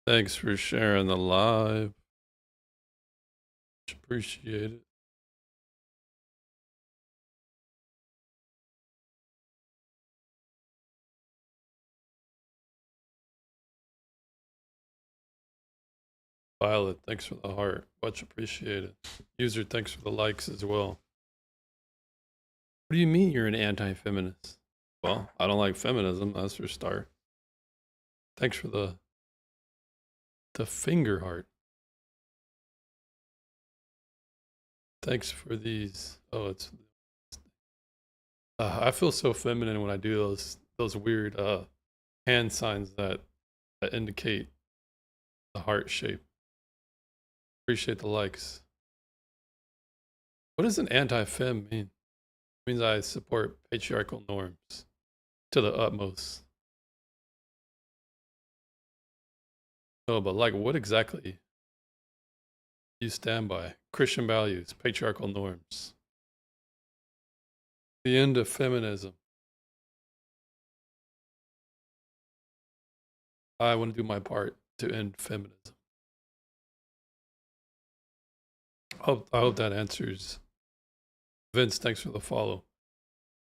Thanks for sharing the live. Appreciate it. Violet, thanks for the heart. Much appreciated. User, thanks for the likes as well. What do you mean you're an anti-feminist? Well, I don't like feminism, that's for start. Thanks for the finger heart. Thanks for these. Oh, it's I feel so feminine when I do those weird hand signs that indicate the heart shape. Appreciate the likes. What does an anti-fem mean? It means I support patriarchal norms to the utmost. No, but like what exactly do you stand by? Christian values, patriarchal norms. The end of feminism. I want to do my part to end feminism. I hope that answers. Vince, thanks for the follow.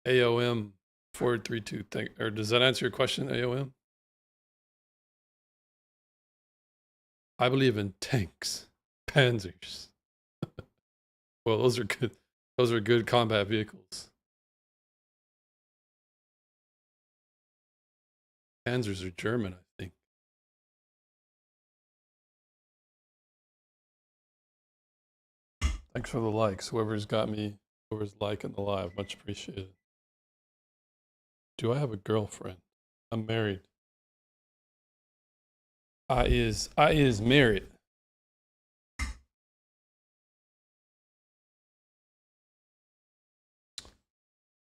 AOM 432. Or does that answer your question, AOM? I believe in tanks, panzers. Well, those are good. Those are good combat vehicles. Panzers are German, I think. Thanks for the likes. Whoever's liking the live, much appreciated. Do I have a girlfriend? I'm married. I is married.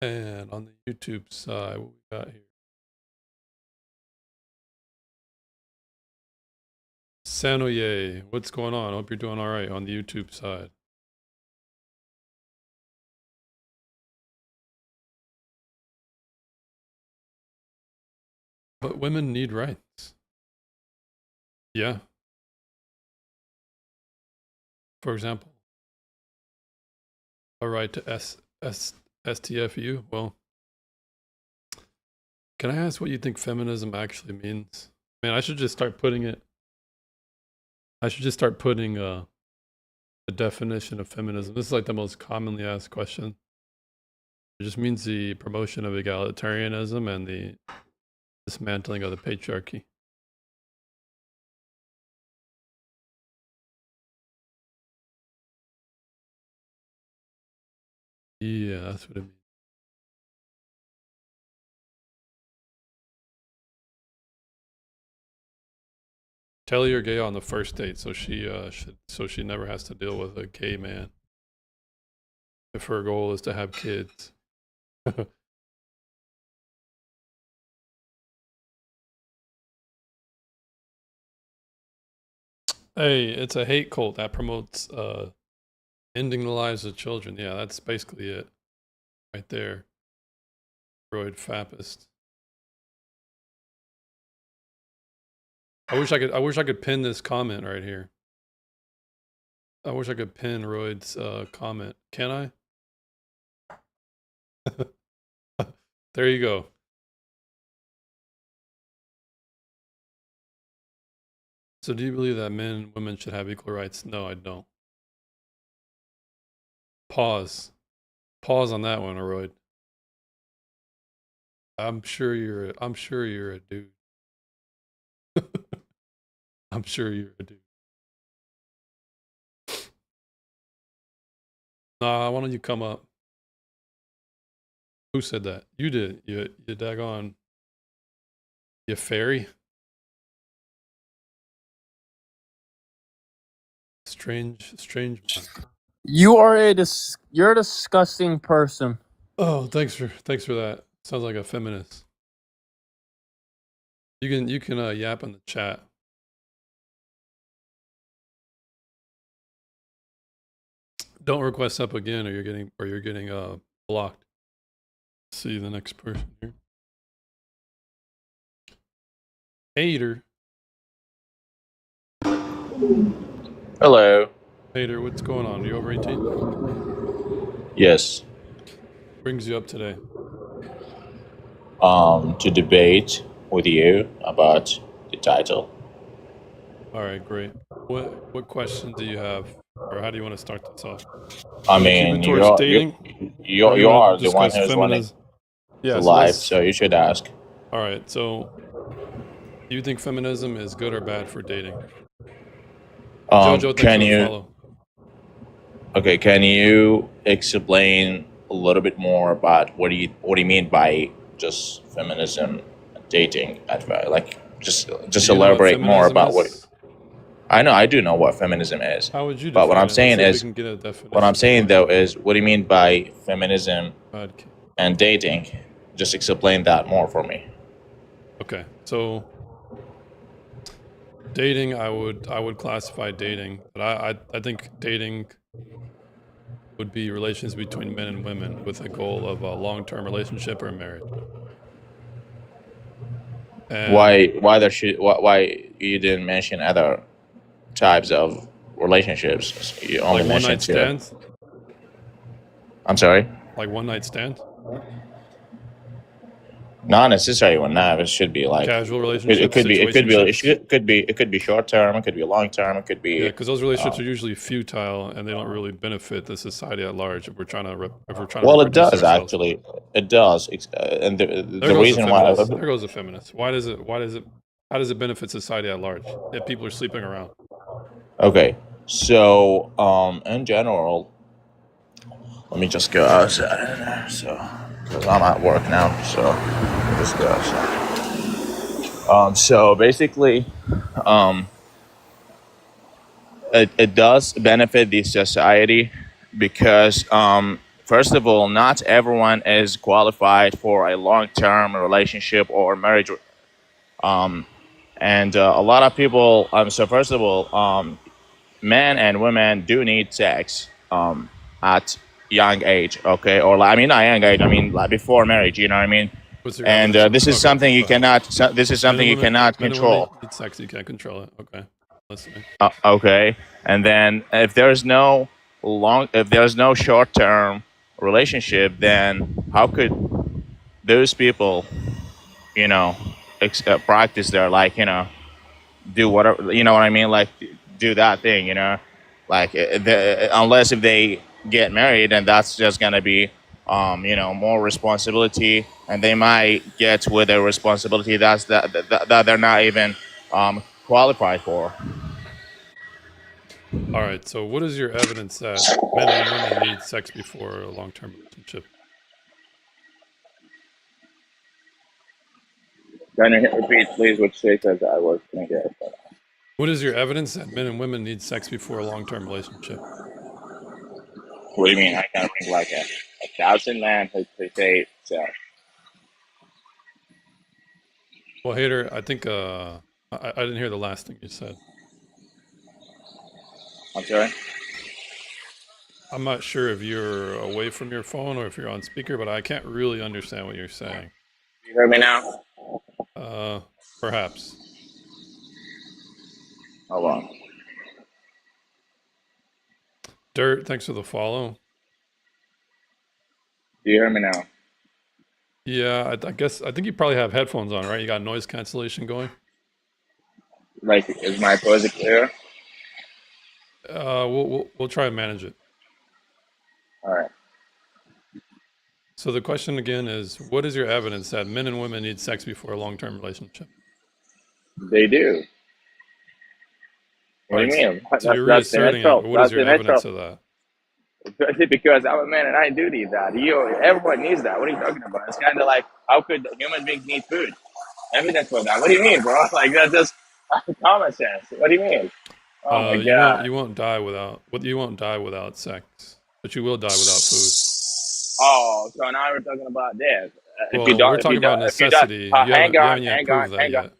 And on the YouTube side, what we got here? Sanoye, what's going on? Hope you're doing all right on the YouTube side. But women need rights. Yeah. For example, a right to STFU. Well, can I ask what you think feminism actually means? Man, I should just start putting it. I should just start putting a definition of feminism. This is like the most commonly asked question. It just means the promotion of egalitarianism and the dismantling of the patriarchy. Yeah, that's what it means. Tell her you're gay on the first date, so she never has to deal with a gay man. If her goal is to have kids. Hey, it's a hate cult that promotes ending the lives of children. Yeah, that's basically it, right there. Freud Fappist. I wish I could pin this comment right here. I wish I could pin Royd's comment. Can I? There you go. So do you believe that men and women should have equal rights? No, I don't. Pause. Pause on that one, Royd. I'm sure you're a dude. I'm sure you're a dude. Nah, why don't you come up? Who said that? You did. You daggone. You fairy. Strange. You're a disgusting person. Oh, thanks for that. Sounds like a feminist. You can yap in the chat. Don't request up again, or you're getting blocked. See the next person here. Hater. Hello. Hater, what's going on? You over 18? Yes. Brings you up today. To debate with you about the title. All right, great. What questions do you have, or how do you want to start this off? I You want to keep it mean, towards dating, or you you want to are the one discuss who's running feminism? the Yeah, so live, let's. so you should ask. All right, so do you think feminism is good or bad for dating? Jojo, thanks Can for the you? follow. Okay, can you explain a little bit more about what do you mean by just feminism dating advice? Like, just Do you know what elaborate more feminism about what. is? I know I do know what feminism is, How would you but what define I'm it? Let's saying see if we is can get a what I'm definition saying going. though is what do you mean by feminism God, and dating? Just explain that more for me. okay, so dating, I would classify dating, but I think dating would be relations between men and women with a goal of a long-term relationship or marriage. And Why there should why you didn't mention other types of relationships? You only like one mentioned night two. stands, I'm sorry. like one night stands, Not necessarily one night. It should be like casual it relationships, could be situationships. it could be short term. It could be long term. It could Yeah, be. because those relationships Um, are usually futile and they don't really benefit the society at large if we're trying to if we're trying to well, it reproduce does ourselves. actually. It does, and There the goes the reason why. feminist. There goes the feminist. Why does it? Why does it? How does it benefit society at large if people are sleeping around? Okay, so in general, let me just go outside. So, because I'm at work now, so just go outside. So basically, um, it does benefit the society because, first of all, not everyone is qualified for a long-term relationship or marriage. Um, and a lot of people, so first of all, men and women do need sex at young age, okay? Or I mean, not young age, I mean like before marriage, you know what I mean? What's your And evidence? this is Okay, something you go ahead. cannot. This is something you cannot Men and women control. need sex. You can't control it. Okay, listening. Okay, and then if there's no short-term relationship, then how could those people, you know, practice their like, do whatever, you know what I mean? Like do that thing, like unless if they get married, and that's just gonna be, more responsibility, and they might get with a responsibility that they're not even qualified for. All right. So, what is your evidence that men and women need sex before a long-term relationship? Can you repeat, please, what you say? Because I was gonna get it. What is your evidence that men and women need sex before a long-term relationship? What do you mean? I can bring like a thousand man who say so. Well, Hater, I think I didn't hear the last thing you said. I'm sorry. I'm not sure if you're away from your phone or if you're on speaker, but I can't really understand what you're saying. You hear me now? Uh, Perhaps. Hold on. Dirt, thanks for the follow. Do you hear me now? Yeah, I think you probably have headphones on, right? You got noise cancellation going. Like, is my pose clear? We'll try and manage it. All right. So the question again is, what is your evidence that men and women need sex before a long-term relationship? They do. All What do right, you mean? so you're That's the reasserting it. natural. But what is That's your the natural. evidence of that? Because I'm a man and I do need that. Everyone needs that. What are you talking about? It's kind of like, how could human beings need food? Evidence for that. What do you mean, bro? Like, that's just common sense. What do you mean? Oh my God. You won't die without sex, but you will die without food. Oh, so now we're talking about this. Well, we're talking about If you don't, necessity. hang You on, haven't yet hang on, proved that hang on, yet.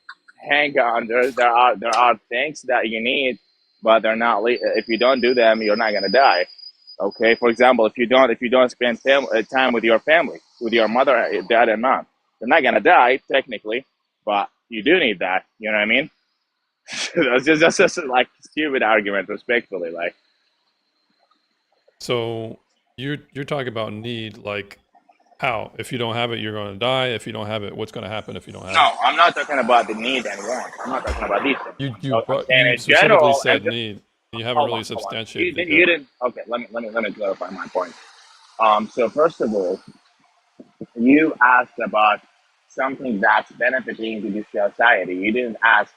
hang on. There are things that you need, but they're not. If you don't do them, you're not gonna die. Okay. For example, if you don't spend time with your family, with your mother, dad, and mom, you're not gonna die technically, but you do need that. You know what I mean? That's just like stupid argument, respectfully. Like, So you're talking about need, like how? If you don't have it, you're going to die. If you don't have it, what's going to happen if you don't have it? no, I'm not talking about the need and want. I'm not talking about these things. I'm saying You in specifically general. And said just need. You haven't hold really on, hold on. You, substantiated it you yet. didn't. Okay, let me clarify my point. So first of all, you asked about something that's benefiting to the society. You didn't ask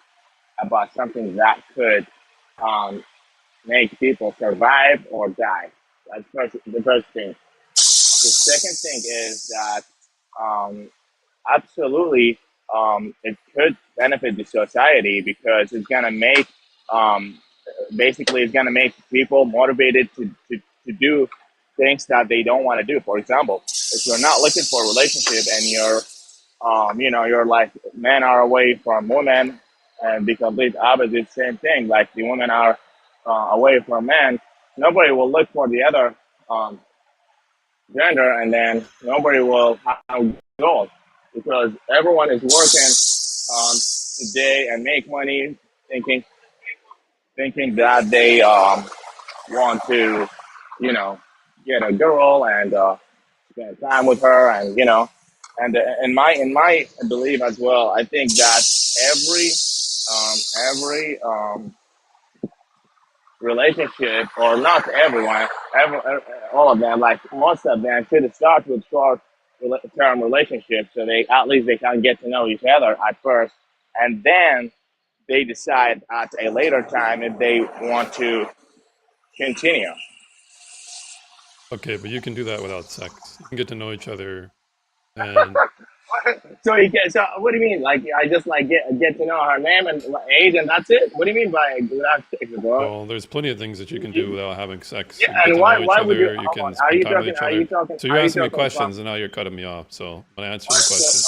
about something that could um, make people survive or die. That's the first thing. The second thing is that um, absolutely it could benefit the society because it's gonna make um, basically it's gonna make people motivated to do things that they don't want to do. For example, if you're not looking for a relationship and you're like men are away from women and the complete opposite same thing, like the women are away from men, nobody will look for the other um, gender, and then nobody will have goals because everyone is working today and make money, thinking that they want to, you know, get a girl and spend time with her, and and in my belief as well, I think that every relationship, or not everyone, all of them, like most of them, should start with short-term relationships, so they at least they can get to know each other at first, and then they decide at a later time if they want to continue. Okay, but you can do that without sex. You can get to know each other, and So you get. So what do you mean? Like I just like get to know her name and age, and that's it? What do you mean by without sex, bro? well, there's plenty of things that you can do without having sex. Yeah, You can get and to why know each would you? other. You Hold on. can spend time with each Are you other. talking? So Are you're you asking me talking from? questions, and now you're cutting me off. So I'm gonna answer the question.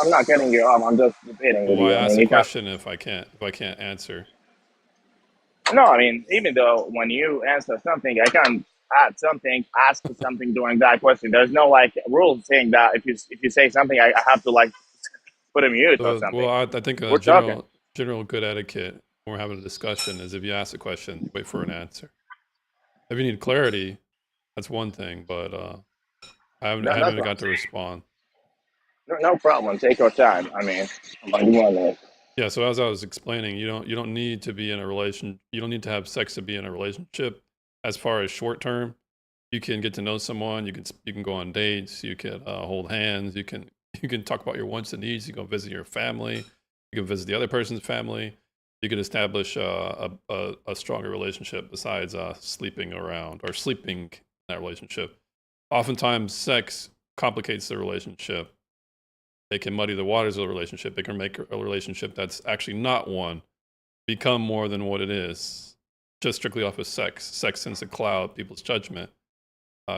I'm not cutting you off. I'm just debating Well, with why you. I ask mean, a you can. question if I can't answer? No, I mean, even though when you answer something, I can add something, ask something during that question. There's no like rules saying that if you say something, I have to like put a mute or So, something. well, I think We're talking. general good etiquette when we're having a discussion is if you ask a question, you wait for an answer. If you need clarity, that's one thing, but I haven't That's even what I'm got to saying. respond. No problem. Take your time. I mean, like one minute. Yeah, so as I was explaining, you don't need to be in a relation. You don't need to have sex to be in a relationship. As far as short term, you can get to know someone. You can go on dates. You can hold hands. You can talk about your wants and needs. You can visit your family. You can visit the other person's family. You can establish a stronger relationship besides sleeping around or sleeping in that relationship. Oftentimes, sex complicates the relationship. They can muddy the waters of the relationship. They can make a relationship that's actually not one become more than what it is, just strictly off of sex. Sex tends to cloud people's judgment.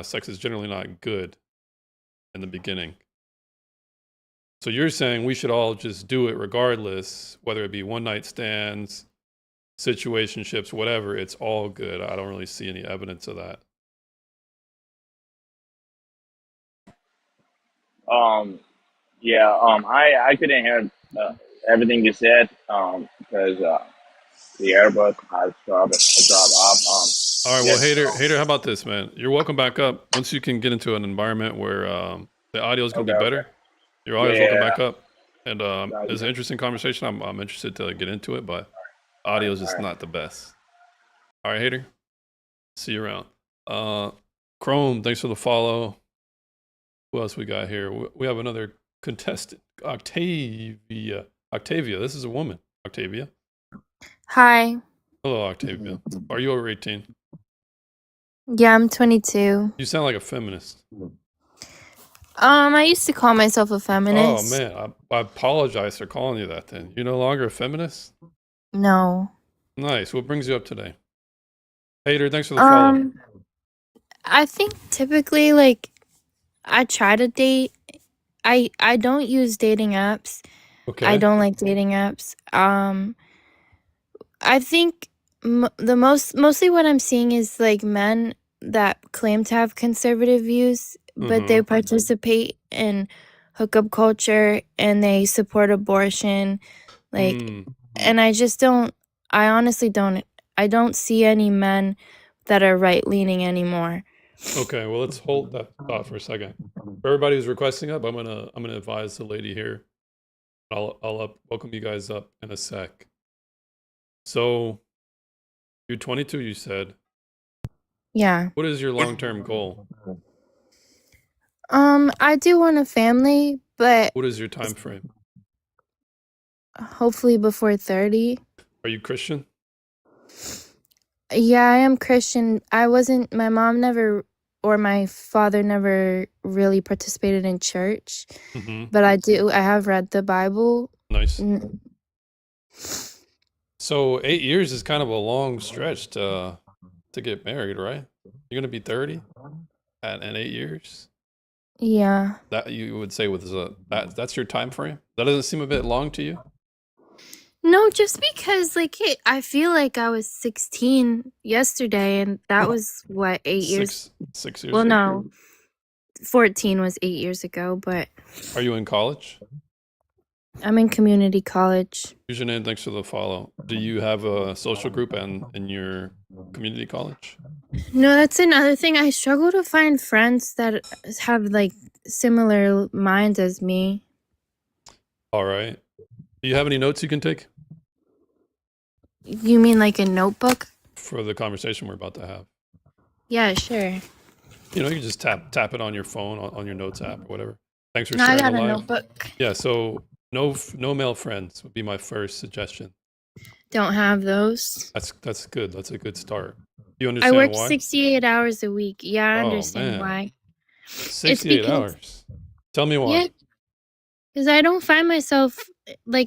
Sex is generally not good in the beginning. So you're saying we should all just do it regardless, whether it be one night stands, situationships, whatever. It's all good. I don't really see any evidence of that. Um, yeah. I couldn't hear everything you said because the airbus has dropped off. All right, well, Yes. hater, how about this, man? You're welcome back up. Once you can get into an environment where the audio is going to Okay. be Okay. better, you're Yeah. always welcome back up. And Sounds it's an good. interesting conversation. I'm interested to get into it, but All right. audio is All just right. not the best. All right, hater. See you around. Chrome, thanks for the follow. Who else we got here? We have another contestant, Octavia. Octavia, this is a woman. Octavia. Hi. Hello, Octavia. Are you over 18? Yeah, I'm 22. You sound like a feminist. I used to call myself a Oh feminist. man, I apologize for calling you that. Then you're no longer a feminist. No. Nice. What brings you up today? Hater, thanks for the follow. I think typically like I try to date. I don't use dating apps. Okay. I don't like dating apps. I think mostly what I'm seeing is like men that claim to have conservative views, but they participate in hookup culture and they support abortion. Like and I just don't. I honestly don't. I don't see any men that are right leaning anymore. Okay, well, let's hold that thought for a second. For everybody who's requesting up, I'm gonna advise the lady here. I'll welcome you guys up in a sec. So you're 22, you said. Yeah. What is your long-term goal? I do want a family, but What is your time frame? hopefully before 30. Are you Christian? Yeah, I am Christian. My mom never or my father never really participated in church, Mm-hmm. but I have read the Bible. Nice. So 8 years is kind of a long stretch to get married, right? You're gonna be 30 in 8 years. Yeah. That you would say that's your time frame. That doesn't seem a bit long to you. No, just because I feel like I was 16 yesterday, and that was what 8 years. 6 years. Well, ago? no, 14 was 8 years ago, but Are you in college? I'm in community college. Here's your name. Thanks for the follow. Do you have a social group in your community college? No, that's another thing. I struggle to find friends that have similar minds as me. All right. Do you have any notes you can take You mean like a notebook? for the conversation we're about to have? Yeah, sure. You know, you can just tap it on your phone on your notes app or whatever. Thanks for No, I sharing got the a live. notebook. Yeah. So no male friends would be my first suggestion. Don't have those. That's good. That's a good start. Do you I understand work why? 68 hours a week. Yeah, I Oh, understand man. why. 68 hours. Tell me why. Yeah, because I don't find myself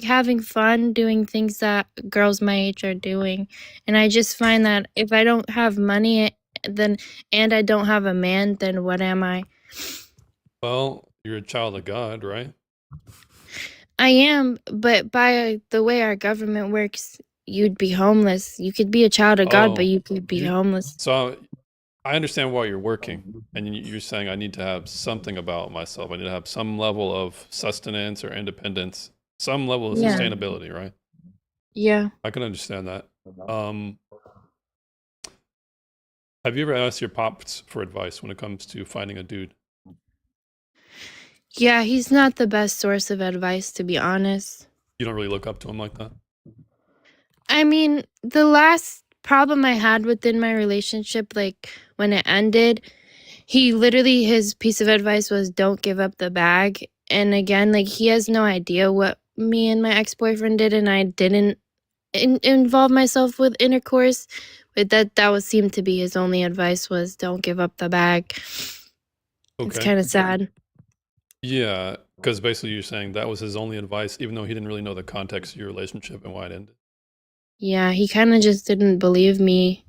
having fun doing things that girls my age are doing, and I just find that if I don't have money, and I don't have a man, then what am I? Well, you're a child of God, right? I am, but by the way our government works, you'd be homeless. You could be a child of God, but Oh, you could be homeless. So I understand why you're working, and you're saying I need to have something about myself. I need to have some level of sustenance or independence, some level of Yeah. sustainability, right? Yeah. I can understand that. Have you ever asked your pops for advice when it comes to finding a dude? Yeah, he's not the best source of advice, to be honest. You don't really look up to him like that? I mean, the last problem I had within my relationship, when it ended, his piece of advice was don't give up the bag. And again, he has no idea what me and my ex-boyfriend did, and I didn't involve myself with intercourse. But that seemed to be his only advice was don't give up the bag. It's Okay. kind of sad. Yeah, because basically you're saying that was his only advice, even though he didn't really know the context of your relationship and why it ended. Yeah, he kind of just didn't believe me.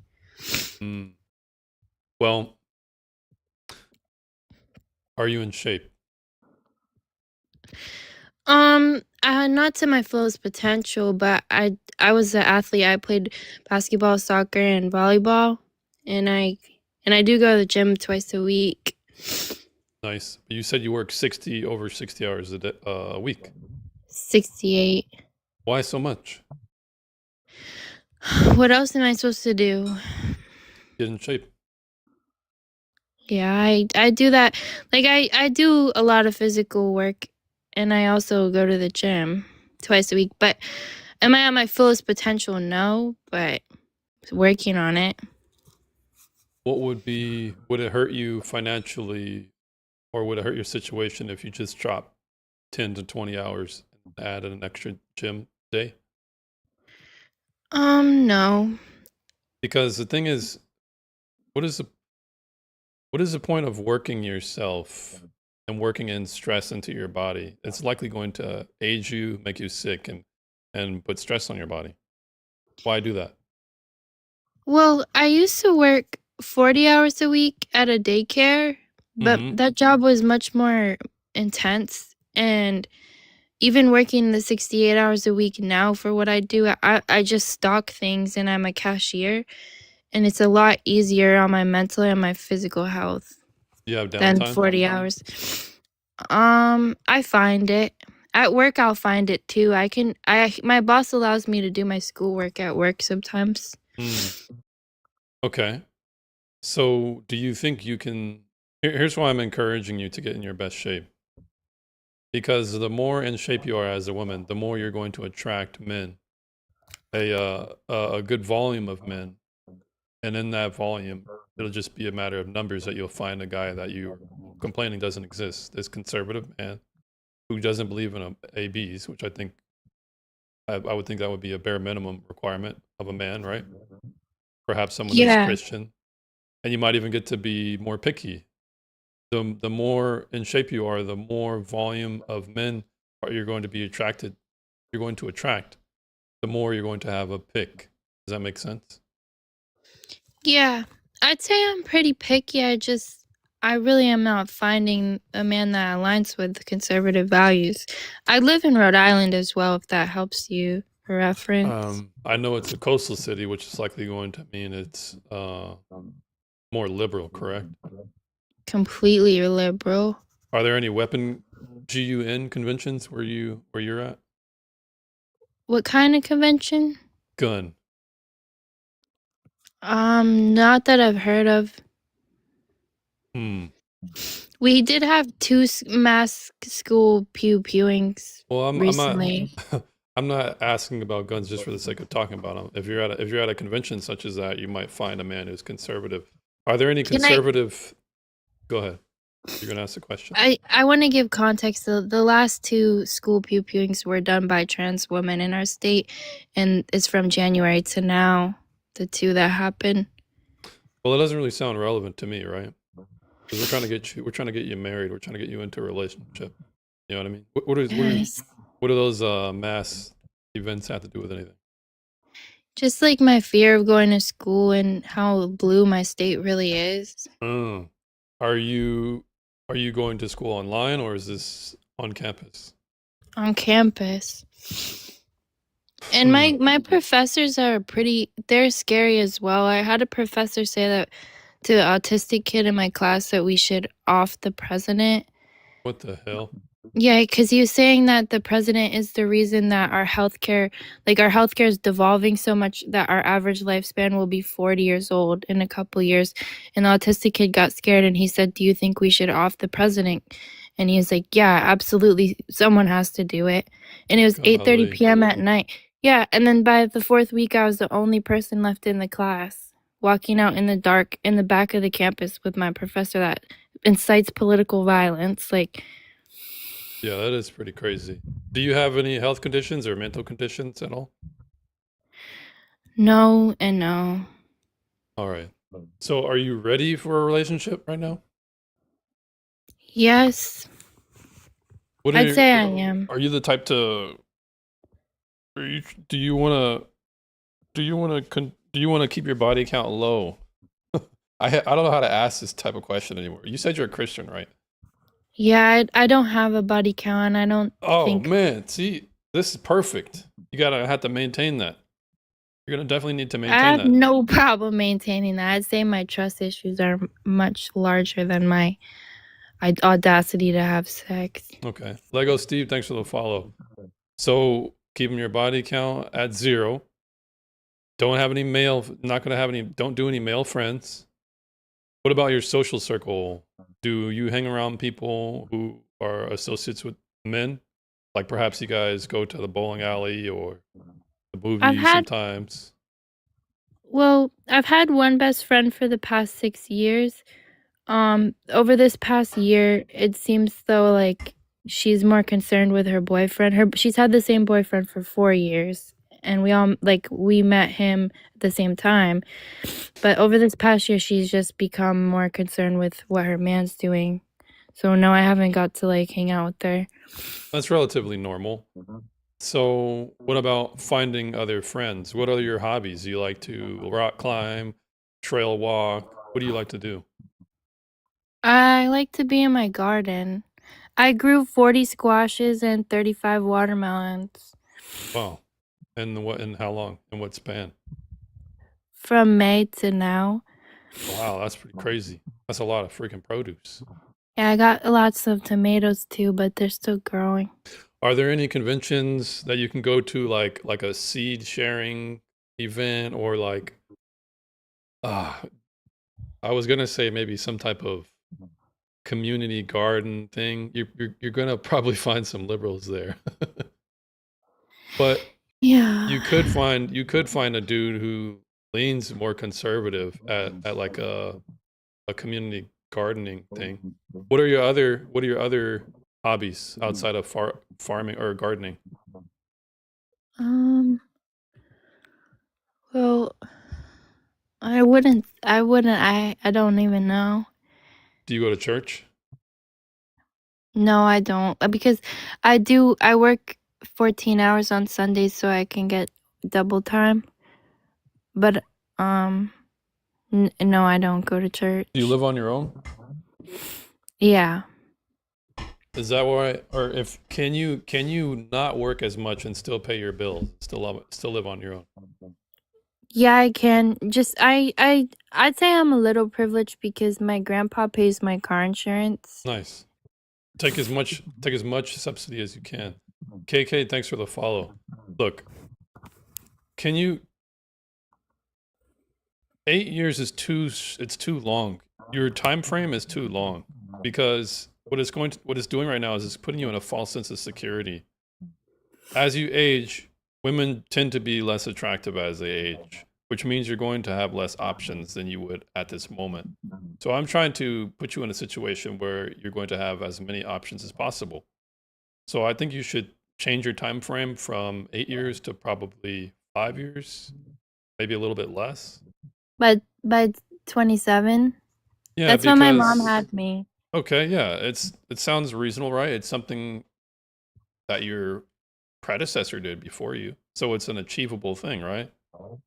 Well, are you in shape? Not to my fullest potential, but I was an athlete. I played basketball, soccer, and volleyball, and I do go to the gym twice a week. Nice. You said you work over 60 hours a week. 68. Why so much? What else am I supposed to do? Get in shape. Yeah, I do that. I do a lot of physical work, and I also go to the gym twice a week. But am I at my fullest potential? No, but working on it. What would it hurt you financially, or would it hurt your situation if you just drop 10 to 20 hours and add an extra gym day? No. Because the thing is, what is the point of working yourself and working in stress into your body? It's likely going to age you, make you sick, and put stress on your body. Why do that? Well, I used to work 40 hours a week at a daycare, but that job was much more intense. And even working the 68 hours a week now for what I do, I just stock things and I'm a cashier. And it's a lot easier on my mental and my physical health You have than downtime? 40 hours. I find it. At work, I'll find it too. My boss allows me to do my schoolwork at work sometimes. Okay. So, do you think you can? Here's why I'm encouraging you to get in your best shape. Because the more in shape you are as a woman, the more you're going to attract men, a good volume of men, and in that volume, it'll just be a matter of numbers that you'll find a guy that you're complaining doesn't exist. This conservative man who doesn't believe in ABs, which I would think that would be a bare minimum requirement of a man, right? Perhaps someone who's Yeah. Christian, and you might even get to be more picky. The more in shape you are, the more volume of men you're going to be attracted. You're going to attract. The more you're going to have a pick. Does that make sense? Yeah. I'd say I'm pretty picky. I really am not finding a man that aligns with conservative values. I live in Rhode Island as well, if that helps you reference. I know it's a coastal city, which is likely going to mean it's more liberal, correct? Completely liberal. Are there any weapon GUN conventions where you're at? What kind of convention? Gun. Not that I've heard of. We did have two mass school pew-pewings Well, recently. I'm not asking about guns just for the sake of talking about them. If you're at a convention such as that, you might find a man who's conservative. Are there any conservative? Go ahead. You're gonna ask the question. I want to give context. The last two school pew-pewings were done by trans women in our state, and it's from January to now. The two that happened. Well, it doesn't really sound relevant to me, right? Because we're trying to get you married. We're trying to get you into a relationship. You know what I mean? What do those mass events have to do with anything? Just like my fear of going to school and how blue my state really is. Are you going to school online or is this on campus? On campus. And my professors are they're scary as well. I had a professor say that to the autistic kid in my class that we should off the president. What the hell? Yeah, because he was saying that the president is the reason that our healthcare is devolving so much that our average lifespan will be 40 years old in a couple years. And the autistic kid got scared and he said, "Do you think we should off the president?" And he was like, "Yeah, absolutely. Someone has to do it." And it was 8:30 p.m. at night. Yeah, and then by the fourth week, I was the only person left in the class, walking out in the dark in the back of the campus with my professor that incites political violence. Yeah, that is pretty crazy. Do you have any health conditions or mental conditions at all? No and no. All right. So are you ready for a relationship right now? Yes. I'd say I am. Are you the type to do you want to keep your body count low? I don't know how to ask this type of question anymore. You said you're a Christian, right? Yeah, I don't have a body count. I don't think... man, see, this is perfect. You have to maintain that. You're gonna definitely need to maintain that. I have no problem maintaining that. I'd say my trust issues are much larger than my audacity to have sex. Okay. Lego Steve, thanks for the follow. So keeping your body count at 0. Don't do any male friends. What about your social circle? Do you hang around people who are associates with men? Like perhaps you guys go to the bowling alley or the movie sometimes? Well, I've had one best friend for the past 6 years. Over this past year, it seems though like she's more concerned with her boyfriend. She's had the same boyfriend for 4 years, and we met him at the same time. But over this past year, she's just become more concerned with what her man's doing. So no, I haven't got to hang out with her. That's relatively normal. So what about finding other friends? What are your hobbies? Do you like to rock climb, trail walk? What do you like to do? I like to be in my garden. I grew 40 squashes and 35 watermelons. Wow. And how long? In what span? From May to now. Wow, that's pretty crazy. That's a lot of freaking produce. Yeah, I got lots of tomatoes too, but they're still growing. Are there any conventions that you can go to, like a seed sharing event, or like, I was gonna say maybe some type of community garden thing? You're gonna probably find some liberals there, but Yeah. you could find a dude who leans more conservative at like a community gardening thing. What are your other hobbies outside of farming or gardening? Um. Well, I don't even know. Do you go to church? No, I don't. Because I work 14 hours on Sundays so I can get double time. But um no, I don't go to church. Do you live on your own? Yeah. Is that why, or if can you not work as much and still pay your bills, still live on your own? Yeah, I can. Just I'd say I'm a little privileged because my grandpa pays my car insurance. Nice. Take as much subsidy as you can. KK, thanks for the follow. Look, can you 8 years is too long. Your time frame is too long, because what it's doing right now is it's putting you in a false sense of security. As you age, women tend to be less attractive as they age, which means you're going to have less options than you would at this moment. So I'm trying to put you in a situation where you're going to have as many options as possible. So I think you should change your time frame from 8 years to probably 5 years, maybe a little bit less. But by 27, Yeah, that's when my mom because had me. okay, yeah, it sounds reasonable, right? It's something that your predecessor did before you, so it's an achievable thing, right? But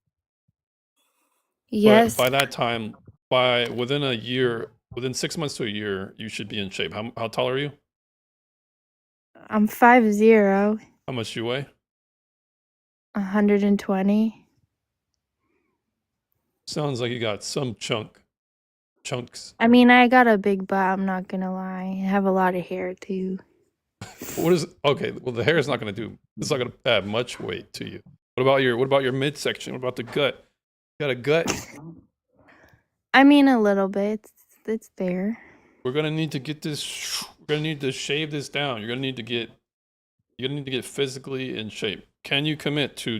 Yes. by that time, within a year, within 6 months to a year, you should be in shape. How tall are you? I'm 5'0", How much do you weigh? 120. Sounds like you got some chunks. I mean, I got a big butt, I'm not gonna lie. I have a lot of hair too. Okay? Well, the hair is not going to do. It's not going to add much weight to you. What about your midsection? What about the gut? You got a gut? I mean, a little bit. It's there. We're gonna need to get this. We're gonna need to shave this down. You're gonna need to get physically in shape. Can you commit to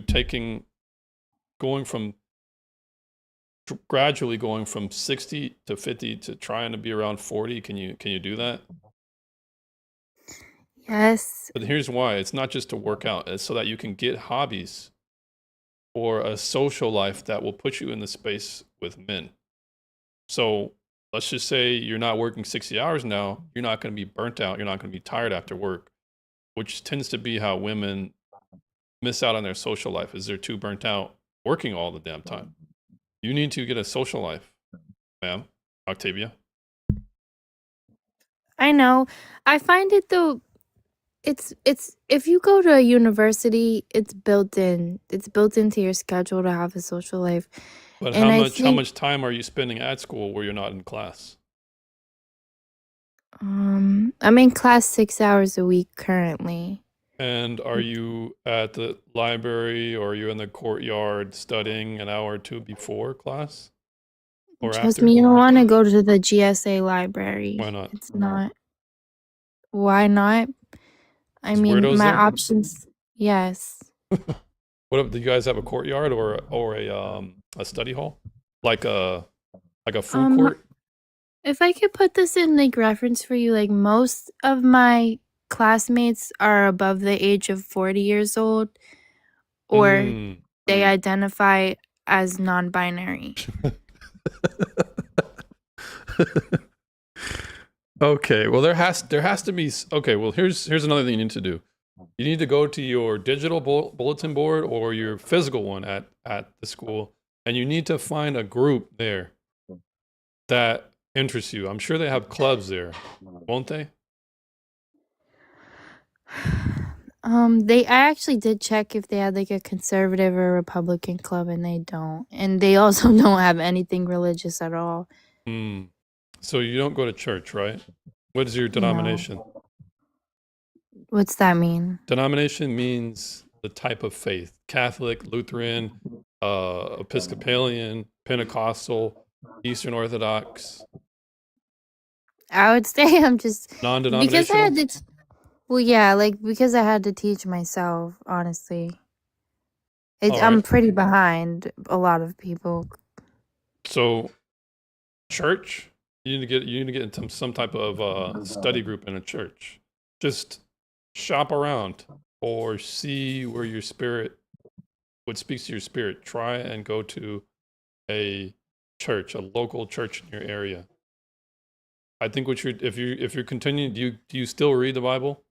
gradually going from 60 to 50 to trying to be around 40? Can you do that? Yes. But here's why: it's not just to work out; it's so that you can get hobbies or a social life that will put you in the space with men. So let's just say you're not working 60 hours now. You're not going to be burnt out. You're not going to be tired after work, which tends to be how women miss out on their social life, is they're too burnt out working all the damn time. You need to get a social life, ma'am, Octavia. I know. I find it though, it's if you go to a university, it's built in. It's built into your schedule to have a social life. But And I how think much time are you spending at school where you're not in class? I'm in class 6 hours a week currently. And are you at the library, or are you in the courtyard studying an hour or two before class or Trust after? me, you don't want to go to the GSA library. Why not? It's not. Why not? I There's mean, weirdos my there? options. Yes. Do you guys have a courtyard or a study hall? Like a food Um, court? if I could put this in like reference for you, like most of my classmates are above the age of 40 years old, or Mm. they identify as non-binary. Okay, well there has to be okay, well here's another thing you need to do. You need to go to your digital bulletin board or your physical one at the school, and you need to find a group there that interests you. I'm sure they have clubs there, won't they? I actually did check if they had like a conservative or Republican club, and they don't. And they also don't have anything religious at all. So you don't go to church, right? What is your No. denomination? What's that mean? Denomination means the type of faith: Catholic, Lutheran, Episcopalian, Pentecostal, Eastern Orthodox, I would say I'm just because I had non-denominational. to. Well, yeah, like because I had to teach myself. Honestly, All I'm right. pretty behind a lot of people. So church, you need to get into some type of study group in a church. Just shop around or see where your spirit, what speaks to your spirit. Try and go to a church, a local church in your area. I think what if you're continuing, do you still read the Bible?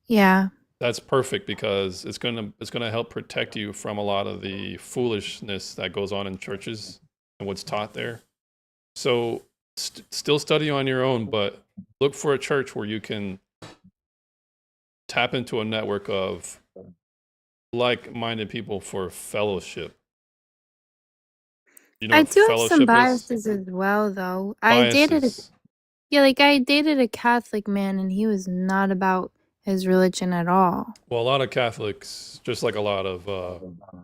Yeah. That's perfect because it's gonna help protect you from a lot of the foolishness that goes on in churches and what's taught there. So still study on your own, but look for a church where you can tap into a network of like-minded people for fellowship. You know I what do have some fellowship is? biases as well, though. Biases. I dated a Catholic man, and he was not about his religion at all. Well, a lot of Catholics, just like a lot of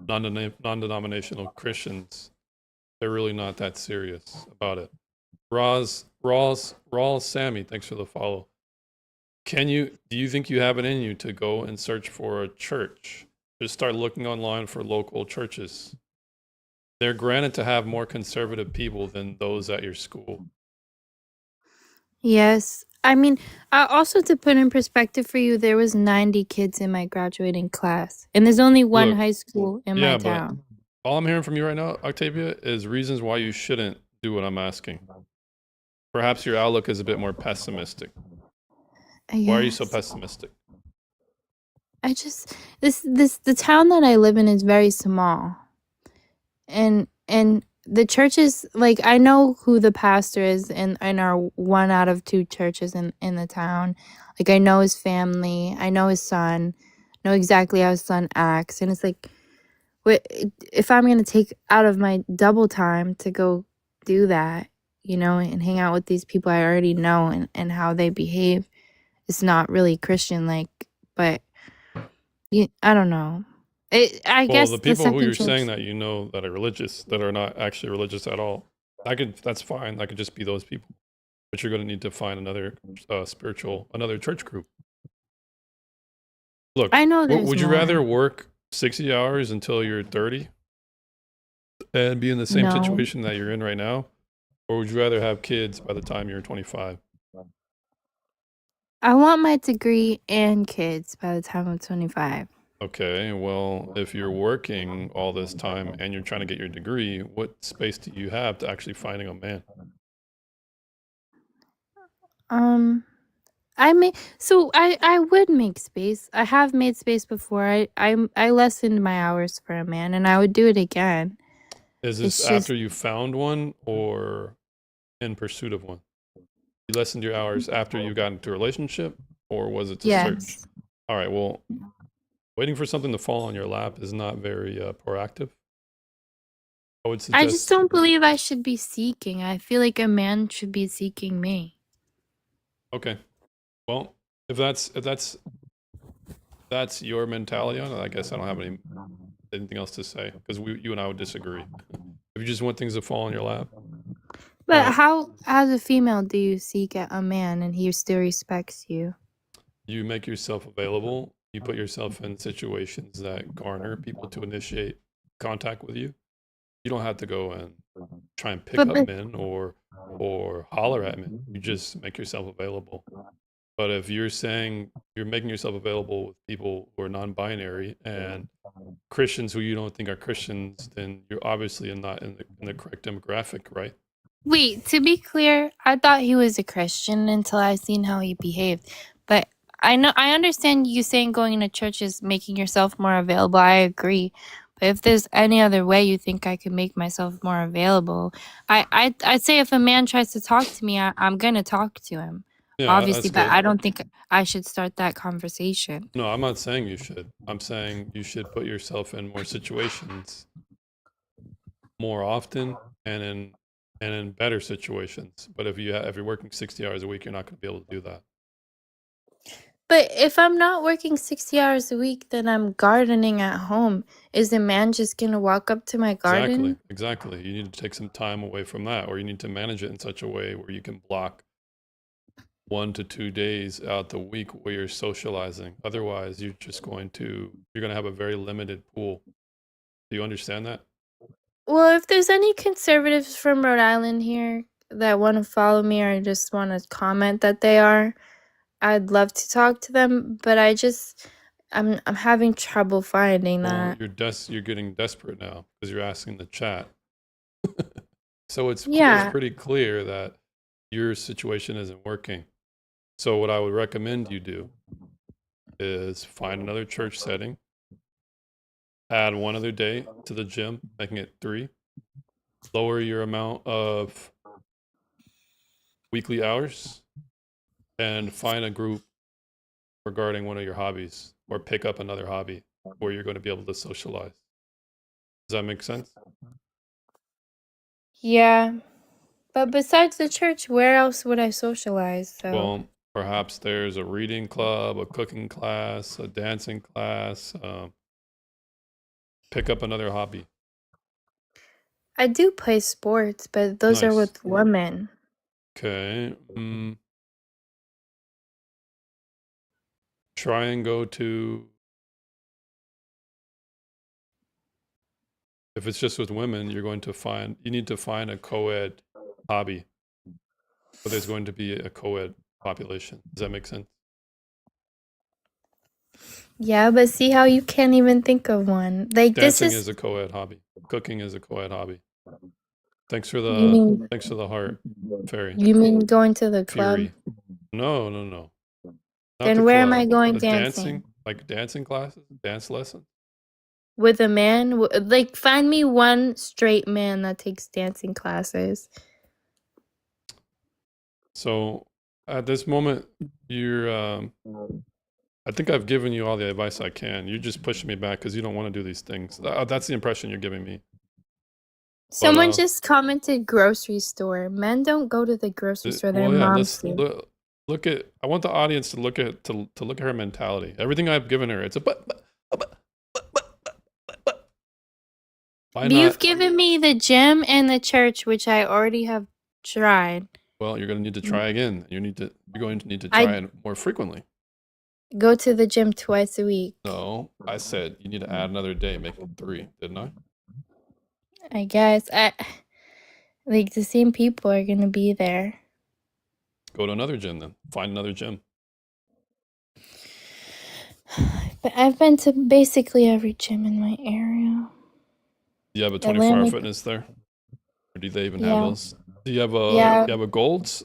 non-denominational Christians, they're really not that serious about it. Rawls, Sammy, thanks for the follow. Do you think you have it in you to go and search for a church? Just start looking online for local churches. They're granted to have more conservative people than those at your school. Yes. I mean, also to put in perspective for you, there was 90 kids in my graduating class, and there's only one Look, high school in yeah, my but town. all I'm hearing from you right now, Octavia, is reasons why you shouldn't do what I'm asking. Perhaps your outlook is a bit more pessimistic. Why are you so Yes. pessimistic? I just the town that I live in is very small. And the churches, like, I know who the pastor is in our one out of two churches in the town. Like, I know his family, I know his son, know exactly how his son acts, and it's like, if I'm gonna take out of my double time to go do that, and hang out with these people I already know and how they behave, it's not really Christian like, but I don't know. I Well, guess the the people who second you're church. saying that you know that are religious, that are not actually religious at all, that's fine. That could just be those people. But you're going to need to find another another church group. Look, I know there's would you rather more. work 60 hours until you're 30 and be in the same No. situation that you're in right now? Or would you rather have kids by the time you're 25? I want my degree and kids by the time I'm 25. Okay, well, if you're working all this time and you're trying to get your degree, what space do you have to actually finding a man? I would make space. I have made space before. I lessened my hours for a man, and I would do it again. Is this It's just after you found one or in pursuit of one? You lessened your hours after you got into a relationship, or was it to search? yes. All right, well, waiting for something to fall on your lap is not very proactive. I would I just suggest, don't believe I should be seeking. I feel like a man should be seeking me. okay, well, if that's your mentality on it, I guess I don't have anything else to say because you and I would disagree. If you just want things to fall on your lap, But how, as a female, do you seek a man and he still respects you? you make yourself available. You put yourself in situations that garner people to initiate contact with you. You don't have to go and try and pick But, up but men or holler at men. You just make yourself available. But if you're saying you're making yourself available with people who are non-binary and Christians who you don't think are Christians, then you're obviously not in the correct demographic, right? wait, to be clear, I thought he was a Christian until I seen how he behaved. But I understand you saying going into church is making yourself more available. I agree. But if there's any other way you think I could make myself more available, I'd say if a man tries to talk to me, I'm gonna talk to him, Yeah, obviously. that's But good. I don't think I should start that conversation. No, I'm not saying you should. I'm saying you should put yourself in more situations more often and in better situations. But if you're working 60 hours a week, you're not going to be able to do that. But if I'm not working 60 hours a week, then I'm gardening at home. Is a man just gonna walk up to my Exactly, garden? exactly. You need to take some time away from that, or you need to manage it in such a way where you can block 1 to 2 days out the week where you're socializing. Otherwise, you're gonna have a very limited pool. Do you understand that? Well, if there's any conservatives from Rhode Island here that want to follow me or just want to comment that they are, I'd love to talk to them, but I'm having trouble finding Well, that. you're getting desperate now because you're asking the chat. So it's Yeah. pretty clear that your situation isn't working. So what I would recommend you do is find another church setting, add one other day to the gym, making it 3, lower your amount of weekly hours, and find a group regarding one of your hobbies, or pick up another hobby where you're going to be able to socialize. Does that make sense? Yeah. But besides the church, where else would I socialize? So Well, perhaps there's a reading club, a cooking class, a dancing class. Pick up another hobby. I do play sports, but those are Nice. with women. Okay. Try and go to. If it's just with women, you need to find a co-ed hobby. But there's going to be a co-ed population. Does that make sense? Yeah, but see how you can't even think of one. Like this Dancing is is a co-ed hobby. Cooking is a co-ed hobby. Thanks for you the mean thanks for the heart, fairy. you mean going to the club? Fury. No, no, no. Not Then the where am I club. going The dancing? like dancing classes, dance lessons. With a man? Like find me one straight man that takes dancing classes. So at this moment, I think I've given you all the advice I can. You're just pushing me back because you don't want to do these things. That's the impression you're giving me. Someone uh, just commented grocery store. Men don't go to the grocery store, their Well, yeah. moms Let's do. look at. I want the audience to look at her mentality. Everything I've given her, it's a but. Why You've not? given me the gym and the church, which I already have tried. Well, you're going to need to try again. You're going to need to I- try it more frequently. Go to the gym twice a week. No, I said you need to add another day, make it 3, didn't I? I guess like the same people are gonna be there. Go to another gym then. Find another gym. But I've been to basically every gym in my area. Do you have a 24-hour Atlantic- fitness there? Or do they even Yeah. have those? Do you have a Yeah. you have a Gold's?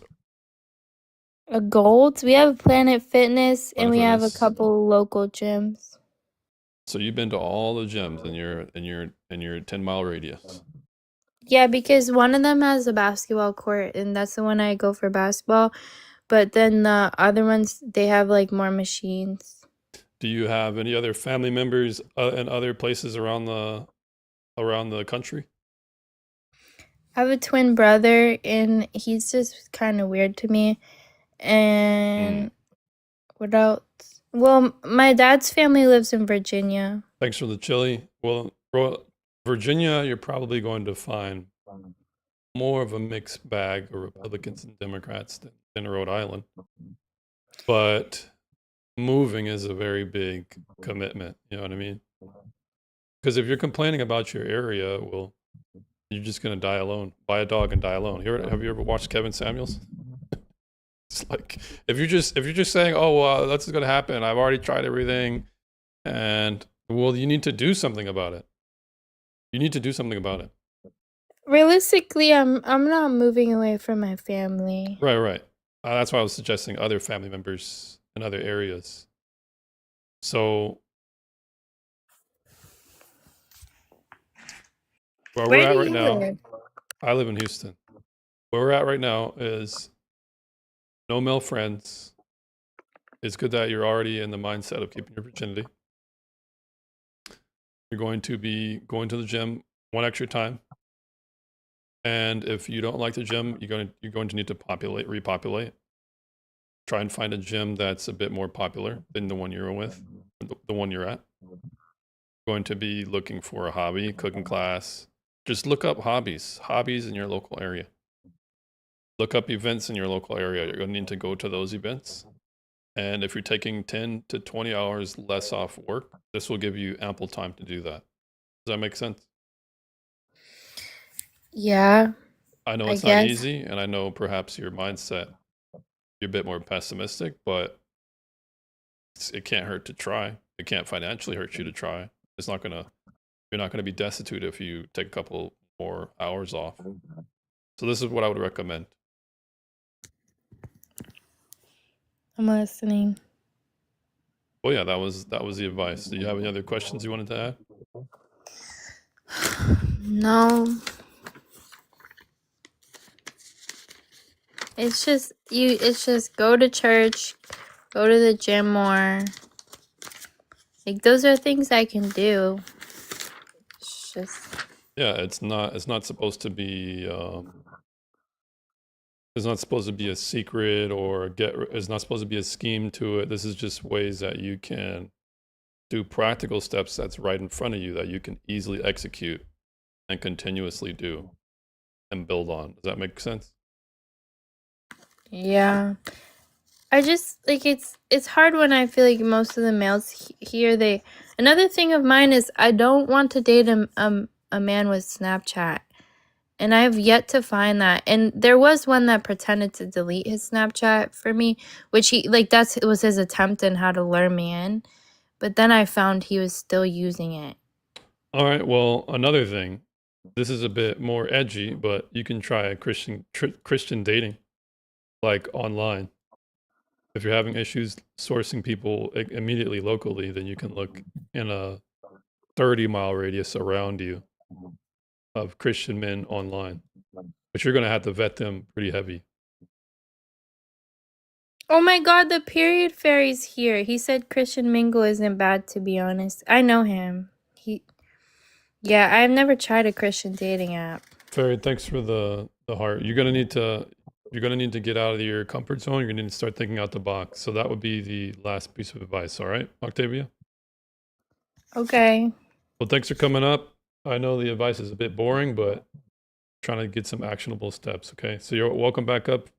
A Gold. We have Planet Fitness, and Planet we have a Fitness. couple local gyms. So you've been to all the gyms in your 10-mile radius. Yeah, because one of them has a basketball court, and that's the one I go for basketball. But then the other ones, they have like more machines. Do you have any other family members in other places around the country? I have a twin brother, and he's just kind of weird to me. And what else? Well, my dad's family lives in Virginia. Thanks for the chili. Well, Virginia, you're probably going to find more of a mixed bag of Republicans and Democrats than Rhode Island. But moving is a very big commitment. You know what I mean? Because if you're complaining about your area, well, you're just going to die alone. Buy a dog and die alone. Have you ever watched Kevin Samuels? It's like if you're just saying, "Oh, that's going to happen. I've already tried everything," and well, you need to do something about it. You need to do something about it. Realistically, I'm not moving away from my family. Right. That's why I was suggesting other family members in other areas. So where we're Where at do right you now, live? I live in Houston. Where we're at right now is no male friends. It's good that you're already in the mindset of keeping your virginity. You're going to be going to the gym one extra time. And if you don't like the gym, you're going to need to repopulate. try and find a gym that's a bit more popular than the one you're with, the one you're at. Going to be looking for a hobby, cooking class. Just look up hobbies in your local area. Look up events in your local area. You're going to need to go to those events. And if you're taking 10 to 20 hours less off work, this will give you ample time to do that. Does that make sense? Yeah, I know I it's not guess. easy, and I know perhaps your mindset, you're a bit more pessimistic, but it can't hurt to try. It can't financially hurt you to try. It's not gonna, you're not gonna be destitute if you take a couple more hours off. So this is what I would recommend. I'm listening. Well, yeah, that was the advice. Do you have any other questions you wanted to add? No. It's just go to church, go to the gym more. Like those are things I can do. It's just Yeah, it's not supposed to be it's not supposed to be a secret or it's not supposed to be a scheme to it. This is just ways that you can do practical steps that's right in front of you that you can easily execute and continuously do and build on. Does that make sense? yeah. I just like it's hard when I feel like most of the males here they. Another thing of mine is I don't want to date a man with Snapchat. And I have yet to find that. And there was one that pretended to delete his Snapchat for me, which he like it was his attempt in how to lure me in. But then I found he was still using it. All right, well, another thing. This is a bit more edgy, but you can try a Christian dating like online. If you're having issues sourcing people immediately locally, then you can look in a 30-mile radius around you of Christian men online. But you're going to have to vet them pretty heavy. Oh my god, the period fairy's here. He said Christian Mingle isn't bad, to be honest. I know him. Yeah, I've never tried a Christian dating app. Fairy, thanks for the heart. You're going to need to get out of your comfort zone. You're going to need to start thinking out the box. So that would be the last piece of advice, all right, Octavia? Okay. Well, thanks for coming up. I know the advice is a bit boring, but trying to get some actionable steps, okay? So you're welcome back up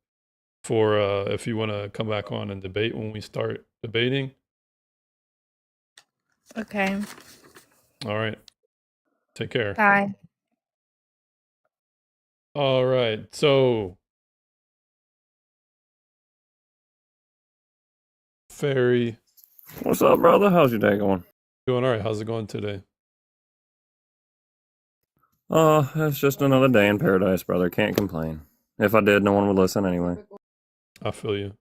for if you want to come back on and debate when we start debating. Okay. All right. Take care. Bye. All right. So Fairy, What's up, brother? How's your day going? doing all right. How's it going today? It's just another day in paradise, brother. Can't complain. If I did, no one would listen anyway. I feel you.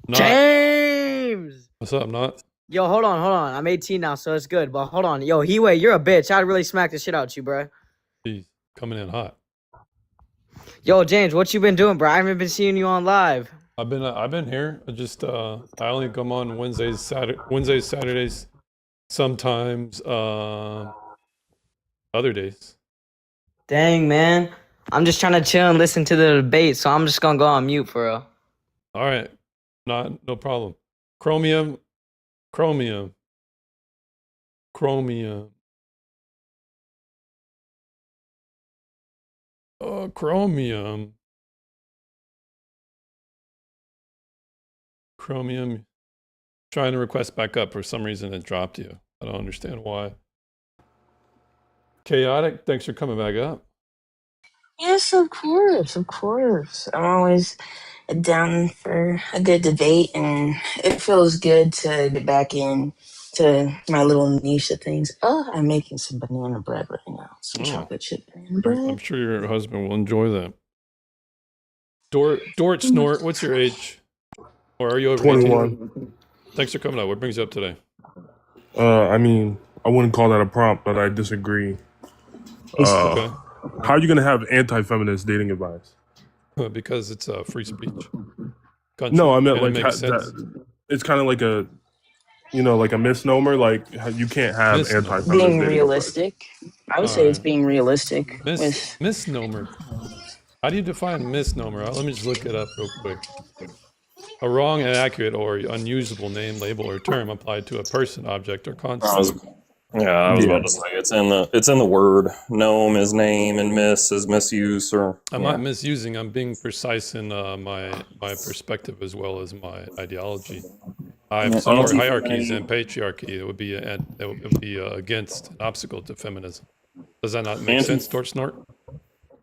Not, James! what's up? Not. Yo, hold on. I'm 18 now, so it's good. But hold on. Yo, Hiwei, you're a bitch. I'd really smack the shit out you, bro. Jeez, coming in hot. Yo, James, what you been doing, bro? I haven't been seeing you on live. I've been here. I only come on Wednesdays, Saturdays, sometimes other days. Dang, man. I'm just trying to chill and listen to the debate, so I'm just gonna go on mute for real. All right. No problem. Chromium. Chromium. Chromium. Trying to request back up. For some reason it dropped you. I don't understand why. Chaotic, thanks for coming back up. Yes, of course, of course. I'm always down for a good debate, and it feels good to get back in to my little niche of things. Oh, I'm making some banana bread right now. Some chocolate chip banana bread. I'm sure your husband will enjoy that. Dort Snort, what's your age? Or are you over 21. 18? Thanks for coming out. What brings you up today? I mean, I wouldn't call that a prompt, but I disagree. Okay. How are you going to have anti-feminist dating advice? Because it's free speech. Country. No, I meant And it like makes sense. it's kind of like a, like a misnomer. Like you can't have Misnomer. anti-feminist Being dating realistic. I would say it's being realistic with Misnomer. How do you define misnomer? Let me just look it up real quick. A wrong, inaccurate, or unusable name, label, or term applied to a person, object, or I concept. was, I was Yeah. about to say it's in the word. Gnome is name and miss is misuse or. I'm yeah. not misusing. I'm being precise in my perspective as well as my ideology. I Yeah, support anti- hierarchies and patriarchy. It would be against an obstacle to feminism. Does that not make Anti- sense, Dort Snort?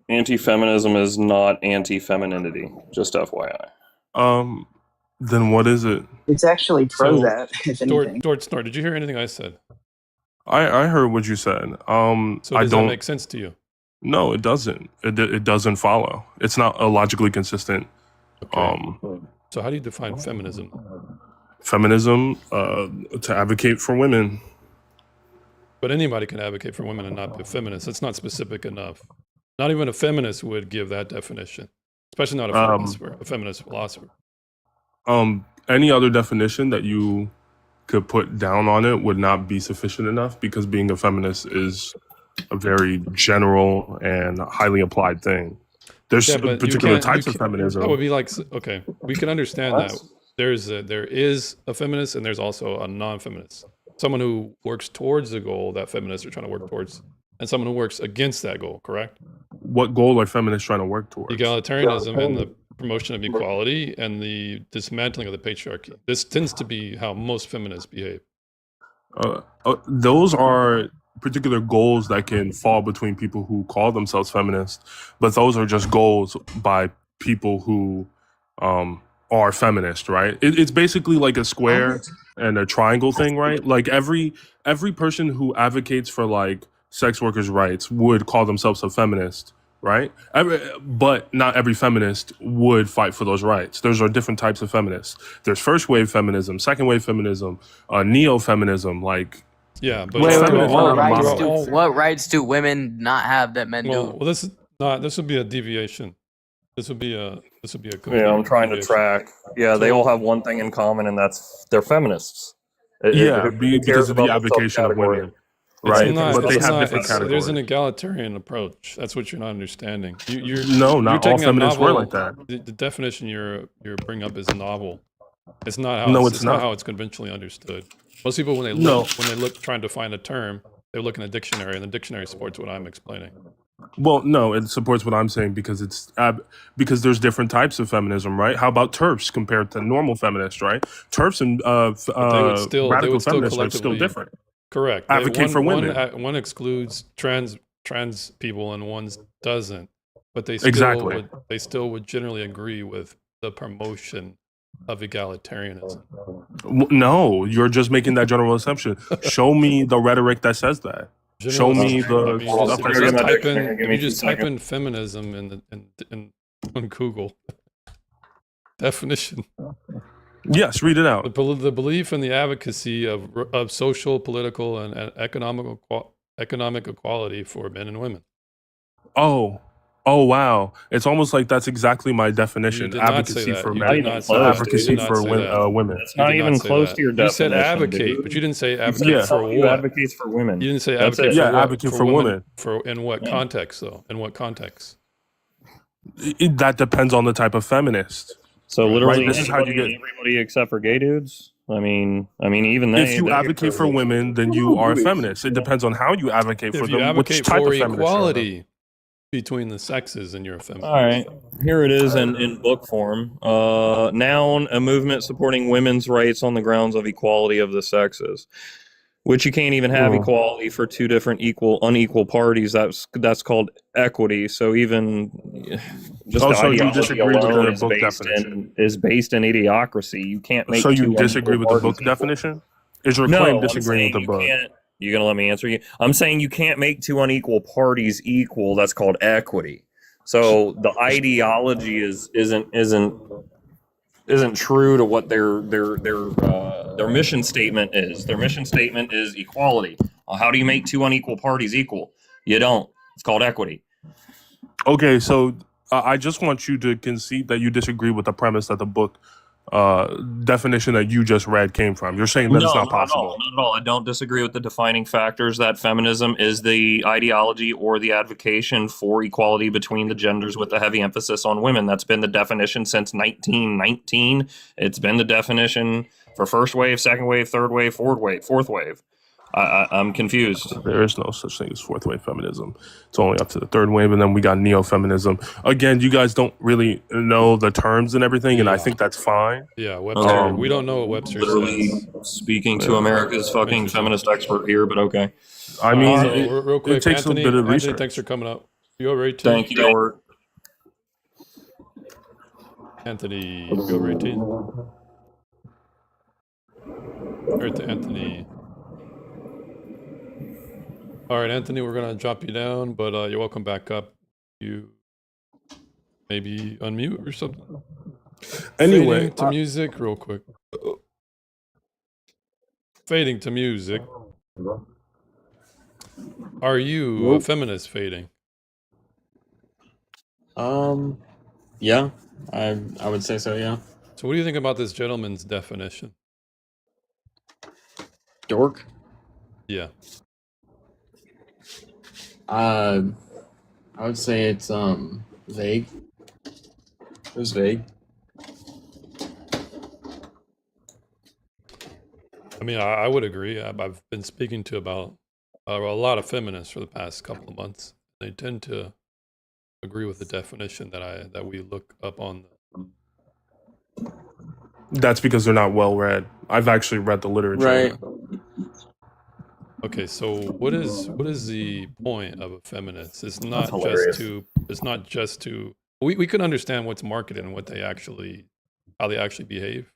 Anti-feminism is not anti-femininity. Just FYI. Then what is it? It's actually pro So, that, if anything. Dort Snort, did you hear anything I said? I heard what you said. So I does that don't. make sense to you? No, it doesn't. It doesn't follow. It's not a logically consistent. Okay. So how do you define feminism? Feminism to advocate for women. But anybody can advocate for women and not be a feminist. It's not specific enough. Not even a feminist would give that definition, especially not a feminist philosopher. Any other definition that you could put down on it would not be sufficient enough because being a feminist is a very general and highly applied thing. There's Yeah, but particular you types of can't- feminism. That would be like, okay, we can understand that there is a feminist and there's also a non-feminist. Someone who works towards the goal that feminists are trying to work towards, and someone who works against that goal, correct? What goal are feminists trying to work towards? Egalitarianism and the promotion of equality and the dismantling of the patriarchy. This tends to be how most feminists behave. Those are particular goals that can fall between people who call themselves feminists, but those are just goals by people who are feminist, right? It's basically like a square and a triangle thing, right? Like every person who advocates for like sex workers' rights would call themselves a feminist, right? But not every feminist would fight for those rights. Those are different types of feminists. There's first wave feminism, second wave feminism, neo-feminism, like. Yeah, but Wait, they're what all- rights do women not have that men well, do? well, this is not. This would be a deviation. This would be a. Yeah, I'm trying to deviation. track. Yeah, they all have one thing in common, and that's they're feminists. Yeah, who cares because of the about advocation of subcategory? women, It's right? not- But they it's have not- different it's- There's an categories. egalitarian approach. That's what you're not understanding. You're No, not all taking a feminists were novel- like that. The definition you're bringing up is novel. It's not how. No, it's it's not not. how it's conventionally understood. Most people, when they No. look trying to find a term, they look in a dictionary, and the dictionary supports what I'm explaining. Well, no, it supports what I'm saying because because there's different types of feminism, right? How about TERFs compared to normal feminists, right? TERFs and radical feminists are still collectively- different. Correct. Advocate for women. One excludes trans people, and one doesn't. But they still Exactly. would generally agree with the promotion of egalitarianism. No, you're just making that general assumption. Show me the rhetoric that says that. Show me the I mean, Hold on, if I'm you gonna just get my type dictionary. in, Give if me you 2 just type seconds. in feminism on Google definition, Yes, read it the, out. the belief in the advocacy of social, political, and economic equality for men and women. Oh, wow. It's almost like that's exactly my You definition. did not say Advocacy that. for You men. did not say that. Advocacy You did not for say that. women. It's You not did even say close that. to your You definition. said advocate, dude. but you didn't say You advocate said for you what? advocates for women. You didn't say That's advocate it. for Yeah, what? advocate for women. For in what Yeah. context though? In what context? That depends on the type of feminist. So literally, Right, this is how you everybody except for gay dudes. I mean, even they. If you advocate for women, then you are a feminist. It depends on how you advocate for If you them, which advocate type for of feminist you are. equality between the sexes, then you're a feminist. All right, here it is in book form. Noun: a movement supporting women's rights on the grounds of equality of the sexes. Which you can't even have Oh. equality for two different unequal parties. That's called equity. So even just Oh, the so you ideology disagree with alone the is book based definition. is based in idiocracy. You can't make. So you two disagree unequal with the book parties equal. definition? Is your No, claim I'm disagreeing saying with the you book? can't. You're gonna let me answer you. I'm saying you can't make two unequal parties equal. That's called equity. So the ideology isn't true to what their mission statement is. Their mission statement is equality. Well, how do you make two unequal parties equal? You don't. It's called equity. Okay, so I just want you to concede that you disagree with the premise that the book definition that you just read came from. You're saying that it's not Not at all. possible. Not at all. I don't disagree with the defining factors that feminism is the ideology or the advocation for equality between the genders with a heavy emphasis on women. That's been the definition since 1919. It's been the definition for first wave, second wave, third wave, fourth wave. I'm confused. There is no such thing as fourth wave feminism. It's only up to the third wave, and then we got neo-feminism. Again, you guys don't really know the terms and everything, and I think that's fine. Yeah, Webster. We don't know what Webster Literally says. speaking to America's fucking feminist expert here, but okay. I mean, So, real quick, it takes Anthony, a bit of Anthony, research. thanks for coming up. You over 18? Thank you, Albert. Anthony, you over 18? Right to Anthony. All right, Anthony, we're gonna drop you down, but you're welcome back up. You maybe unmute or something. Anyway, Fading to music, real quick. Fading to music. Are you a feminist, Fading? Yeah, I would say so. Yeah, So, what do you think about this gentleman's definition? dork. Yeah. I would say it's vague. It was vague. I mean, I would agree. I've been speaking to about a lot of feminists for the past couple of months. They tend to agree with the definition that we look up on. that's because they're not well read. I've actually read the literature. Right. Okay, so what is the point of a feminist? It's not hilarious. just to we can understand what's marketed and what they actually how they actually behave.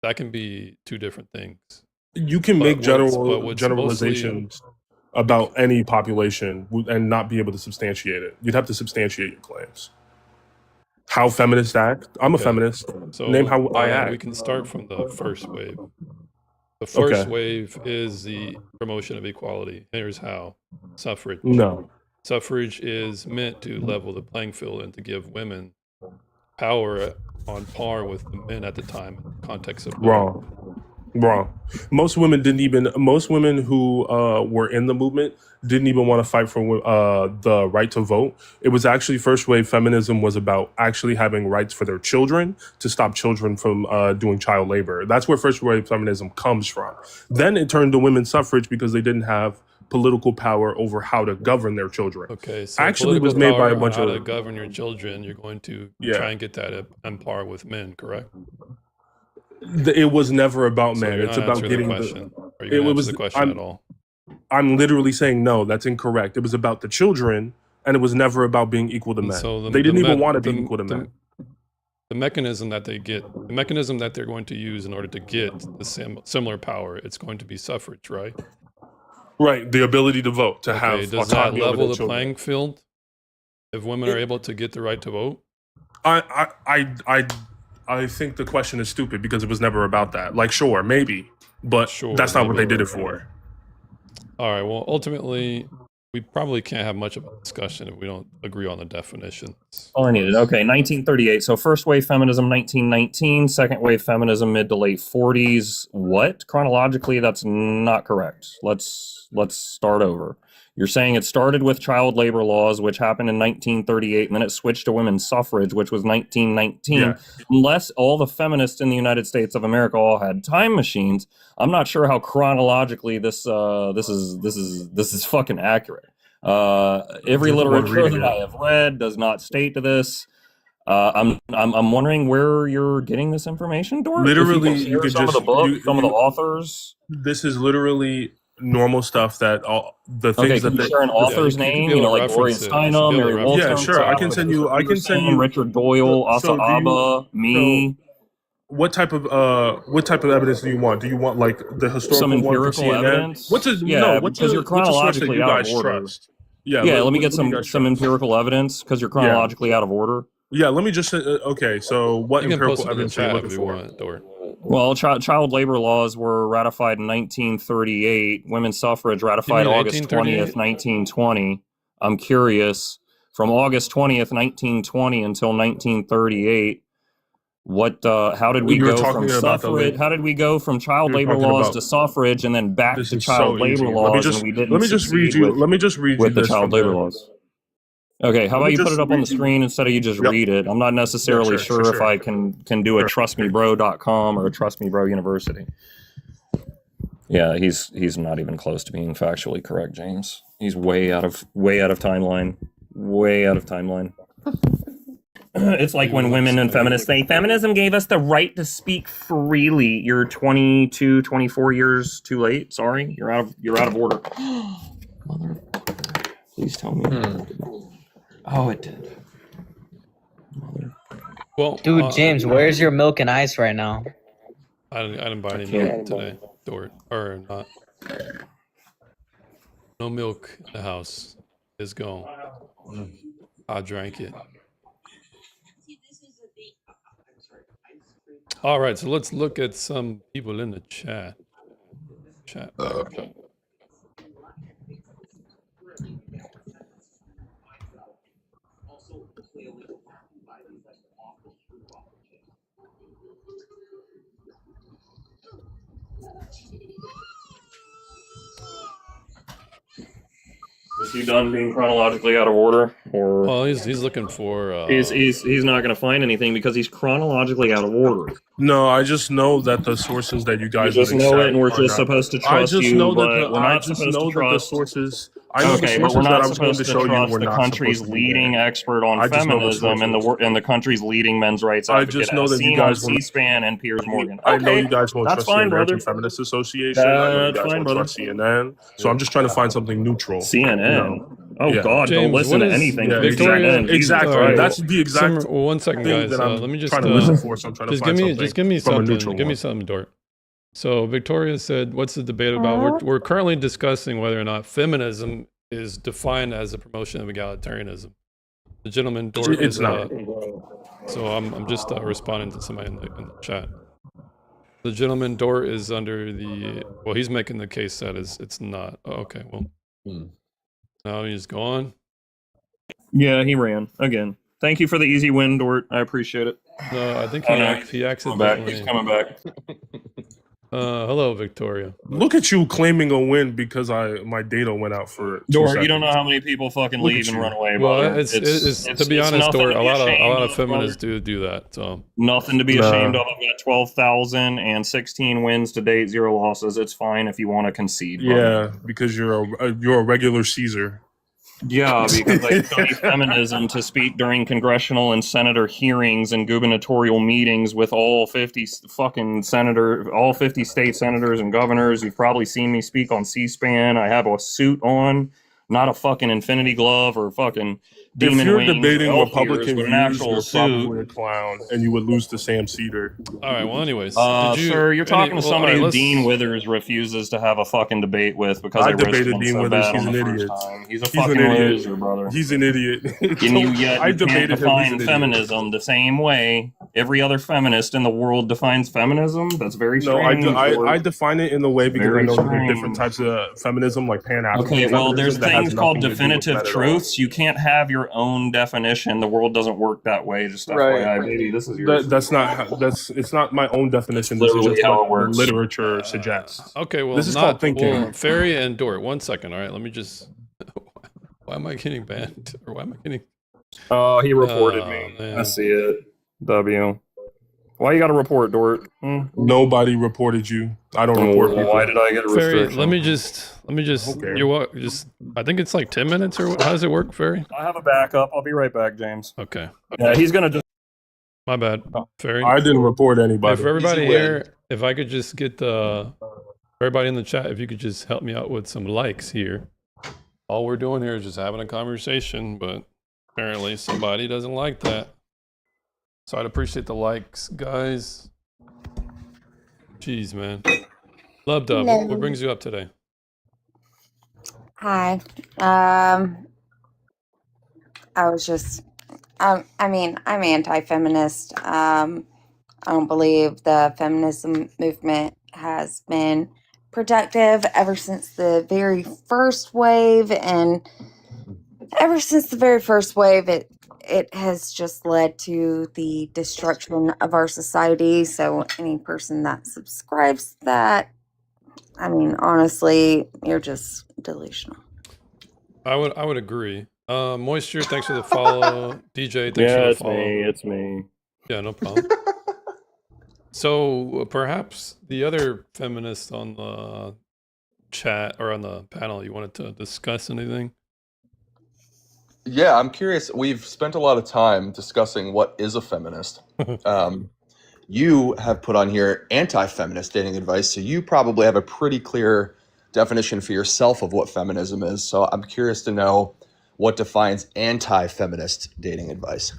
That can be two different things. You can But make what's generalizations about any population and not be able to substantiate it. You'd have to substantiate your claims. How feminists act? I'm a Okay. feminist. So Name how I we act. can start from the first wave. The first Okay. wave is the promotion of equality. Here's how: suffrage. No. Suffrage is meant to level the playing field and to give women power on par with the men at the time in the context of voting. Wrong. Most women who were in the movement didn't even want to fight for the right to vote. It was actually first wave feminism was about actually having rights for their children to stop children from doing child labor. That's where first wave feminism comes from. Then it turned to women's suffrage because they didn't have political power over how to govern their children. Okay, so Actually, it was political made by a power on bunch how of to govern your children. You're going to Yeah. try and get that on par with men, correct? It was never about So men. you're It's not about answering getting the the. question. Are you It going to answer was. the question at all? I'm literally saying no. That's incorrect. It was about the children, and it was never about being equal to And men. so They didn't even me- want to be the- equal to the- men. The mechanism that they're going to use in order to get the similar power, it's going to be suffrage, right? Right, the ability to vote, to Okay, have does that autonomy over level their the children. playing field if women are able to get the right to vote? I think the question is stupid because it was never about that. Like, sure, maybe, but Sure, that's not what they maybe. did it for. All right, well, ultimately, we probably can't have much of a discussion if we don't agree on the definitions. All I needed. Okay, 1938. So first wave feminism, 1919. Second wave feminism, mid to late 40s. What? Chronologically, that's not correct. Let's start over. You're saying it started with child labor laws, which happened in 1938, and then it switched to women's suffrage, which was 1919. Yeah. Unless all the feminists in the United States of America all had time machines, I'm not sure how chronologically this is fucking accurate. Every Just literature reading that it. I have read does not state to this. I'm wondering where you're getting this information, Dort. Literally, if you you could some just- of the book, you- some of the you- authors. This is literally normal stuff that all the Okay, things can that you share an author's you could name? be You able know, to like Gloria reference it. You should Steinem, be able to Mary reference Yeah, Wollstonecraft, sure. I can send you. I can send you. Richard Doyle, Asa So do you- Abba, me. What type of evidence do you want? Do you want like the historical Some one from empirical CNN? evidence? What's a Yeah, no? What's because a, you're what's a source that chronologically you out of guys order. trust? Yeah, let me get what do you guys some trust? empirical evidence because you're chronologically out of order. Yeah, let me just say, okay. So, what You can empirical post it in the evidence are you chat looking if you for? want, Dort. Well, child labor laws were ratified in 1938. Women's suffrage ratified mean August 20th, 1838? 1920. I'm curious. From August 20th, 1920 until 1938, What? How did we You were go from talking about the suffrage? late. How did we go from child You were labor talking laws about. to suffrage, and then back This to is child so labor easy. laws, and we didn't Let me just read succeed you. with Let me just read you the this child from labor the. laws? Okay, how Let about me you put just it up on the read you. screen instead of you just Yep. read it? I'm not Yeah, necessarily sure, sure if sure. I can do a Sure. trustmebro.com or a Trust Me Bro University. Yeah, he's not even close to being factually correct, James. He's way out of timeline. Way out of timeline. It's like when women and feminists say feminism gave us the right to speak freely. You're 22, 24 years too late. Sorry, you're out of order. Motherfucker. Please tell me. Oh, it did. Well, Dude, James, where's your milk and ice right now? I didn't buy any can't- milk today, Dort, or not. No milk in the house. It's gone. I drank it. All right, so let's look at some people in the chat. Is he done being chronologically out of order, or Well, he's looking for. he's not going to find anything because he's chronologically out of order? No, I just know that the sources that you You guys just would know it, accept and we're are just not. supposed to I trust just you, know but that we're I not just supposed know to that the trust. sources. I know Okay, the but we're sources that not I was going supposed to to show you trust were the not country's supposed to be leading there. expert on I just know the feminism and sources. the country's leading men's rights I advocate, just know as that you seen on guys will. C-SPAN and Piers Morgan. I know Okay, you guys won't that's trust the fine, American brother. Feminist Association. I know you That's guys fine, won't brother. trust CNN. So I'm just trying to find something neutral. CNN. Oh Yeah. God, don't James, listen what to is anything Yeah, from Victoria? CNN. Jesus exactly. Christ. That's the exact Summer, 1 second, thing guys. that I'm Let me just trying to listen for. So I'm trying to just find something give me from a something. neutral Give me one. something, Dort. So Victoria said, "What's the debate about?" We're currently discussing whether or not feminism is defined as a promotion of egalitarianism. The gentleman Dort It's is not. so I'm just responding to somebody in the chat. The gentleman Dort is under the he's making the case that it's not. Oh, okay, well now he's gone. Yeah, he ran again. Thank you for the easy win, Dort. I appreciate it. No, I think Oh, no, he Coming back. accidentally. He's coming back. Hello, Victoria. Look at you claiming a win because my data went out for 2 Dort, seconds. you don't know how many people fucking Look leave at and you. run away, Well, brother. it's to be honest, nothing Dort, to a be lot ashamed of of, feminists brother. do that. So Nothing to be Nah. ashamed of. I've got 12,016 wins to date, 0 losses. It's fine if you want to concede. Brother. Yeah, because you're a regular Caesar. Yeah, because I study feminism to speak during congressional and senator hearings and gubernatorial meetings with all 50 state senators and governors. You've probably seen me speak on C-SPAN. I have a suit on, not a fucking infinity glove or fucking demon If you're wings or debating elf Republican ears, but an views, actual you're suit. probably a clown, and you would lose to Sam Cedar. all right. Well, anyways, did you, Sir, you're talking to somebody who let's- Dean Withers refuses to have a fucking debate with because I I roasted debated him Dean so Withers. bad He's on the an first idiot. time. He's a He's fucking an idiot. loser, brother. He's an idiot. And you can't debated him. define He's an idiot. feminism the same way every other feminist in the world defines feminism. That's very No, strange. I define it in the way because Very I know that there are strange. different types of feminism, like Pan-African Okay, well, feminism, there's that has things called nothing to do with definitive men at all. truths. You can't have your own definition. The world doesn't work that way. Just FYI, baby. This is yours. It's not my own definition. This is literally just how what it works. literature suggests. Okay, well, This is called thinking. Well, Ferry and Dort. 1 second. All right, let me just. Why am I getting banned? Or why am I getting? Oh, he reported Oh, me. man. I see it. W. Why you got to report, Dort? Nobody reported you. I don't report people. Why did I get a Ferry, restriction? let me just. Okay. You what? Just. I think it's like 10 minutes or how does it work, Ferry? I have a backup. I'll be right back, James. Okay. Yeah, he's gonna just. My bad, Ferry. I didn't report anybody. If everybody Easy win. here, if I could just get everybody in the chat, if you could just help me out with some likes here. All we're doing here is just having a conversation, but apparently somebody doesn't like that. So I'd appreciate the likes, guys. Jeez, man. Love Dub, what brings you up today? Hi. I was just, I mean, I'm anti-feminist. I don't believe the feminism movement has been productive ever since the very first wave, and ever since the very first wave, it has just led to the destruction of our society. So any person that subscribes to that, I mean, honestly, you're just delusional. I would agree. Moisture, thanks for the follow. DJ, thanks Yeah, for the it's follow. me. It's me. Yeah, no problem. So perhaps the other feminists on the chat or on the panel, you wanted to discuss anything? Yeah, I'm curious. We've spent a lot of time discussing what is a feminist. You have put on here anti-feminist dating advice, so you probably have a pretty clear definition for yourself of what feminism is. So I'm curious to know what defines anti-feminist dating advice.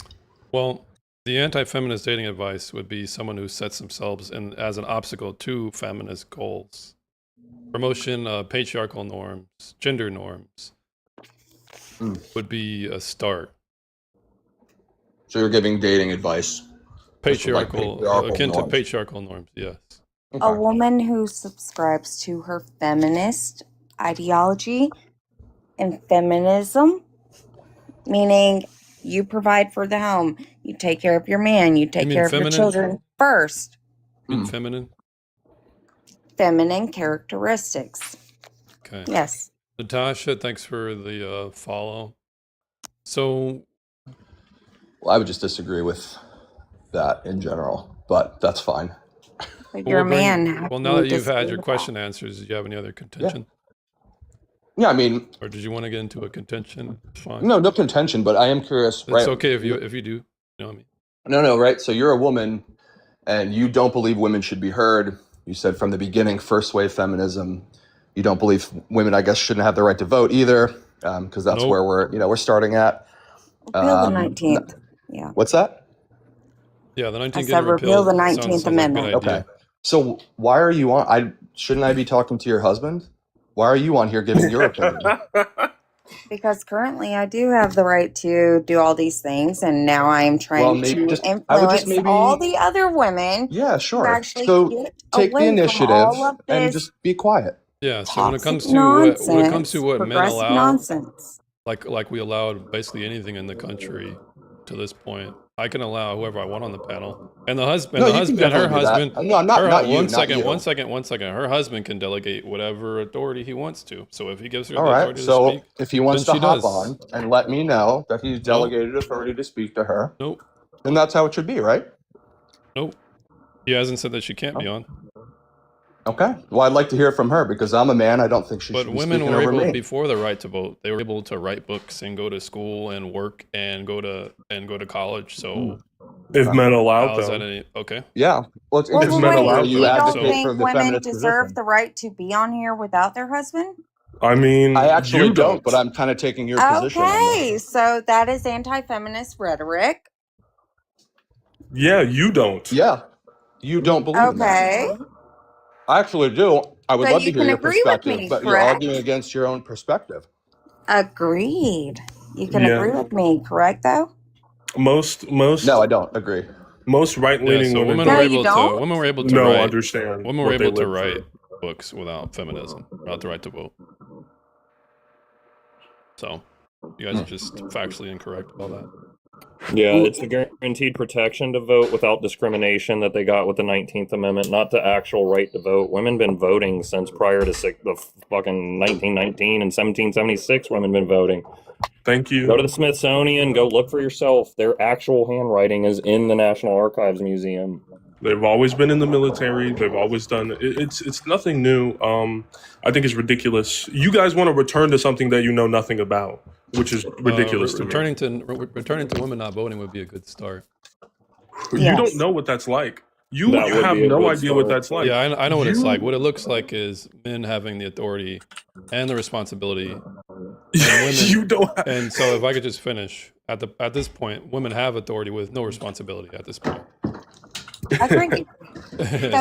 Well, the anti-feminist dating advice would be someone who sets themselves in as an obstacle to feminist goals. Promotion of patriarchal norms, gender norms would be a start. So you're giving dating advice. Patriarchal, akin to norms. patriarchal norms, yes. A woman who subscribes to her feminist ideology and feminism, meaning you provide for the home, you take care of your man, you take mean care of feminine? your children first. Feminine? Feminine characteristics. Okay. Yes. Natasha, thanks for the follow. So, Well, I would just disagree with that in general, but that's fine. But you're a man. How well, can now you that you've had disagree your with question answers, do you have any other contention? Yeah, I mean, Or did you want to get into a contention? It's fine. no contention, but I am curious. It's right? okay if you do. You know what I mean? No, right? So you're a woman and you don't believe women should be heard. You said from the beginning, first wave feminism. You don't believe women, I guess, shouldn't have the right to vote either, because that's Nope. where we're starting at. Repeal the 19th. Yeah. What's that? Yeah, the 19th I getting said repeal repealed the sounds 19th like a good Amendment. idea. Okay. So why are you on? Shouldn't I be talking to your husband? Why are you on here giving your opinion? Because currently I do have the right to do all these things, and now I am trying maybe to just- I would influence just maybe- all the other women Yeah, to sure. actually So get take away the initiative from all of and this just be quiet. Yeah. So when it comes toxic to nonsense, when it comes to what men progressive allow, nonsense. like we allowed basically anything in the country to this point. I can allow whoever I want on the panel, and the husband, No, the you can husband, her definitely do that. husband. No, not you. One not second, you. one second. Her husband can delegate whatever authority he wants to. So if he gives her All the right. authority to So speak, if he wants then to she hop does. on and let me know that he's delegated authority to speak to her, Nope, then that's how it should be, right? nope. He hasn't said that she can't be on. Okay. Well, I'd like to hear from her because I'm a man. I don't think she But should be women speaking were over able, me. before the right to vote, they were able to write books and go to school and work and go to college. So If men allowed how's that them. any? Okay. Yeah. Well, it's Well, If interesting men wait, allowed that them. you you don't advocate for think the women feminist deserve position. the right to be on here without their husband? I mean, I actually you don't, but I'm kind of taking your position on that. Okay, so that is anti-feminist rhetoric. Yeah, you don't. Yeah. You don't believe in that. Okay. I actually do. I would So love you to hear can your agree with perspective, me, but you're correct? arguing against your own perspective. Agreed. You can Yeah. agree with me, correct though? Most No, I don't agree. most right Yeah. leaning So women women No, were don't you able to. don't? Women were able to no write. understand. Women were what they able to live through. write books without feminism, without the right to vote. So you guys are just factually incorrect about that. Yeah, it's the guaranteed protection to vote without discrimination that they got with the 19th Amendment, not the actual right to vote. Women been voting since prior to the fucking 1919 and 1776. Women been voting. Thank you. Go to the Smithsonian. Go look for yourself. Their actual handwriting is in the National Archives Museum. They've always been in the military. They've always done it. It's nothing new. I think it's ridiculous. You guys want to return to something that you know nothing about, which is ridiculous to me. Returning to women not voting would be a good start. You Yes. don't know what that's like. You That would have be a no good idea what start. that's like. Yeah, I know what it's You- like. What it looks like is men having the authority and the responsibility, and women. You don't. And so, if I could just finish at this point, women have authority with no responsibility at this point. Agreed. It's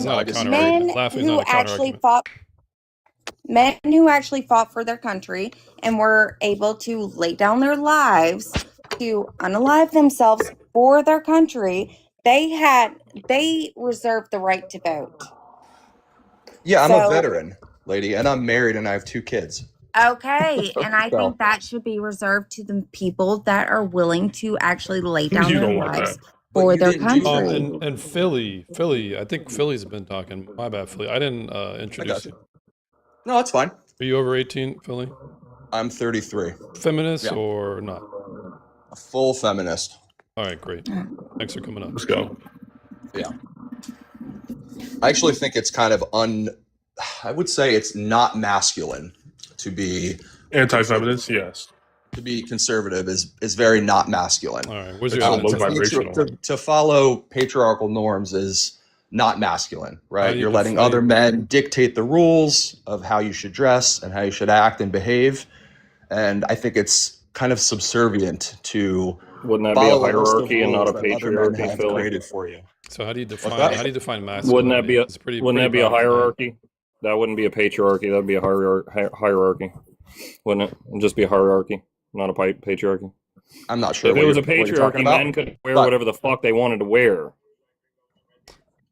So not a counter men argument. Laughing is who not a counter actually argument. fought for their country and were able to lay down their lives to unalive themselves for their country, they reserved the right to vote. Yeah, I'm So- a veteran, lady, and I'm married and I have 2 kids. Okay, and I So- think that should be reserved to the people that are willing to actually lay down You their don't want lives that. But for you their didn't do that. country. And Philly, I think Philly's been talking. My bad, Philly. I didn't introduce you. you. No, that's fine. Are you over 18, Philly? I'm 33. Feminist Yeah. or not? A full feminist. All right, great. Thanks for coming up. Let's go. Yeah. I actually think it's kind of I would say it's not masculine to be Anti-feminist, yes. to be conservative is very not masculine. All right, where's your It's Um, evidence? low to, vibrational. to follow patriarchal norms is not masculine, How right? do you You're letting define- other men dictate the rules of how you should dress and how you should act and behave. And I think it's kind of subservient to Wouldn't that be a follow a list of hierarchy and not a rules that other men patriarchy, have Philly? created for you. So how do you define that? masculinity? Wouldn't that be a It's pretty wouldn't that be a broad defined. hierarchy? That wouldn't be a patriarchy. That'd be a hierarchy, wouldn't it? It'd just be a hierarchy, not a patriarchy. I'm not sure If what it was a you're talking patriarchy, about. men could wear But- whatever the fuck they wanted to wear.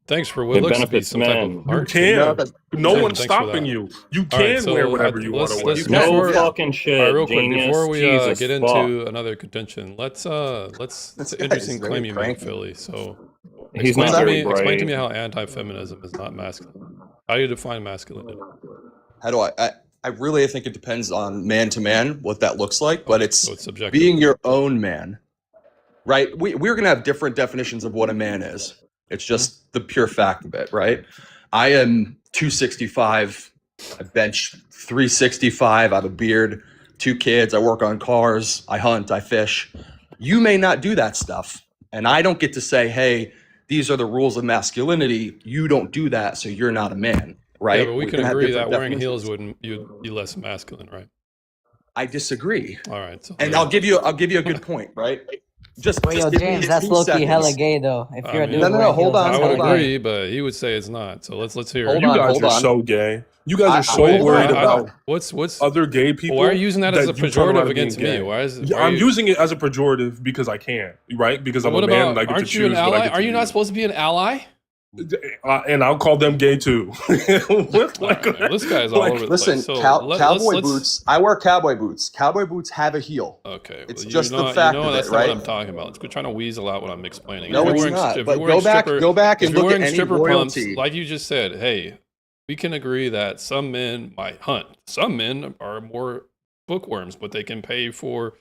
Thanks for what It looks to be benefits some type men. of You art. can. No, but- No Thanks one's for stopping that. you. You All right, can so wear whatever you want let's- to wear. let's- You can. before- No fucking shit, All right, real quick, genius. before we Jesus get fuck. into another contention, it's an This interesting guy's claim very you make, cranky. Philly. So He's explain not to very me, explain to bright. me how anti-feminism is not masculine. How do you define masculinity? How do I really think it depends on man to man what that looks like, but it's So it's subjective. being your own man, right? We're going to have different definitions of what a man is. It's just the pure fact of it, right? I am 265. I bench 365. I have a beard, 2 kids. I work on cars. I hunt. I fish. You may not do that stuff. And I don't get to say, hey, these are the rules of masculinity. You don't do that, so you're not a man, right? Yeah, but we can have agree that different wearing definitions. heels wouldn't you'd be less masculine, right? I disagree. All right. So And I'll give you a good point, right? Just Wait, yo, give me James, that's 2 low key seconds. hella gay though. If I you're a mean- dude No, no, wearing hold heels, on, I that's would hold hella on. agree, but he would say it's not. So let's hear it. Hold You on, guys hold are on. so gay. You guys are so wait, worried I- about what's other gay people. why are you using that as a you turn around pejorative and against being me? gay. Why is it? Yeah, why are I'm you- using it as a pejorative because I can, right? Because I'm What a man about? and I get to Aren't you an choose what I ally? get to Are you not do. supposed to be an ally? And I'll call them gay too. What, All right, man, this guy's all like- over the Listen, place. So cowboy let's- boots. I wear cowboy boots. Cowboy boots have a heel. Okay, It's well, just the you know, fact you know of that's it, not right? what I'm talking about. We're trying to weasel out what I'm explaining. No, If you're it's wearing- not. if But you're wearing go back if and you're look at wearing any stripper pumps, royalty. like you just said, hey, we can agree that some men might hunt. Some men are more bookworms, but they can pay to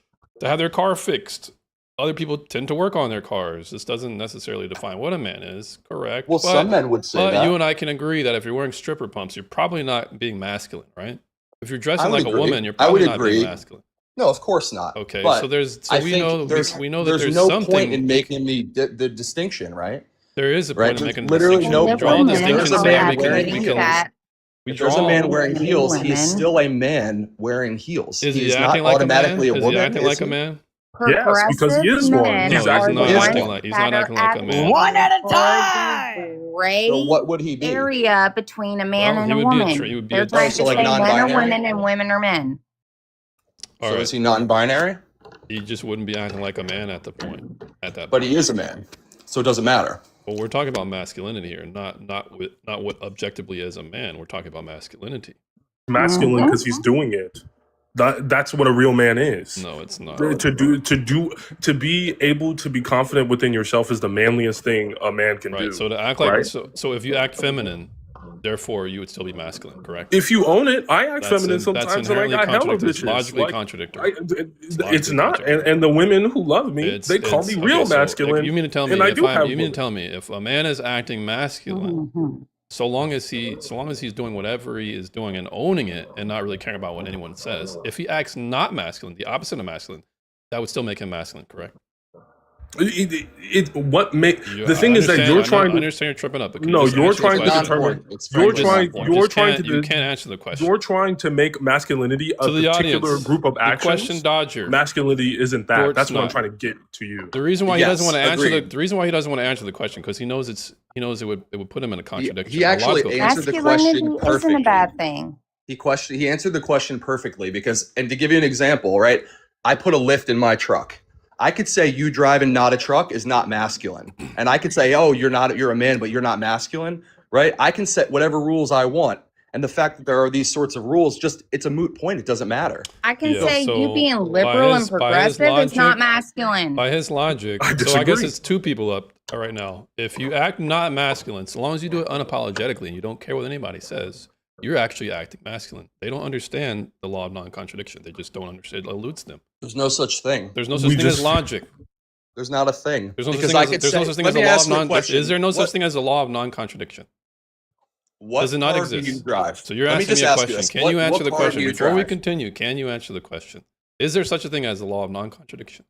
have their car fixed. Other people tend to work on their cars. This doesn't necessarily define what a man is, correct? Well, some men would say But that. you and I can agree that if you're wearing stripper pumps, you're probably not being masculine, right? If you're dressing I would like a agree. woman, you're I would probably not being agree. masculine. No, of course not. Okay, But so I we think know there's we know that there's no something. point in making the distinction, right? There is a Right, point in there's making literally distinction. no We draw a point. If distinction there's a so man that we wearing can heels, we if there's a draw. man wearing heels, he is women. still a man wearing heels. Is he he is not acting like a man? automatically a Is he woman. acting is like a he? man? Yes, because he is one. Men He's No, are acting not the Yes. acting ones like he's that not are acting like a man. advocating One at a for time. the gray So what would he be? area between a man Well, and he a would be a woman. tr- he would be They're a trying so to like say men are non-binary? women and women are men. All So right, is he non-binary? he just wouldn't be acting like a man at the point. At that, But point. he is a man, so it doesn't matter. Well, we're talking about masculinity here, not what objectively is a man. We're talking about masculinity. masculine because he's doing it. That's what a real man is. No, it's not. To be able to be confident within yourself is the manliest thing a man can do. Right. So to act like right? so if you act feminine, therefore you would still be masculine, correct? If you own it, I act feminine That's sometimes, and I inherently got hella contradictory. It's bitches. logically Like, contradictory. it's logically not, contradictory. and the women who love me, they call me real okay, so, like, masculine. you mean to tell me and I if do have you mean women. to tell me if a man is acting masculine, Mhm. so long as he's doing whatever he is doing and owning it and not really caring about what anyone says, if he acts not masculine, the opposite of masculine, that would still make him masculine, correct? What make You- the thing I is that understand- you're I trying understand you're tripping up. But can you No, just you're answer the trying to question? determine. It's You're very trying. non-point. You You're just trying can't- to. you can't answer the question. You're trying to make masculinity a To the particular audience, group of the actions. question dodger. Masculinity isn't that. Dort's That's what I'm not. trying to get to you. The reason why he Yes, doesn't want to answer agreed. the reason why he doesn't want to answer the question because he knows it would put him in a contradiction. he a actually logical answered the Masculinity question isn't perfectly. a bad thing. He answered the question perfectly because, and to give you an example, right? I put a lift in my truck. I could say you driving not a truck is not masculine, and I could say, oh, you're a man, but you're not masculine, right? I can set whatever rules I want, And the fact that there are these sorts of rules, just it's a moot point. It doesn't matter. I can Yeah, say so you being by liberal his- and by his progressive is not logic- masculine. By his logic, I so I guess disagree. it's two people up right now. If you act not masculine, so long as you do it unapologetically and you don't care what anybody says, you're actually acting masculine. They don't understand the law of non-contradiction. They just don't understand. It eludes them. There's no such thing. There's no such We thing as just- logic. There's not a thing. There's no such Because thing I as, could there's say, no such thing let as me a law ask of you a non. question. Is there no such What- thing as a law of non-contradiction? What Does it not car do you exist? drive? So you're Let me asking just me a ask you question. this. Can What- you answer what the car do question you before we drive? continue? Can you answer the question? Is there such a thing as a law of non-contradiction?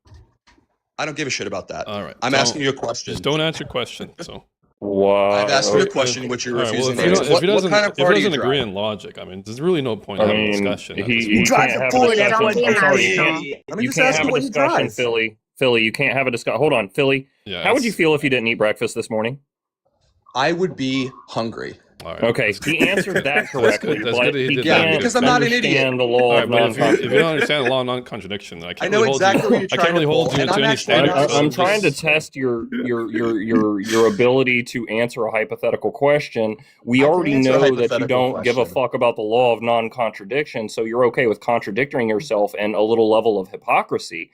I don't give a shit about that. All right. I'm don't- asking you a question. Just don't answer question. So. Wow. I've asked you a Okay. question which you're All right, well, refusing if to he, answer. don't- if he What doesn't, kind of if he car do you doesn't agree drive? in logic, I mean, there's really no point I having a mean, discussion. at this you point. drive can't a have Ford, a I don't discussion. want to I'm sorry, be you an can't- Let me you just can't ask have you a what you discussion, drive. Philly. Philly, you can't have a discussion. Hold on, Philly. Yeah, How would you it's- feel if you didn't eat breakfast this morning? I would be hungry. All right. Okay, he answered that correctly, That's but good that he he did can't that. because I'm not an idiot. understand the All law right, of but if you don't non-contradiction. understand the law of non-contradiction, then I can't I know really exactly hold what you. you're I can't trying really to hold pull, you and to I'm any actually standard. not so I'm just- trying to test your ability to answer a hypothetical question. We I can already answer a know that you hypothetical don't give a question. fuck about the law of non-contradiction, so you're okay with contradicting yourself and a little level of hypocrisy.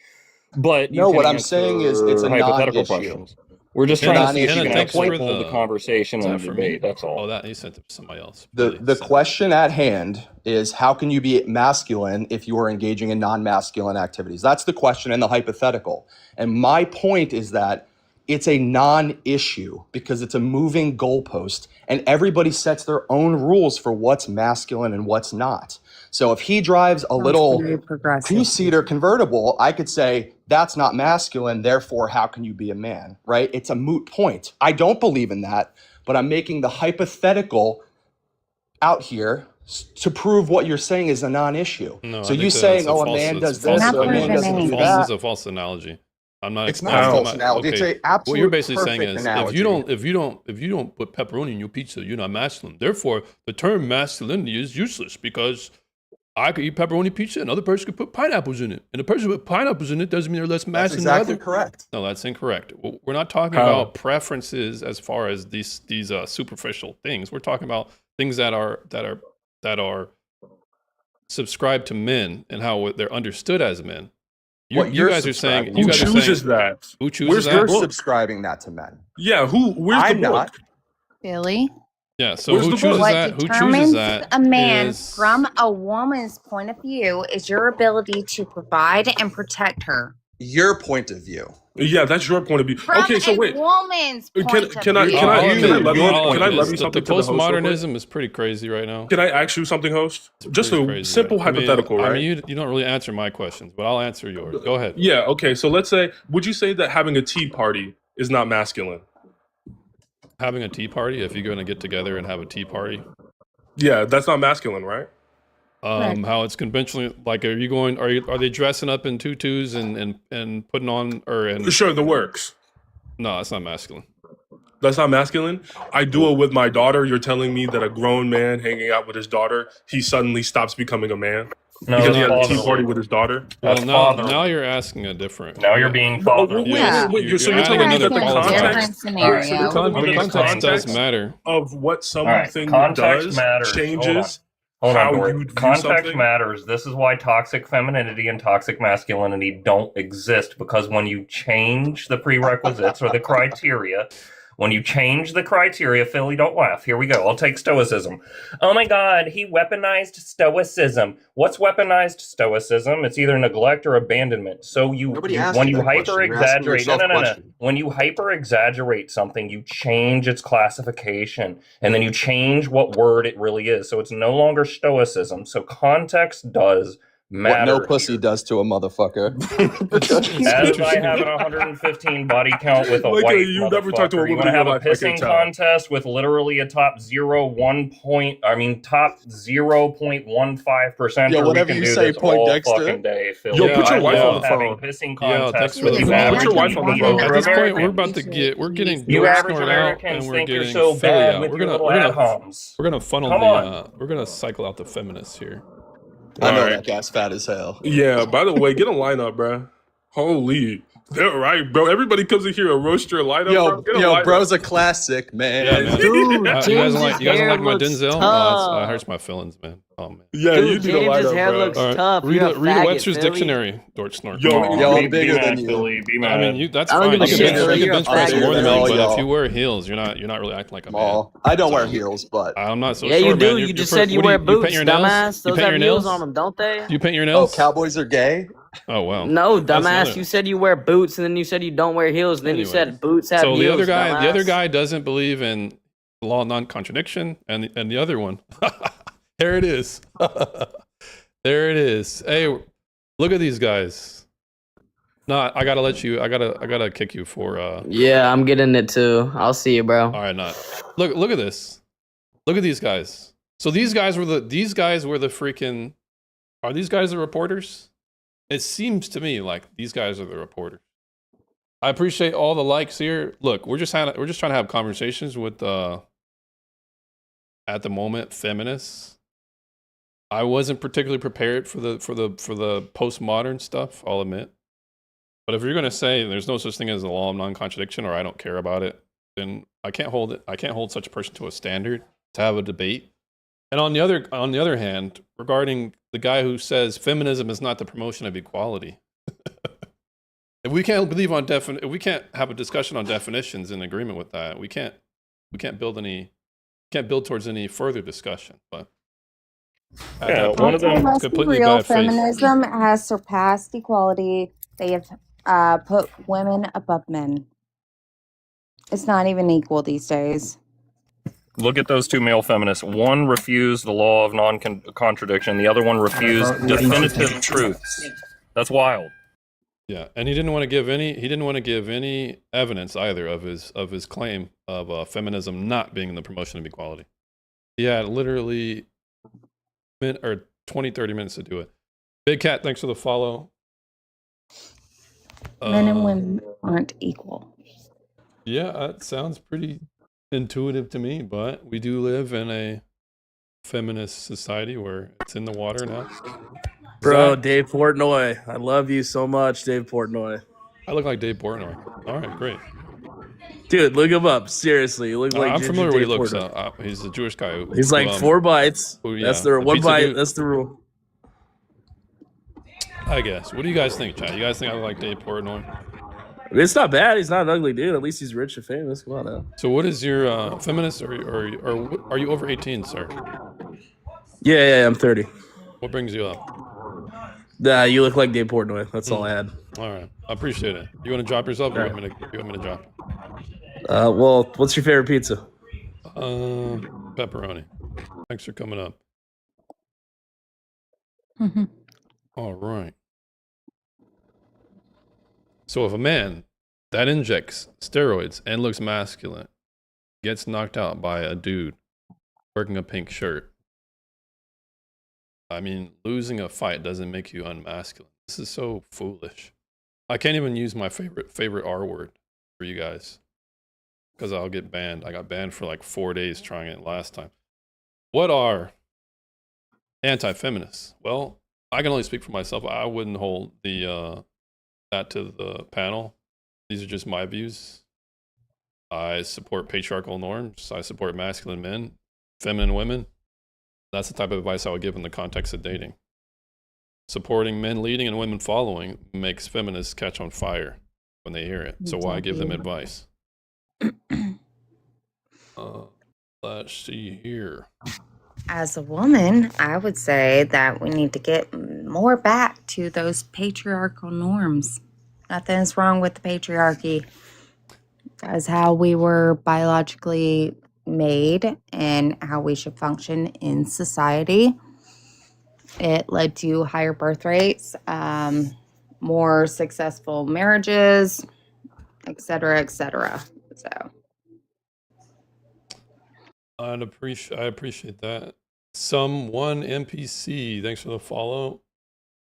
But you No, can what I'm saying is it's a answer hypothetical non-issue. questions. We're just It's a trying to see if non-issue. you can Hannah, thanks for actually hold the- the conversation Is and that the for me? debate. That's all. Oh, that he sent it to somebody else. The Really the sent it. question at hand is how can you be masculine if you are engaging in non-masculine activities? That's the question in the hypothetical. And my point is that it's a non-issue because it's a moving goalpost and everybody sets their own rules for what's masculine and what's not. So if he drives a little Very progressive. two-seater convertible, I could say that's not masculine, therefore how can you be a man, right? It's a moot point. I don't believe in that, but I'm making the hypothetical out here to prove what you're saying is a non-issue. No, So I you think saying, that's oh, a false- man it's does false this or a man analogy. doesn't do False- that. This is a false analogy. I'm not. It's I'm not a false not- analogy. It's okay. a absolute What you're basically saying perfect is, analogy. if you don't put pepperoni in your pizza, you're not masculine. Therefore, the term masculinity is useless because I could eat pepperoni pizza, another person could put pineapples in it, and the person with pineapples in it doesn't mean they're less That's masculine exactly than the other. correct. No, that's incorrect. We're not talking How? about preferences as far as these superficial things. We're talking about things that are subscribed to men and how they're understood as men. What You you're guys are saying. subscribing You Who guys are chooses saying. that? Who chooses Where's that? your You're book? subscribing that to men. Yeah, who? Where's I'm the book? not. Billy. Yeah. So Where's who the chooses book? What that? Who chooses determines that? a man is- from a woman's point of view is your ability to provide and protect her. Your point of view. Yeah, that's your point of view. From Okay, so a wait. woman's point Can of I view. can I I'll can I admit, levy I'll can I admit, levy the something to the host? real quick? postmodernism is pretty crazy right now. Can I ask you something, host? Just Pretty a crazy, simple right? hypothetical, I right? mean, you don't really answer my questions, but I'll answer yours. Go ahead. Yeah, okay. So let's say, would you say that having a tea party is not masculine? Having a tea party, if you're going to get together and have a tea party, Yeah, that's not masculine, right? Correct. how it's conventionally like, are they dressing up in tutus and putting on Sure, the works. no, it's not masculine. That's not masculine. I do it with my daughter. You're telling me that a grown man hanging out with his daughter, he suddenly stops becoming a man No, because he that's had a tea fatherly. party with his daughter. Well, That's now fatherly. you're asking a different. Now you're being fatherly. Yeah. Wait, so You're you're telling me adding that the another That's a different context scenario. so you're telling me the Context context does matter. of what Alright, something context does matters. changes Hold on, how Dory. you view Context something? matters. This is why toxic femininity and toxic masculinity don't exist, because when you change the prerequisites or the criteria, when you change the criteria, Philly, don't laugh. Here we go. I'll take stoicism. Oh my God, he weaponized stoicism. What's weaponized stoicism? It's either neglect or abandonment. So Nobody asked when you you that question. hyper You're asking exaggerate, yourself a question. when you hyper exaggerate something, you change its classification, and then you change what word it really is. So it's no longer stoicism. So context does What matter. no pussy does to a motherfucker. As I have an 115 body count with a Like, white you never talked to a motherfucker. You woman want to in have your a life, I can pissing tell. contest with literally a top 0.15%. Yeah, We whatever can you do say, this all Poindexter. fucking day, Phil. Yo, put your I wife love on the having phone. pissing Yeah, contests thanks for with the you phone. average Put your wife on the phone. At this point, Americans. we're about to get we're getting You George average snorted out, Americans and we're think you're getting so Philly bad out. with We're your gonna little we're gonna ad-homs. we're gonna funnel Come the on. we're gonna cycle out the feminists here. I know Alright. that guy's fat as hell. Yeah, by the way, get a lineup, bruh. Holy. They're right, bro. Everybody comes in here and roast your lineup. Yo, bro. Get a yo, lineup. bro's a classic, man. Yeah, man. Dude, You guys James's don't like hair my looks Denzel? Oh, tough. that hurts my feelings, man. Oh man. Yeah, you Dude, need a James's lineup, hair bro. looks All right, tough. read You're a, a read a faggot, Webster's Philly. dictionary, Dorch Snort. Yo, Aw, Yo, I'm be bigger mad, than you. Philly. Be I mad. mean, that's I don't fine. give a You can shit, bench, Philly. you You're can a bench press faggot. more than Bigger me, than but all if you y'all. wear heels, you're not really acting like a man. Maul. I don't wear So heels, but I'm not so Yeah, sure, you do. man. You You're just pretty- said you what do wear you boots, paint your nails? dumbass. You Those paint have your heels nails? on them, don't they? You paint your oh, nails? cowboys are gay. Oh well. No, That's dumbass. another- You said you wear boots, and then you said you don't wear heels. Then you Anyway. said boots have So heels. the other dumbass. guy doesn't believe in the law of non-contradiction, and the other one, there it is. There it is. Hey, look at these guys. No, I gotta kick you for. Yeah, I'm getting it too. I'll see you, bro. All right, not. Look at this. Look at these guys. So these guys were the freaking. Are these guys the reporters? It seems to me like these guys are the reporters. I appreciate all the likes here. Look, we're just trying to have conversations with at the moment feminists. I wasn't particularly prepared for the postmodern stuff, I'll admit. But if you're going to say there's no such thing as the law of non-contradiction, or I don't care about it, then I can't hold such a person to a standard to have a debate. And on the other hand, regarding the guy who says feminism is not the promotion of equality, if we can't if we can't have a discussion on definitions in agreement with that, we can't build towards any further discussion. But at Yeah, that one of point, them- Let's be completely real. bad faith. Feminism has surpassed equality. They have put women above men. It's not even equal these days. Look at those two male feminists. One refused the law of non-contradiction. The other one refused definitive truths. That's wild. Yeah, and he didn't want to give any evidence either of his claim of feminism not being in the promotion of equality. He had literally 20-30 minutes to do it. Big Cat, thanks for the follow. Men and women aren't equal. Yeah, that sounds pretty intuitive to me, but we do live in a feminist society where it's in the water now. Bro, Zach? Dave Portnoy. I love you so much, Dave Portnoy. I look like Dave Portnoy. All right, great. Dude, look him up. Seriously, you look like I'm Ginger familiar with Dave what he looks Portnoy. He's a Jewish guy. He's like 4 bites. That's the one pizza bite. dude. That's the rule. I guess. What do you guys think, Chad? You guys think I look like Dave Portnoy? I mean, it's not bad. He's not an ugly dude. At least he's rich and famous. Come on now. So what is your feminist or are you over 18, sir? Yeah, I'm 30. What brings you up? Nah, you look like Dave Portnoy. That's all I had. All right, I appreciate it. You want to drop yourself, or you want me to drop? Well, what's your favorite pizza? Pepperoni. Thanks for coming up. All right. So if a man that injects steroids and looks masculine gets knocked out by a dude wearing a pink shirt, I mean, losing a fight doesn't make you unmasculine. This is so foolish. I can't even use my favorite R word for you guys because I'll get banned. I got banned for like 4 days trying it last time. What are anti-feminists? Well, I can only speak for myself. I wouldn't hold that to the panel. These are just my views. I support patriarchal norms. I support masculine men, feminine women. That's the type of advice I would give in the context of dating. Supporting men leading and women following makes feminists catch on fire when they hear it. So why give them advice? Let's see here. As a woman, I would say that we need to get more back to those patriarchal norms. Nothing's wrong with the patriarchy. That's how we were biologically made and how we should function in society. It led to higher birth rates, more successful marriages, et cetera, et cetera. So I appreciate that. One NPC, thanks for the follow.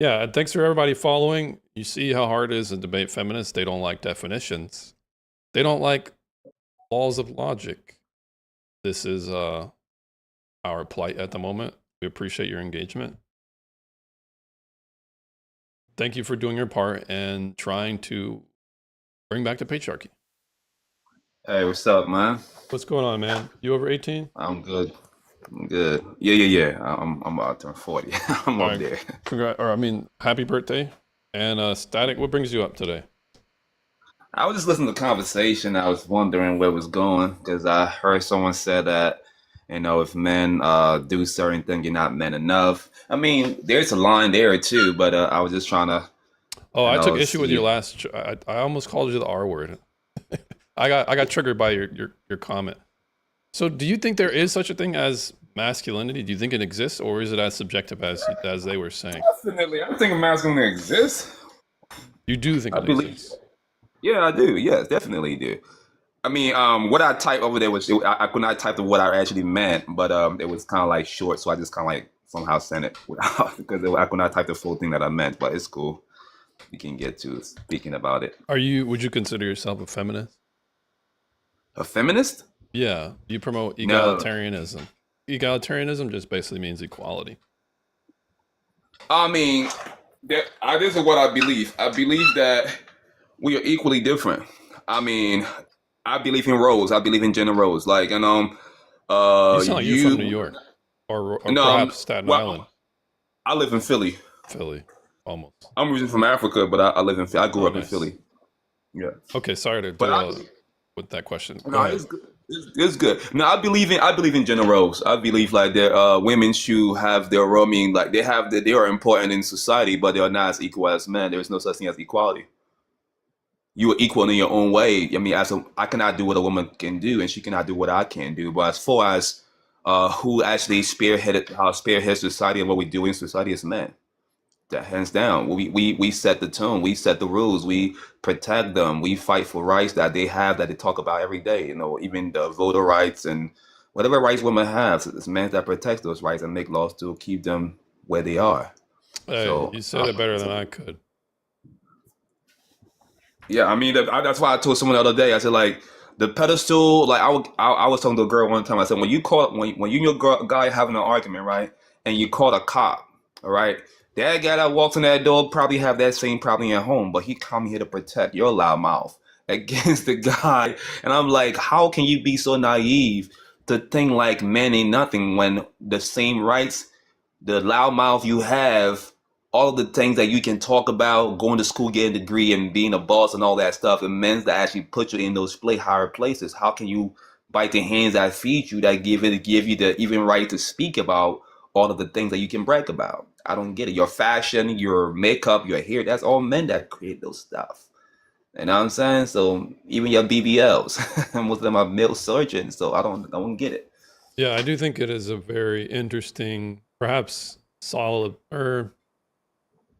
Yeah, and thanks for everybody following. You see how hard it is to debate feminists. They don't like definitions. They don't like laws of logic. This is our plight at the moment. We appreciate your engagement. Thank you for doing your part and trying to bring back the patriarchy. Hey, what's up, man? What's going on, man? You over 18? I'm good. I'm good. Yeah. I'm about to turn 40. I'm All up right. there. Happy birthday. And Static, what brings you up today? I was just listening to the conversation. I was wondering where it was going because I heard someone say that, if men do certain things, you're not men enough. I mean, there's a line there too, but I was just trying to, Oh, I took issue with see. your last. I almost called you the R word. I got triggered by your comment. So, do you think there is such a thing as masculinity? Do you think it exists, or is it as subjective as they were saying? Definitely, I think masculinity exists. You do think I it believe. exists? Yeah, I do. Yes, definitely do. I mean, what I typed over there was I could not type the what I actually meant, but it was kind of like short, so I just kind of like somehow sent it without because I could not type the full thing that I meant. But it's cool. We can get to speaking about it. Would you consider yourself a feminist? A feminist? Yeah. You promote No. egalitarianism. Egalitarianism just basically means equality. I mean, this is what I believe. I believe that we are equally different. I mean, I believe in roles. I believe in gender roles. Like, You sound like you're from New York, or No, perhaps Staten well, Island. I live in Philly. Philly, almost. I'm originally from Africa, but I live in Philly. I grew Oh, up in nice. Philly. Yeah. Okay, sorry to But derail with that question. Go No, ahead. it's good. It's good. No, I believe in gender roles. I believe like there women should have their role. I mean, like they are important in society, but they are not as equal as men. There is no such thing as equality. You are equal in your own way. I mean, I cannot do what a woman can do, and she cannot do what I can do. But as far as who actually spearheads society and what we do in society is men. That hands down. We set the tone. We set the rules. We protect them. We fight for rights that they have that they talk about every day. Even the voter rights and whatever rights women have. It's men that protect those rights and make laws to keep them where they are. Hey, So you said it better than I could. yeah, I mean that's why I told someone the other day. I said like the pedestal. Like I was talking to a girl one time. I said when you and your guy having an argument, right, and you call a cop, all right. That guy that walks in that door probably have that same problem at home, but he come here to protect your loud mouth against the guy. And I'm like, how can you be so naive to think like men ain't nothing when the same rights, the loud mouth you have, all of the things that you can talk about, going to school, getting a degree, and being a boss and all that stuff, and men that actually put you in those higher places. How can you bite the hands that feed you that give you the even right to speak about all of the things that you can brag about? I don't get it. Your fashion, your makeup, your hair, that's all men that create those stuff. You know what I'm saying? So even your BBLs, most of them are male surgeons. So I don't get it. Yeah, I do think it is a very interesting, perhaps solid, or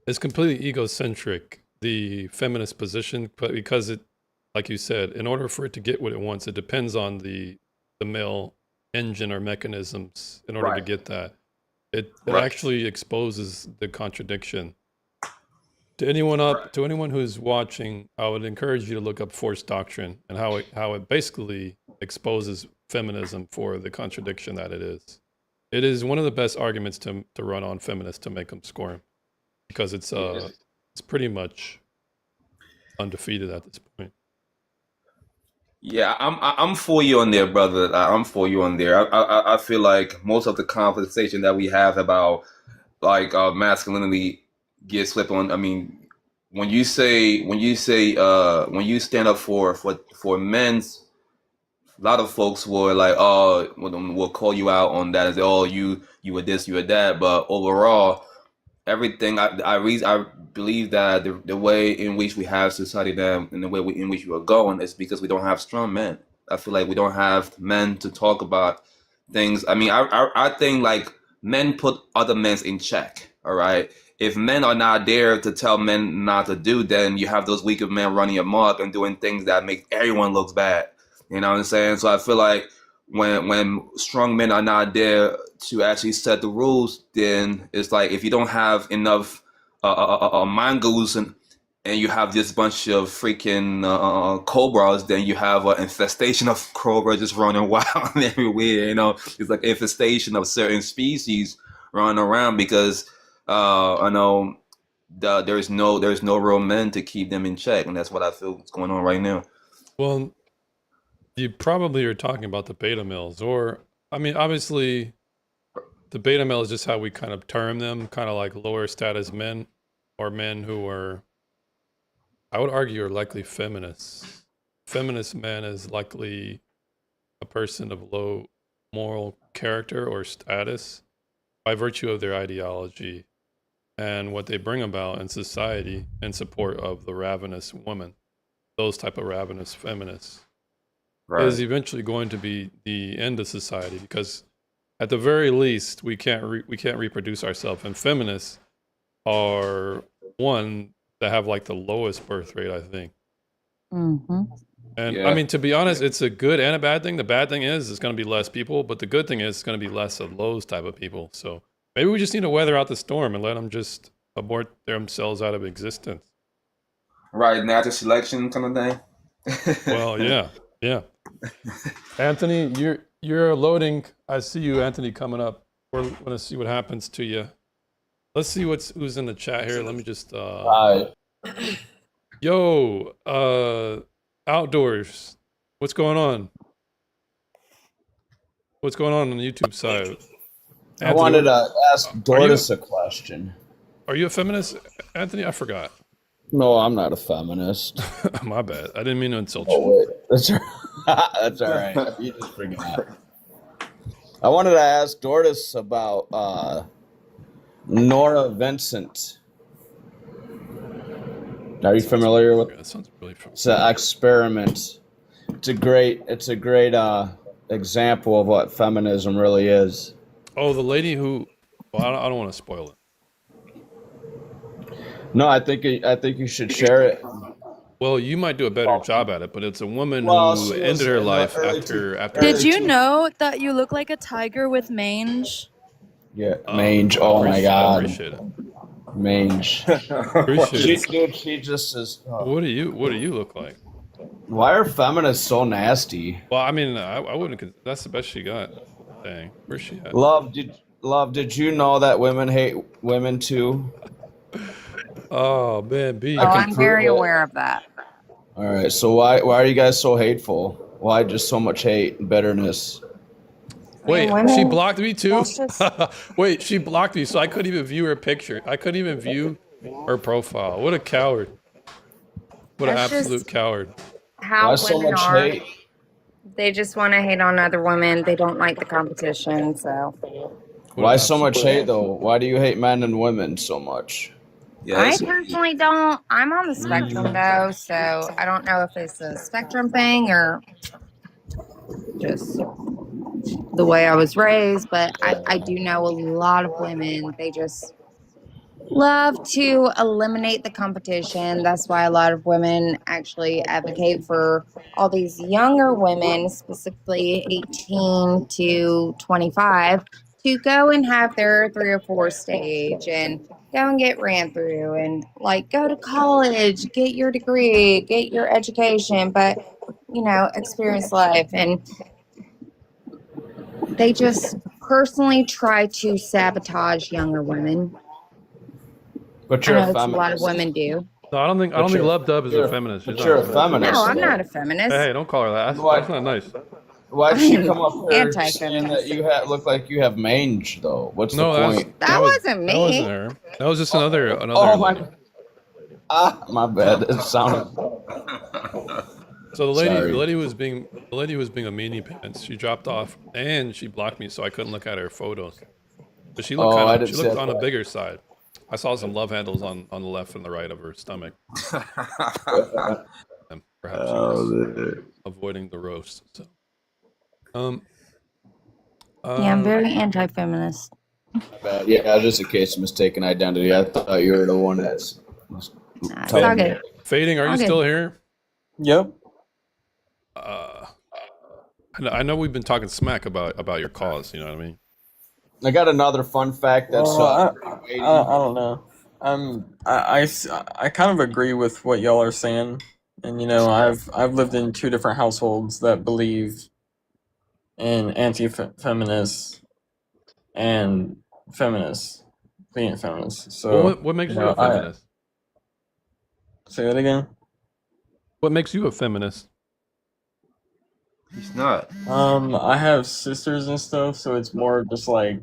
it's completely egocentric, the feminist position, but because it, like you said, in order for it to get what it wants, it depends on the male engine or mechanisms in order to Right. get that. It Right. actually exposes the contradiction. To anyone who's watching, I would encourage you to look up force doctrine and how it basically exposes feminism for the contradiction that it is. It is one of the best arguments to run on feminists to make them scorn, because it's pretty much undefeated at this point. Yeah, I'm for you on there, brother. I'm for you on there. I feel like most of the conversation that we have about like masculinity gets slipped on. I mean, when you stand up for men's, a lot of folks were like, oh, will call you out on that and say, oh, you were this, you were that. But overall, everything I believe that the way in which we have society now and the way in which we are going is because we don't have strong men. I feel like we don't have men to talk about things. I mean, I think like men put other men in check. All right. If men are not there to tell men not to do, then you have those weaker men running amok and doing things that make everyone looks bad. You know what I'm saying? So I feel like when strong men are not there to actually set the rules, then it's like if you don't have enough mongoose and you have this bunch of freaking cobras, then you have an infestation of cobras just running wild everywhere. It's like infestation of certain species running around because I know there's no real men to keep them in check, and that's what I feel is going on right now. Well, you probably are talking about the beta males, or I mean, obviously, the beta male is just how we kind of term them, kind of like lower status men, or men who are, I would argue, are likely feminists. Feminist man is likely a person of low moral character or status by virtue of their ideology and what they bring about in society in support of the ravenous woman. Those type of ravenous feminists is eventually going to be the end of society, because at the very least we can't reproduce ourselves, and feminists are one that have like the lowest birth rate, I think. Mm-hmm. And Yeah. I mean, to be honest, it's a good and a bad thing. The bad thing is it's going to be less people, but the good thing is it's going to be less of those type of people. So maybe we just need to weather out the storm and let them just abort themselves out of existence. Right, natural selection kind of thing. Well, yeah. Anthony, you're loading. I see you, Anthony, coming up. We're going to see what happens to you. Let's see who's in the chat here. Let me just yo, Outdoors. What's going on? What's going on the YouTube side? I wanted to ask Dortis a question. Are you a feminist, Anthony? I forgot. No, I'm not a feminist. My bad. I didn't mean to insult Oh, you. wait. That's all right. You just forgot. I wanted to ask Dortis about Nora Vincent. Are you familiar with? That sounds really familiar. It's an experiment. It's a great example of what feminism really is. Oh, the lady who. Well, I don't want to spoil it. No, I think you should share it. Well, you might do a better job at it, but it's a woman Well, who she ended was her in the life early after. Did you know that you look like a tiger with mange? Yeah, mange. Oh my I God, appreciate it. mange. Appreciate it. She just is. What do you look like? Why are feminists so nasty? Well, I mean, I wouldn't. That's the best she got. Dang, where's she at? Love, did you know that women hate women too? Oh man, B. Oh, I'm very aware of that. All right, so why are you guys so hateful? Why just so much hate and bitterness? Wait, women- she blocked me too? that's just- Wait, she blocked me, so I couldn't even view her picture. I couldn't even view her profile. What a coward. What an That's just- absolute coward. How Why so women much are. hate? They just want to hate on other women. They don't like the competition. So Why so much hate though? Why do you hate men and women so much? I personally don't. I'm on the spectrum though, so I don't know if it's a spectrum thing or just the way I was raised. But I do know a lot of women. They just love to eliminate the competition. That's why a lot of women actually advocate for all these younger women, specifically 18 to 25, to go and have their 3 or 4 stage and go and get ran through and like go to college, get your degree, get your education, but experience life. And they just personally try to sabotage younger women. But I you're know a it's a lot of feminist. women do. No, I don't think you're- Love Dub is a you're- feminist. but She's you're not a feminist. No, I'm though. not a feminist. Hey, don't call her that. Why- That's not nice. Why'd she come up here Anti-feminist. saying that you look like you have mange though? What's No, the that's, point? That was, wasn't That me. wasn't her. That was just another. Oh my! My bad. It sounded. So the Sorry. lady was being a meanie pants. She dropped off and she blocked me, so I couldn't look at her photos. But she looked Oh, I kind didn't she see looked that. on a bigger side. I saw some love handles on the left and the right of her stomach. And perhaps she was avoiding the roast. So, Yeah, I'm very anti-feminist. Bad. Yeah, just in case of mistaken identity. I thought you were the one that's. Nah, it's all good. Fading, are you Okay. still here? Yep. I know we've been talking smack about your cause. You know what I mean? I got another fun fact that's. Well, I don't know. I kind of agree with what y'all are saying, and I've lived in 2 different households that believe in anti-feminists and feminists being a feminist. Well, So what makes you you know, a feminist? say that again. What makes you a feminist? He's not. I have sisters and stuff, so it's more just like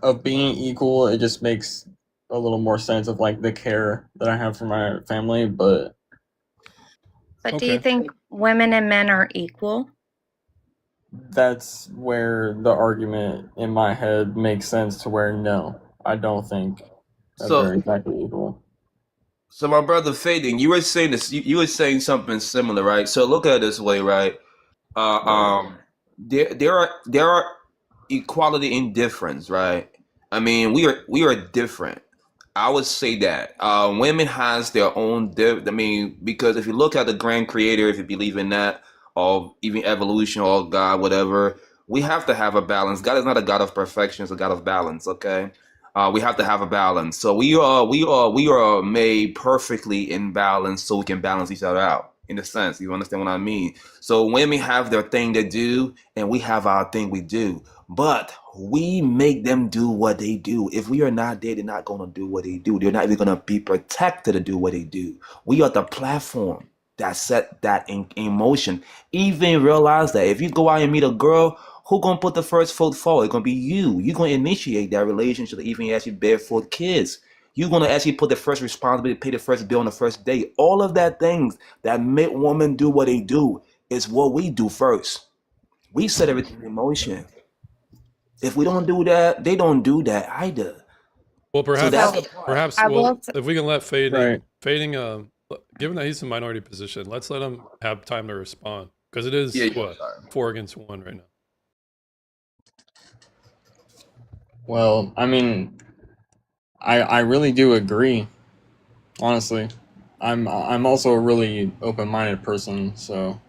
of being equal. It just makes a little more sense of like the care that I have for my family. But do you think women and men are equal? that's where the argument in my head makes sense to where no, I don't think that So- they're exactly equal. So my brother Fading, you were saying this. You were saying something similar, right? So look at it this way, right? There are equality in difference, right? I mean, we are different. I would say that women has their own. I mean, because if you look at the grand creator, if you believe in that, or even evolution, or God, whatever, we have to have a balance. God is not a God of perfection; it's a God of balance. Okay, we have to have a balance. So we are made perfectly in balance, so we can balance each other out. In a sense, you understand what I mean? So women have their thing to do, and we have our thing we do. But we make them do what they do. If we are not there, they're not going to do what they do. They're not even going to be protected to do what they do. We are the platform that set that in motion. Even realize that if you go out and meet a girl, who going to put the first foot forward? It's going to be you. You're going to initiate that relationship, even actually bear for kids. You're going to actually put the first responsibility, pay the first bill on the first day. All of that things that make women do what they do is what we do first. We set everything in motion. If we don't do that, they don't do that either. Well, perhaps, that's perhaps, I well, will s- if we can let Fading, Right. Fading, given that he's in minority position, let's let him have time to respond because it is Yeah, what 4 against 1 right now. Well, I mean, I really do agree. Honestly, I'm also a really open-minded person. So,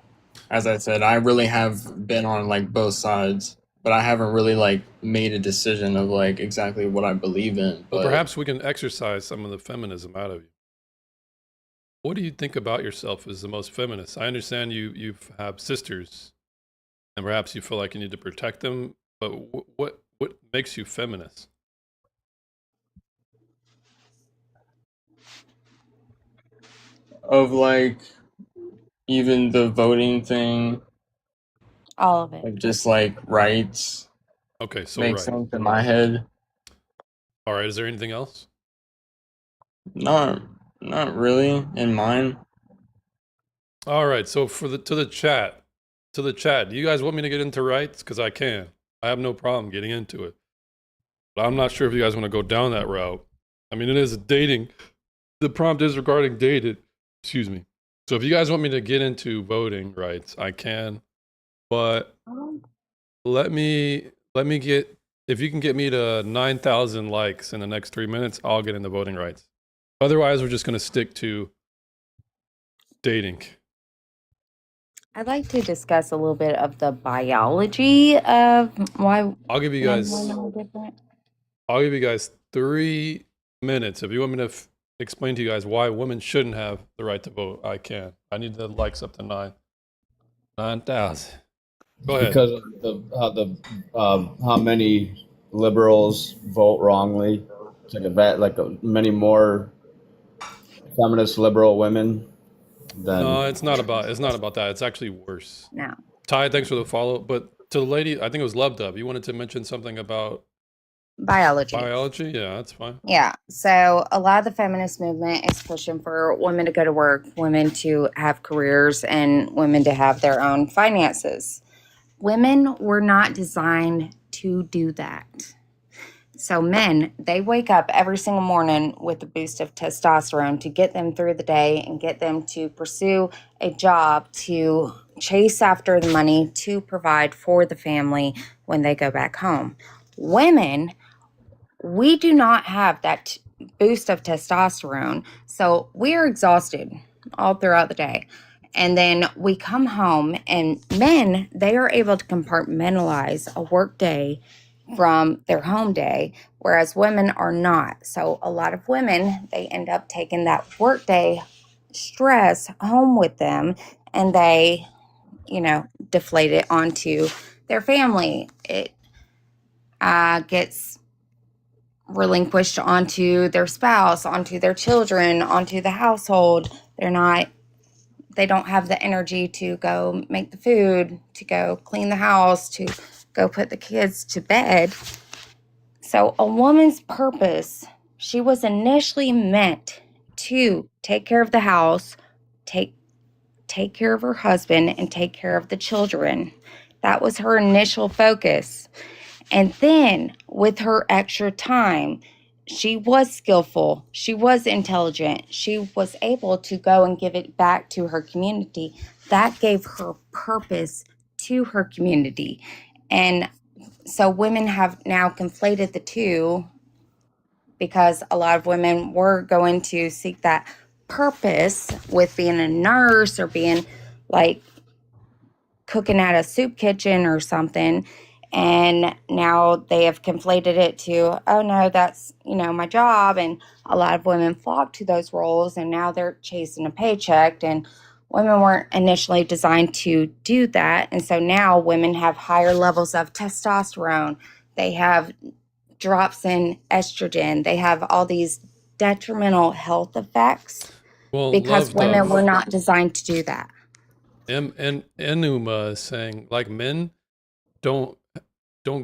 as I said, I really have been on like both sides, but I haven't really like made a decision of like exactly what I believe in. But But perhaps we can exercise some of the feminism out of you. What do you think about yourself as the most feminist? I understand you have sisters, and perhaps you feel like you need to protect them. But what makes you feminist? of like even the voting thing, all of it. of just like rights, Okay, so makes right. sense in my head. All right. Is there anything else? Not really in mine. All right. So for to the chat, do you guys want me to get into rights? Because I can. I have no problem getting into it. But I'm not sure if you guys want to go down that route. I mean, it is dating. The prompt is regarding dated. Excuse me. So if you guys want me to get into voting rights, I can. But let me get, if you can get me to 9,000 likes in the next 3 minutes, I'll get into voting rights. Otherwise, we're just going to stick to dating. I'd like to discuss a little bit of the biology of why I'll give you men guys and women are different. I'll give you guys 3 minutes. If you want me to explain to you guys why women shouldn't have the right to vote, I can. I need the likes up to 9,000. Go ahead. Because of how many liberals vote wrongly. It's like many more feminist liberal women than. No, it's not about that. It's actually worse. No. Ty, thanks for the follow. But to the lady, I think it was Love Dub. You wanted to mention something about Biology. biology? Yeah, that's fine. Yeah. So a lot of the feminist movement is pushing for women to go to work, women to have careers, and women to have their own finances. Women were not designed to do that. So men, they wake up every single morning with a boost of testosterone to get them through the day and get them to pursue a job, to chase after the money, to provide for the family when they go back home. Women, we do not have that boost of testosterone. So we're exhausted all throughout the day. And then we come home, and men, they are able to compartmentalize a work day from their home day, whereas women are not. So a lot of women, they end up taking that work day stress home with them, and they, deflate it onto their family. It gets relinquished onto their spouse, onto their children, onto the household. They don't have the energy to go make the food, to go clean the house, to go put the kids to bed. So a woman's purpose, she was initially meant to take care of the house, take care of her husband, and take care of the children. That was her initial focus. And then with her extra time, she was skillful, she was intelligent, she was able to go and give it back to her community. That gave her purpose to her community. And so women have now conflated the two, because a lot of women were going to seek that purpose with being a nurse or being like cooking at a soup kitchen or something. And now they have conflated it to, oh no, that's, my job. And a lot of women flock to those roles, and now they're chasing a paycheck. And women weren't initially designed to do that. And so now women have higher levels of testosterone. They have drops in estrogen. They have all these detrimental health effects because women were not designed to do that. And Enuma is saying, like, men don't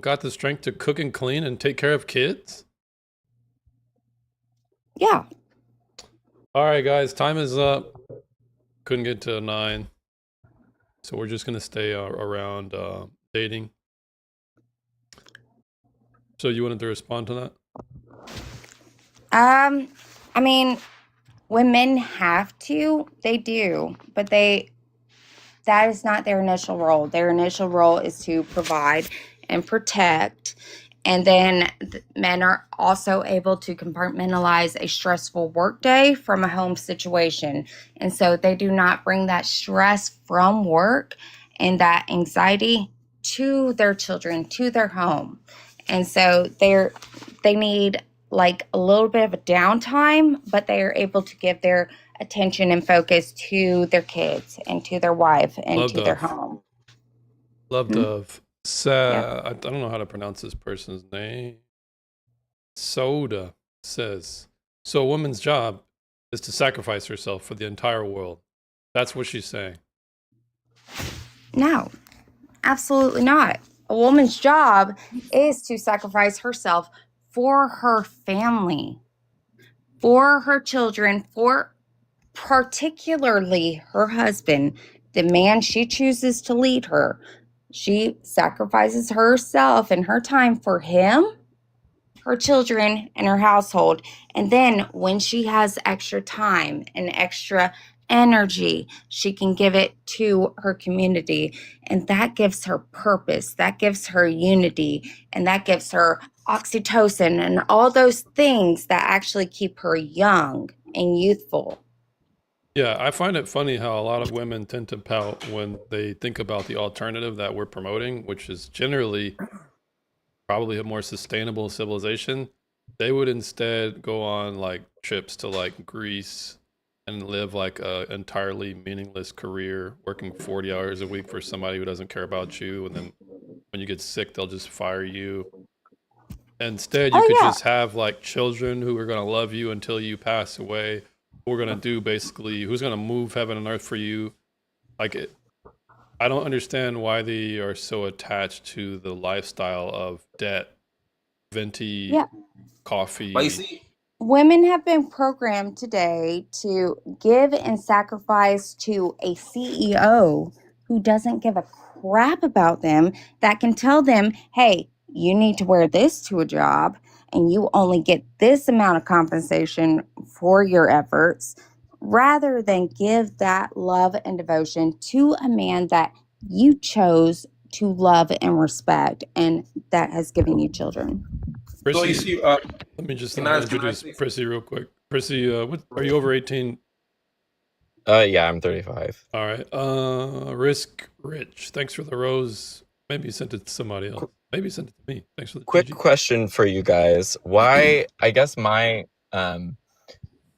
got the strength to cook and clean and take care of kids? Yeah. All right, guys, time is up. Couldn't get to 9. So we're just going to stay around dating. So you wanted to respond to that? I mean, when men have to, they do, but that is not their initial role. Their initial role is to provide and protect. And then men are also able to compartmentalize a stressful workday from a home situation. And so they do not bring that stress from work and that anxiety to their children, to their home. And so they need like a little bit of a downtime, but they are able to give their attention and focus to their kids and to their wife and Love to their Dove. home. Love Mhm. Dove. I don't know how to pronounce this person's name. Soda says, so a woman's job is to sacrifice herself for the entire world. That's what she's saying. No, absolutely not. A woman's job is to sacrifice herself for her family, for her children, for particularly her husband, the man she chooses to lead her. She sacrifices herself and her time for him, her children, and her household. And then when she has extra time and extra energy, she can give it to her community. And that gives her purpose, that gives her unity, and that gives her oxytocin and all those things that actually keep her young and youthful. Yeah, I find it funny how a lot of women tend to pout when they think about the alternative that we're promoting, which is generally probably a more sustainable civilization. They would instead go on like trips to like Greece and live like a entirely meaningless career, working 40 hours a week for somebody who doesn't care about you, and then when you get sick, they'll just fire you. Instead, you Oh, could yeah. just have like children who are going to love you until you pass away. Who are going to do basically, who's going to move heaven and earth for you. Like it, I don't understand why they are so attached to the lifestyle of debt, venti, Yeah. coffee. But you see, Women have been programmed today to give and sacrifice to a CEO who doesn't give a crap about them, that can tell them, hey, you need to wear this to a job and you only get this amount of compensation for your efforts, rather than give that love and devotion to a man that you chose to love and respect and that has given you children. so you Prissy, see, let me just can I introduce say Prissy real quick. Prissy, what, are you over 18? Yeah, I'm 35. All right. Risk Rich, thanks for the rose. Maybe you sent it to somebody else. Maybe you sent it to me. Thanks for the Quick GG. question for you guys. Why, I guess my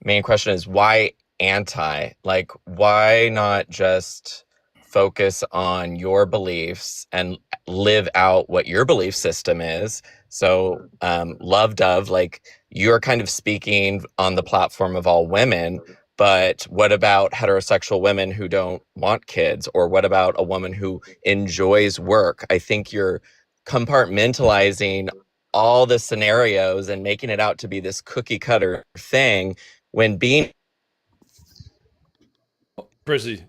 main question is why anti? Like, why not just focus on your beliefs and live out what your belief system is. So, Love Dove, like you're kind of speaking on the platform of all women, but what about heterosexual women who don't want kids? Or what about a woman who enjoys work? I think you're compartmentalizing all the scenarios and making it out to be this cookie cutter thing when being Brizzy,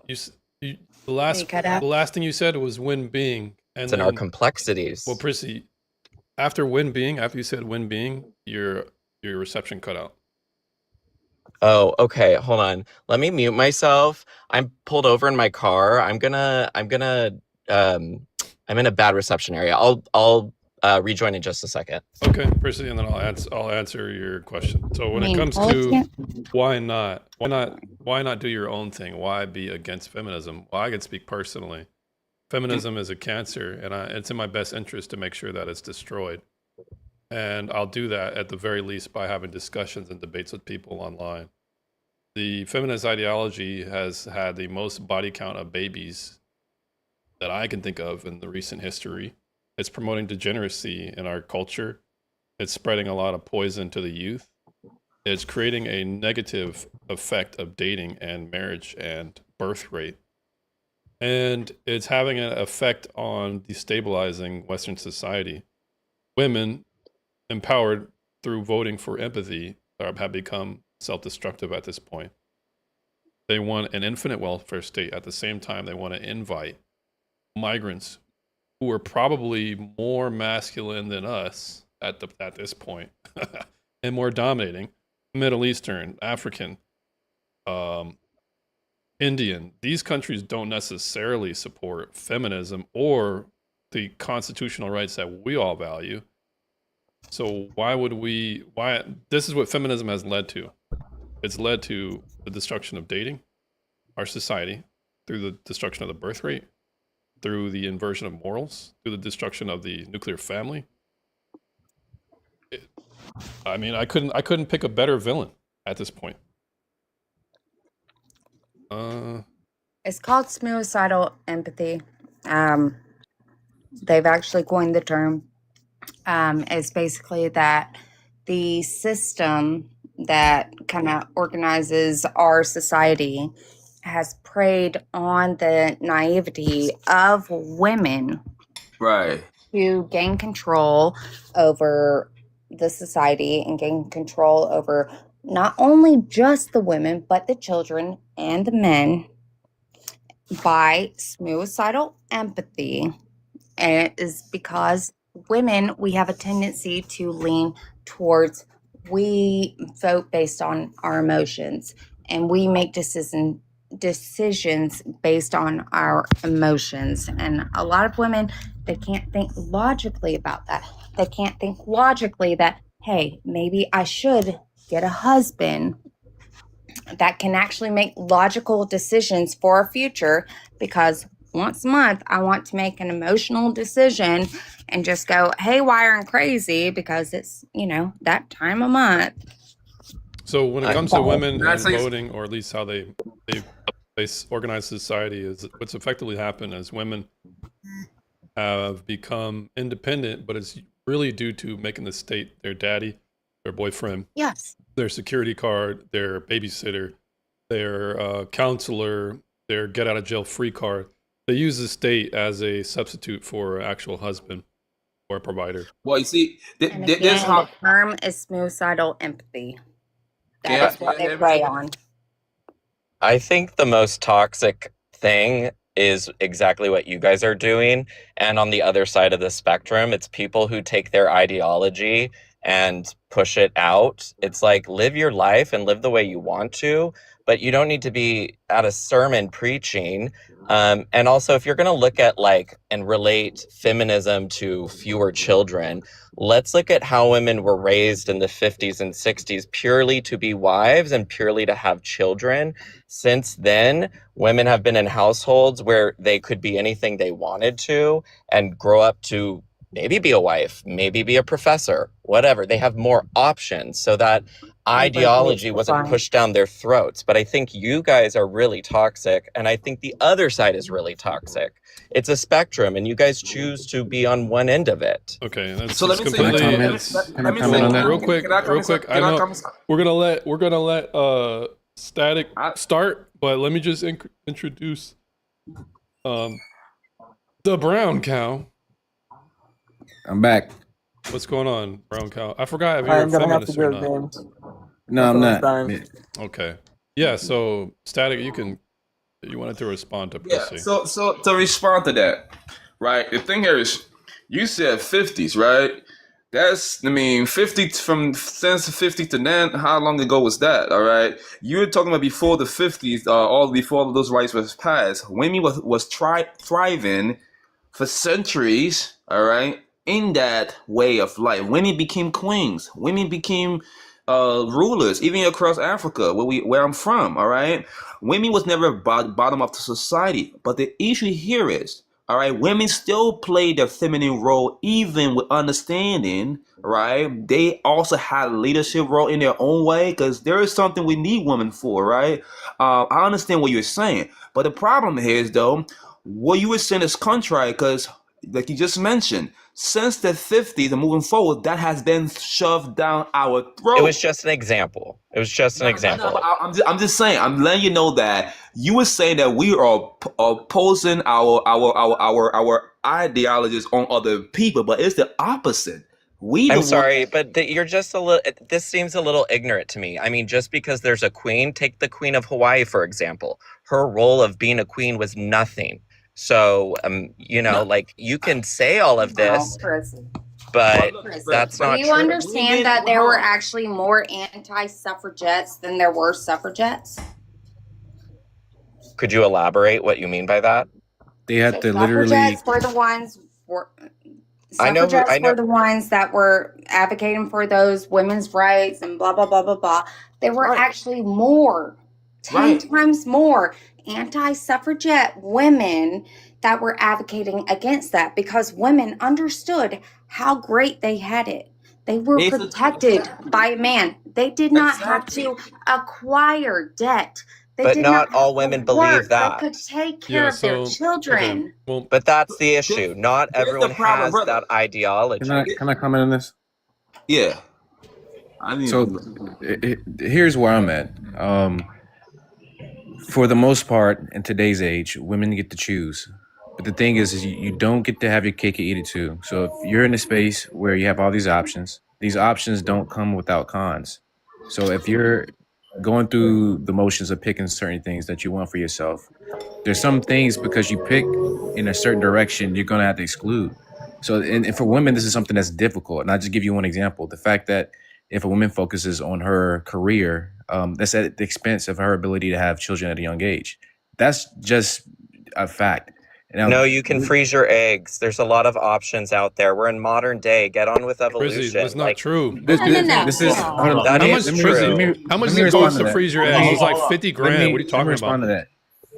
the last cut out. the last thing you said was when being, and in our then complexities. well, Brizzy, after when being, after you said when being, your reception cut out. Oh, okay. Hold on. Let me mute myself. I'm pulled over in my car. I'm in a bad reception area. I'll rejoin in just a second. Okay, Brizzy, and then I'll answer your question. So when I it mean, comes all to can't- why not do your own thing? Why be against feminism? Well, I can speak personally. Feminism is a cancer, and it's in my best interest to make sure that it's destroyed. And I'll do that at the very least by having discussions and debates with people online. The feminist ideology has had the most body count of babies that I can think of in the recent history. It's promoting degeneracy in our culture. It's spreading a lot of poison to the youth. It's creating a negative effect of dating and marriage and birth rate. And it's having an effect on destabilizing Western society. Women empowered through voting for empathy have become self-destructive at this point. They want an infinite welfare state. At the same time, they want to invite migrants who are probably more masculine than us at this point and more dominating, Middle Eastern, African, Indian. These countries don't necessarily support feminism or the constitutional rights that we all value. So why this is what feminism has led to. It's led to the destruction of dating, our society, through the destruction of the birth rate, through the inversion of morals, through the destruction of the nuclear family. I mean, I couldn't pick a better villain at this point. It's called suicidal empathy. They've actually coined the term. It's basically that the system that kind of organizes our society has preyed on the naivety of women Right. to gain control over the society and gain control over not only just the women, but the children and the men by suicidal empathy. And it is because women, we have a tendency to lean towards, we vote based on our emotions and we make decisions based on our emotions. And a lot of women, they can't think logically about that. They can't think logically that, hey, maybe I should get a husband that can actually make logical decisions for our future, because once a month I want to make an emotional decision and just go haywire and crazy because it's, that time of month. So when it comes to women Can I and say- voting, or at least how they organize society, is what's effectively happened is women have become independent, but it's really due to making the state their daddy, their boyfriend, Yes. their security guard, their babysitter, their counselor, their get out of jail free card. They use the state as a substitute for an actual husband or a provider. Well, you see, And this again, how the term is suicidal empathy. Can That is I- what can I- they prey on. I think the most toxic thing is exactly what you guys are doing. And on the other side of the spectrum, it's people who take their ideology and push it out. It's like, live your life and live the way you want to, but you don't need to be at a sermon preaching. And also, if you're going to look at and relate feminism to fewer children, let's look at how women were raised in the 50s and 60s purely to be wives and purely to have children. Since then, women have been in households where they could be anything they wanted to and grow up to maybe be a wife, maybe be a professor, whatever. They have more options so that ideology wasn't pushed down their throats. But I think you guys are really toxic, and I think the other side is really toxic. It's a spectrum, and you guys choose to be on one end of it. Okay, that's So let me say, completely. let me say Real quick. Can I comment? We're gonna let Static start, but let me just introduce the brown cow. I'm back. What's going on, brown cow? I forgot if I'm you're a gonna have to feminist or go, not. James. No, I'm That's not. what I'm Okay. Yeah. So Static, you wanted to respond to Yeah. Prissy. So to respond to that, right? The thing here is, you said 50s, right? That's, I mean, 50 from since 50 to then. How long ago was that? All right. You were talking about before the 50s, all before all those rights was passed. Women was thriving for centuries. All right. In that way of life, women became queens. Women became rulers, even across Africa, where I'm from. All right. Women was never bottom of the society, but the issue here is, all right, women still play their feminine role, even with understanding, right? They also had a leadership role in their own way, because there is something we need women for, right? I understand what you're saying, but the problem here is, though, what you were saying is contrary, because, like you just mentioned, since the 50s and moving forward, that has been shoved down our throat. It was just an example. It was just an example. No, I'm just saying. I'm letting you know that you were saying that we are opposing our ideologies on other people, but it's the opposite. I'm sorry, but you're just a little. This seems a little ignorant to me. I mean, just because there's a queen, take the Queen of Hawaii for example. Her role of being a queen was nothing. So, like you can say all of this, but that's not Do you true. understand that there were actually more anti-suffragettes than there were suffragettes? Could you elaborate what you mean by that? They had to literally. Suffragettes were the ones. Suffragettes were the ones that were advocating for those women's rights and blah blah blah blah blah. There were actually more, 10 times more anti-suffragette women that were advocating against that, because women understood how great they had it. They were protected by a man. They did not have to acquire debt. They But did not all have to women believe work. that. They could take care of their children. But that's the issue. Not everyone has that ideology. Can I comment on this? Yeah. So here's where I'm at. For the most part, in today's age, women get to choose. But the thing is you don't get to have your cake and eat it too. So if you're in a space where you have all these options don't come without cons. So if you're going through the motions of picking certain things that you want for yourself, there's some things because you pick in a certain direction, you're going to have to exclude. So, and for women, this is something that's difficult. And I'll just give you one example. The fact that if a woman focuses on her career, that's at the expense of her ability to have children at a young age. That's just a fact. Now, no, you can freeze your eggs. There's a lot of options out there. We're in modern day. Get on with evolution. Prissy, that's not true. This is hold on. That How is much true. How much Let me does it cost respond to that. freeze your eggs? It's like 50 grand. What are you talking respond about? to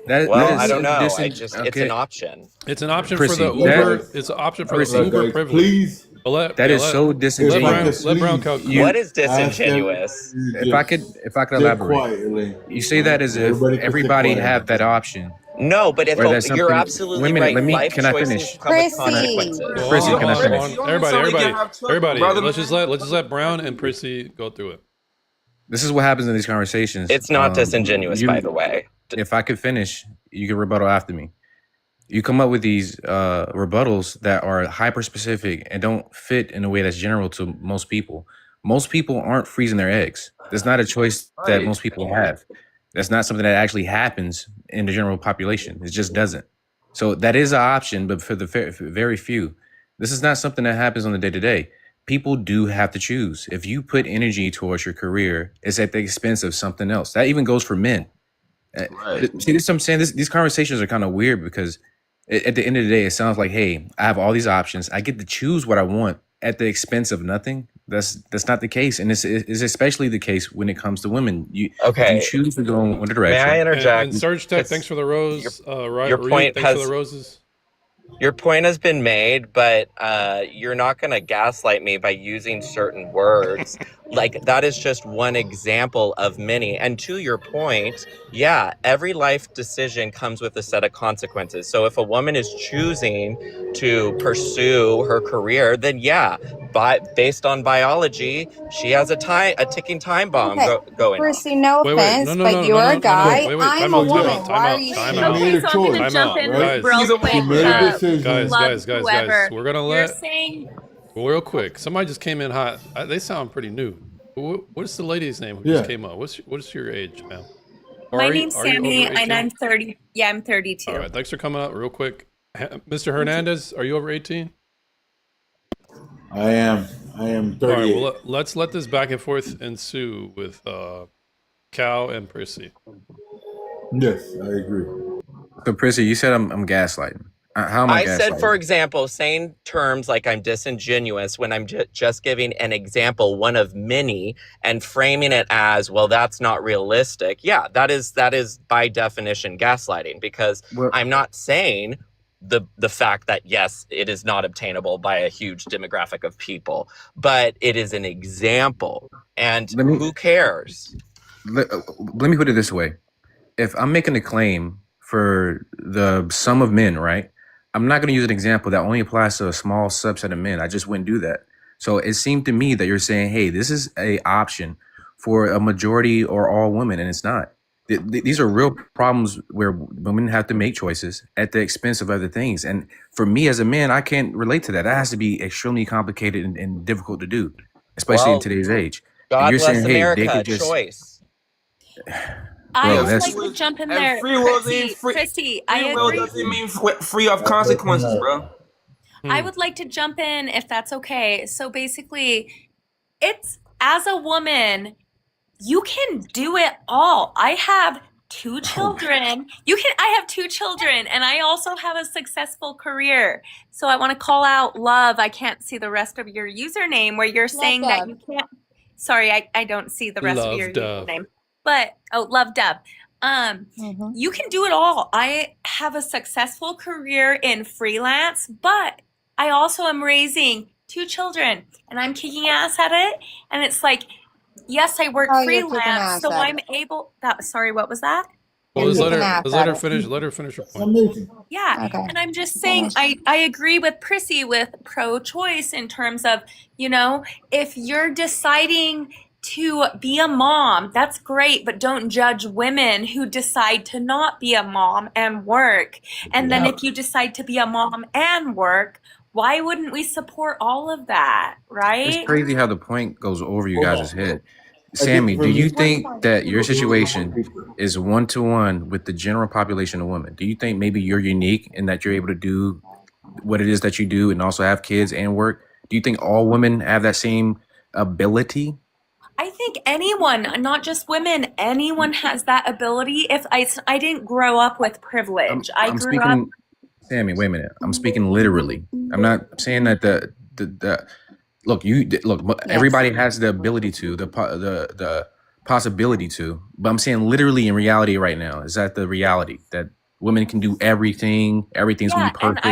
that. Well, I don't know. It's okay. an option. It's an option Prissy, for the Uber. It's an option for the Uber privilege. But That is so disingenuous. Let Brown Cow. What is disingenuous? If I could elaborate, you say that as if everybody have that option. No, but if Or that's you're something- absolutely Wait a minute, right. let me- Life can I choices finish? come with Prissy. consequences. Prissy, Hold can I on, finish? hold on. Everybody. Let's just let Brown and Prissy go through it. This is what happens in these conversations. It's not disingenuous, by the way. If I could finish, you can rebuttal after me. You come up with these rebuttals that are hyper specific and don't fit in a way that's general to most people. Most people aren't freezing their eggs. That's not a choice that most people have. That's not something that actually happens in the general population. It just doesn't. So that is an option, but for the very few. This is not something that happens on the day-to-day. People do have to choose. If you put energy towards your career, it's at the expense of something else. That even goes for men. See, this is what I'm saying. These conversations are kind of weird because at the end of the day, it sounds like, hey, I have all these options. I get to choose what I want at the expense of nothing. That's not the case, and it's especially the case when it comes to women. You choose to go in one direction. May I interject? And Surge Tech, thanks for the rose. your point thanks has for the roses. Your point has been made, but you're not going to gaslight me by using certain words. Like, that is just one example of many. And to your point, yeah, every life decision comes with a set of consequences. So if a woman is choosing to pursue her career, then yeah, based on biology, she has a ticking time bomb Okay, going off. Chrissy, no Wait, wait, offense, no, but no, no, you're no, a no, guy. no, wait, wait, I'm time a out, time woman. out, time Why are out, you time saying out. Okay, so I'm gonna Time jump out, in guys. real quick. She made a decision. Guys, Love guys. whoever. We're gonna You're let saying real quick. Somebody just came in hot. They sound pretty new. What's the lady's name who Yeah. just came up? What's your age, ma'am? Or my are you, name's are you Sammy over and 18? I'm 30. Yeah, I'm 32. All right, thanks for coming out real quick. Mr. Hernandez, are you over 18? I am. I am All right, 38. well, let's let this back and forth ensue with Cal and Prissy. Yes, I agree. So, Prissy, you said I'm gaslighting. How am I I gaslighting? said, for example, saying terms like I'm disingenuous when I'm just giving an example, one of many, and framing it as, well, that's not realistic. Yeah, that is by definition gaslighting, because Well, I'm not saying the fact that, yes, it is not obtainable by a huge demographic of people, but it is an example. And let me who cares? let me put it this way. If I'm making a claim for the sum of men, right? I'm not going to use an example that only applies to a small subset of men. I just wouldn't do that. So it seemed to me that you're saying, hey, this is a option for a majority or all women, and it's not. These are real problems where women have to make choices at the expense of other things. And for me as a man, I can't relate to that. That has to be extremely complicated and difficult to do, especially in Well, today's age. And God you're bless saying, hey, they America, could just, choice. I bro, would that's like to jump in And there. free will ain't free. Christy, I Free will agree. doesn't mean free of consequences, bro. I would like to jump in if that's okay. So basically, it's as a woman, you can do it all. I have two children. I have two children and I also have a successful career. So I want to call out Love. I can't see the rest of your username where you're saying that you can't. Sorry, I don't see the rest of your Love Dove. username. But Love Dove. You can do it all. I have a successful career in freelance, but I also am raising two children and I'm kicking ass at it. And it's like, yes, I work Oh, you're kicking freelance, ass so at I'm able sorry, what was that? Well, You're let's kicking ass let at her it. finish. Let her finish her It's point. amazing. Yeah. Okay. And I'm just saying, I agree with Prissy with pro-choice in terms of, if you're deciding to be a mom, that's great, but don't judge women who decide to not be a mom and work. And then if you decide to be a mom and work, why wouldn't we support all of that, It's right? crazy how the point goes over you Hold guys' on. head. I think Sammy, for do you me, think that your situation is one-to-one with the general population of women? Do you think maybe you're unique in that you're able to do what it is that you do and also have kids and work? Do you think all women have that same ability? I think anyone, not just women, anyone has that ability. If I didn't grow up with privilege. I I'm grew up. speaking, Sammy, wait a minute. I'm speaking literally. I'm not saying that the look, everybody has the ability to, the possibility to, but I'm saying literally in reality right now. Is that the reality that women can do everything? Everything's gonna Yeah, be and perfect.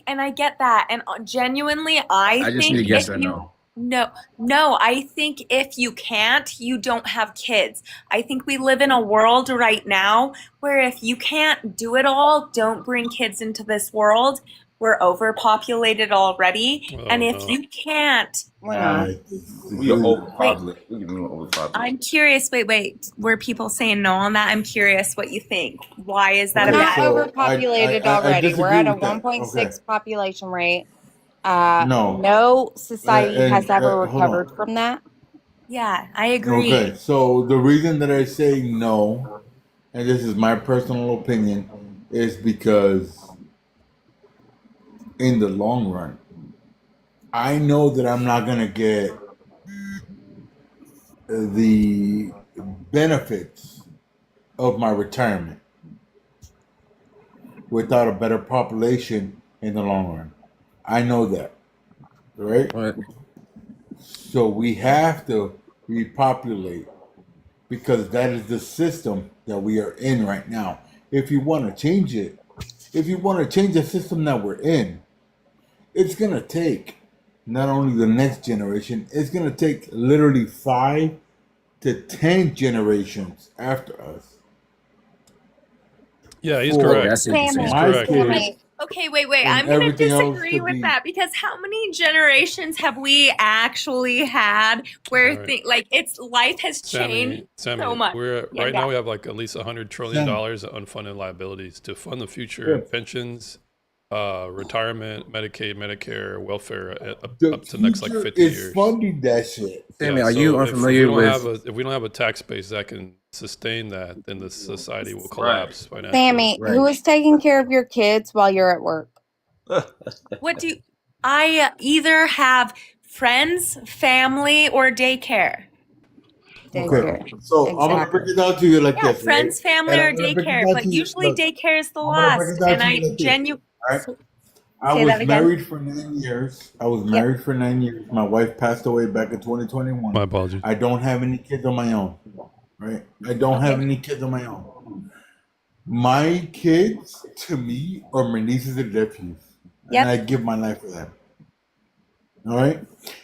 I get that. And genuinely, I I just think need a yes if or you no. No, I think if you can't, you don't have kids. I think we live in a world right now where if you can't do it all, don't bring kids into this world. We're overpopulated already. And if you can't, We're not. We are overpopulated. What do you mean we're overpopulated? I'm curious. Wait. Were people saying no on that? I'm curious what you think. Why is that We're a not bad? overpopulated I already. We're disagree at a with that. 1.6 population rate. No. No society And has ever hold on. recovered from that. Yeah, I agree. Okay, so the reason that I say no, and this is my personal opinion, is because in the long run, I know that I'm not going to get the benefits of my retirement without a better population in the long run. I know that, right? What? So we have to repopulate because that is the system that we are in right now. If you want to change it, if you want to change the system that we're in, it's gonna take not only the next generation, it's gonna take literally 5 to 10 generations after us. Yeah, he's For correct. That's interesting. He's my correct. kids Okay, wait. and I'm gonna everything else disagree to with be. that because how many generations have we actually had where All right. like it's life has changed Sammy, so much? we're Yeah, right yeah. now we have like at least $100 trillion Sammy, of unfunded liabilities to fund the future yeah, pensions, retirement, Medicaid, Medicare, welfare the up to the next like future 50 is years. funding that shit. Sammy, Yeah, are you so unfamiliar with? if we don't have a tax base that can sustain that, then the society will Right. collapse financially. Sammy, Right. who is taking care of your kids while you're at work? What do I either have friends, family, or daycare? Okay, Daycare. so I'm gonna break Exactly. it down to you like Yeah, this, right? friends, family, And or I'm gonna break it daycare, down but to you. usually Look, daycare is the I'm gonna break last. it down And to you I like this. All right. I say was that again. married for 9 years. I was Yep. married for 9 years. My wife passed away back in My 2021. apologies. I don't have any kids on my own, right? I don't have Okay. any kids on my own. My kids, to me, are my nieces and nephews, and Yep. I give my life for them. All right,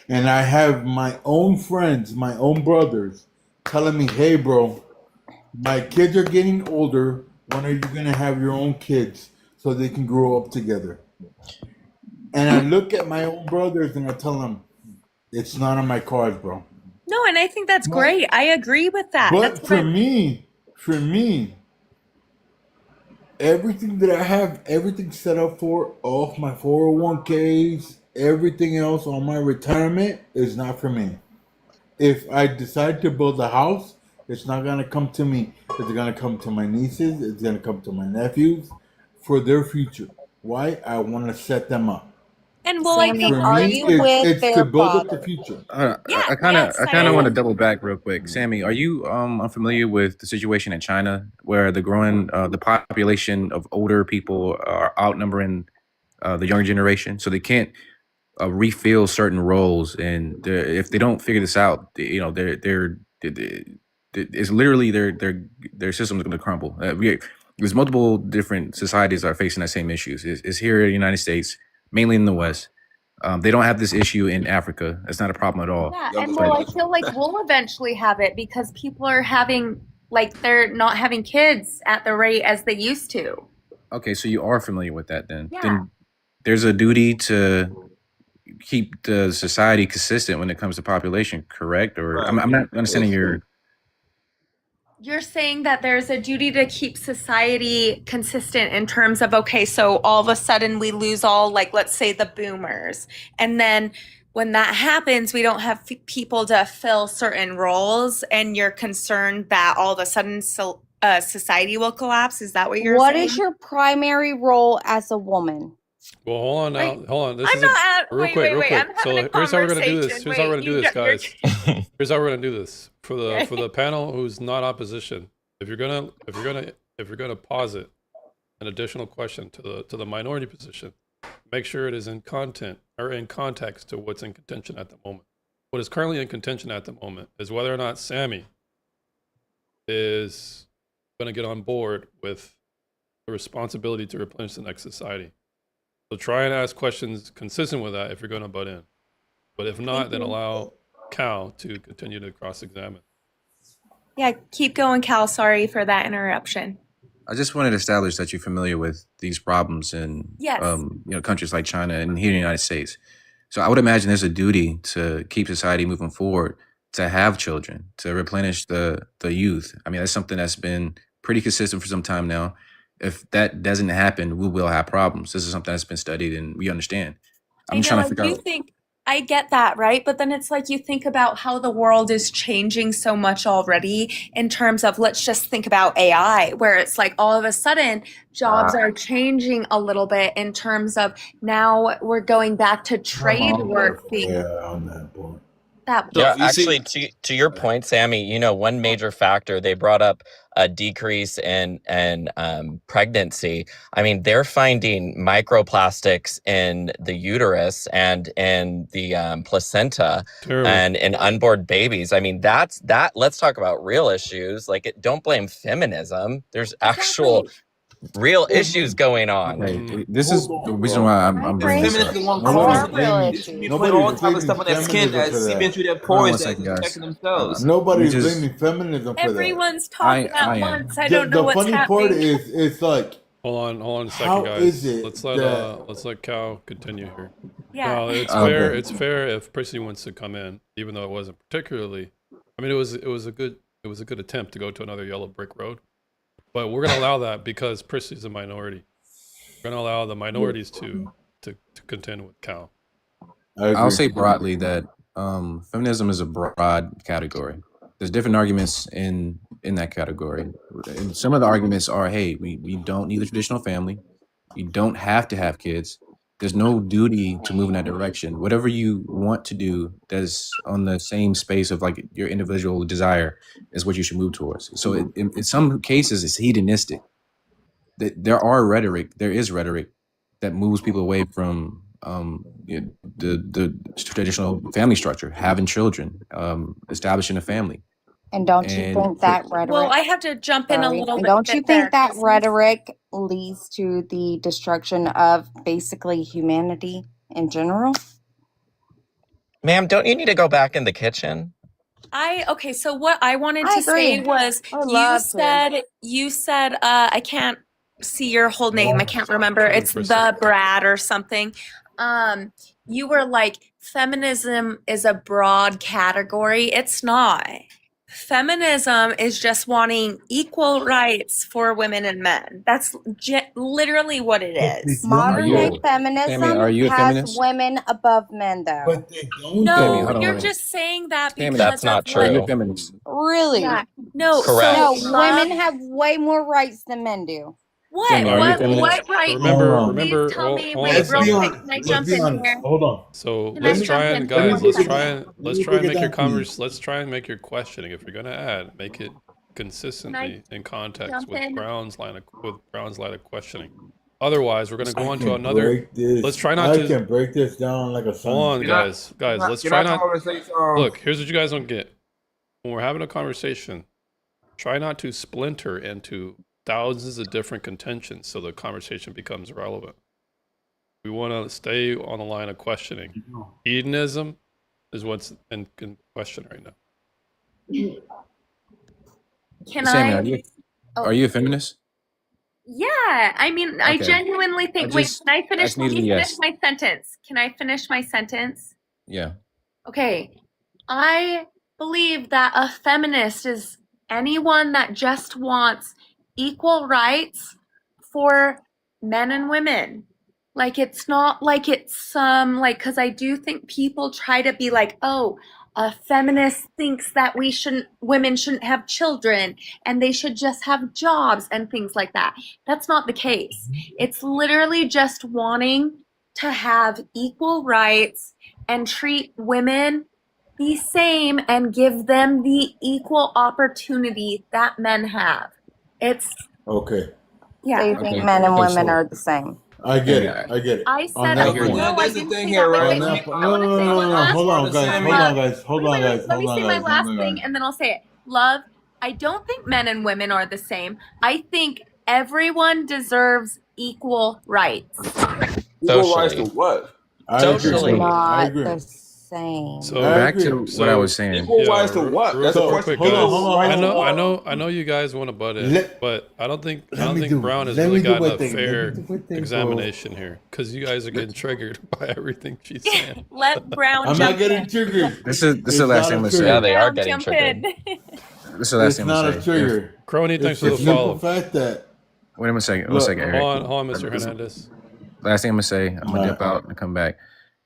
and I have my own friends, my own brothers, telling me, "Hey, bro, my kids are getting older. When are you gonna have your own kids so they can grow up together?" And I look at my own brothers and I tell them, "It's not on my cards, bro." No, and I think that's But great. I agree with that. That's but what for me, everything that I have, everything set up for, off my 401ks, everything else on my retirement is not for me. If I decide to build a house, it's not gonna come to me. It's gonna come to my nieces. It's gonna come to my nephews for their future. Why? I want to set them up. And well, I Sammy, think For are me, you with it's to their build up the father? future. yeah, I kind of, yes, I I kind of want to am. double back real quick. Sammy, are you unfamiliar with the situation in China where the population of older people are outnumbering the younger generation, so they can't refill certain roles, and if they don't figure this out, it's literally their system is going to crumble. There's multiple different societies that are facing that same issues. It's here in the United States, mainly in the West. They don't have this issue in Africa. It's not a problem at all. Yeah, Yeah, and that's well, right. I feel like we'll eventually have it because people are having like they're not having kids at the rate as they used to. Okay, so you are familiar with that then. Yeah. Then there's a duty to keep the society consistent when it comes to population, correct? Or Right. I'm not understanding your. You're saying that there's a duty to keep society consistent in terms of, okay, so all of a sudden we lose all, like, let's say the boomers. And then when that happens, we don't have people to fill certain roles. And you're concerned that all of a sudden society will collapse. Is that what you're What saying? is your primary role as a woman? Well, hold on now. Wait, Hold on. This I'm is not at, real wait, quick, wait, real wait. quick. I'm having So a here's how we're gonna do this. conversation. Here's how we're Wait, gonna do you this, you're guys. Here's how we're gonna do this for the panel who's not opposition. If you're gonna posit an additional question to the minority position, make sure it is in content or in context to what's in contention at the moment. What is currently in contention at the moment is whether or not Sammy is going to get on board with the responsibility to replenish the next society. So try and ask questions consistent with that if you're going to butt in. But if not, then allow Cal to continue to cross-examine. Yeah, keep going, Cal. Sorry for that interruption. I just wanted to establish that you're familiar with these problems in Yes. Countries like China and here in the United States. So I would imagine there's a duty to keep society moving forward, to have children, to replenish the youth. I mean, that's something that's been pretty consistent for some time now. If that doesn't happen, we will have problems. This is something that's been studied and we understand. I'm just trying to figure out. I get that, right? But then it's like you think about how the world is changing so much already in terms of, let's just think about AI, where it's like all of a sudden jobs are changing a little bit in terms of now we're going back to trade work being on that point. that. Yeah, actually, to your point, Sammy, one major factor they brought up a decrease in pregnancy. I mean, they're finding microplastics in the uterus and in the placenta. Terrible. And in unborn babies. I mean, let's talk about real issues. Like, don't blame feminism. There's actual real issues going on. Okay, this is the reason why I'm bringing this up. Feminists want There cause are and real this issues. be put Nobody's all type of blaming stuff on their skin feminism for as seeping that. through their Hold on pores one as second, guys. protecting themselves. Let me Nobody's just. blaming feminism for that. Everyone's talking I at am. once. I don't know The what's funny part happening. is, it's like, Hold on a second, how guys. is it Let's let Cal continue here. Yeah. No, it's Okay. fair. It's fair if Prissy wants to come in, even though it wasn't particularly. I mean, it was a good attempt to go to another yellow brick road, but we're gonna allow that because Prissy's a minority. We're gonna allow the minorities to contend with Cal. I'll say broadly that feminism is a broad category. There's different arguments in that category. And some of the arguments are, hey, we don't need the traditional family. You don't have to have kids. There's no duty to move in that direction. Whatever you want to do that's on the same space of like your individual desire is what you should move towards. So in some cases, it's hedonistic. There is rhetoric that moves people away from the traditional family structure, having children, establishing a family. And don't you And think that rhetoric? Well, I have to jump in a Sorry. little And bit. don't you there, think that 'cause rhetoric leads to the destruction of basically humanity in general? Ma'am, don't you need to go back in the kitchen? okay, so what I wanted I to say agree. was I would love to. you said I can't see your whole name. I can't remember. It's the Brad or something. You were like, feminism is a broad category. It's not. Feminism is just wanting equal rights for women and men. That's literally what it is. Modern day Tammy, feminism are you a has feminist? women above men, though. But they don't. No, Tammy, hold on, you're hold on. just saying that Tammy, because That's not of Are you a true. feminist? Really? Yeah. No, Correct. No, so women have way more rights than men do. What? Tammy, are you a What? feminist? What right? Remember, Please tell me. hold on Wait, a Let's real be second. quick. honest. Can I Let's jump be in honest. here? Hold on. So Can I let's jump try in and for guys, one let's second? try and Let me break make it your down for you. let's try and make your questioning. If you're gonna add, make it consistently in context jump with in? Brown's line of questioning. Otherwise, we're gonna go I on to can another. break this. Let's try not I to. can break this down like a Hold on, science. guys. Let's Can try I not. conversation? Look, here's what you guys don't get. When we're having a conversation, try not to splinter into thousands of different contentions so the conversation becomes relevant. We want to stay on the line of questioning. Hedonism is what's in question right now. Can Sammy, I? are you a feminist? Yeah, I mean, I Okay. genuinely think. I Wait, just- can I I finish? just Let needed me a finish yes. my sentence. Can I finish my sentence? Yeah. Okay, I believe that a feminist is anyone that just wants equal rights for men and women. Like, it's not like it's some, like, because I do think people try to be like, oh, a feminist thinks that women shouldn't have children and they should just have jobs and things like that. That's not the case. It's literally just wanting to have equal rights and treat women the same and give them the equal opportunity that men have. It's, Okay. yeah. So you think Okay. men and Okay, women so- are the same? I get it. Yeah. I get it. I On said, that I hear point. you. no, I There's the didn't thing say here, that. Wait, right? wait, On wait, that wait. point. I No, want no, to say no, one no, no. last Hold on, the guys. same Hold on, guys. Hold on, guys. Let me Hold on, say my guys. last Hold on, thing guys. and then I'll say it. Love, I don't think men and women are the same. I think everyone deserves equal rights. Equal rights to Socially. what? I Socially. agree. I Not agree. the same. So I Back agree. to what I was saying. Equal rights to re- what? real- That's a real question. quick, Hold on, guys. hold on, I hold know, on. I know you guys want to butt in, Let- but I don't think Let me do- Brown has let really me do gotten my a thing. Let me fair do my thing, bro. examination here because you guys are getting triggered by everything she's saying. Let Brown I'm jump not getting in. triggered. This is It's the last not thing a I'm gonna trigger. Yeah, say. they are Brown, getting jump triggered. in. This is the last It's thing I'm not gonna a say. trigger. Crony, thanks It's for the the simple follow. fact that Wait a second. One look. second, Eric. Hold on, Mr. Hernandez. Last thing I'm gonna say. I'm gonna dip Alright. out and come back.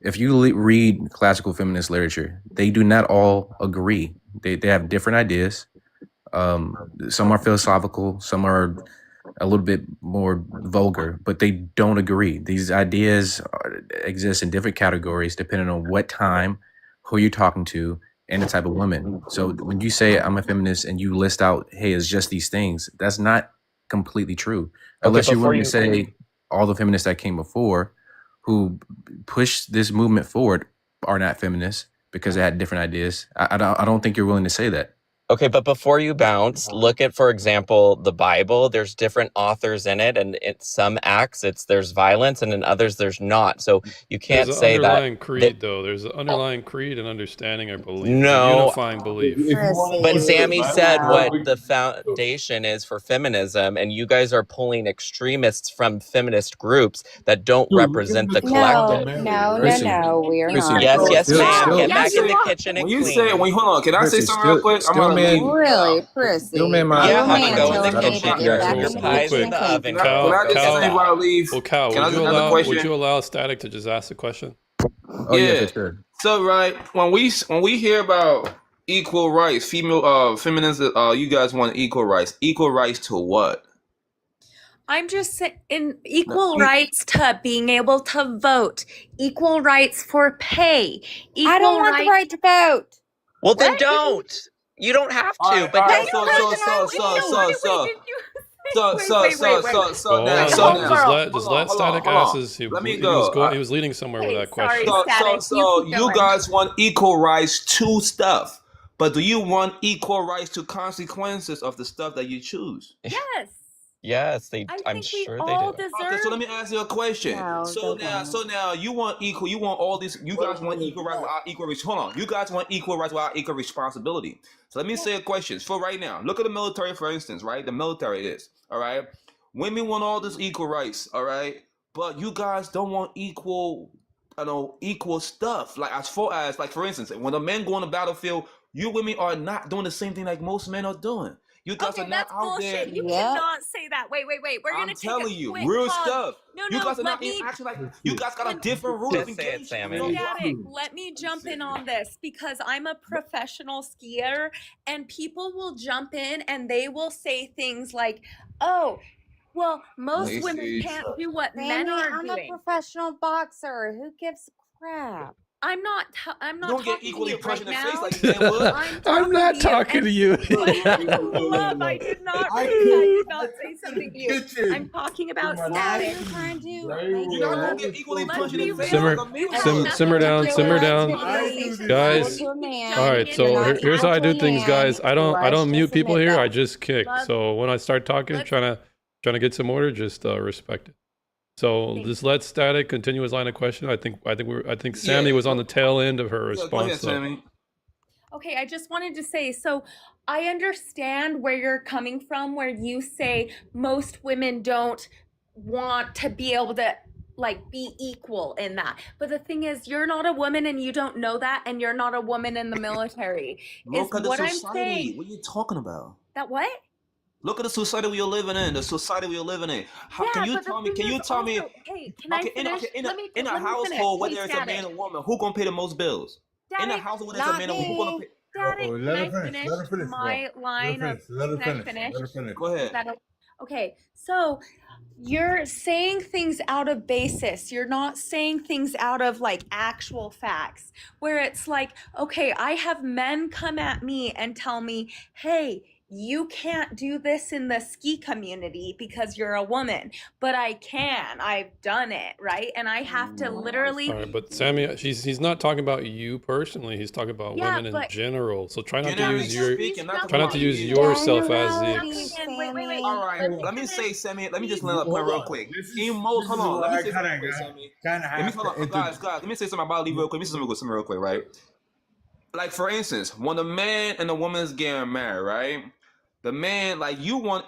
If you read classical feminist literature, they do not all agree. They have different ideas. Some are philosophical, some are a little bit more vulgar, but they don't agree. These ideas exist in different categories depending on what time, who you're talking to, and the type of woman. So when you say I'm a feminist and you list out, hey, it's just these things, that's not completely true. Okay, Unless you're before willing you to say all the feminists that came before who pushed this movement forward are not feminists because they had different ideas. I don't think you're willing to say that. Okay, but before you bounce, look at, for example, the Bible. There's different authors in it, and in some acts there's violence, and in others there's not. So you There's can't an say that. underlying creed, though. There's an underlying creed and understanding or belief. There's a No, unifying belief. If you want to but put it Sammy in said Bible, what the foundation is for feminism, and you guys are pulling extremists from feminist groups that don't dude, represent the look at No, collective. no, Chrissy, we're Chrissy, not. Yes, yes, still, ma'am. still, Get Yes, back in you the are. kitchen and When you say, clean. hold on, can I say Chrissy, something real quick? I'm still about to leave. man, Really, still Prissy. man, my, Yeah, You a honey, man go in until the you need to kitchen. get Your back your in the pies kitchen in and the clean. oven. Can Go, I just go say stop. before I leave? Well, Cal, Can I would ask you another allow question? Static to just ask the question? oh yeah, for Yeah. sure. So right when we hear about equal rights, feminists, you guys want equal rights. Equal rights to what? I'm just saying, in No, equal rights to being able to vote, equal rights for pay, I don't equal want the rights. right to vote. Well, then What? don't. You don't have all to, right, but all Now right. don't. you So heard so that I so do. so so so Did you so wait, so wait, so wait, wait, so wait. so Well, hold now on, so hold on. now Just let Static hold ask on. his. Let me He go. was leading somewhere with Okay, that sorry, question. Static. You So keep you going. guys want equal rights to stuff, but do you want equal rights to consequences of the stuff that you choose? Yes. Yes, I I'm think we sure they all do. Okay, so let deserve. me ask you a question. No, So they now, don't. you want equal. You want all these. You guys want equal rights without equal. Hold on. You guys want equal rights without equal responsibility. So let me say a question. For right now, look at the military, for instance. Right, the military is all right. Women want all this equal rights. All right, but you guys don't want equal. Equal stuff. Like as far as like for instance, when the men go on the battlefield, you women are not doing the same thing like most men are doing. You guys Okay, are not that's out there. bullshit. You Yep. cannot say that. Wait. We're I'm gonna take telling a you, quick real pause. stuff. No, You guys are let not me. acting like you guys got a different rule of Just say it, engagement. Sammy. You know, Static, let me jump in on this because I'm a professional skier and people will jump in and they will say things like, oh, well, most women Lacey. can't do what men Sammy, are I'm a doing. professional boxer. Who gives a crap? I'm not You don't get talking to equally you punched right in the face now. like men would. I'm not talking to you. Love, I did not I really, I did came not say something to you. kitchen I'm talking with about my Now Static. you're trying to You're make not it gonna look. get equally Let's punched in be the face real. like a man It has would. nothing Simmer to down, do simmer with down. You're conversation. Guys. equal to a man. All right, Jumping so in You're not and here's how I equal do to a things, man. guys. I don't Let's mute just people admit here. I that. just kick. Love, So when I start talking, let's trying to get some order, just respect it. So thank just let Static continue his line of question. I think Yeah. Sammy was on the tail end of her Yeah, go ahead, response. So Sammy. Okay, I just wanted to say, so I understand where you're coming from, where you say most women don't want to be able to like be equal in that. But the thing is, you're not a woman and you don't know that, and you're not a woman in the military. Is Look at the what I'm society. saying. What are you talking about? That what? Look at the society we are living in. The society we are living in. How Yeah, can you but the tell me? thing Can you is tell me? also, hey, can I Okay, finish? in Let me a finish. household, Hey, whether it's a man Static. or woman, who gonna pay the most bills? In a Static, household, whether it's a Not man or woman, who gonna me. pay? Static, can let I her finish. finish Let her finish, bro. my Let her line of, finish. Let her can I finish. finish? Let her finish. Go Is ahead. that okay? So you're saying things out of basis. You're not saying things out of like actual facts, where it's like, okay, I have men come at me and tell me, hey, you can't do this in the ski community because you're a woman, but I can. I've done it, right? And I have to literally. all right, but Sammy, he's not talking about you personally. He's talking about Yeah, women in but general. So try not to Generally use your speaking, not try not to use yourself as the. Generalities, Wait. All right, Let me let me say, finish. Sammy. Let me just land a point Hold real on. quick. This In is most, hold on. where Let me I say something kind real of quick, Sammy. kind of Let me have hold to on, guys. Let me say something about Lee real quick. Let me say something real quick, right? Like for instance, when a man and a woman's getting married, right? The man, like you want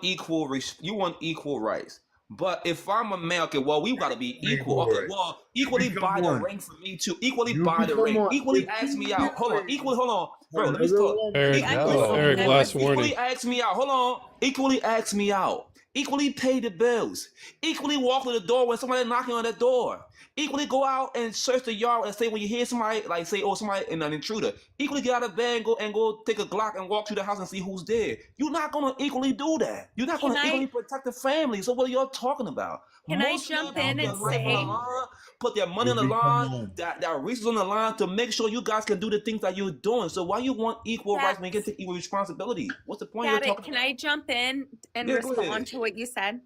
you want equal rights. But if I'm a man, okay, well, we gotta be equal. Okay, right. well, You equally become buy the one. ring for me too. Equally You buy the become ring. one. Equally If ask you me out. Hold on. marry Equally, hold on. Bro, let me another talk. woman, Eric, No. last warning. Equally ask me out. Hold on. Equally ask me out. Equally pay the bills. Equally walk to the door when somebody knocking on the door. Equally go out and search the yard and say when you hear somebody like say, oh, somebody in an intruder. Equally get out of bed and go take a Glock and walk to the house and see who's there. You're not gonna equally do that. You're not Can gonna equally I protect the family. So what are y'all talking about? can I Most men jump put in their and life on the say line, put their money you on the become line, one. their resources on the line to make sure you guys can do the things that you're doing. So why you want equal rights when you that can take equal responsibility? What's the point you're Static, talking can about? I jump in and Yeah, go ahead. respond to what you said?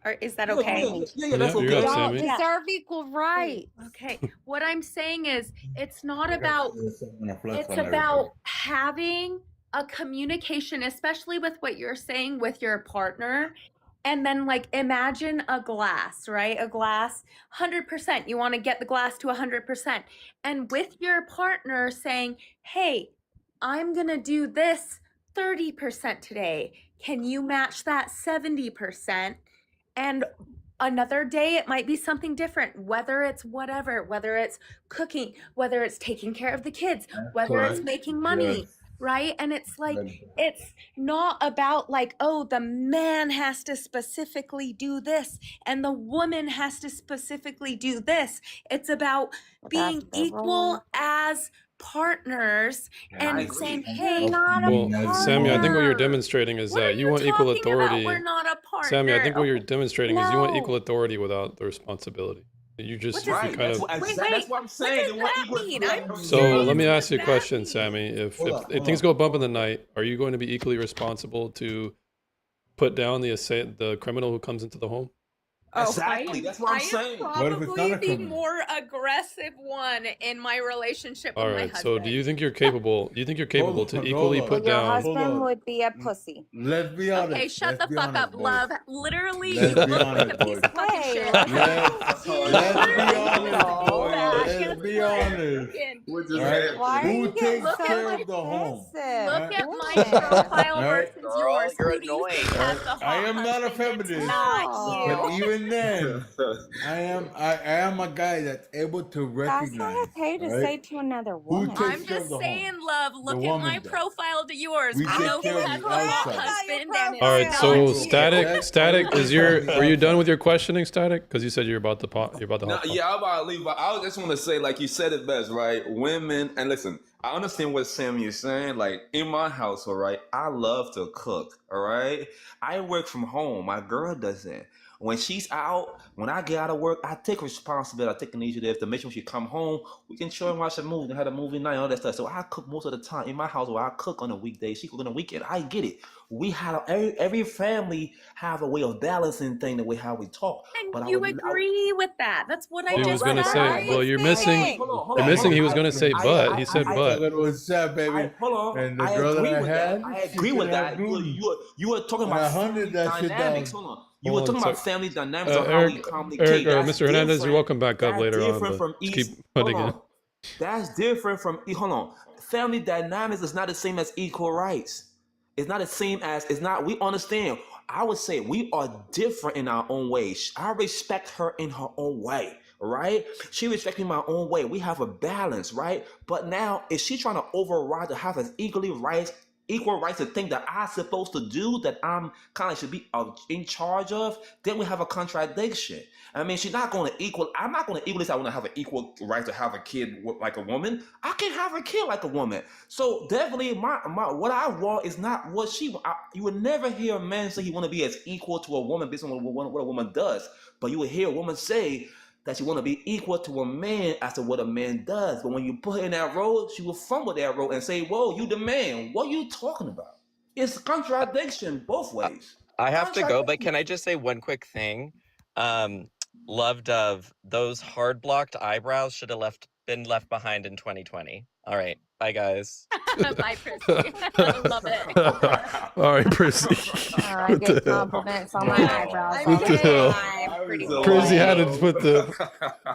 Or is that Yeah, okay? yeah, that's Yeah, you're okay. up, Y'all Sammy. deserve equal rights. Okay. What I'm saying is it's not I got about something to flex it's on about everybody. having a communication, especially with what you're saying with your partner. And then, like, imagine a glass, right? A glass, 100%. You want to get the glass to 100%. And with your partner saying, hey, I'm going to do this 30% today. Can you match that 70%? And another day, it might be something different, whether it's whatever, whether it's cooking, whether it's taking care of the kids, whether it's making money. Right. And it's like, it's not about like, oh, the man has to specifically do this and the woman has to specifically do this. It's about being equal as partners and saying, hey, Well, Sammy, I think what you're demonstrating is that you want equal authority. we're not a partner. Sammy, I think what you're demonstrating is you want equal authority without the responsibility. You just you kind of. That's what I'm saying. What does that mean? So let me ask you a question, Sammy. If things go bump in the night, are you going to be equally responsible to put down the criminal who comes into the home? Exactly. That's what I'm saying. Probably the more aggressive one in my relationship All with my right. husband. So do you think you're capable? Do you think you're capable to equally put Your down? husband would be a pussy. Let's be honest. Okay, shut the Let's be fuck honest, up, boys. love. Literally, Let's you be look like honest, a piece boys. of fucking shit. Let's be honest, boys. Let's be honest. All right? Why are Who you getting takes so care of the home? aggressive? Look at my profile All right. versus yours. You're Who annoying. has the I hot am not a husband? It's feminist, not but you. even then, I am a guy that's able to That's recognize. not okay to right? say to another Who woman. takes I'm care of just the saying, home? love, look The at woman my does. profile to yours. We We take know care who of has the the hot outside. husband and All it's right. not So you. static is your. Are you done with your questioning, static? Because you said you're about to No, hop on. yeah, I'm about to leave, but I just want to say, like you said it best, right? Women, and listen, I understand what Sammy is saying. Like in my household, right? I love to cook. All right, I work from home. My girl doesn't. When she's out, when I get out of work, I take responsibility. I take initiative to make sure she come home. We can chill and watch a movie, and have a movie night, and all that stuff. So I cook most of the time in my house. Where I cook on a weekday, she cook on a weekend. I get it. We have every family have a way of balancing thing the way how we talk. But And you agree with that. That's what I He just was gonna said. say. Well, you're missing. Hold You're on, missing. hold He on. was gonna say but. He said but. It was sad, baby. Hold on. And the I girl that agree I with had, that. I she agree with could have that. room. You were talking And I about hunted family that shit dynamics. down. Hold on. You Hold were on, talking about so- family dynamics on how we Eric, communicate. That's Mr. Hernandez, you're different. welcome back up That's later on. different But from just each. keep putting Hold in. on. That's different from. Hold on. Family dynamics is not the same as equal rights. It's not the same as. It's not. We understand. I would say we are different in our own ways. I respect her in her own way, right? She respects me in my own way. We have a balance, right? But now, is she trying to override to have an equal rights to think that I'm supposed to do, that I'm kind of should be in charge of? Then we have a contradiction. I mean, she's not going to equal. I'm not going to equally say I want to have an equal right to have a kid like a woman. I can have a kid like a woman. So definitely, my what I want is not what she. You would never hear a man say he want to be as equal to a woman based on what a woman does. But you would hear a woman say that she want to be equal to a man as to what a man does. But when you put her in that role, she will fumble that role and say, "Whoa, you the man. What are you talking about?" It's contradiction both ways. I have to go, but can I just say one quick thing? Love Dove, those hard blocked eyebrows should have been left behind in 2020. All right, bye guys. Bye, Prissy. I love it. All right, Prissy. I What the get hell? compliments on my eyebrows. What the hell? I'm pretty Prissy had to put the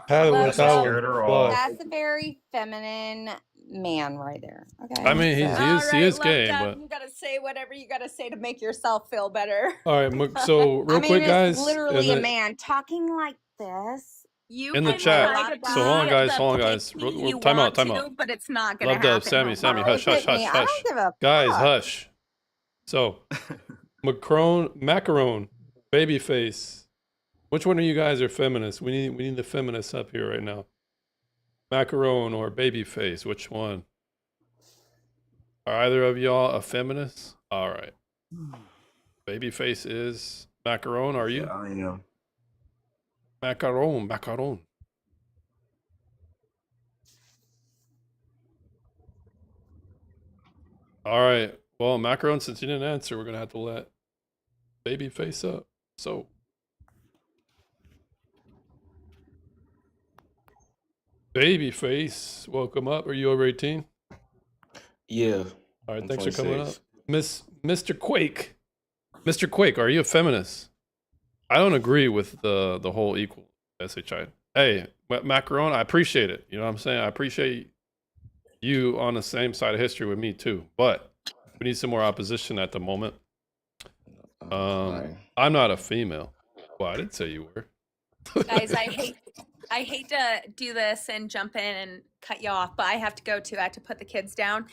had it with Love that Dove. one. That's a very feminine man right there. Okay. I mean, he is Love gay, Dove, but you gotta say whatever you gotta say to make yourself feel better. all right. So real I mean, quick, it's guys, literally in a the, man talking like this. You in the can chat. try to So hold on, be guys. the Hold on, guys. picky you Time out. want Time to, out. but it's not gonna Love Dove, happen. Sammy, hush, hush, Pick me. hush, I hush. don't give a Guys, fuck. hush. So, macaron, babyface. Which one of you guys are feminists? We need the feminists up here right now. Macaron or babyface? Which one? Are either of y'all a feminist? All right. Babyface is macaron. Are you? Yeah, I am. Macaron. All right. Well, macaron, since you didn't answer, we're gonna have to let babyface up. So, babyface, welcome up. Are you over 18? Yeah. All right, I'm thanks for coming up, 26. Mr. Quake. Mr. Quake, are you a feminist? I don't agree with the whole equal SHI. Hey, Macaron, I appreciate it. You know what I'm saying? I appreciate you on the same side of history with me too. But we need some more opposition at the moment. I'm not a female. Well, I didn't say you were. Guys, I hate to do this and jump in and cut you off, but I have to go too. I have to put the kids down.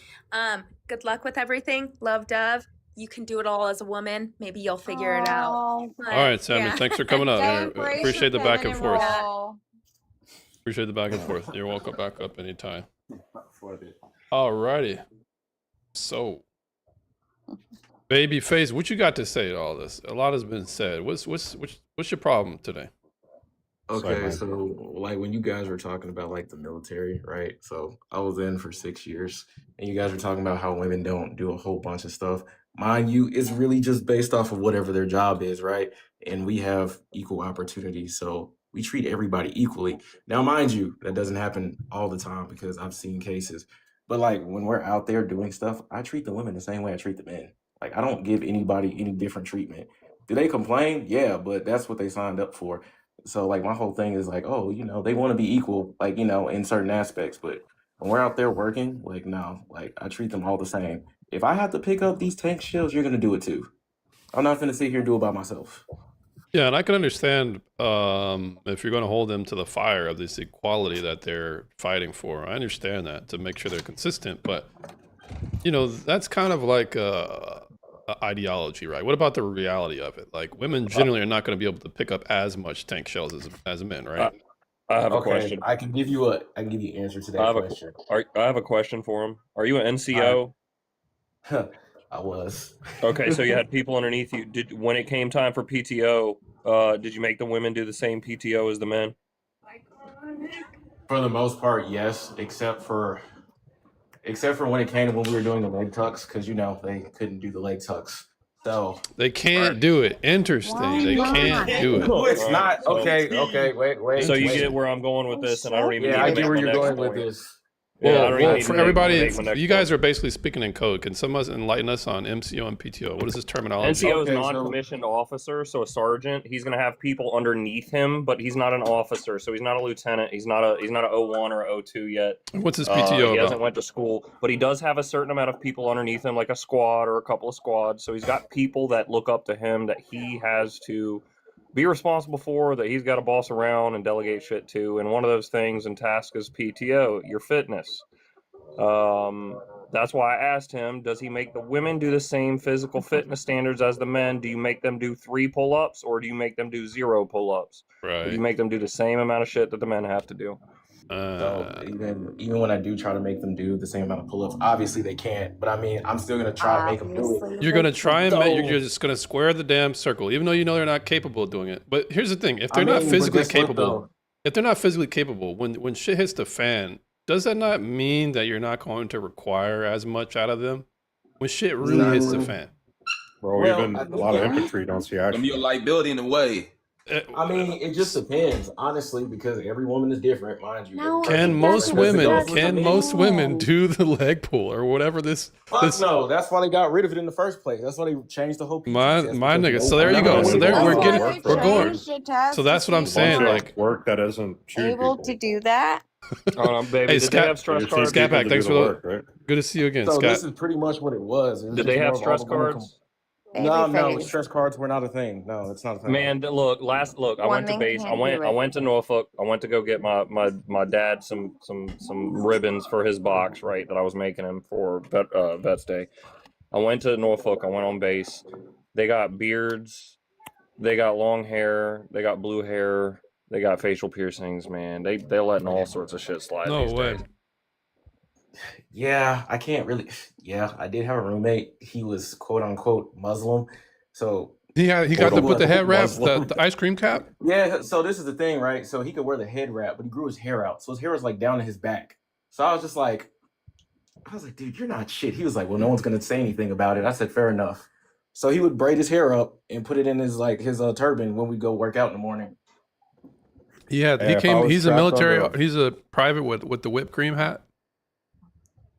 Good luck with everything. Love, Dove. You can do it all as a woman. Maybe you'll figure it out. Oh, But, All right, Sammy, yeah. thanks for coming up. yeah, I embrace appreciate your the back and feminine forth. role. Appreciate the back and forth. You're welcome back up anytime. All righty. So, Babyface, what you got to say to all this? A lot has been said. What's your problem today? Okay, so like when you guys were talking about like the military, right? So I was in for 6 years, and you guys were talking about how women don't do a whole bunch of stuff. Mind you, it's really just based off of whatever their job is, right? And we have equal opportunity, so we treat everybody equally. Now, mind you, that doesn't happen all the time because I've seen cases. But like when we're out there doing stuff, I treat the women the same way I treat the men. Like I don't give anybody any different treatment. Do they complain? Yeah, but that's what they signed up for. So like my whole thing is like, oh, they want to be equal, like, in certain aspects, but when we're out there working, like no, like I treat them all the same. If I have to pick up these tank shells, you're gonna do it too. I'm not gonna sit here and do it by myself. Yeah, and I can understand if you're going to hold them to the fire of this equality that they're fighting for. I understand that to make sure they're consistent, but that's kind of like a ideology, right? What about the reality of it? Like women generally are not going to be able to pick up as much tank shells as men, right? I have a Okay, question. I can give you an answer to I that have question. I have a question for him. Are you an NCO? I was. Okay, so you had people underneath you. When it came time for PTO, did you make the women do the same PTO as the men? For the most part, yes, except for when it came to when we were doing the leg tucks, because they couldn't do the leg tucks. So They can't do it. Interesting. They can't do it. no, it's not. Okay, wait. So you wait. get where I'm going with this, and I don't even. Yeah, need I to get make where my you're next going with point. this. Yeah, I Well, don't even need to for make everybody, my next you guys are basically speaking in code. Can someone enlighten us on MCO and PTO? What is this terminology? NCO is Okay, so non-commissioned officer, so a sergeant. He's going to have people underneath him, but he's not an officer, so he's not a lieutenant. He's not a 01 or a 02 yet. What's his PTO He hasn't about? went to school, but he does have a certain amount of people underneath him, like a squad or a couple of squads. So he's got people that look up to him that he has to be responsible for, that he's got to boss around and delegate shit to. And one of those things and tasks is PTO, your fitness. That's why I asked him, does he make the women do the same physical fitness standards as the men? Do you make them do 3 pull-ups, or do you make them do 0 pull-ups? Or do you Right. make them do the same amount of shit that the men have to do? So even when I do try to make them do the same amount of pull-ups, obviously they can't. But I mean, I'm still gonna try to make them do it. You're gonna try and So- you're just gonna square the damn circle, even though you know they're not capable of doing it. But here's the thing: if I they're not mean, but physically guess what, capable, though? if they're not physically capable, when shit hits the fan, does that not mean that you're not going to require as much out of them when shit really hits the fan? Bro, Well, even I a think lot of that- infantry don't see Gonna action. be a liability in a way. I mean, it just depends, honestly, because every woman is different, mind you. No, Every Can person most is different. women Because it goes with the most men. women do the leg pull or whatever this Fuck this no, that's why they got rid of it in the first place. That's why they changed the whole PT my test, my because nigga? So there you go. So there That's we're why getting they we're going. changed the test So that's to what I'm be saying. more Like, Work that doesn't shoot able people. to do that. Hold on, baby. hey, Did they have stress You cards? teach people Scat Pack, to thanks do for the the work, right? good to see you again, So Scott. this is pretty much what it was. It was Did just they have more of all stress the women cards? No, Babyface. stress cards were not a thing. No, it's not a thing. Man, look, I went to Women base. can do I it. went to Norfolk. I went to go get my dad some ribbons for his box, right, that I was making him for Vets Day. I went to Norfolk. I went on base. They got beards. They got long hair. They got blue hair. They got facial piercings. Man, they're letting all sorts of shit slide No these way. days. Yeah, I can't really. Yeah, I did have a roommate. He was quote unquote Muslim. So He got Quote to put the unquote head wrap, Muslim. the ice cream cap. yeah, so this is the thing, right? So he could wear the head wrap, but he grew his hair out. So his hair was like down to his back. So I was like, dude, you're not shit. He was like, well, no one's gonna say anything about it. I said, fair enough. So he would braid his hair up and put it in his turban when we go work out in the morning. He Yeah, if I came. was He's a strapped military. under He's a private with the whipped cream hat.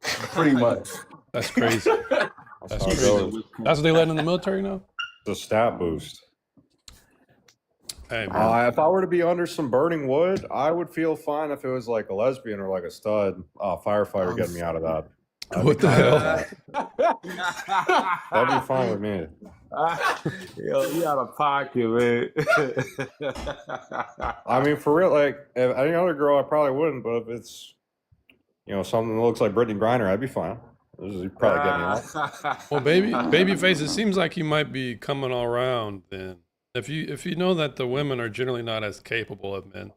Pretty much. That's crazy. That's how it crazy. goes. That's what they let in the military now? The stat boost. Hey, man. If I were to be under some burning wood, I would feel fine if it was like a lesbian or like a stud. Firefighter getting me out of that. What the hell? That'd be fine with me. Yo, you out of pocket, man. I mean, for real, like if any other girl, I probably wouldn't. But if it's, something that looks like Brittany Griner, I'd be fine. You'd probably get me out. Well, babyface, it seems like you might be coming all around. Then, if you know that the women are generally not as capable of men,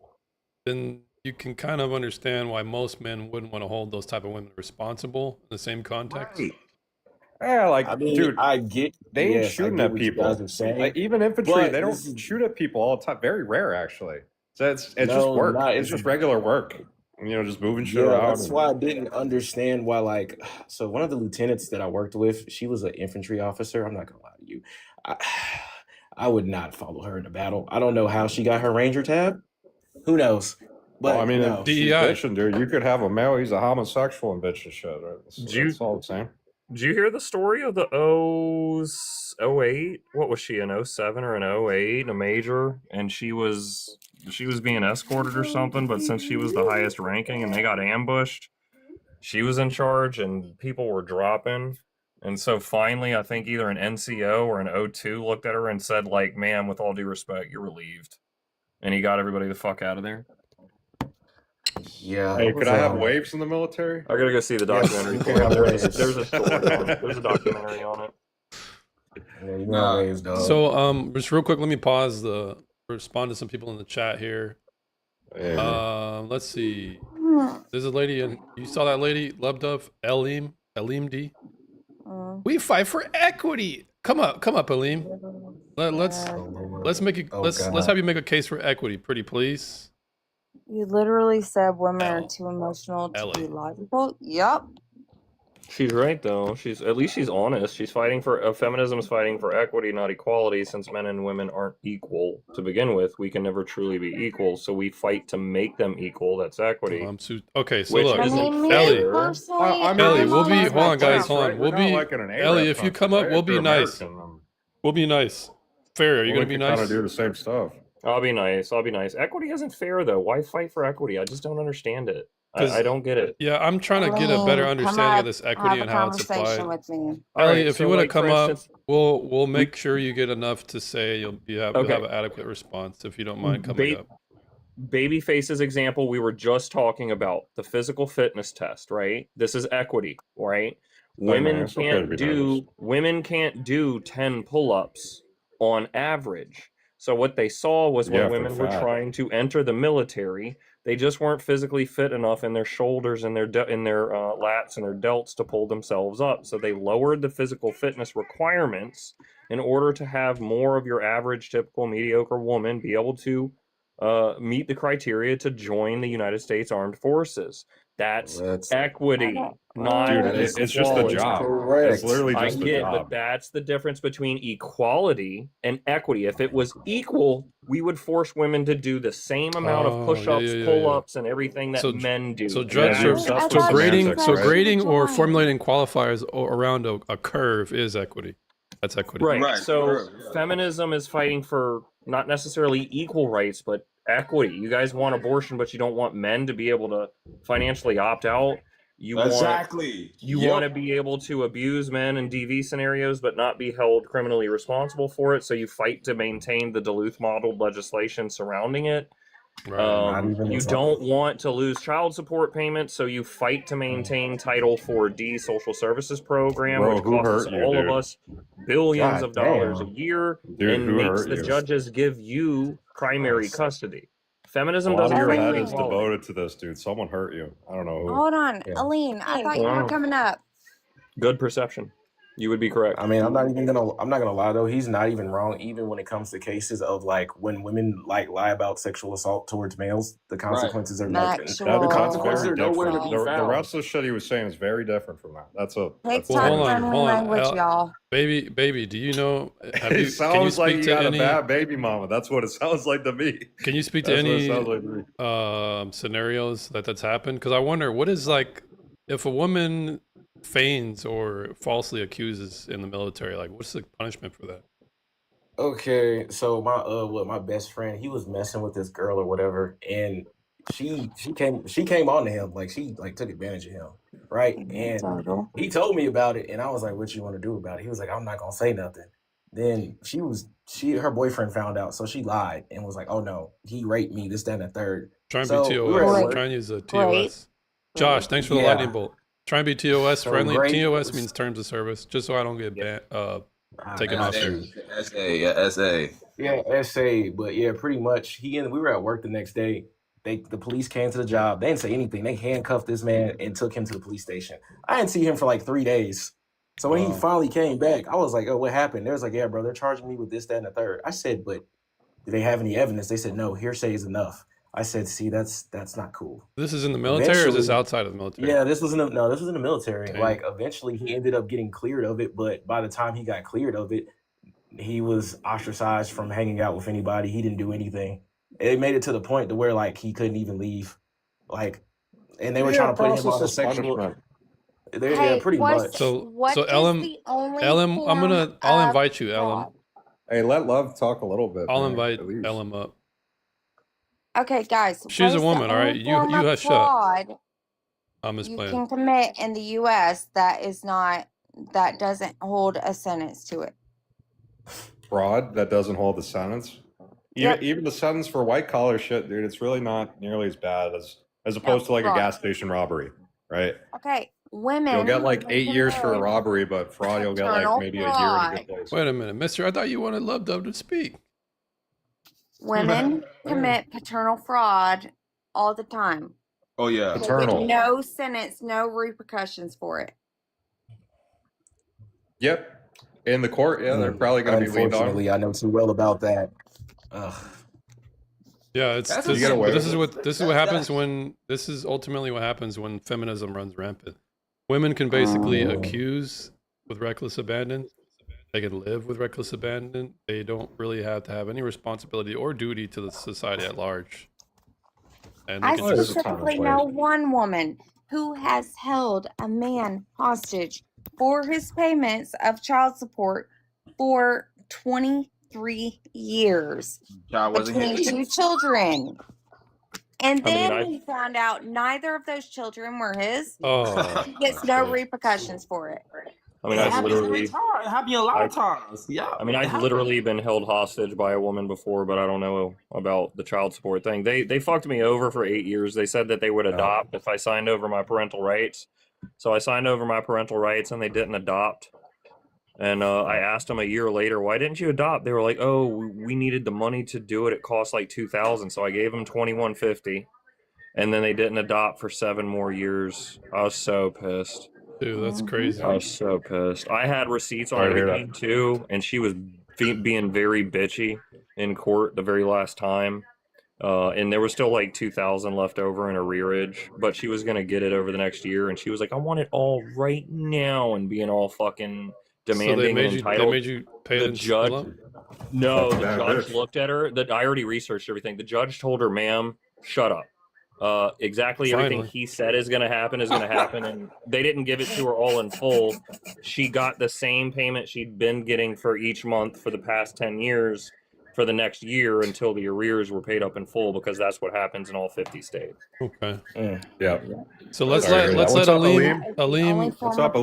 then you can kind of understand why most men wouldn't want to hold those type of women responsible in the same context. Right. Yeah, like, I mean, dude, I get. they ain't Yes, I shooting get at what you people. guys are saying, Like, even infantry, but they don't this is- shoot at people all the time. Very rare, actually. So it's just No, work. not- It's just regular work. Just moving shit Yeah, around. that's why I didn't understand why. Like, so one of the lieutenants that I worked with, she was an infantry officer. I'm not gonna lie to you, I would not follow her in a battle. I don't know how she got her ranger tab. Who knows? But Well, I mean, no. if she's bitching, dude, you could have a male. He's a homosexual and bitch and shit. Right? Did you- That's all the same. Did you hear the story of the 08? What was she, an 07 or an 08, a major? And she was being escorted or something, but since she was the highest ranking and they got ambushed, she was in charge and people were dropping. And so finally, I think either an NCO or an O2 looked at her and said, like, ma'am, with all due respect, you're relieved. And he got everybody the fuck out of there. Yeah. Hey, could I have waves in the military? I gotta go see the Yes, documentary. you for can it. have There's, waves. there's a story on it. There's a documentary on it. Yeah, you know waves, dog. So, just real quick, let me pause respond to some people in the chat here. Let's see. There's a lady, and you saw that lady, Lebdov, Elim D. We fight for equity. Come up, Elim. Let's make it. Let's have you make a case for equity, pretty please. You literally said women are too emotional to be logical. Yup. She's right though. At least she's honest. She's fighting for feminism is fighting for equity, not equality. Since men and women aren't equal to begin with, we can never truly be equal. So we fight to make them equal. That's equity. Okay, so Which look, isn't Ellie, fair. Ellie, we'll be. Hold on, guys, hold on. We'll We're be. not like in an Ellie, Arab if you country, come up, right? we'll be They're nice. American. We'll be nice. Fair. Are you gonna be nice? Kind of do the same stuff. I'll be nice. Equity isn't fair though. Why fight for equity? I just don't understand it. 'Cause- I don't get it. Yeah, I'm trying to get a better understanding of this equity and how it's applied. With me. All Ellie, right, if so, you want to like, come for up, instance- we'll make sure you get enough to say you'll have Okay. an adequate response if you don't mind coming up. Babyface's example, we were just talking about the physical fitness test, right? This is equity, right? man, it's okay to be nervous. Women can't do 10 pull-ups on average. So what they saw was Yeah, when if women they're were fat. trying to enter the military, they just weren't physically fit enough in their shoulders and their lats and their delts to pull themselves up. So they lowered the physical fitness requirements in order to have more of your average, typical, mediocre woman be able to meet the criteria to join the United States Armed Forces. That's equity, not Dude, it's just a equality. job. Correct. It's literally I just a get, job. but that's the difference between equality and equity. If it was equal, we would force women to do the same amount of push-ups, yeah. pull-ups, and everything that So- men do. So judge, Yeah, so, that's so what grading, semantics, so right? grading or formulating qualifiers around a curve is equity. That's equity. Right. So feminism is fighting for not necessarily equal rights, but equity. You guys want abortion, but you don't want men to be able to financially opt out. You Exactly. want to be able to abuse men in DV scenarios, but not be held criminally responsible for it. So you fight to maintain the Duluth modeled legislation surrounding it. Not even You a- don't want to lose child support payments, so you fight to maintain Title 4D social services program, Bro, which who costs hurt you, all of dude? us billions God of dollars a damn. year Dude, and who makes hurt the you? judges give you primary custody. Feminism A lot doesn't of your fight head for is equality. devoted to this, dude. Someone hurt you. I don't know who. Hold on, Yeah. Aline. I thought you Wow. were coming up. Good perception. You would be correct. I mean, I'm not gonna lie though. He's not even wrong. Even when it comes to cases of like when women like lie about sexual assault towards males, the consequences are like Actual- the consequences are nowhere to be The found. rest of the shit he was saying is very different from that. That's a. Take That's Well, time hold on, friendly hold on. language, y'all. Baby, do you know? Have It you, sounds can you like speak you to got any? a bad baby mama. That's what it sounds like to me. Can you speak to That's what it any sounds like to me. scenarios that's happened? Because I wonder what is like if a woman feigns or falsely accuses in the military? Like, what's the punishment for that? Okay, so my best friend, he was messing with this girl or whatever, and she came on to him, like she like took advantage of him, right? And he told me about it, and I was like, "What you want to do about it?" He was like, "I'm not gonna say nothing." Then her boyfriend found out, so she lied and was like, "Oh no, he raped me, this, that, and the third." Try and So be we were at TOS. work. Try and use a TOS. Josh, thanks for the Yeah. lightning bolt. Try and be TOS So friendly. great. TOS means terms of service, just so I don't get taken off here. SA. Yeah, SA, but yeah, pretty much. We were at work the next day. The police came to the job. They didn't say anything. They handcuffed this man and took him to the police station. I didn't see him for like 3 days. So when he finally came back, I was like, "Oh, what happened?" They was like, "Yeah, bro, they're charging me with this, that, and the third." I said, "But do they have any evidence?" They said, "No, hearsay is enough." I said, "See, that's not cool." This is in the military or is this Eventually- outside of the military? Yeah, this was in the military. Dang. Like eventually he ended up getting cleared of it, but by the time he got cleared of it, he was ostracized from hanging out with anybody. He didn't do anything. It made it to the point to where like he couldn't even leave. Like, and they were trying to put him on a sexual. Yeah, pretty much. So what is Ellen, the only Ellen, form I'll of invite you, Ellen. fraud? Hey, let Love talk a little bit. I'll man, invite at least. Ellen up. Okay, guys. She's what a is the woman, all right? only You form of hush up. fraud I'm just you playing. can commit in the U.S. that doesn't hold a sentence to it? Fraud that doesn't hold the sentence. Even the sentence for white collar shit, dude, it's really not nearly as bad as opposed to like a fraud. gas station robbery, right? Okay, women. You'll get like who 8 years for a commit robbery, but fraud you'll get like paternal maybe a year in a fraud. good place. Wait a minute, mister. I thought you wanted Love Dove to speak. Women commit paternal fraud all the time. Oh yeah. They get no sentence, no repercussions for it. Yep. In the court, yeah, they're probably going to be leaned on. Unfortunately, I know too well about that. Ugh. Yeah, it's That's this, You get away this is with what this is what happens when this is ultimately what happens when feminism runs rampant. Women can basically accuse with reckless abandon. They can live with reckless abandon. They don't really have to have any responsibility or duty to the society at large. And they I can just specifically know one woman who has held a man hostage for his payments of child support for 23 years Child wasn't between here. 2 children. And I mean, then I- he found out neither of those children were his. Oh, He gets no repercussions for it. I mean, It I've happens literally, every time. It happens a lot of times. Yeah. I mean, I've literally been held hostage by a woman before, but I don't know about the child support thing. They fucked me over for 8 years. They said that they would adopt if I signed over my parental rights. So I signed over my parental rights, and they didn't adopt. And I asked them a year later, why didn't you adopt? They were like, oh, we needed the money to do it. It cost like $2,000, so I gave them $2,150, and then they didn't adopt for 7 more years. I was so pissed. Dude, that's crazy. I was so pissed. I had receipts on Sorry to hear everything too, and she was being very bitchy in court the very last time. And there was still like 2,000 left over in arrearage, but she was gonna get it over the next year, and she was like, "I want it all right now," and being all fucking demanding so they made and you entitled. they made you pay The the judge, lump? no, Fuck the that judge bitch. looked at her. That I already researched everything. The judge told her, "Ma'am, shut up. Exactly everything Finally. he said is going to happen, and they didn't give it to her all in full. She got the same payment she'd been getting for each month for the past 10 years for the next year until the arrears were paid up in full, because that's what happens in all 50 states. Okay. Yeah. So let's Sorry to let hear let's that. let What's up, Aleem. What's up,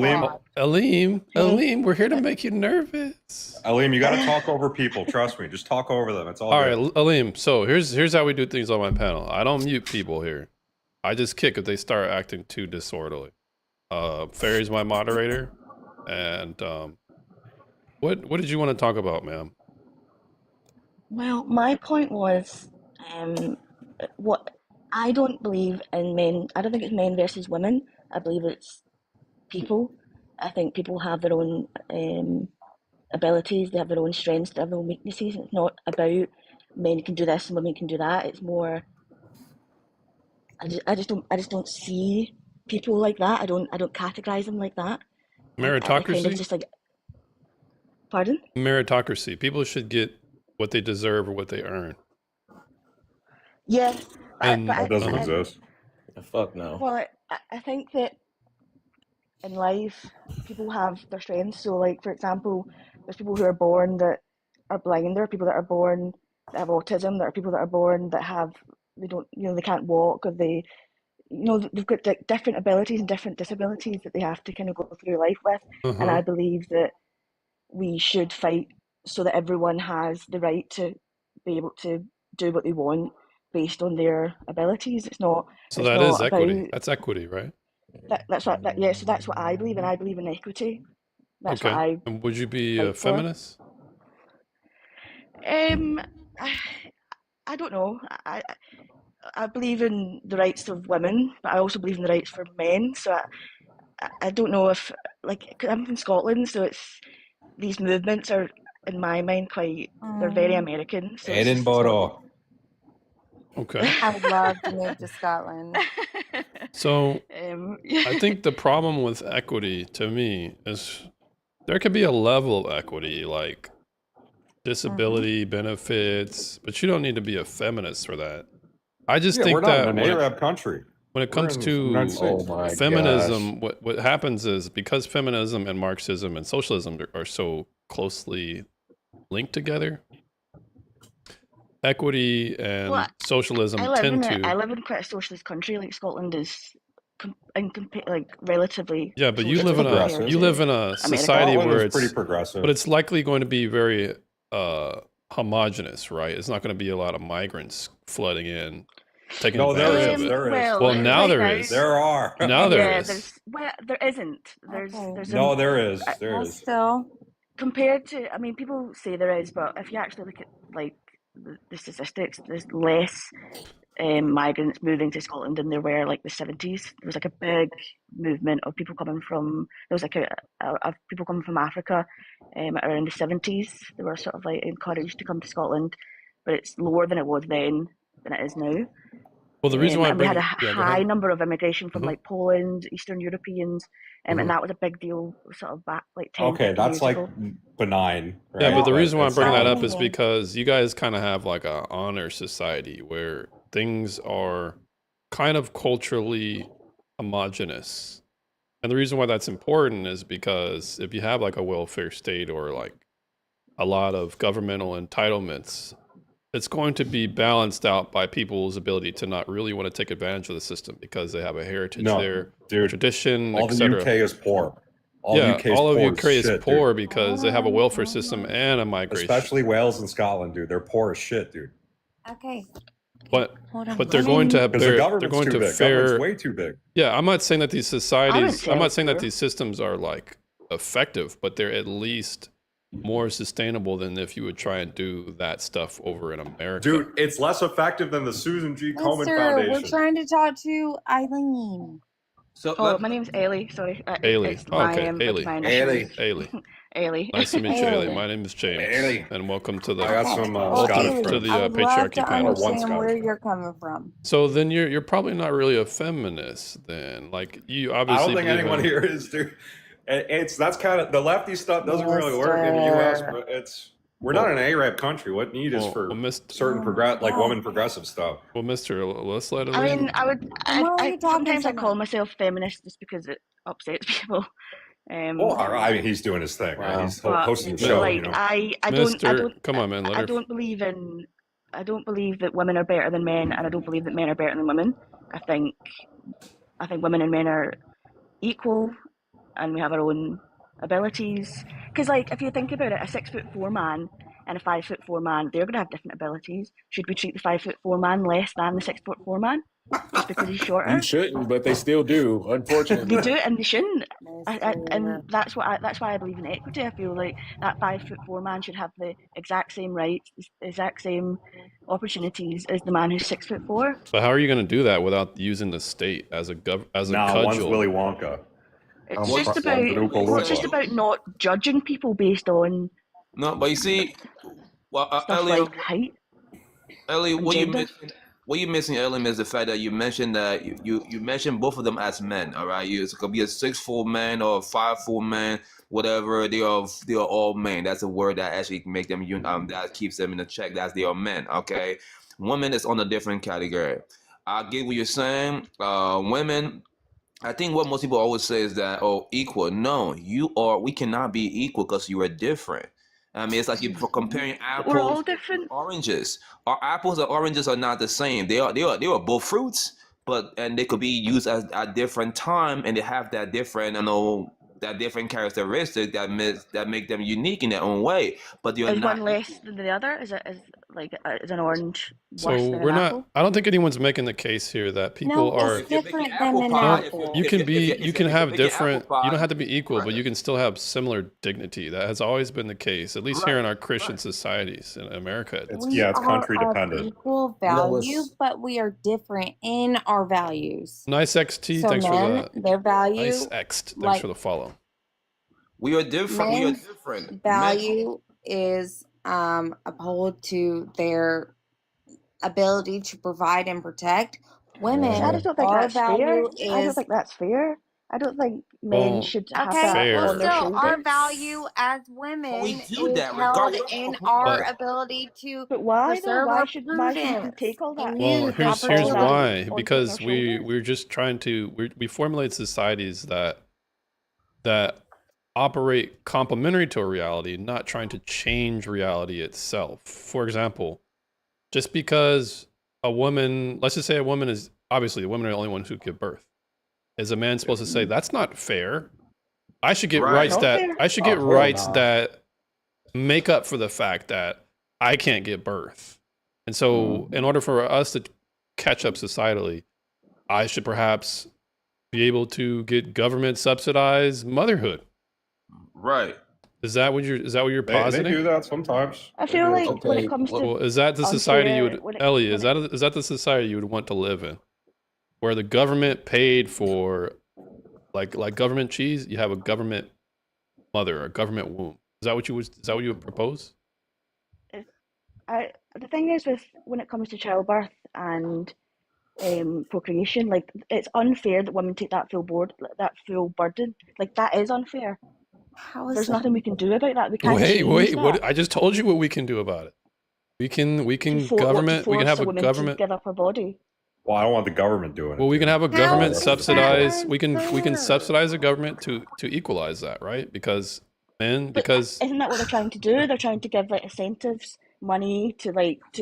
Aleem? Aleem, we're here to make you nervous. Aleem, you got to talk over people. Trust me. Just talk over them. It's all All good. right, Aleem. So here's how we do things on my panel. I don't mute people here. I just kick if they start acting too disorderly. Fairy's my moderator, and what did you want to talk about, ma'am? Well, my point was, what I don't believe in men. I don't think it's men versus women. I believe it's people. I think people have their own abilities. They have their own strengths. They have their own weaknesses. It's not about men can do this and women can do that. It's more. I just don't see people like that. I don't categorize them like that. I kind of Meritocracy. just like. Pardon? Meritocracy. People should get what they deserve or what they earn. Yeah, And but That doesn't I- exist. Fuck no. Well, I think that in life, people have their strengths. So, like for example, there's people who are born that are blind. There are people that are born that have autism. There are people that are born that have they can't walk, or they've got different abilities and different disabilities that they have to kind of go through life with. And I believe that we should fight so that everyone has the right to be able to do what they want based on their abilities. It's not. So It's that not is equity. about That's equity, right? that's what. Yeah. So that's what I believe, and I believe in equity. That's what Okay. I And would you be a fight for. feminist? I don't know. I believe in the rights of women, but I also believe in the rights for men. So I don't know if, like, 'cause I'm from Scotland, so these movements are, in my mind, they're very American. So it's just, it's not. Edinburgh. Okay. I would love to move to Scotland. So I think the problem with equity to me is there could be a level of equity, like disability benefits, but you don't need to be a feminist for that. I just Yeah, think we're not that in an when Arab country. it We're comes in the to United States. Oh my feminism, what happens is because feminism and Marxism and socialism are so closely linked together, equity and Well, socialism I tend to. live in quite a socialist country. Like Scotland is, like relatively. Yeah, but you socialist live in a compared you to live in a America. society Scotland where is pretty it's progressive. but it's likely going to be very homogenous, right? It's not going to be a lot of migrants flooding in, taking No, there advantage is. of it. There is. Well, now right there now, is. There are. Now there yeah, is. there isn't. There's No, there is. I- There Well, is. still, compared to, I mean, people say there is, but if you actually look at like the statistics, there's less migrants moving to Scotland than there were like the 70s. There was like a big movement of people coming from. There was like a people coming from Africa around the 70s. They were sort of like encouraged to come to Scotland, but it's lower than it was then than it is now. Well, the reason why I And we bring had a yeah, go high ahead. number of immigration from Mhm. like Poland, Eastern Europeans, Mhm. and that was a big deal sort of back like 10, Okay, 15 that's years like ago. benign, right? Yeah, but the reason why I'm it's bringing that not. up is because you guys kind of have like a honor society where things are kind of culturally homogenous. And the reason why that's important is because if you have like a welfare state or like a lot of governmental entitlements, it's going to be balanced out by people's ability to not really want to take advantage of the system because they have a heritage No, there, a dude. tradition, All the etc. UK is poor. All the Yeah, UK is all of poor UK as is shit, poor dude. because they have a welfare system and a migration. Especially Wales and Scotland, dude. They're poor as shit, dude. okay. But Hold on. but they're going to have Because the they're government's going too to big. fare. Government's way too big. Yeah, I'm not saying that these I wouldn't societies. say I'm not it's saying that poor. these systems are like effective, but they're at least more sustainable than if you would try and do that stuff over in America. Dude, it's less effective than the Susan G. Komen Mister, Foundation. we're trying to talk to Eileen. So Oh, my name's Ailey. Sorry, Ailey. it's Oh, my okay, it's Ailey. my initials. Ailey. Ailey. Nice to meet you, Ailey. Ailey. My name is James. Ailey. And welcome to the I got some Well, Scottish welcome to Ailey, the I would love patriarchy to panel. understand where Scottish. you're coming from. So then you're probably not really a feminist then. Like you I obviously don't think believe anyone in, here is, dude. That's kind of the lefty stuff doesn't really work in the U.S. Mister. But we're not an Arab country. What need is for certain woman progressive stuff. Well, Mister, let's let I mean, I would. Then why are you talking Sometimes so I call much? myself feminist just because it upsets people. Well, I mean, he's doing his thing, right? He's But, hosting the but, show, like, you know. I Mister, don't. come on, man, let I her. don't believe in. I don't believe that women are better than men, and I don't believe that men are better than women. I think women and men are equal, and we have our own abilities. Because, like, if you think about it, a 6'4" man and a 5'4" man, they're going to have different abilities. Should we treat the 5'4" man less than the 6'4" man just because he's shorter? You shouldn't, but they still do, unfortunately. They do, and they shouldn't. And that's why I believe in equity. I feel like that 5'4" man should have the exact same rights, the exact same opportunities as the man who's 6'4". But how are you going to do that without using the state as a Nah, one's cudgel? Willy Wonka. It's just about not judging people based on No, but you see, well, stuff Ellie, like height. Ellie, and what you gender. missing? What you missing, Ellie, is the fact that you mentioned that you mentioned both of them as men. All right, it could be a 6'4" man or a 5'4" man, whatever. They are all men. That's a word that actually can make them that keeps them in the check. That's they are men. Okay, women is on a different category. I get what you're saying. Women I think what most people always say is that, oh, equal. No, we cannot be equal because you are different. I mean, it's like you're comparing We're all apples different. and oranges. Our apples and oranges are not the same. They are both fruits, and they could be used at different time, and they have that different, that different characteristic that make them unique in their own way. But you're Is not one less than the other? Is an orange worse So than we're an not. apple? I don't think anyone's making the case here that people No, are. it's different than an No, apple. you can be. You can have making apple different. You pie, don't have to be equal, but you can still have similar dignity. That has always been the case, at least here in our Christian societies in America. We are of equal You know what's- value, but we are different in our values. Nice XT. So Thanks for men, the their value, nice X. Thanks like for the follow. we are different. We are men's different. value is opposed to their ability to provide and protect. Women, I just don't think our that's fair. value I don't is think that's fair. I don't think men Well, should have okay. that Well, on their still, our shoulders. value as women we do is that held regardless in of our But ability to But why though? preserve Why our should you prudence take all that? and well, use here's proper here's that why. onto our Because shoulders? we're just trying to we formulate societies that operate complementary to a reality, not trying to change reality itself. For example, just because a woman, let's just say a woman is obviously the women are the only ones who give birth. Is a man supposed to say that's not fair? I should get Right. rights Not that fair. I should Oh, get hell rights nah. that make up for the fact that I can't give birth. And so in order for us to catch up societally, I should perhaps be able to get government subsidized motherhood. Right. Is that what you're They positing? do that sometimes. I They feel do it like sometimes. when it comes to Well, is that the society you unfair, would, Ellie? Is that the society you would want to live in, where the government paid for, like government cheese? You have a government mother, a government womb. Is that what you would propose? the thing is with when it comes to childbirth and procreation, like it's unfair that women take that full burden. Like that is unfair. How is There's that? nothing we can do about that. We can't Wait, change what? that. I just told you what we can do about it. We can To government. We can force have a a woman government. to give up her body. Well, I don't want the government doing it. Well, we can have a How government is that subsidize. We can unfair? subsidize the government to equalize that, right? Because Isn't that what they're trying to do? They're trying to give like incentives, money to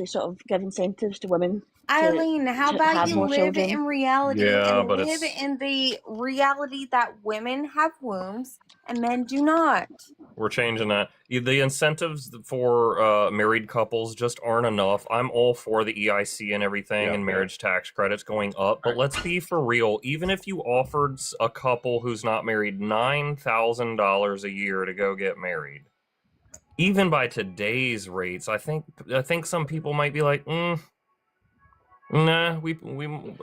sort of give incentives to women Eileen, how to about have you more live children. in reality Yeah, and but live in the reality that women have wombs and men do not? We're changing that. The incentives for married couples just aren't enough. I'm all for the EIC and everything and marriage tax credits going up, but let's be for real. Even if you offered a couple who's not married $9,000 a year to go get married, even by today's rates, I think some people might be like, nah,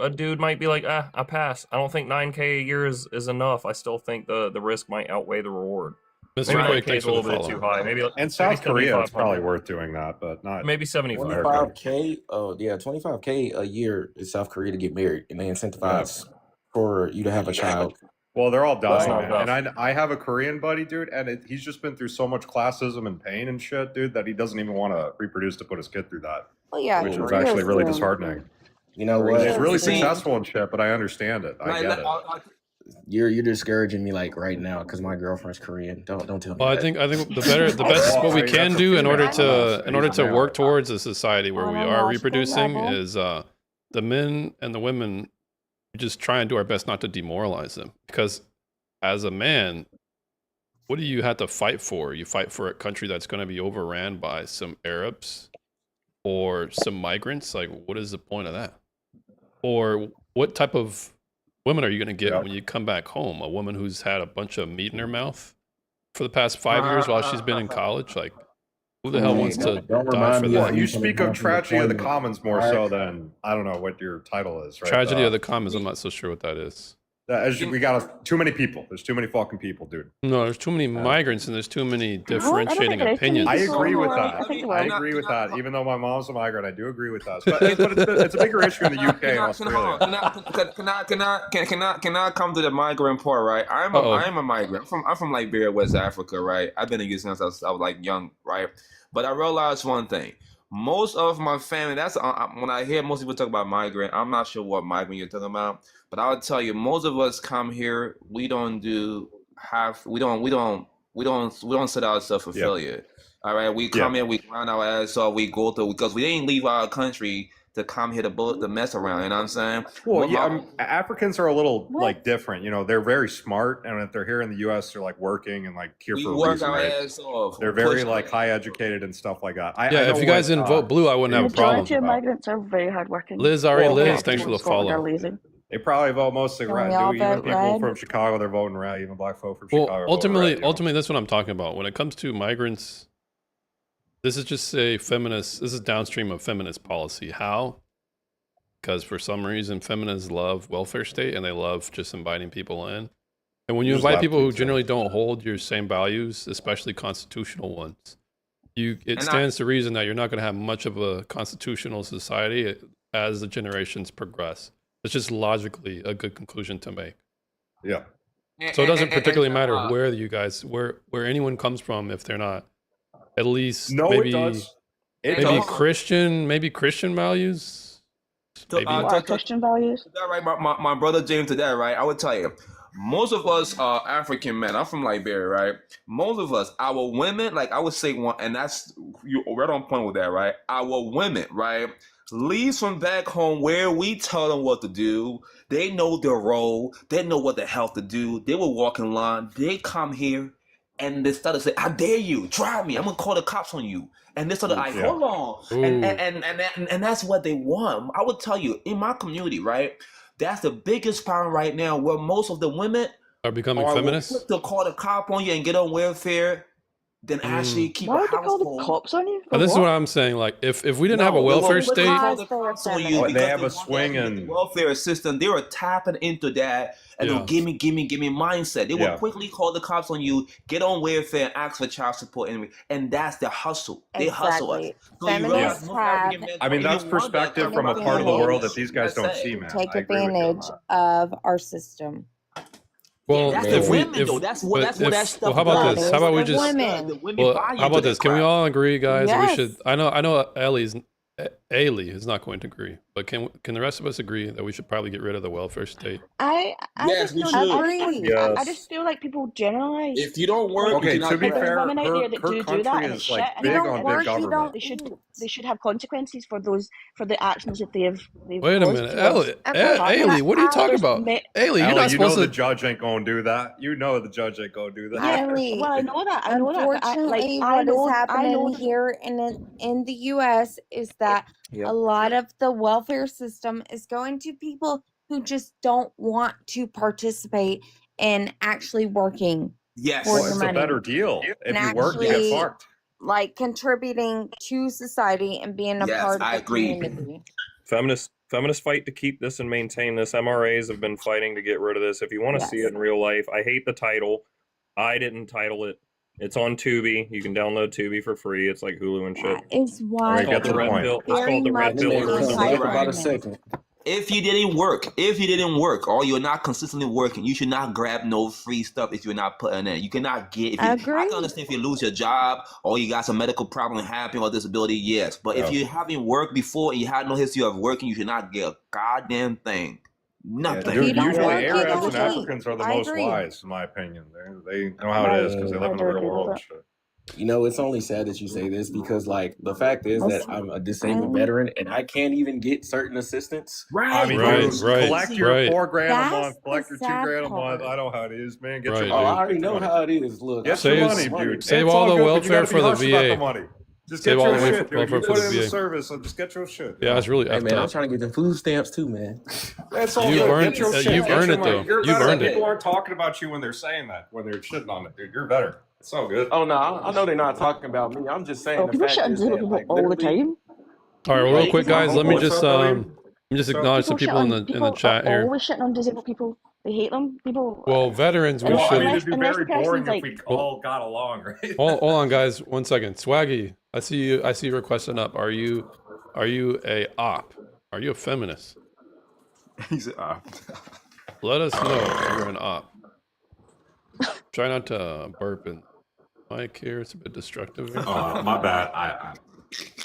a dude might be like, I pass. I don't think 9K a year is enough. I still think the risk might outweigh the reward. Mr. Maybe Quake, 9K thanks is a for the little bit follow. too high. Maybe In South Korea, it's probably 7,500. worth doing that, but not. Maybe 75. 25K. Oh yeah, 25K a year in South Korea to get married, and they incentivize for you to have a child. Well, they're all That's dying, not man. enough. And I have a Korean buddy, dude, and he's just been through so much classism and pain and shit, dude, that he doesn't even want to reproduce to put his kid through that. Well, yeah, Which is Korea's actually really doing- disheartening. You know what? He's really See- successful and shit, but I understand it. I get it. You're discouraging me like right now because my girlfriend's Korean. Don't tell me. Well, I that. think the best what we can do in order to work towards a society where we are reproducing is the men and the women just try and do our best not to demoralize them, because as a man, what do you have to fight for? You fight for a country that's going to be overran by some Arabs or some migrants. Like, what is the point of that? Or what type of women are you going to get when you come back home? A woman who's had a bunch of meat in her mouth for the past 5 years while she's been in college? Like, who the hell wants to die for that? You speak of tragedy of the commons more so than, I don't know what your title is, right? Tragedy of the commons. I'm not so sure what that is. We got too many people. There's too many fucking people, dude. No, there's too many migrants and there's too many differentiating opinions. I agree with that. I agree with that. Even though my mom's a migrant, I do agree with that. But it's a bigger issue in the UK and Australia. Can I come to the migrant part, right? I'm a migrant. I'm from Liberia, West Africa, right? I've been in Houston since I was like young, right? But I realized one thing: most of my family, that's when I hear most people talk about migrant, I'm not sure what migrant you're talking about, but I would tell you, most of us come here, we don't set ourselves for Yep. failure. All right, we Yep. come here, we grind our ass off, we go through because we didn't leave our country to come here to mess around. You know what I'm saying? Well, What yeah, my- Africans are a little like different. You know, they're very smart, and if they're here in the U.S., they're like working and like here we for a work reason. our Right? ass off. They're very push- like high educated and stuff like that. I Yeah, know if you guys what, didn't vote blue, I wouldn't have a problem. Majority of migrants are very hardworking. Liz, all right, Well, Liz, yeah, thanks for the Scotland are follow. lazy. They probably vote mostly Can red. we all Even vote people red? from Chicago, they're voting red. Even black folk from Well, Chicago. ultimately, that's what I'm talking about. When it comes to migrants, this is just this is downstream of feminist policy. How? Because for some reason, feminists love welfare state and they love just inviting people in. And when you Just invite left people who it, so. generally don't hold your same values, especially constitutional ones, it And stands to reason that you're not going to have much of a constitutional society as the generations progress. It's just logically a good conclusion to make. Yeah. So it doesn't particularly matter uh, where you guys, where anyone comes from, if they're not at least No, maybe it does. It maybe does. Christian values. Maybe. What are Christian values? That right, my brother James to that, right? I would tell you, most of us are African men. I'm from Liberia, right? Most of us, our women, like I would say one, and that's you right on point with that, right? Our women, right? Leaves from back home where we tell them what to do. They know their role. They know what the hell to do. They will walk in line. They come here and they start to say, "I dare you, try me. I'm gonna call the cops on you." And they started like, Yeah. "Hold on," and that's what they want. I would tell you, in my community, right? That's the biggest problem right now, where most of the women Are becoming are feminists? quick to call the cop on you and get on welfare than actually keep Why a would they call the household. cops on you? But this is what I'm saying. Like, if we didn't have a No, they welfare won't state, call the cops on you What, they because have a want swing that in the and welfare system. They were tapping into that and Yeah. they'll give me mindset. They will Yeah. quickly call the cops on you, get on welfare, and ask for child support, and that's the hustle. They hustle us. Exactly. So you realize Feminists most have African men I mean, don't that's even want that perspective type from a of part of the world that advantage. these guys don't That's see, it. man. take I agree with you on advantage that. of our system. well, That's if the we, women, though. That's what that well, stuff how about does. this? How about we The just, women. The women well, buy how into about that this? Can we crap. all agree, guys? Yes. We should. I know Ailey is not going to agree, but can the rest of us agree that we should probably get rid of the welfare state? I Yes, just we don't. should. I just feel like people generalize. If you don't work, you Okay, cannot to be Like there's fair, women out there that her do country that, and is it's like shit. And big I on think big work, you government. don't they should have consequences for the actions that they've Wait a caused minute, towards Ailey, what are you talking There's about? ma- Ailey, you're Ellie, not you know supposed the to. judge ain't gonna do that. You know the judge ain't gonna do that. Ellie, Well, I know that, but unfortunately, I what is know happening that here in the U.S. is that Yep. a lot of the welfare system is going to people who just don't want to participate in actually working Yes. for Well, your it's a money better deal. and If you work, you get actually fucked. like contributing to society and being a Yes, part of I the agree. community. Feminists fight to keep this and maintain this. MRAs have been fighting to get rid of this. If you want to see Yes. it in real life, I hate the title. I didn't title it. It's on Tubi. You can download Tubi for free. It's like Hulu and shit. That is It's why Alright, get called to the the Red point. Pill. It's very called the Red much Pill That man versus can't the hype Blue about Pill. a second. If you didn't work, or you're not consistently working, you should not grab no free stuff if you're not putting in. You cannot get. If you, I agree. can understand if you lose your job or you got some medical problem happening or disability, yes. But if Yeah. you haven't worked before and you had no history of working, you should not get a goddamn thing. Yeah, Nothing. If you don't usually work, you Arabs don't and eat. Africans are the I most agree. wise, in my opinion. They know how it is because they live in the I real agree with world and that. shit. You know, it's only sad that you say this because, like, the fact is that I'm a disabled veteran and I can't even get certain assistance. I mean, Right, dude, right, collect your right. $4,000 a That's month, collect the your sad $2,000 a month. part. I know how it is, man. Get Right, your Oh, money. I dude. already Get your know money. how it is. Look, Get Save- your money, dude. save It's all all the good, but you welfare gotta be for the harsh about VA. the money. Just Save get all your the shit, dude. welfare You for put the it in the VA. service, so just get your shit. Yeah, it's really hey effed man, I'm up. trying to get them food stamps too, man. That's all You've good. earned- Get your shit. you've Get earned your it, money. though. You're You've better. earned it. People aren't talking about you when they're saying that, when they're shitting on it, dude. You're better. It's all good. Oh no, I know they're not talking about me. I'm just saying Oh, the people fact shit on is disabled that, people like, all the literally, time. All right, well, real Like, quick, guys, let me What's just up, Elliot? acknowledge some People shit people in on the people chat are here. always shitting on disabled people. They hate them. People. Well, veterans, we Well, I should. mean, Unless- it'd be unless very the person's boring if like- we all got along, right? Hold on, guys. 1 second. Swaggy, I see you. I see your question up. Are you a op? Are you a feminist? He's Let us know if you're an op. Try not to burp in mic here. It's a bit destructive. Here. My bad.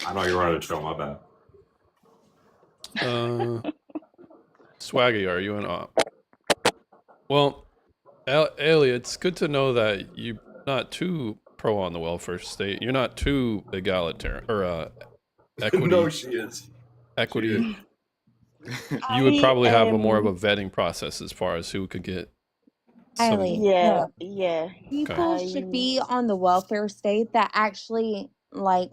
I know you're running the show. My bad. Swaggy, are you in? Well, Ailey, it's good to know that you're not too pro on the welfare state. You're not too egalitarian or equity. No, she is. Equity. You would probably have a more of a vetting process as far as who could get. Eileen, Yeah, look, yeah. people should be on the welfare state that actually like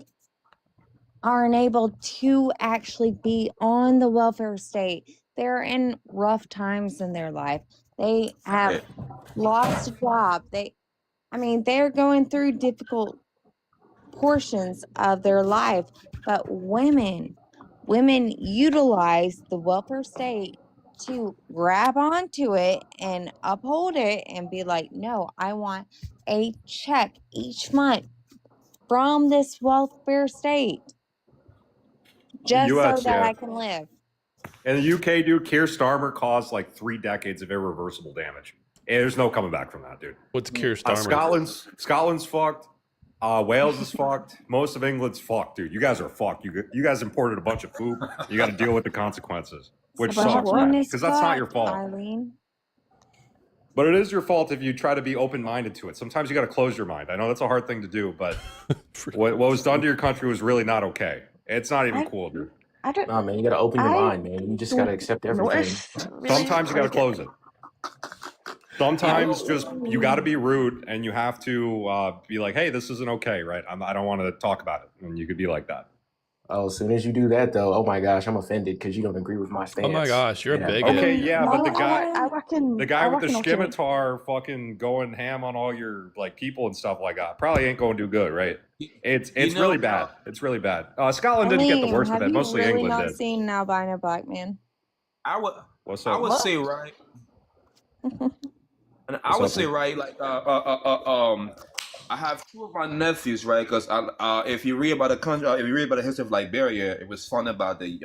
aren't able to actually be on the welfare state. They're in rough times in their life. They have lost a job. They're going through difficult portions of their life. But women utilize the welfare state to grab onto it and uphold it and be like, no, I want a check each month from this welfare state just US, so that yeah. I can live. In the UK, dude, Keir Starmer caused like 3 decades of irreversible damage. And there's no coming back from that, dude. What's Keir Starmer? Scotland's fucked. Wales is fucked. Most of England's fucked, dude. You guys are fucked. You guys imported a bunch of poop. You got to deal with the consequences, which sucks, man. Because that's not your fault. Eileen. But it is your fault if you try to be open-minded to it. Sometimes you got to close your mind. I know that's a hard thing to do, but what was done to your country was really not okay. It's not even cool, dude. Nah, man, you gotta open your mind, man. You just gotta accept everything. Sometimes you got to close it. Sometimes just you got to be rude and you have to be like, hey, this isn't okay, right? I don't want to talk about it. And you could be like that. Oh, as soon as you do that, though, oh my gosh, I'm offended because you don't agree with my stance. Oh my gosh, you're a bigot. Okay, yeah, but the guy, I reckon the guy with the scimitar fucking going ham on all your like people and stuff like that probably ain't going to do good, right? It's really bad. It's really bad. Scotland didn't get the worst of it. Mostly have you really England not did. seen Now Buying a Black Man? What's I up? would say right. And I would What's up, say man? right, like I have 2 of my nephews, right? Because if you read about the country, if you read about the history of Liberia, it was founded by the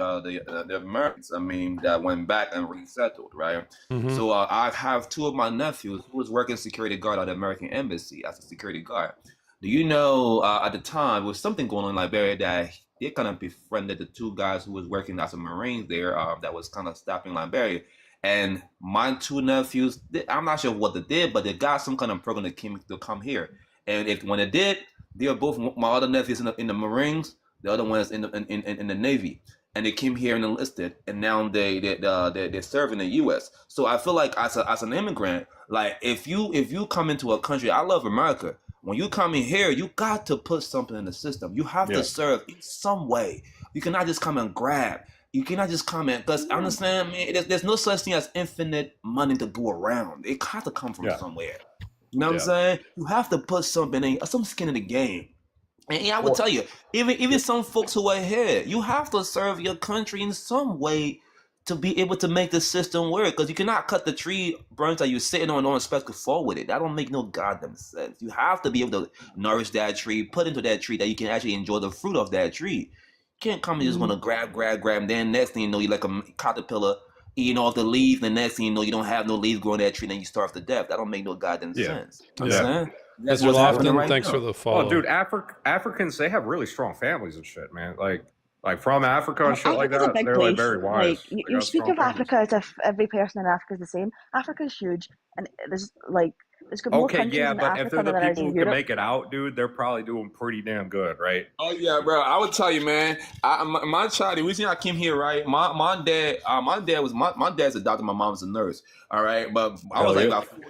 Americans. I mean, that went back and resettled, right? Mhm. So I have 2 of my nephews who was working security guard at the American embassy as a security guard. Do you know at the time there was something going on in Liberia that they kind of befriended the 2 guys who was working as a Marines there that was kind of stopping Liberia. And my 2 nephews, I'm not sure what they did, but they got some kind of program to come here. And when they did, they were both my other nephews in the Marines, the other one is in the Navy, and they came here and enlisted, and now they serve in the U.S. So I feel like as an immigrant, like if you come into a country, I love America. When you come in here, you got to put something in the system. You have to serve in some way. You cannot just come and grab. You cannot just comment because I understand, man. There's no such thing as infinite money to go around. It has to come from somewhere. You know what I'm saying? You have to put something in, some skin in the game. And I would tell you, even some folks who are here, you have to serve your country in some way to be able to make the system work. Because you cannot cut the tree branch that you're sitting on and don't expect to fall with it. That don't make no goddamn sense. You have to be able to nourish that tree, put into that tree that you can actually enjoy the fruit of that tree. You can't come and just want to grab, and then next thing you know, you're like a caterpillar eating off the leaves, and the next thing you know, you don't have no leaves growing that tree, and then you starve to death. That don't make no goddamn sense. You know what I'm saying? That's what's happening right thanks now. for the follow. Oh, dude, Africans, they have really strong families and shit, man. Like from Africa and shit like Africa's a that, big they're like place. very wise. Like They you got speak strong of families. Africa as if every person in Africa is the same. Africa is huge, and there's got more Okay, countries yeah, in but if Africa they're the than there is people in who can Europe. make it out, dude, they're probably doing pretty damn good, right? Oh yeah, bro. I would tell you, man. My child. The reason I came here, right? My dad's a doctor. My mom's a nurse. All right, but I was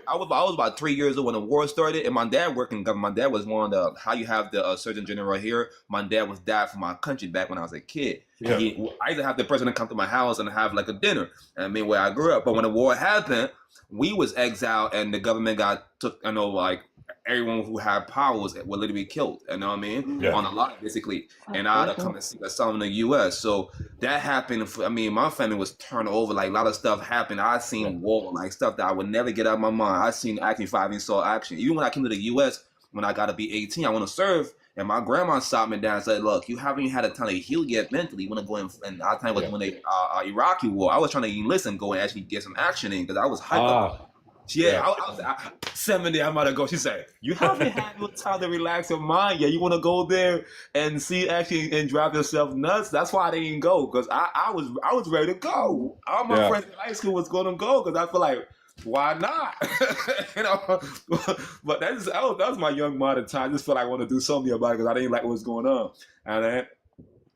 I was about 3 years old when the war started, and my dad worked in government. My dad was one of the how you have the Surgeon General here. My dad was died for my country back when I was a kid. Yeah. I used to have the president come to my house and have like a dinner. I mean, where I grew up. But when the war happened, we was exiled, and the government took. Like everyone who had powers were literally killed. You know what I mean? Yeah. On a lot, basically. And I had to come and see some in the U.S. So that happened. My family was turned over. Like a lot of stuff happened. I seen war, like stuff that I would never get out of my mind. I seen action if I even saw action. Even when I came to the U.S., when I got to be 18, I want to serve. And my grandma sat me down and said, "Look, you haven't had a time to heal yet mentally. You want to go in." And our time was when the Iraqi war. I was trying to listen, go and actually get some action in because I was hyped up. Yeah, I 70, I'm about to go. She said, "You haven't had no time to relax your mind yet. You want to go there and see actually and drive yourself nuts." That's why I didn't go because I was ready to go. All my friends in high school was going to go because I feel like, why not? You know, but that was my young mind at the time. I just felt like I want to do something about it because I didn't like what was going on,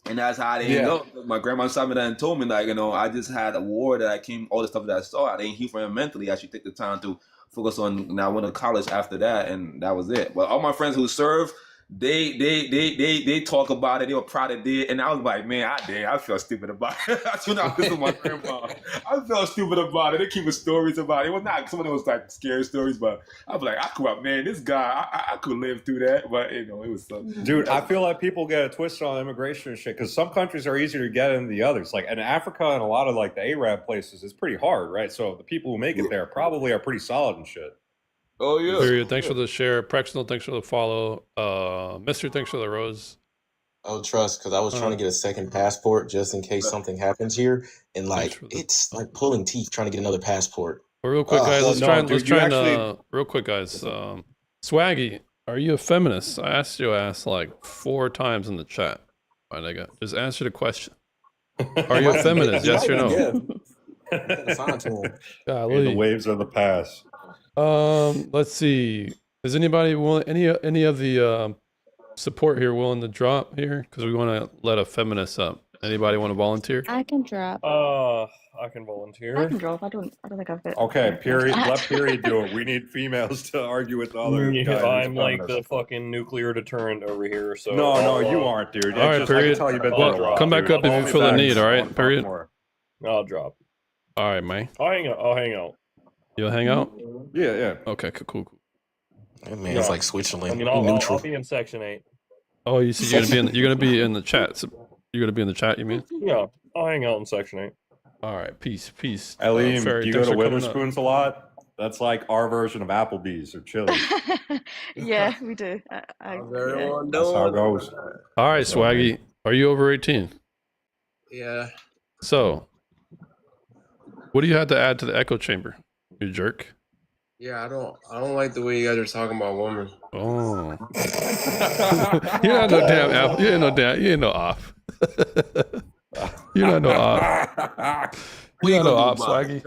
and that's how I didn't go. My grandma saw me that and told me, like, you know, I just had a war that I came, all the stuff that I saw, I didn't heal from it mentally. I should take the time to focus on. Now I went to college after that, and that was it. But all my friends who served, they talk about it. They were proud of it, and I was like, man, I felt stupid about it. That's when I was with my grandma. I felt stupid about it. They keep stories about it. It was not some of those like scary stories, but I was like, I grew up, man. This guy, I could live through that, but you know, it was something. Dude, I feel like people get a twist on immigration and shit because some countries are easier to get in than the others. Like in Africa and a lot of like the Arab places, it's pretty hard, right? So the people who make it there probably are pretty solid and shit. Oh yeah. Period. Thanks for the share. Prexnell, thanks for the follow. Mister, thanks for the rose. Oh, trust, because I was trying to get a second passport just in case something happens here, and like it's like pulling teeth trying to get another passport. Well, real quick, guys. Let's try. actually- Real quick, guys. Swaggy, are you a feminist? I asked your ass like 4 times in the chat. My nigga, just answer the question. Are you a feminist? Yes or no? In Golly. the waves of the past. Let's see. Is anybody willing? Any of the support here willing to drop here? Because we want to let a feminist up. Anybody want to volunteer? I can drop. I can volunteer. I can drop. I don't think I've got. Okay, period. Let period do it. We need females to argue with the other guy who's I'm like the feminist. fucking nuclear deterrent over here. So No, you aren't, dude. All right, It's just, I period. can tell you've been Well, through a lot, come back dude. up if Call you me feel the back. need. All I right, wanna talk period. more. I'll drop. All right, man. I'll hang out. I'll hang out. You'll hang out. Yeah. Okay, cool. That man, it's like Switzerland. I mean, I'll neutral. be in section 8. Oh, you see, you're gonna be in the chat. So you're gonna be in the chat. You mean? Yeah, I'll hang out in section 8. All right, peace. Eileen, Fairy, do you go thanks to for coming up. Witherspoons a lot? That's like our version of Applebee's or Chili's. Yeah, we do. Yeah. That's how it goes. All right, Swaggy, are you over 18? Yeah. So, what do you have to add to the echo chamber, you jerk? Yeah, I don't like the way you guys are talking about women. Oh, you're not no damn Apple. You ain't no off. You're not no off. You're not no off, Swaggy.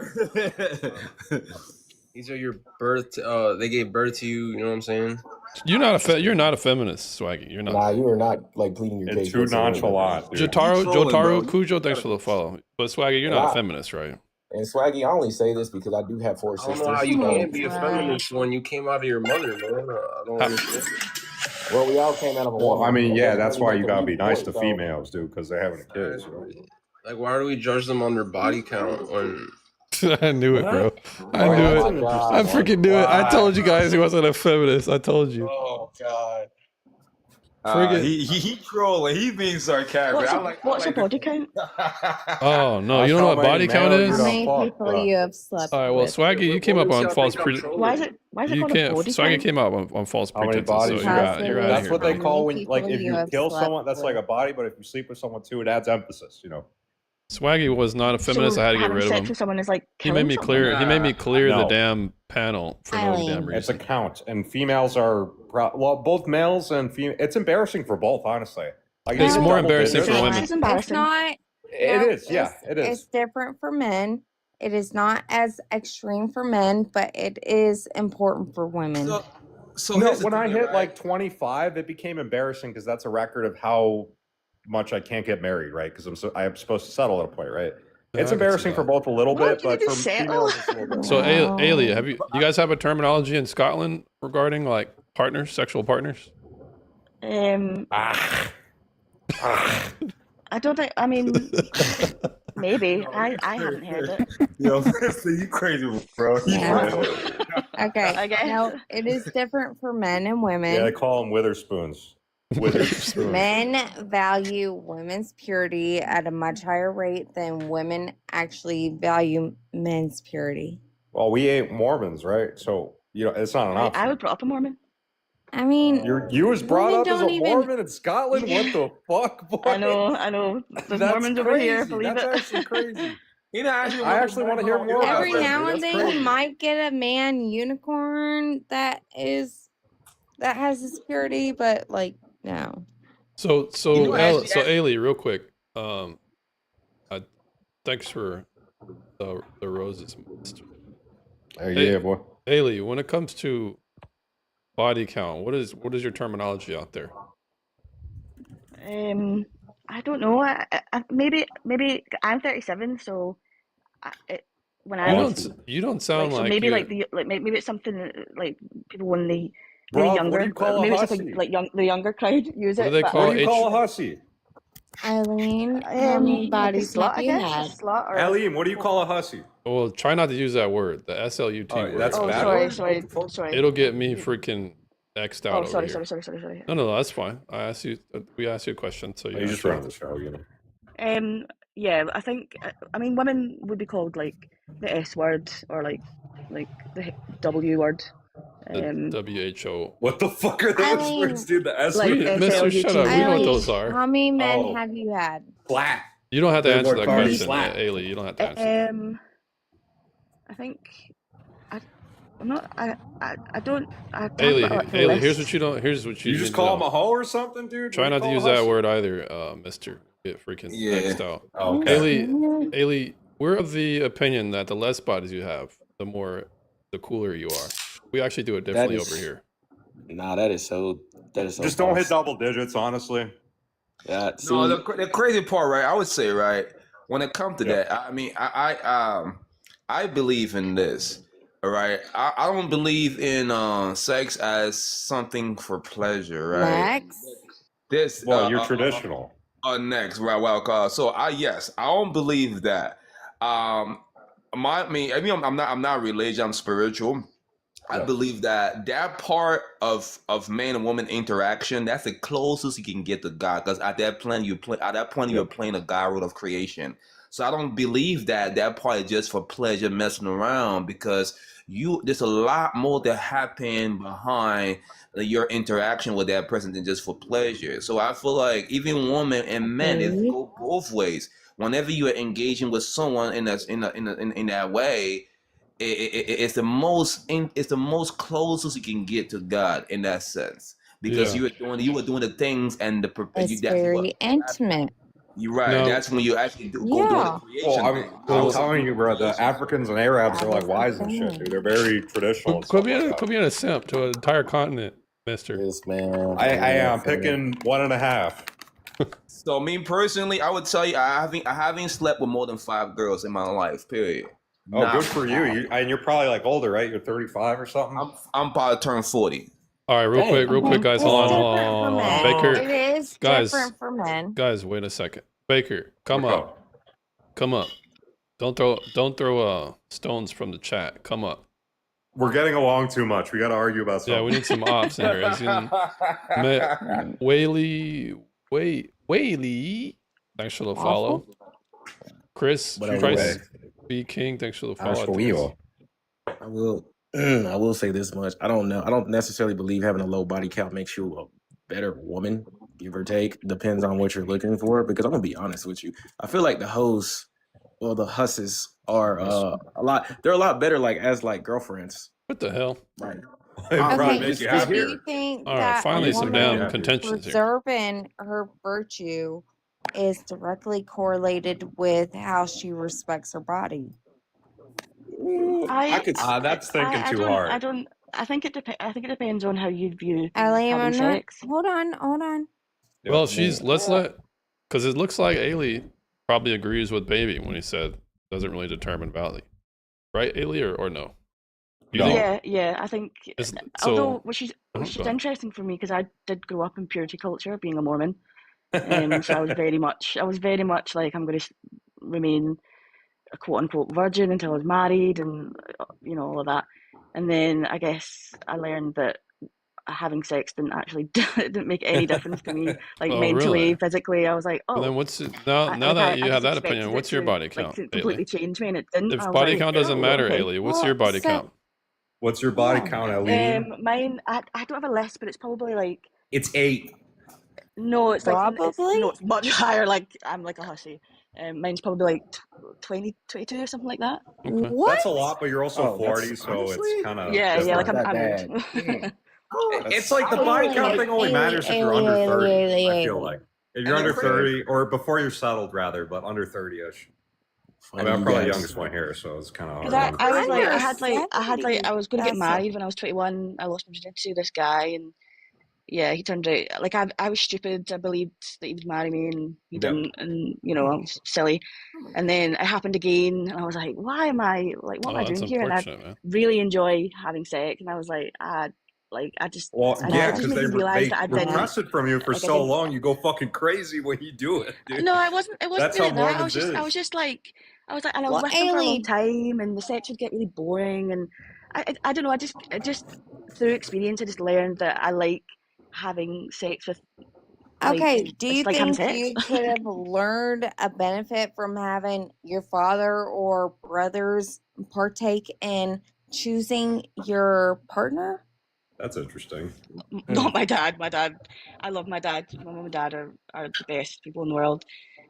These are your birth. They gave birth to you. You know what I'm saying? You're not a feminist, Swaggy. You're not. Nah, you are not like pleading your case. It's too nonchalant, dude. Jotaro Kujo, thanks for the follow. But Swaggy, you're not a Wow. feminist, right? And Swaggy, I only say this because I do have 4 sisters. I don't know how you can't be a feminist when you came out of your mother, man. I don't understand. Well, we all came out of a Well, woman. I mean, yeah, that's why you got gotta be nice to females, dude, because they're having kids. Right? Like, why do we judge them on their body count when? I knew it, bro. I knew it. I freaking knew it. I told you guys he wasn't a feminist. I told you. Oh God. Friggin- He trolling. He being sarcastic. What's a body count? Oh no, you don't know what body count is? How many people you have slept All right, well, with? Swaggy, you came up on false Why is it You called can't. a body Swaggy count? came up on false How many pretenses. So bodies? you're out. You're out That's here. what they bro. call when, like, people if you you have kill slept someone, that's like a body. But if you sleep with someone too, it adds emphasis. You know. Swaggy was not a feminist. So I had to get having rid of sex him. with someone is like He made killing me someone? clear. He made me clear the No. damn panel for no damn It's a reason. count, and females are well, both males and female. It's embarrassing for both, honestly. Like It's a more double embarrassing digit. for women. It's embarrassing. It's not. It no, is, yeah, it is. It's different for men. It is not as extreme for men, but it is important for women. So No, here's the when I thing, hit right? like 25, it became embarrassing because that's a record of how much I can't get married, right? Because I'm supposed to settle at a point, right? Yeah, I It's can see embarrassing for that. both a little Why bit, did but you for settle? females, it's a little bit. So, more. Ailey, have you guys have a terminology in Scotland regarding like partners, sexual partners? I don't think. I mean, maybe. I haven't heard it. Yo, you crazy, bro. You Yeah. crazy. Okay. I guess. No, it is different for men and women. Yeah, they call them witherspoons. Witherspoons. Men value women's purity at a much higher rate than women actually value men's purity. Well, we ain't Mormons, right? So it's not an option. I would brought up a Mormon. I mean, You was brought women up as a don't even- Mormon in Scotland? What the fuck, boy? I know. There's That's Mormons over here. crazy. Believe That's it. actually crazy. He not actually. I actually want to hear more about Every that. now dude. and That's then crazy. you might get a man unicorn that has the security, but like no. So You know, actually, so Ailey, real quick. Thanks for the roses. Yeah, boy. Ailey, when it comes to body count, what is your terminology out there? I don't know. Maybe I'm 37, so when I was You don't sound so like maybe you. maybe it's something like people when they Bruv, younger. what do you call a maybe it's hussy? something like the younger crowd use What it. do they but call What do you call H? a hussy? Eileen, how many like a bodies slut, have I you guess. had? A slut or Aline, what do you call a hussy? Well, try not to use that word, the SLUT Oh, word. that's a oh, bad sorry, word? sorry, What the fuck? sorry. It'll get me freaking X'd out Oh, over sorry, here. sorry. No, that's fine. I asked you. We asked you a question, so You you just answered. run the show, you know. Yeah, I think I mean women would be called like the S word or like the W word. The WHO. What the fuck are those Eileen, words, dude? The S Like word? Mister, shut up. We know what those Eileen, are. how many men Oh. have you had? Flat. You don't have to answer Billboard that party question, slap. Ailey. You don't have to answer. I think I'm not. I don't. I can't Ailey, like the Ailey, here's list. what you don't. Here's what you, You need just to call him know. a hoe or something, dude? Try What do you not to call a use that hussy? word either, Mister. Get freaking Yeah. X'd out. Oh, okay. Ailey, we're of the opinion that the less bodies you have, the cooler you are. We actually do it differently over here. Nah, that is so. Just don't hit double digits, honestly. Yeah. No, the crazy part, right? I would say, right, when it comes to that, I mean, I believe in this. All right, I don't believe in sex as something for pleasure, right? Next. This Well, you're traditional. Next, right? Well, so I don't believe that. I mean, I'm not religious. I'm spiritual. I believe that part of man and woman interaction, that's the closest you can get to God. Because at that point you're playing a God role of creation. So I don't believe that part is just for pleasure, messing around. Because there's a lot more that happen behind your interaction with that person than just for pleasure. So I feel like even women and men, it go both ways. Whenever you are engaging with someone in that way, it's the most closest you can get to God in that sense, because Yeah. you were doing the things and It's very intimate. you're right. No. That's when you actually go doing Yeah. the creation Well, thing. I'm telling you, bro, the Africans and Arabs are like wise and shit, dude. They're very traditional. and Quit stuff like that. being a simp to an entire continent, Mister. Yes, man. I am picking 1.5. So me personally, I would tell you, I haven't slept with more than 5 girls in my life. Period. Oh, Nah, good for you. And you're probably like older, right? You're 35 or something. I'm about to turn 40. All right, real quick, guys. Hold on. Baker, It is guys, different for men. guys, wait a second. Baker, come up. Don't throw stones from the chat. Come up. We're getting along too much. We got to argue about something. Yeah, we need some ops in here. As in, Whaley, thanks for the follow. Chris, B King, thanks for the follow. I will say this much. I don't know. I don't necessarily believe having a low body count makes you a better woman, give or take. Depends on what you're looking for. Because I'm gonna be honest with you. I feel like the hoes or the husses are they're a lot better as girlfriends. What the hell? Right. Okay, so do you think All right, that finally a some woman damn contentions here. preserving her virtue is directly correlated with how she respects her body? That's thinking too hard. I think it depends on how you view Ellie, having sex. hold on. Well, because it looks like Ailey probably agrees with Baby when he said doesn't really determine value, right, Ailey, or no? You think- Yeah. I think so- although which is go ahead. interesting for me because I did grow up in purity culture, being a Mormon, so I was very much like I'm going to remain a quote unquote virgin until I was married, and all of that. And then I guess I learned that having sex didn't make any difference to me, like Oh, mentally, really? physically. I was like, Well, then what's now that you have that opinion, what's your body count, to completely Ailey? change me, and it didn't. If I was body like, count doesn't oh, matter, okay. Ailey, what's your body count? What's your body count, Eileen? Mine, I don't have a list, but it's probably like It's 8. No, it's like Probably? no, it's much higher. Like I'm like a hussy. Mine's probably like 20, 22 or something like that. Okay. What? That's a lot, but you're also Oh, that's 40, so honestly, it's kind of Yeah, that's yeah. not Like that I'm bad. old. Damn. It's That's like the body count thing only matters if you're under 30, I feel like. If you're And under they're 30, or before you're settled, rather, but under 30-ish. I mean, funny I'm you probably the guys. youngest one here, so it's kind of Because hard. I was I'm like, under I had like, 70. I was going to get That's married when I was 21. I lost my virginity to this guy, and yeah, he turned out like I was stupid. I believed that he would marry me, and he Yep. didn't, and you know, I was silly. And then it happened again, and I was like, why am I like, what am Oh, I that's doing here? And I unfortunate, man. really enjoy having sex, and I was like, Well, it yeah, just because made me realize that I didn't. repress it from you for Like, I so didn't. long, you go fucking crazy when you do it, dude. No, I wasn't. It wasn't That's how doing that. I Mormons was just. I is. was just like. I was like, and I was Well, with him for a long Ailey, time, and the sex would get really boring, and I don't know. I just through experience, I just learned that I like having sex with like okay, do I you just like having think sex. you could have learned a benefit from having your father or brothers partake in choosing your partner? That's interesting. Not my dad. My dad. I love my dad. My mum and dad are the best people in the world.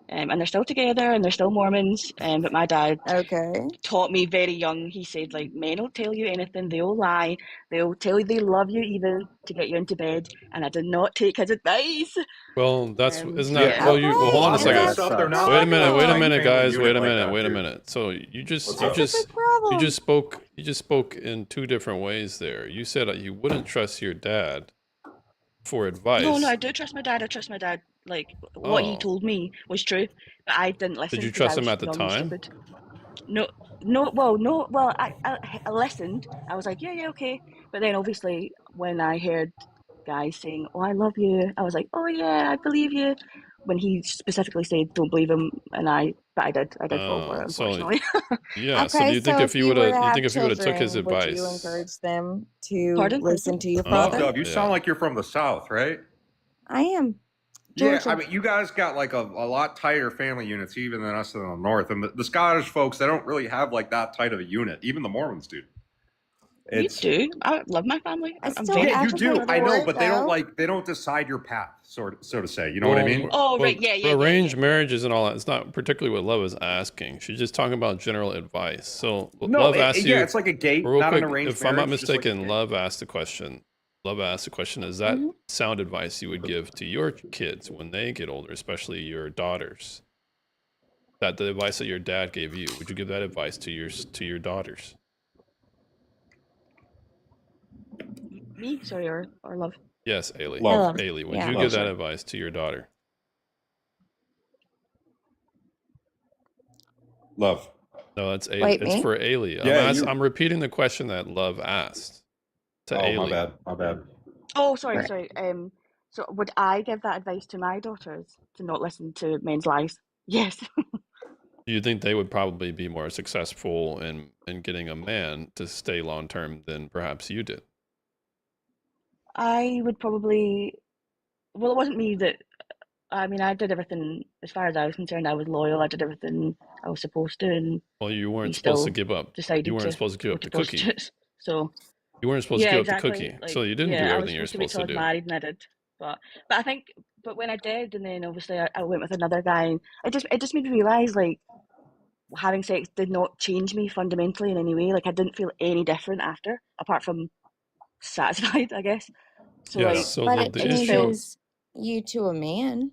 And they're still together and they're still Mormons. But my dad taught me very young. He said, like, men will tell you anything. They'll lie. They'll tell you they love you even to get you into bed. And I did not take his advice. Well, that's isn't So that yeah. well? Well, hold on a And second. that's They're not Wait a minute. Wait a like minute, family guys. unit Wait a like minute. that, Wait a dude. minute. So you just What's up? you just spoke in two different ways there. You said that you wouldn't trust your dad for advice. No, I do trust my dad. I trust my dad. Like, what he Oh. told me was true. But I didn't listen. Did you 'cause I trust him was at the young and time? stupid. No, well, I listened. I was like, yeah, okay. But then obviously when I heard guys saying, "Oh, I love you," I was like, "Oh yeah, I believe you." When he specifically said, "Don't believe him," but I did fall for it, So unfortunately. yeah. So do Okay, you think so if if you you would were have, to you have think if you would have took his children, would you advice? encourage them to Pardon? listen to your Oh, father? Dub, you yeah. sound like you're from the South, right? I am. Yeah, Georgia. I mean, you guys got like a lot tighter family units even than us in the North. And the Scottish folks, they don't really have like that tight of a unit. Even the Mormons do. You do. I love my family. I I'm still very Yeah, you happy do. for I know, them. but they don't decide your path, so to say. You know what I mean? Oh, right. Yeah. Arranged marriages and all that. It's not particularly what Love is asking. She's just talking about general advice. So No, Love asked you. yeah, it's like a gate, real not quick, an arranged if I'm not marriage, just like a mistaken, gate. Love asked the question. Love asked the question: is that sound advice you would give to your kids when they get older, especially your daughters? That the advice that your dad gave you, would you give that advice to your daughters? Me? Sorry, or love? Yes, Ailey. Love. Ailey, would Yeah. you Love, give that sorry. advice to your daughter? Love. No, that's Ailey. Wait, It's me? for Ailey. Yeah, I'm repeating the question that Love asked to Oh, Ailey. my bad. Oh, sorry. So would I give that advice to my daughters to not listen to men's lies? Yes. Do you think they would probably be more successful in getting a man to stay long term than perhaps you did? I would probably. Well, it wasn't me that. I mean, I did everything as far as I was concerned. I was loyal. I did everything I was supposed to, and Well, you weren't he supposed to still give up. decided You weren't to supposed to give go up the to cookie. prostitutes. So You weren't supposed yeah, to give exactly. up the cookie. Like, So you didn't do yeah, I was everything you're supposed to wait supposed to till I was do. married, and I did. But I think, but when I did, and then obviously I went with another guy, and it just made me realize like having sex did not change me fundamentally in any way. Like I didn't feel any different after, apart from satisfied, I guess. So Yes. like, So But the, it the issue. changes you to a man.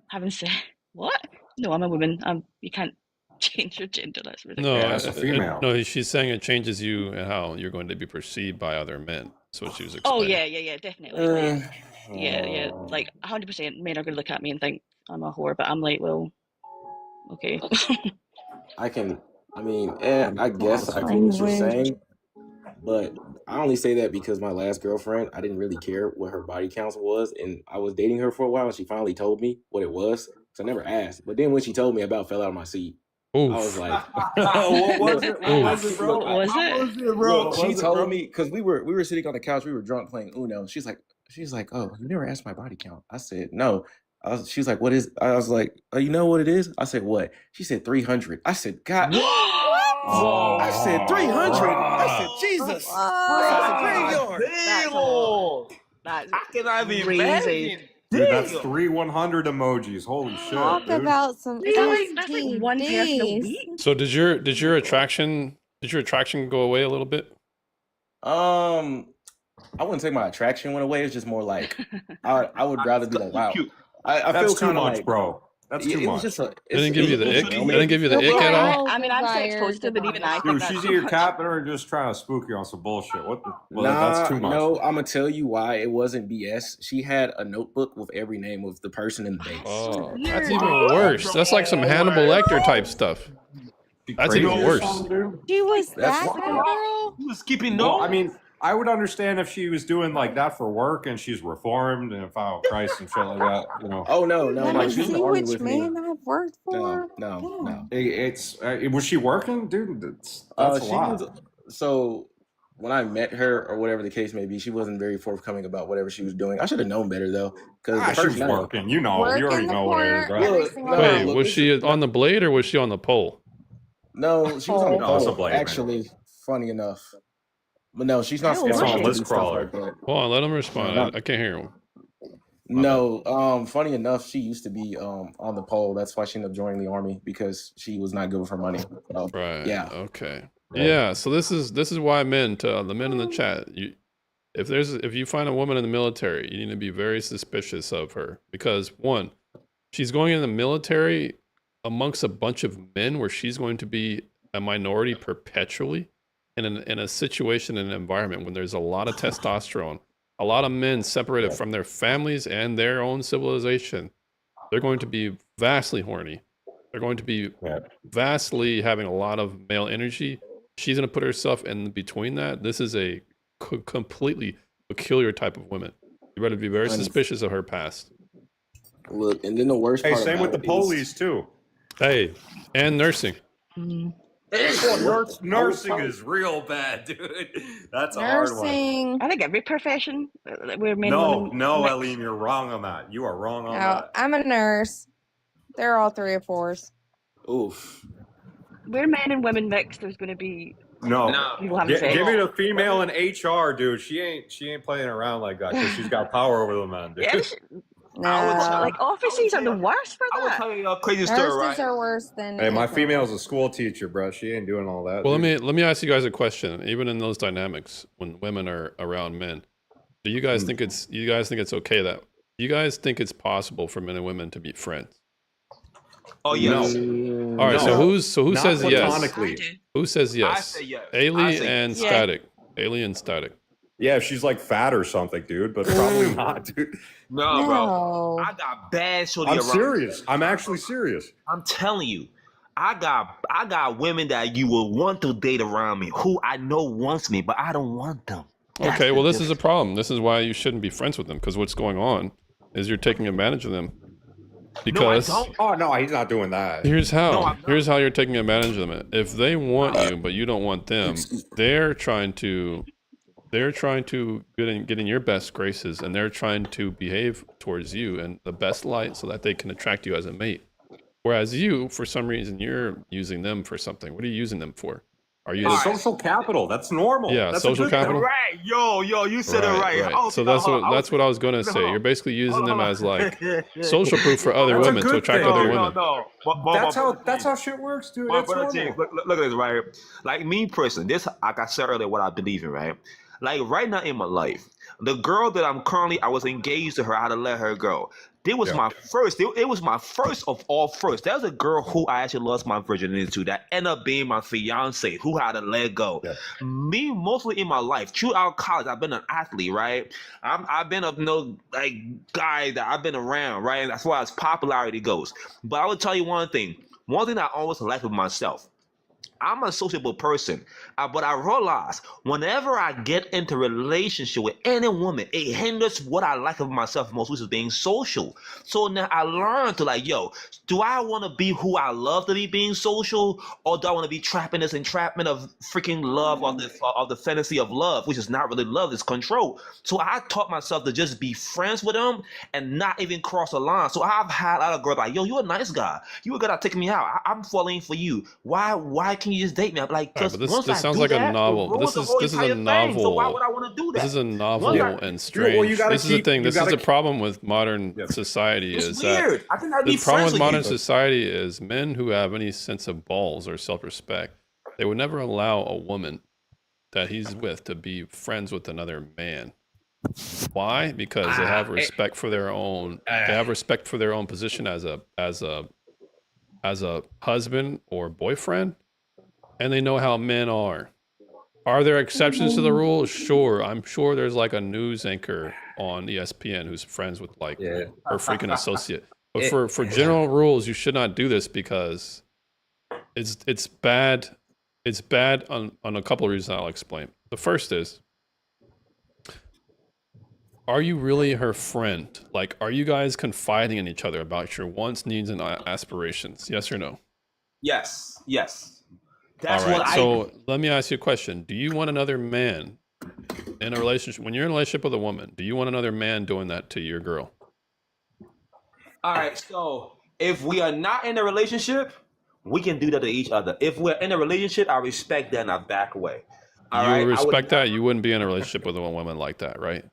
having sex, what? No, I'm a woman. You can't change your gender. That's No, ridiculous. Yeah, it's a female. no. She's saying it changes you and how you're going to be perceived by other men. That's what she was Oh explaining. yeah, definitely. Like, yeah, like 100%. Men are gonna look at me and think I'm a whore, but I'm like, well, okay. I guess I feel what you're saying, but I only say that because my last girlfriend, I didn't really care what her body count was, and I was dating her for a while, and she finally told me what it was, so I never asked. But then when she told me, I about fell out of my seat. I was like, What was it? What was it, bro? What was it? bro? She told me because we were sitting on the couch, we were drunk playing Uno. She's like, oh, you never asked my body count. I said no. She's like, what is? I was like, oh, you know what it is? I said what? She said 300. I said, God. Whoa. I said 300. I said, Jesus. Oh, Graveyard. That's I cannot be crazy. Dude, that's Damn. 3 100 emojis. Holy shit, Talk dude. about some That's like one person a STDs. week. So did your attraction go away a little bit? I wouldn't say my attraction went away. It's just more like I would rather be like, wow. I That's feel too kind of much, like, bro. That's too it was much. just a. It didn't give you the ick. It didn't give you the Well, ick at all. I mean, I'm sex positive, and even I think Dude, that's she's too either much. capping or just trying to spook you on some bullshit. What the? Well, Nah, that's too much. no, I'm gonna tell you why it wasn't BS. She had a notebook with every name of the person in the base. Oh, that's even worse. That's like some Hannibal Lecter type stuff. That's even Crazy or worse. something, dude? She was That's that girl. You was keeping Well, notes. I mean, I would understand if she was doing like that for work and she's reformed and followed Christ and shit like that. You know, Oh no, Let like me she was in see the army which with me. man I've worked for. No. it's was she working, dude? That's a She lot. was so when I met her or whatever the case may be, she wasn't very forthcoming about whatever she was doing. I should have known better though, because the She first was night, working. You know, you already know what it is, right? Look, no, Wait, look, was this she is- on the blade or was she on the pole? No, she was on the No, it's a pole. blade, man. Actually, funny enough, but no, she's not Oh, scheduled it's on to do List stuff Crawler. like that. Hold on, let him respond. I can't hear him. No, funny enough, she used to be on the pole. That's why she ended up joining the army, because she was not good with her money. Right. Yeah. Okay. Yeah. So this is why men, to the men in the chat, if you find a woman in the military, you need to be very suspicious of her, because one, she's going in the military amongst a bunch of men where she's going to be a minority perpetually in a situation, in an environment when there's a lot of testosterone, a lot of men separated from their families and their own civilization. They're going to be vastly horny. They're going to be vastly having a lot of male energy. She's going to put herself in between that. This is a completely peculiar type of woman. You better be very suspicious of her past. Look, and then the worst Hey, part same about with the it is- police too. Hey, and nursing. Nursing is real bad, dude. That's a hard one. Nursing. I think every profession where men No, and women no, mix. Eileen, you're wrong on that. You are wrong on Oh, that. I'm a nurse. They're all 3 or 4s. Oof. Where men and women mix, there's going to be No, people having sex. give me the female in HR, dude. She ain't playing around like that because she's got power over the man, dude. Yeah, like offices are the worst for that. I will tell you a crazy story, Nurses right? are worse than. Hey, my HR. female's a school teacher, bro. She ain't doing all that. Well, dude. let me ask you guys a question. Even in those dynamics, when women are around men, do you guys think it's okay that you guys think it's possible for men and women to be friends? Oh yes. All right. No. So who Not says yes? platonically. Who says yes? say yes. Ailey I say and yes. Yeah. Static. Ailey and Static. Yeah, if she's like fat or something, dude, but probably not, dude. No, bro. No. I got bad shorty I'm around. serious. I'm actually serious. I'm telling you, I got women that you will want to date around me who I know wants me, but I don't want them. That's Okay. the Well, this is a difference. problem. This is why you shouldn't be friends with them, because what's going on is you're taking advantage of them. Because Oh no, he's not doing that. here's No, how. I'm not. Here's how you're taking advantage of them. If they want you, but you don't want them, they're trying to get in your best graces, and they're trying to behave towards you in the best light so that they can attract you as a mate. Whereas you, for some reason, you're using them for something. What are you using them for? Are you? It's social capital. That's normal. Yeah, That's a social good thing. capital. Right, yo, you said it right. Oh, So that's what I was gonna say. You're basically using them as like social proof for other That's a women to good attract thing. other No, women. No, That's how shit works, dude. But It's brother normal. James, look at this, right? Like me personally, this, like I said earlier, what I believe in, right? Like right now in my life, the girl that I was engaged to her, I had to let her go. It was my first. It was my first of all first. That was a girl who I actually lost my virginity to. That ended up being my fiance, who had to let go. Me, mostly in my life, throughout college, I've been an athlete, right? I've been a guy that I've been around, right? And that's why as popularity goes. But I will tell you one thing. One thing I always like with myself. I'm a sociable person, but I realize whenever I get into a relationship with any woman, it hinders what I like of myself most, which is being social. So now I learned to like, yo, do I want to be who I love to be being social, or do I want to be trapped in this entrapment of freaking love, of the fantasy of love, which is not really love, it's control. So I taught myself to just be friends with them and not even cross a line. So I've had a lot of girls like, yo, you're a nice guy. You a guy that take me out. I'm falling for you. Why can you just date me? I'm like, All right, cause but this once this I sounds do like a that, it novel. ruins the whole This is a entire thing. So why would novel. I want to do that? This is a Once novel I, and Well, you strange. gotta This is the keep. thing. You This is gotta. the problem with modern Yeah. society it's is that weird. I think I'd the be problem friends with with modern you. society is men who have any sense of balls or self-respect, they would never allow a woman that he's with to be friends with another man. Why? Because they have respect for their own. They have respect for their own position as a husband or boyfriend, and they know how men are. Are there exceptions to the rule? Sure. I'm sure there's like a news anchor on ESPN who's friends with like Yeah. her freaking associate. But It- for general rules, you should not do this because it's bad. It's bad on a couple of reasons I'll explain. The first is, are you really her friend? Like, are you guys confiding in each other about your wants, needs, and aspirations? Yes or no? Yes, yes. All That's right. what I. So let me ask you a question. Do you want another man in a relationship? When you're in a relationship with a woman, do you want another man doing that to your girl? All right. So if we are not in a relationship, we can do that to each other. If we're in a relationship, I respect that and I back away. All You right. I would. respect that? You wouldn't be in a relationship with a woman like that, right?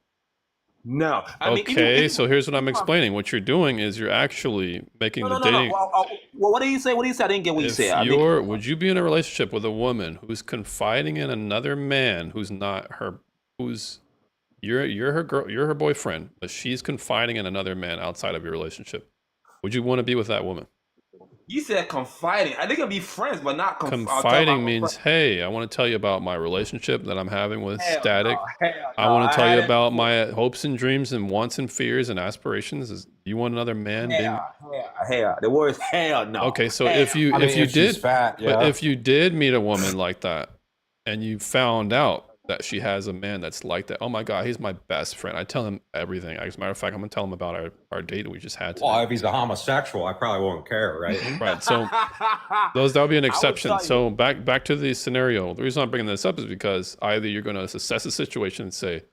No. I mean, even Okay, if so here's what I'm explaining. What you're doing is you're actually making no, the no, no, no. dating. Well, what did you say? What did you say? I didn't get what you If said. I think. would you be in a relationship with a woman who's confiding in another man who's not her, who's you're her girl, you're her boyfriend, but she's confiding in another man outside of your relationship? Would you want to be with that woman? You said confiding. I think it'd be friends, but not Confiding means, hey, I want to tell you about my relationship that I'm having with Hell Static. no, hell I no. want I to tell you had it about before. my hopes and dreams and wants and fears and aspirations. Is you want another man being Hell. The word is hell no. okay? So Hell. if you I mean, if you if she's did, fat, but yeah. if you did meet a woman like that, and you found out that she has a man that's like that, oh my god, he's my best friend. I tell him everything. As a matter of fact, I'm gonna tell him about our date that we just had today. Well, if he's a homosexual, I probably won't care, right? Right. So that would be an I would exception. tell you. So back to the scenario. The reason I'm bringing this up is because either you're going to assess the situation and say,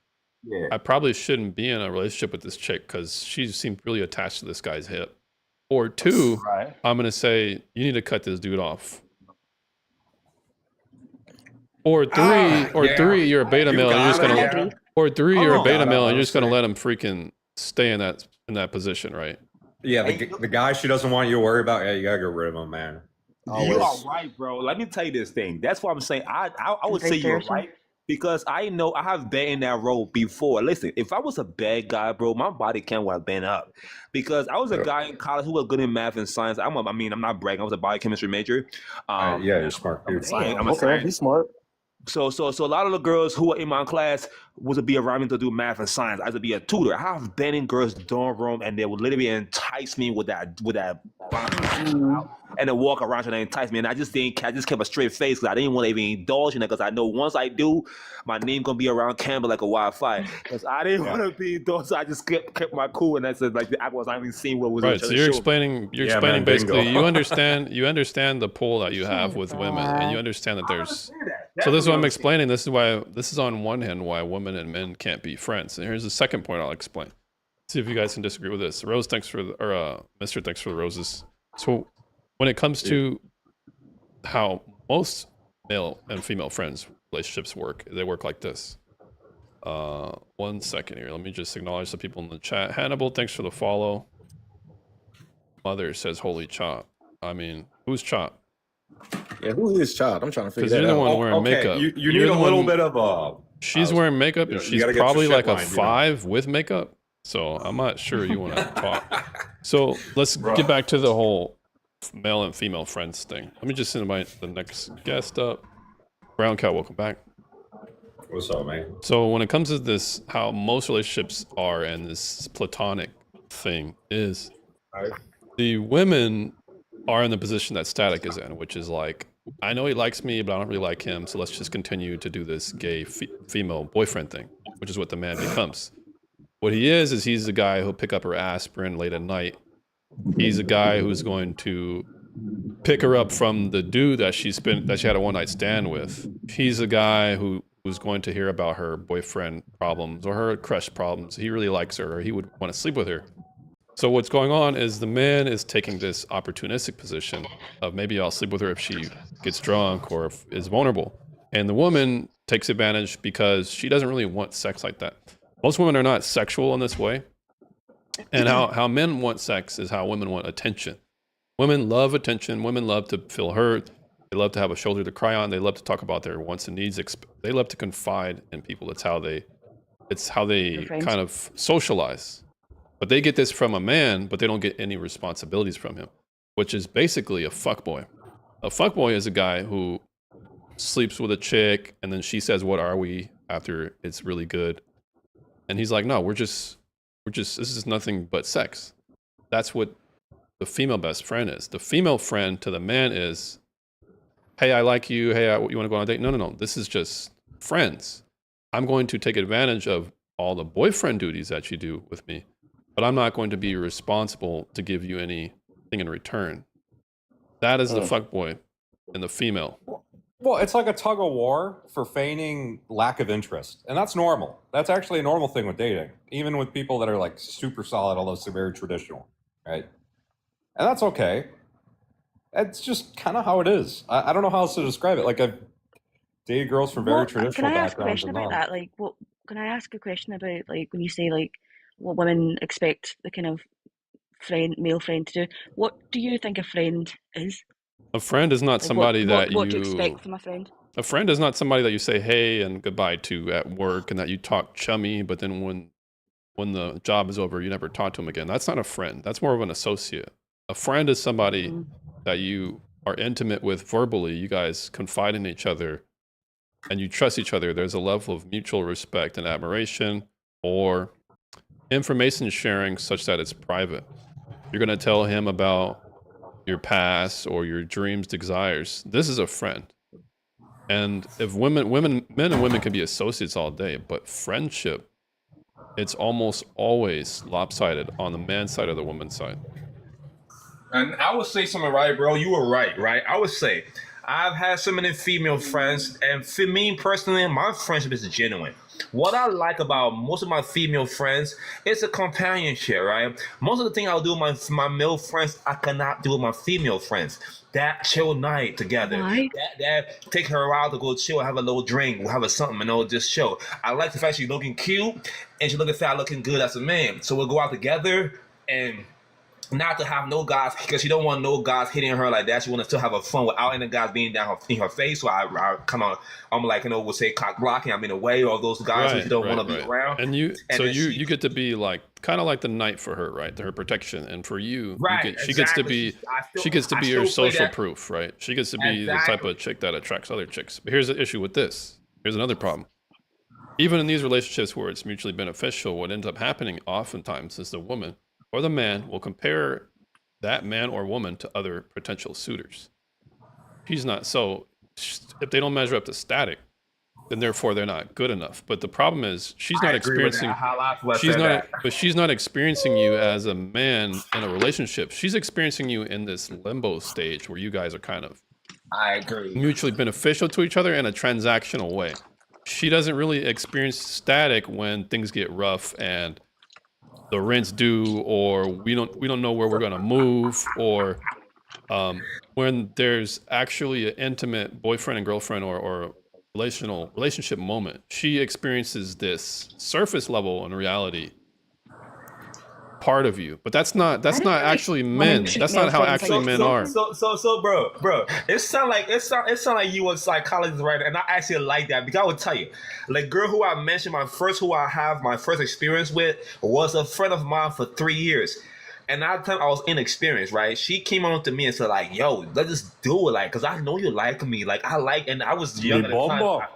Yeah. I probably shouldn't be in a relationship with this chick because she seemed really attached to this guy's hip. Or two, Right. I'm going to say, you need to cut this dude off. Or three, you're a beta male. And you're just gonna, or three, you're a beta male, and you're just gonna let him freaking stay in that position, right? Yeah, the guy she doesn't want you to worry about. Yeah, you gotta get rid of him, man. You are right, bro. Let me tell you this thing. That's why I'm saying I would say you're right because I know I have been in that role before. Listen, if I was a bad guy, bro, my body count would have been up because I was a guy in college who was good in math and science. I'm not bragging. I was a biochemistry major. Yeah, you're smart, dude. I'm a science. He's smart. So a lot of the girls who were in my class was to be around me to do math and science. I had to be a tutor. I have been in girls' dorm room and they would literally entice me with that and then walk around and entice me. And I just kept a straight face because I didn't want to even indulge in it because I know once I do, my name gonna be around Campbell like a wildfire. Because I didn't want to be indulged. So I just kept my cool and I said like I was not even seeing what was Right. trying So to you're show me. explaining Yeah, man, basically bingo. you understand the pull that you have with women, and you understand that there's. So this is what I'm explaining. This is on one hand why women and men can't be friends. And here's the second point I'll explain. See if you guys can disagree with this. Rose, thanks for Mr. Thanks for the roses. So when it comes to how most male and female friends relationships work, they work like this. 1 second here. Let me just acknowledge the people in the chat. Hannibal, thanks for the follow. Mother says, "Holy Chop." I mean, who's Chop? Yeah, who is Chop? I'm trying to figure Because that you're the out. one wearing makeup. You You're need the a little one- bit of She's wearing makeup, and you she's gotta get your probably shit like a lined, you know? 5 with makeup. So I'm not sure you want to talk. So let's get back to the whole male and female friends thing. Let me just invite the next guest up. Brown Cow, welcome back. What's up, man? So when it comes to this, how most relationships are, and this platonic thing is, the women are in the position that Static is in, which is like, I know he likes me, but I don't really like him, so let's just continue to do this gay female boyfriend thing, which is what the man becomes. What he is he's the guy who'll pick up her aspirin late at night. He's a guy who's going to pick her up from the dude that she had a one-night stand with. He's a guy who's going to hear about her boyfriend problems or her crush problems. He really likes her, or he would want to sleep with her. So what's going on is the man is taking this opportunistic position of maybe I'll sleep with her if she gets drunk or if is vulnerable. And the woman takes advantage because she doesn't really want sex like that. Most women are not sexual in this way. And how men want sex is how women want attention. Women love attention. Women love to feel hurt. They love to have a shoulder to cry on. They love to talk about their wants and needs. They love to confide in people. It's how they kind of socialize. But they get this from a man, but they don't get any responsibilities from him, which is basically a fuckboy. A fuckboy is a guy who sleeps with a chick, and then she says, "What are we?" after it's really good, and he's like, "No, we're just. This is nothing but sex." That's what the female best friend is. The female friend to the man is, "Hey, I like you. Hey, you want to go on a date?" No. This is just friends. I'm going to take advantage of all the boyfriend duties that you do with me, but I'm not going to be responsible to give you anything in return. That is the fuckboy and the female. Well, it's like a tug of war for feigning lack of interest. And that's normal. That's actually a normal thing with dating, even with people that are like super solid, although they're very traditional, right? And that's okay. It's just kind of how it is. I don't know how else to describe it. Like, I've dated girls from very traditional Can I ask a backgrounds. question and about not. that? Like, what can I ask a question about? Like, when you say like what women expect the kind of male friend to do, what do you think a friend is? A friend is not Like, somebody that what do you you. expect from a friend? A friend is not somebody that you say hey and goodbye to at work and that you talk chummy, but then when the job is over, you never talk to him again. That's not a friend. That's more of an associate. A friend is somebody that you are intimate with verbally. You guys confide in each other and you trust each other. There's a level of mutual respect and admiration or information sharing such that it's private. You're going to tell him about your past or your dreams, desires. This is a friend. And if men and women can be associates all day, but friendship, it's almost always lopsided on the man's side or the woman's side. And I would say something, right, bro? You were right? I would say I've had so many female friends, and for me personally, my friendship is genuine. What I like about most of my female friends is a companionship, right? Most of the things I'll do with my male friends, I cannot do with my female friends. That chill night together. Why? That take her out to go chill, have a little drink, have a something, just chill. I like the fact she's looking cute and she's looking fat, looking good as a man. So we'll go out together and not to have no guys, because she don't want no guys hitting her like that. She want to still have a fun without any guys being down in her face. So I come on, I'm like, we'll say cock blocking. I'm in the way of those guys who she don't want to be around. And you then get to be like kind of like the knight for her, right? Her protection. And for you, she gets to be your social proof, right? She gets to be the type of chick that attracts other chicks. But here's the issue with this. Here's another problem. Even in these relationships where it's mutually beneficial, what ends up happening oftentimes is the woman or the man will compare that man or woman to other potential suitors. She's not. So if they don't measure up to static, then therefore they're not good enough. But the problem is she's not experiencing. She's not experiencing you as a man in a relationship. She's experiencing you in this limbo stage where you guys are kind of mutually beneficial to each other in a transactional way. She doesn't really experience static when things get rough and the rent's due, or we don't know where we're gonna move, or when there's actually an intimate boyfriend and girlfriend or relationship moment. She experiences this surface level in reality part of you, but that's not actually men. That's not how actually men are. So, bro, it sound like you a psychologist, right? And I actually like that, because I would tell you, like, girl who I mentioned, my first experience with was a friend of mine for 3 years. And at the time I was inexperienced, right? She came on to me and said, like, yo, let's just do it, like, because I know you like me. Like, and I was young at the time.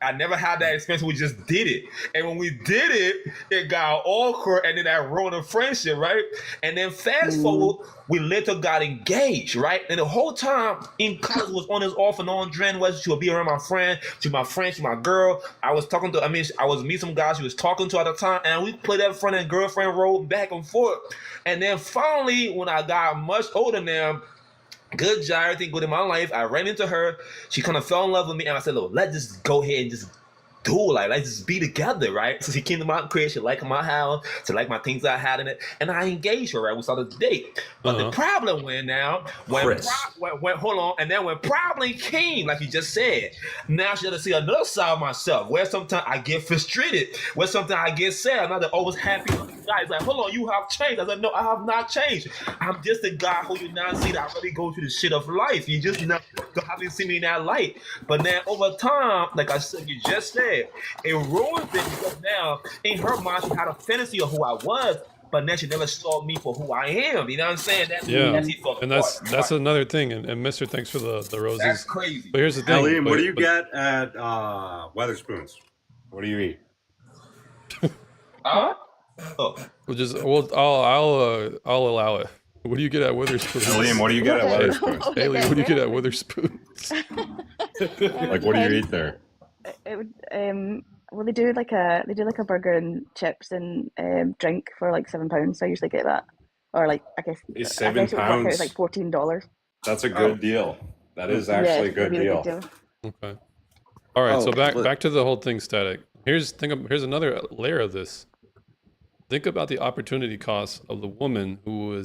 I never had that experience. We just did it. And when we did it, it got awkward, and then that ruined a friendship, right? And then fast forward, we later got engaged, right? And the whole time in college was on his off and on trend, whether she would be around my friend, to my girl. I was meeting some guys she was talking to at the time, and we played that friend and girlfriend role back and forth. And then finally, when I got much older now, good job, everything good in my life, I ran into her. She kind of fell in love with me, and I said, look, let's just go ahead and just dude, like let's just be together, right? So she came to my crib, she liked my house, she liked my things I had in it, and I engaged her, right? We started to date. But the problem went now when hold on, and then when problem came, like you just said, now she had to see another side of myself, where sometimes I get frustrated, where sometimes I get sad, I'm not always happy. Guys like, hold on, you have changed. I said, no, I have not changed. I'm just a guy who you now see that I really go through the shit of life. You just haven't seen me in that light. But then over time, like I said, you just said, it ruins it because now in her mind she had a fantasy of who I was, but then she never saw me for who I am. You know what I'm saying? That's and that's another thing. And Mister, thanks for the roses. That's crazy. But here's the thing. Aline, what do you get at Weatherspoons? What do you eat? I'll allow it. What do you get at Witherspoons? Aline, what do you get at Weatherspoons? Aline, what do you get at Witherspoons? Like, what do you eat there? It would well they do like a burger and chips and drink for like £7. So I usually get that, or like I guess Is I guess it would work out £7? as like $14. That's a good deal. That is actually a good really deal. good deal. Okay. All right. Oh, So but- back to the whole thing. Static. Here's another layer of this. Think about the opportunity cost of the woman who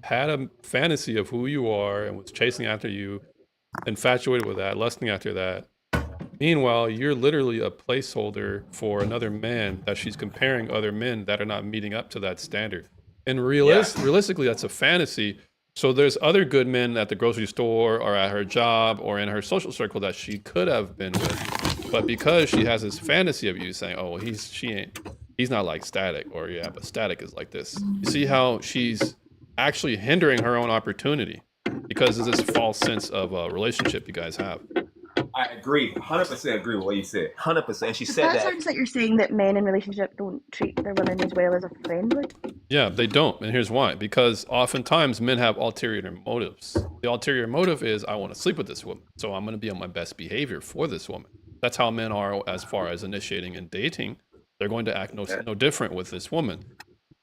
had a fantasy of who you are and was chasing after you, infatuated with that, lusting after that. Meanwhile, you're literally a placeholder for another man that she's comparing other men that are not meeting up to that standard. And realistically, that's a fantasy. So there's other good men at the grocery store or at her job or in her social circle that she could have been with. But because she has this fantasy of you saying, oh, he's not like Static, or yeah, but Static is like this. You see how she's actually hindering her own opportunity because of this false sense of a relationship you guys have. I agree, 100% agree with what you said. 100%. She said That that. sounds like you're saying that men in relationships don't treat their women as well as a friend would. Yeah, they don't. And here's why. Because oftentimes men have ulterior motives. The ulterior motive is, I want to sleep with this woman, so I'm going to be on my best behavior for this woman. That's how men are as far as initiating and dating. They're going to act no different with this woman.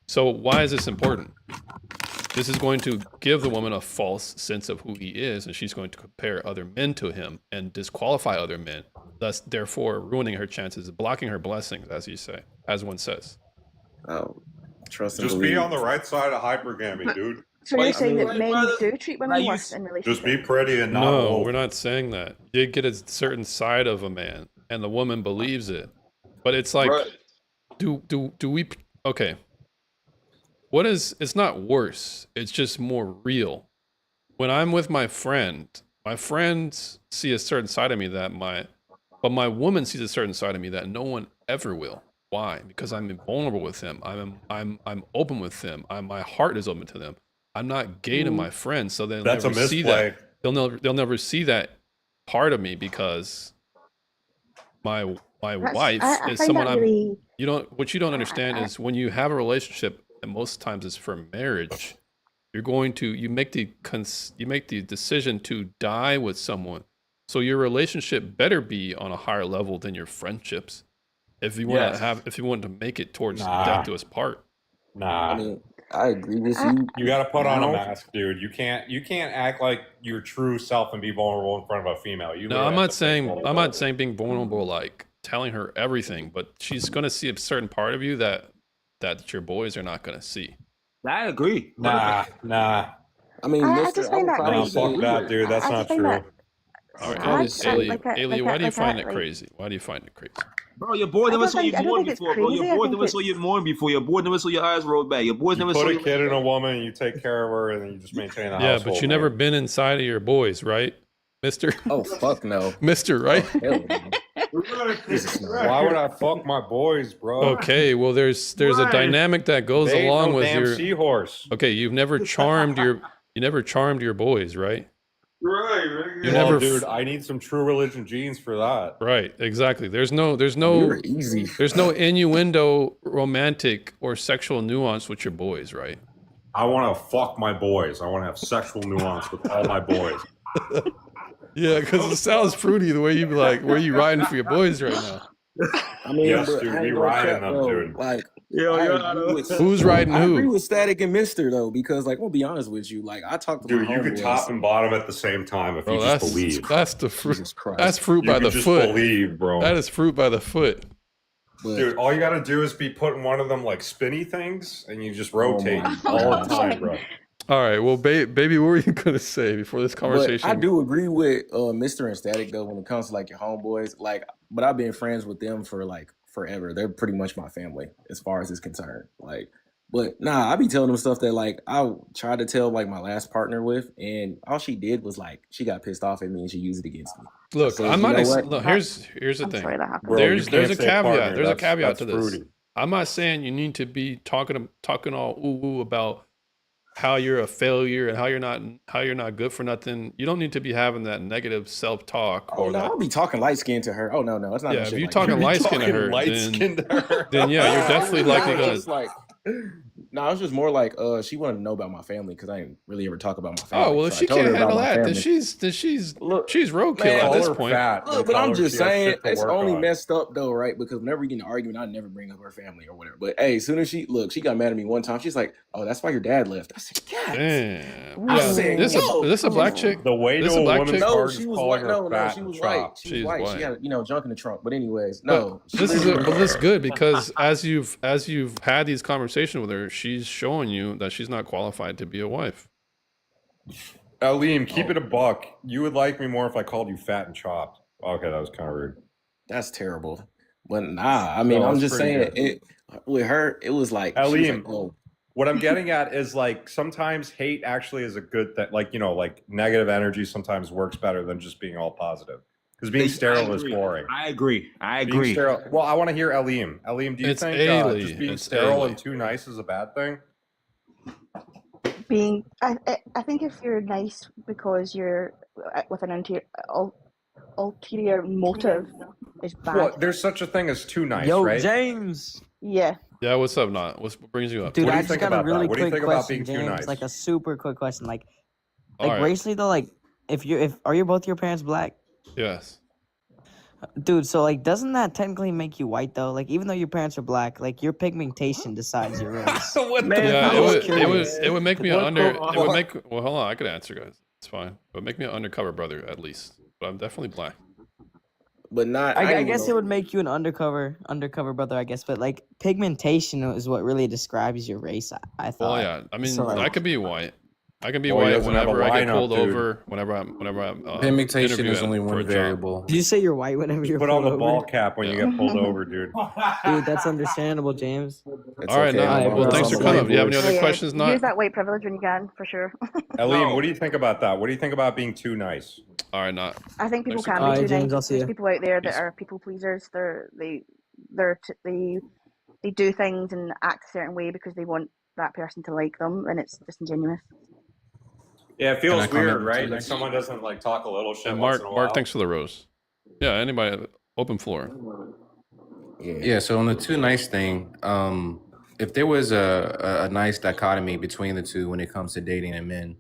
So why is this important? This is going to give the woman a false sense of who he is, and she's going to compare other men to him and disqualify other men, thus therefore ruining her chances, blocking her blessings, as you say, as one says. Oh, trust and Just be believe. on the right side of hypergamy, dude. So you're saying that men do treat women worse in relationships? Just be pretty and not No, old. we're not saying that. You get a certain side of a man, and the woman believes it. But it's like, do we? Okay. It's not worse. It's just more real. When I'm with my friends see a certain side of me but my woman sees a certain side of me that no one ever will. Why? Because I'm vulnerable with them. I'm open with them. My heart is open to them. I'm not gay to my friends, so they'll That's a never see that. misplay. They'll never see that part of me because my wife I is find someone that really- what you don't understand is when you have a relationship, and most times it's for marriage, you make the decision to die with someone. So your relationship better be on a higher level than your friendships. If you want to make it towards death do us part. Nah. I mean, I agree with you. You got to put on a now. mask, dude. You can't act like your true self and be vulnerable in front of a female. You No, literally I'm have not to saying be I'm not saying being vulnerable like telling her everything, but she's gonna see a certain part of you that your boys are not gonna see. I agree. Nah. I mean, I just find that Nah, crazy. fuck that, dude. That's I not just find true. that- All right, I- Ailey, why do you like find that, it like- crazy? Why do you find it crazy? Bro, your boy never don't saw you think- I don't mourn think it's before, bro. crazy, Your I boy think never saw you mourn before. Your boy never saw your eyes roll back. Your boys You never saw put a you. kid in a woman, and you take care of her, and then you just maintain the Yeah, household. but you never been inside of your boys, right, Mister? Oh fuck no, Mister, right? Hell no. Why would I fuck my boys, bro? Okay, well, there's a dynamic that goes They ain't along no with damn your seahorse. Okay, you've never charmed your boys, right? You Well, never dude. I need some true religion genes for that. Right, exactly. There's no You're easy. there's no innuendo, romantic or sexual nuance with your boys, right? I want to fuck my boys. I want to have sexual nuance with all my boys. Yeah, because it sounds fruity the way you riding for your boys right now. I mean, Yes, but dude, I we ain't gonna riding cap them, though. dude. Like, Yo, I yo, agree with Who's riding I agree who? with Static and Mister though, because like, I'm gonna be honest with you. Like, I talked to my Dude, you could homeboys. top and bottom at the same time if Bro, you just believe. that's the fruit. Jesus Christ. That's fruit You by could the just foot. believe, bro. That is fruit by the foot. But Dude, all you gotta do is be putting one of them like spinny things, and you just oh rotate my all gosh. the time, bro. All right, well, baby, what were you gonna say before this But conversation? I do agree with Mister and Static though when it comes to like your homeboys. Like, but I've been friends with them for like forever. They're pretty much my family as far as it's concerned. Like, but nah, I be telling them stuff that like I tried to tell like my last partner with, and all she did was like she got pissed off at me and she used it against me. Look, So I'm you not. know what? Look, here's the I'm thing. sorry that happened. Bro, you There's can't a say caveat. partner. There's a That's caveat to this. fruity. I'm not saying you need to be talking all ooh about how you're a failure and how you're not good for nothing. You don't need to be having that negative self-talk Oh or no, that. I'll be talking light skin to her. Oh no, it's not Yeah, no if shit you like talking that. light skin to Talking her, light then skinned to her. then yeah, you're Nah, definitely it likely was gonna. just like no, it was just more like she wanted to know about my family because I didn't really ever talk about my family. Oh well, if So I she told her can't about handle my that, then family. she's Look, roadkill man, at Call this her point. fat. Look, And but tell I'm her just she has saying shit to it's work only on. messed up though, right? Because whenever we get in an argument, I never bring up her family or whatever. But hey, as soon as she got mad at me one time. She's like, "Oh, that's why your dad left." I said, "God." Damn. I Yeah, said, this "Yo, is this a come black on." chick? The way This to a a black woman's chick? No, heart she is was calling white. her No, fat she and was white. chopped. She was She's white. She white. had junk in the trunk. But anyways, But no, she this is literally. but this is good because as you've had these conversations with her, she's showing you that she's not qualified to be a wife. Liam, keep Oh, it a buck. You would like me more if I called you fat and chopped. Okay, that was kind of rude. that's terrible. But nah, I mean, No, I'm that's just pretty saying good. it with her. It was like she was like, Liam, "Oh, what I'm getting at is like sometimes hate actually is a good thing. Like, like negative energy sometimes works better than just being all positive. Because being I sterile is agree. boring. I agree. I Being agree. sterile. Well, I want to hear Aleem. Aleem, do you It's think Ailey. just being It's sterile Ailey. and too nice is a bad thing? Being, I think if you're nice because you're with an ulterior motive is Well, bad. there's such a thing as too nice, Yo, right? James. Yeah. Yeah, what's up, Not? What brings you up? Dude, What do I you just think got a about really that? What do you quick think about question, being too James. nice? Like a super quick question. Like All right. racially though, like if are you both your parents black? Yes. Dude, so like doesn't that technically make you white though? Like even though your parents are black, like your pigmentation decides your race. What man, Yeah, I'm it just would curious. it would make me what the it would fuck?" make well hold on, I could answer guys. It's fine. It would make me an undercover brother at least. But I'm definitely black. But not. I didn't guess even it know. would make you an undercover brother, I guess. But like pigmentation is what really describes your race. I Well thought. yeah. I mean So I like, could be white. I can be Well, he white doesn't have a whenever I get lineup, pulled dude. over, whenever I'm Pigmentation interviewed is only for one a job. variable. did you say you're white whenever you're Put on pulled the ball over? cap when you Yeah. get pulled over, dude. Dude, that's understandable, James. It's All right, okay. now My Alright, mom well bro. puts thanks on for the white coming. Do you have any voice. other Yeah, questions, use Not? that white privilege when you can, for sure. Aleem, what do you think about that? What do you think about being too nice? All right, Not. I think people Thanks for can coming. be Alright, too James, I'll nice. see There's you. people out there that Peace. are people pleasers. They do things and act a certain way because they want that person to like them, and it's disingenuous. Yeah, it Can I feels weird, comment right? too? If someone doesn't like talk a little shit And once in a Mark, while. thanks for the rose. Yeah, anybody open floor. Yeah. Yeah, so on the too nice thing, if there was a nice dichotomy between the two when it comes to dating and men,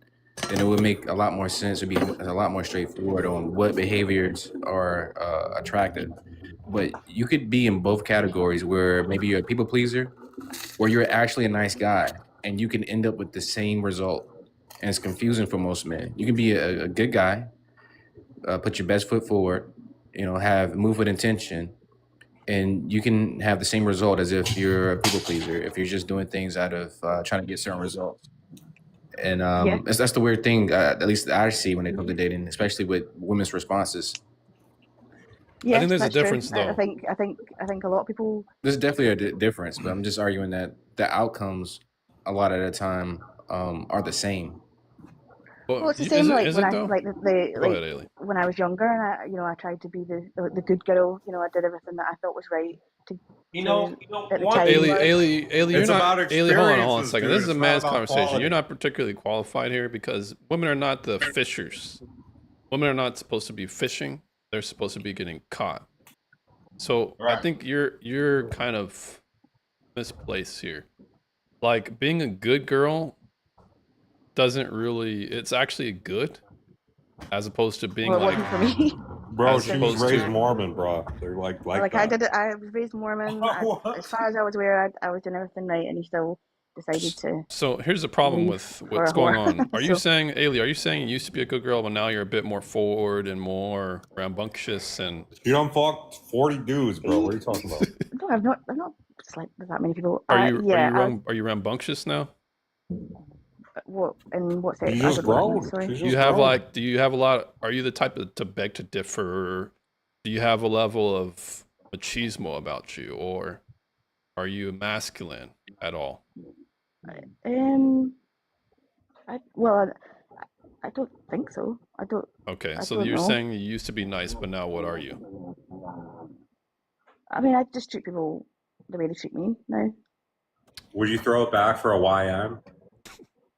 then it would make a lot more sense. It'd be a lot more straightforward on what behaviors are attractive. But you could be in both categories where maybe you're a people pleaser or you're actually a nice guy and you can end up with the same result. And it's confusing for most men. You can be a good guy, put your best foot forward, move with intention, and you can have the same result as if you're a people pleaser, if you're just doing things out of trying to get certain results. And Yeah. that's the weird thing, at least that I see when it comes to dating, especially with women's responses. I Yeah, think there's a that's true. difference I though. think a lot of people. There's definitely a difference, but I'm just arguing that the outcomes a lot of the time are the same. Well, it's the is same. it Like is when it I though? like Go like ahead, Ailey. when I was younger, and I tried to be the good girl. I did everything that I thought was right to at the one time. Ailey, you're It's not. about Ailey, hold on a experiences, second. dude. This is a It's not man's about conversation. quality. You're not particularly qualified here because women are not the fishers. Women are not supposed to be fishing. They're supposed to be getting caught. So I Right. think you're kind of misplaced here. Like being a good girl doesn't really. It's actually good, as opposed to being Well, it like. wasn't for me. Bro, as she was opposed raised to Mormon, bro. They're like Like I that. did it. I was raised Mormon. As far as I was aware, I was doing everything right, and he still decided to So here's the problem leave with for what's a going whore. on. Are you So saying, Ailey, are you saying you used to be a good girl, but now you're a bit more forward and more rambunctious and You don't fuck 40 dudes, bro. What are you talking about? no, I've not slept with that many people. are you rambunctious now? What in what sense? She's I just don't know what that means, grown. sorry. She's Do you just have grown. do you have a lot, are you the type to beg to differ? Do you have a level of machismo about you, or are you masculine at all? I don't think so. I don't. Okay, I so don't you're know. saying you used to be nice, but now what are you? I mean, I just treat people the way they treat me now. Would you throw it back for a YN?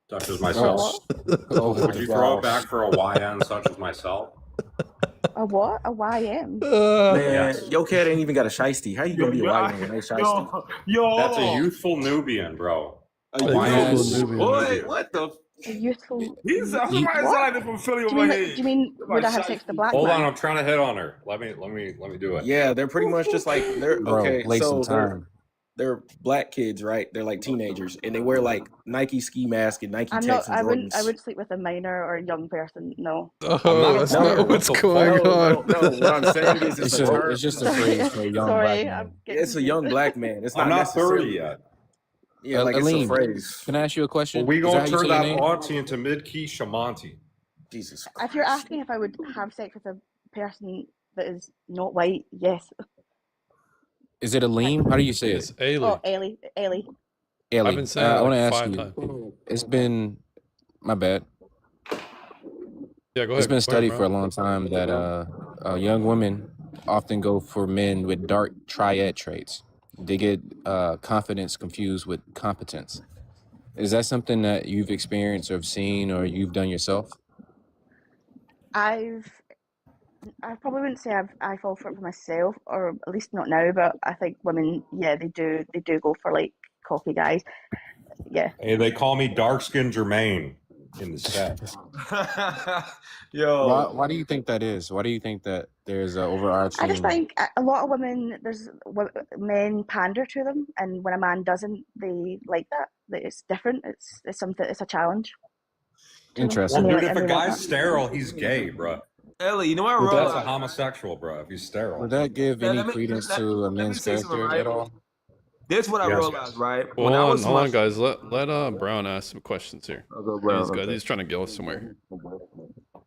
Such as For myself. what? Oh Would my you throw it gosh. back for a YN such as myself? A what? A YM? Man, Yes. your cat ain't even got a shiesty. How you gonna be a white man when they shiesty? That's a youthful Nubian, bro. A YS. Nubian. What the? A youthful. He's somebody What? sounded from Philly Do you over mean here. do you mean would I have sex with a black Hold man? on, I'm trying to hit on her. Let me do it. Yeah, they're pretty much just like they're Bro, okay. play some So time. they're black kids, right? They're like teenagers, and they wear like Nike ski mask and Nike I'm Techs not. and Jordans. I would sleep with a minor or a young person. No. Oh, that's not what's going on. No. What I'm saying is it's a term. It's just a phrase for a young Sorry, black I'm man. getting It's a young black man. It's I'm not not 30 necessarily. yet. Yeah, like it's a Aline, phrase. can I ask you a question? Well, we Is gonna how you turn say your that name? auntie into mid-key shamanti. Jesus. If you're asking if I would have sex with a person that is not white, yes. Is it Aline? How do you say It's it? Ailey. Oh, Ellie. I've been Ellie. saying it I want to like ask 5 you. times. It's been my bad. Yeah, go It's ahead. been Go ahead, studied for a bro. long time that young women often go for men with dark triad traits. They get confidence confused with competence. Is that something that you've experienced or have seen or you've done yourself? I probably wouldn't say I fall for it for myself, or at least not now. But I think women, yeah, they do go for like cocky guys. Yeah. Hey, they call me dark-skinned Jermaine in the set. Why do you think that is? Why do you think that there's an overarching? I just think a lot of women, men pander to them, and when a man doesn't, they like that. That it's different. It's something. It's a challenge. Interesting. Well, dude, and if a they want guy's that. sterile, he's gay, bro. Ellie, you know what I Would that- That's a realized? homosexual, bro. If he's sterile. Would that give Yeah, any let me- credence let- to a let me man's say something, character right? at all? This is what I Yes. realized, right? Well, When I hold was on, hold on, much- guys. Let Brown ask some questions here. Brown, okay. He's trying to go somewhere.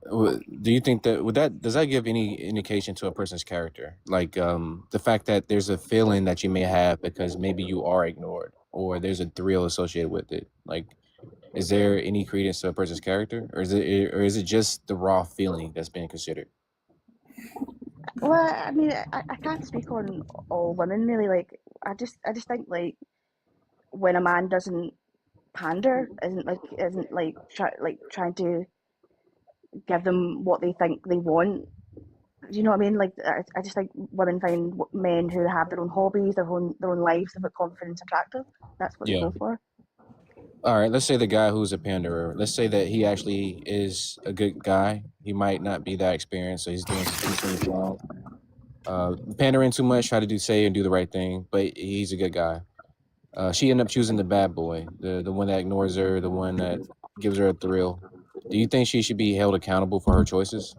Do you think that does that give any indication to a person's character? Like the fact that there's a feeling that you may have because maybe you are ignored or there's a thrill associated with it. Like, is there any credence to a person's character, or is it just the raw feeling that's being considered? Well, I mean, I can't speak on all women really. Like, I just think like when a man doesn't pander, isn't trying to give them what they think they want. Do you know what I mean? Like, I just think women find men who have their own hobbies, their own lives, they've got confidence attractive. That's what they Yeah. go for. All right, let's say the guy who's a panderer. Let's say that he actually is a good guy. He might not be that experienced, so he's doing some things wrong. Pandering too much, try to say and do the right thing, but he's a good guy. She ended up choosing the bad boy, the one that ignores her, the one that gives her a thrill. Do you think she should be held accountable for her choices,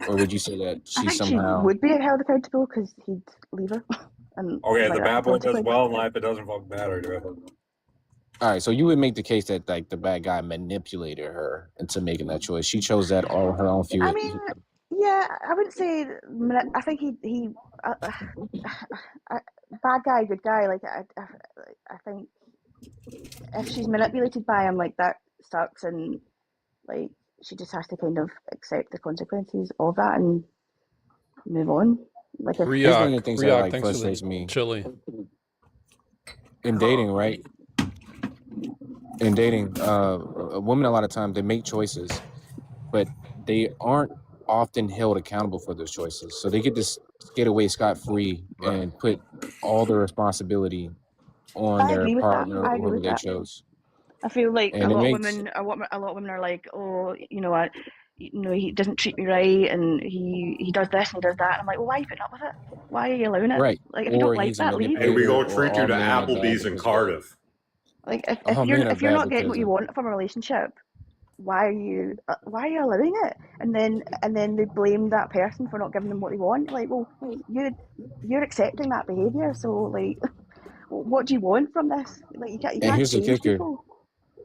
or would you say that I she think somehow? she would be held accountable because he'd leave her. And Okay, like the that bad boy does consequence. well in life. It doesn't fucking matter, dude. All right, so you would make the case that like the bad guy manipulated her into making that choice. She chose that all her own few. I mean, yeah, I wouldn't say. I think he bad guy, good guy. Like I think if she's manipulated by him, like that sucks, and like she just has to kind of accept the consequences of that and move on. Like if Here's one of the things that like thanks for the frustrates me chili. in dating, right? In dating, women a lot of times they make choices, but they aren't often held accountable for those choices. So they get to get away scot-free and put all the responsibility on I their agree with that. partner I or agree whoever with they that. chose. I feel like And a it lot of makes women are like, oh, you know what? he doesn't treat me right, and he does this and he does that. And I'm like, well, why are you putting up with it? Why are you allowing it? Right. Like, if you Or don't like he's a that, leave. Hey, we manipulator, go or treat you all to men are bad Applebee's in because Cardiff. Like, if all men are if you're bad not getting what because you of want from a relationship, why are you allowing it? And then they blame that person for not giving them what they want. Like, well, you're accepting that behavior, so like, what do you want from this? Like, you and can't here's the change kicker. people.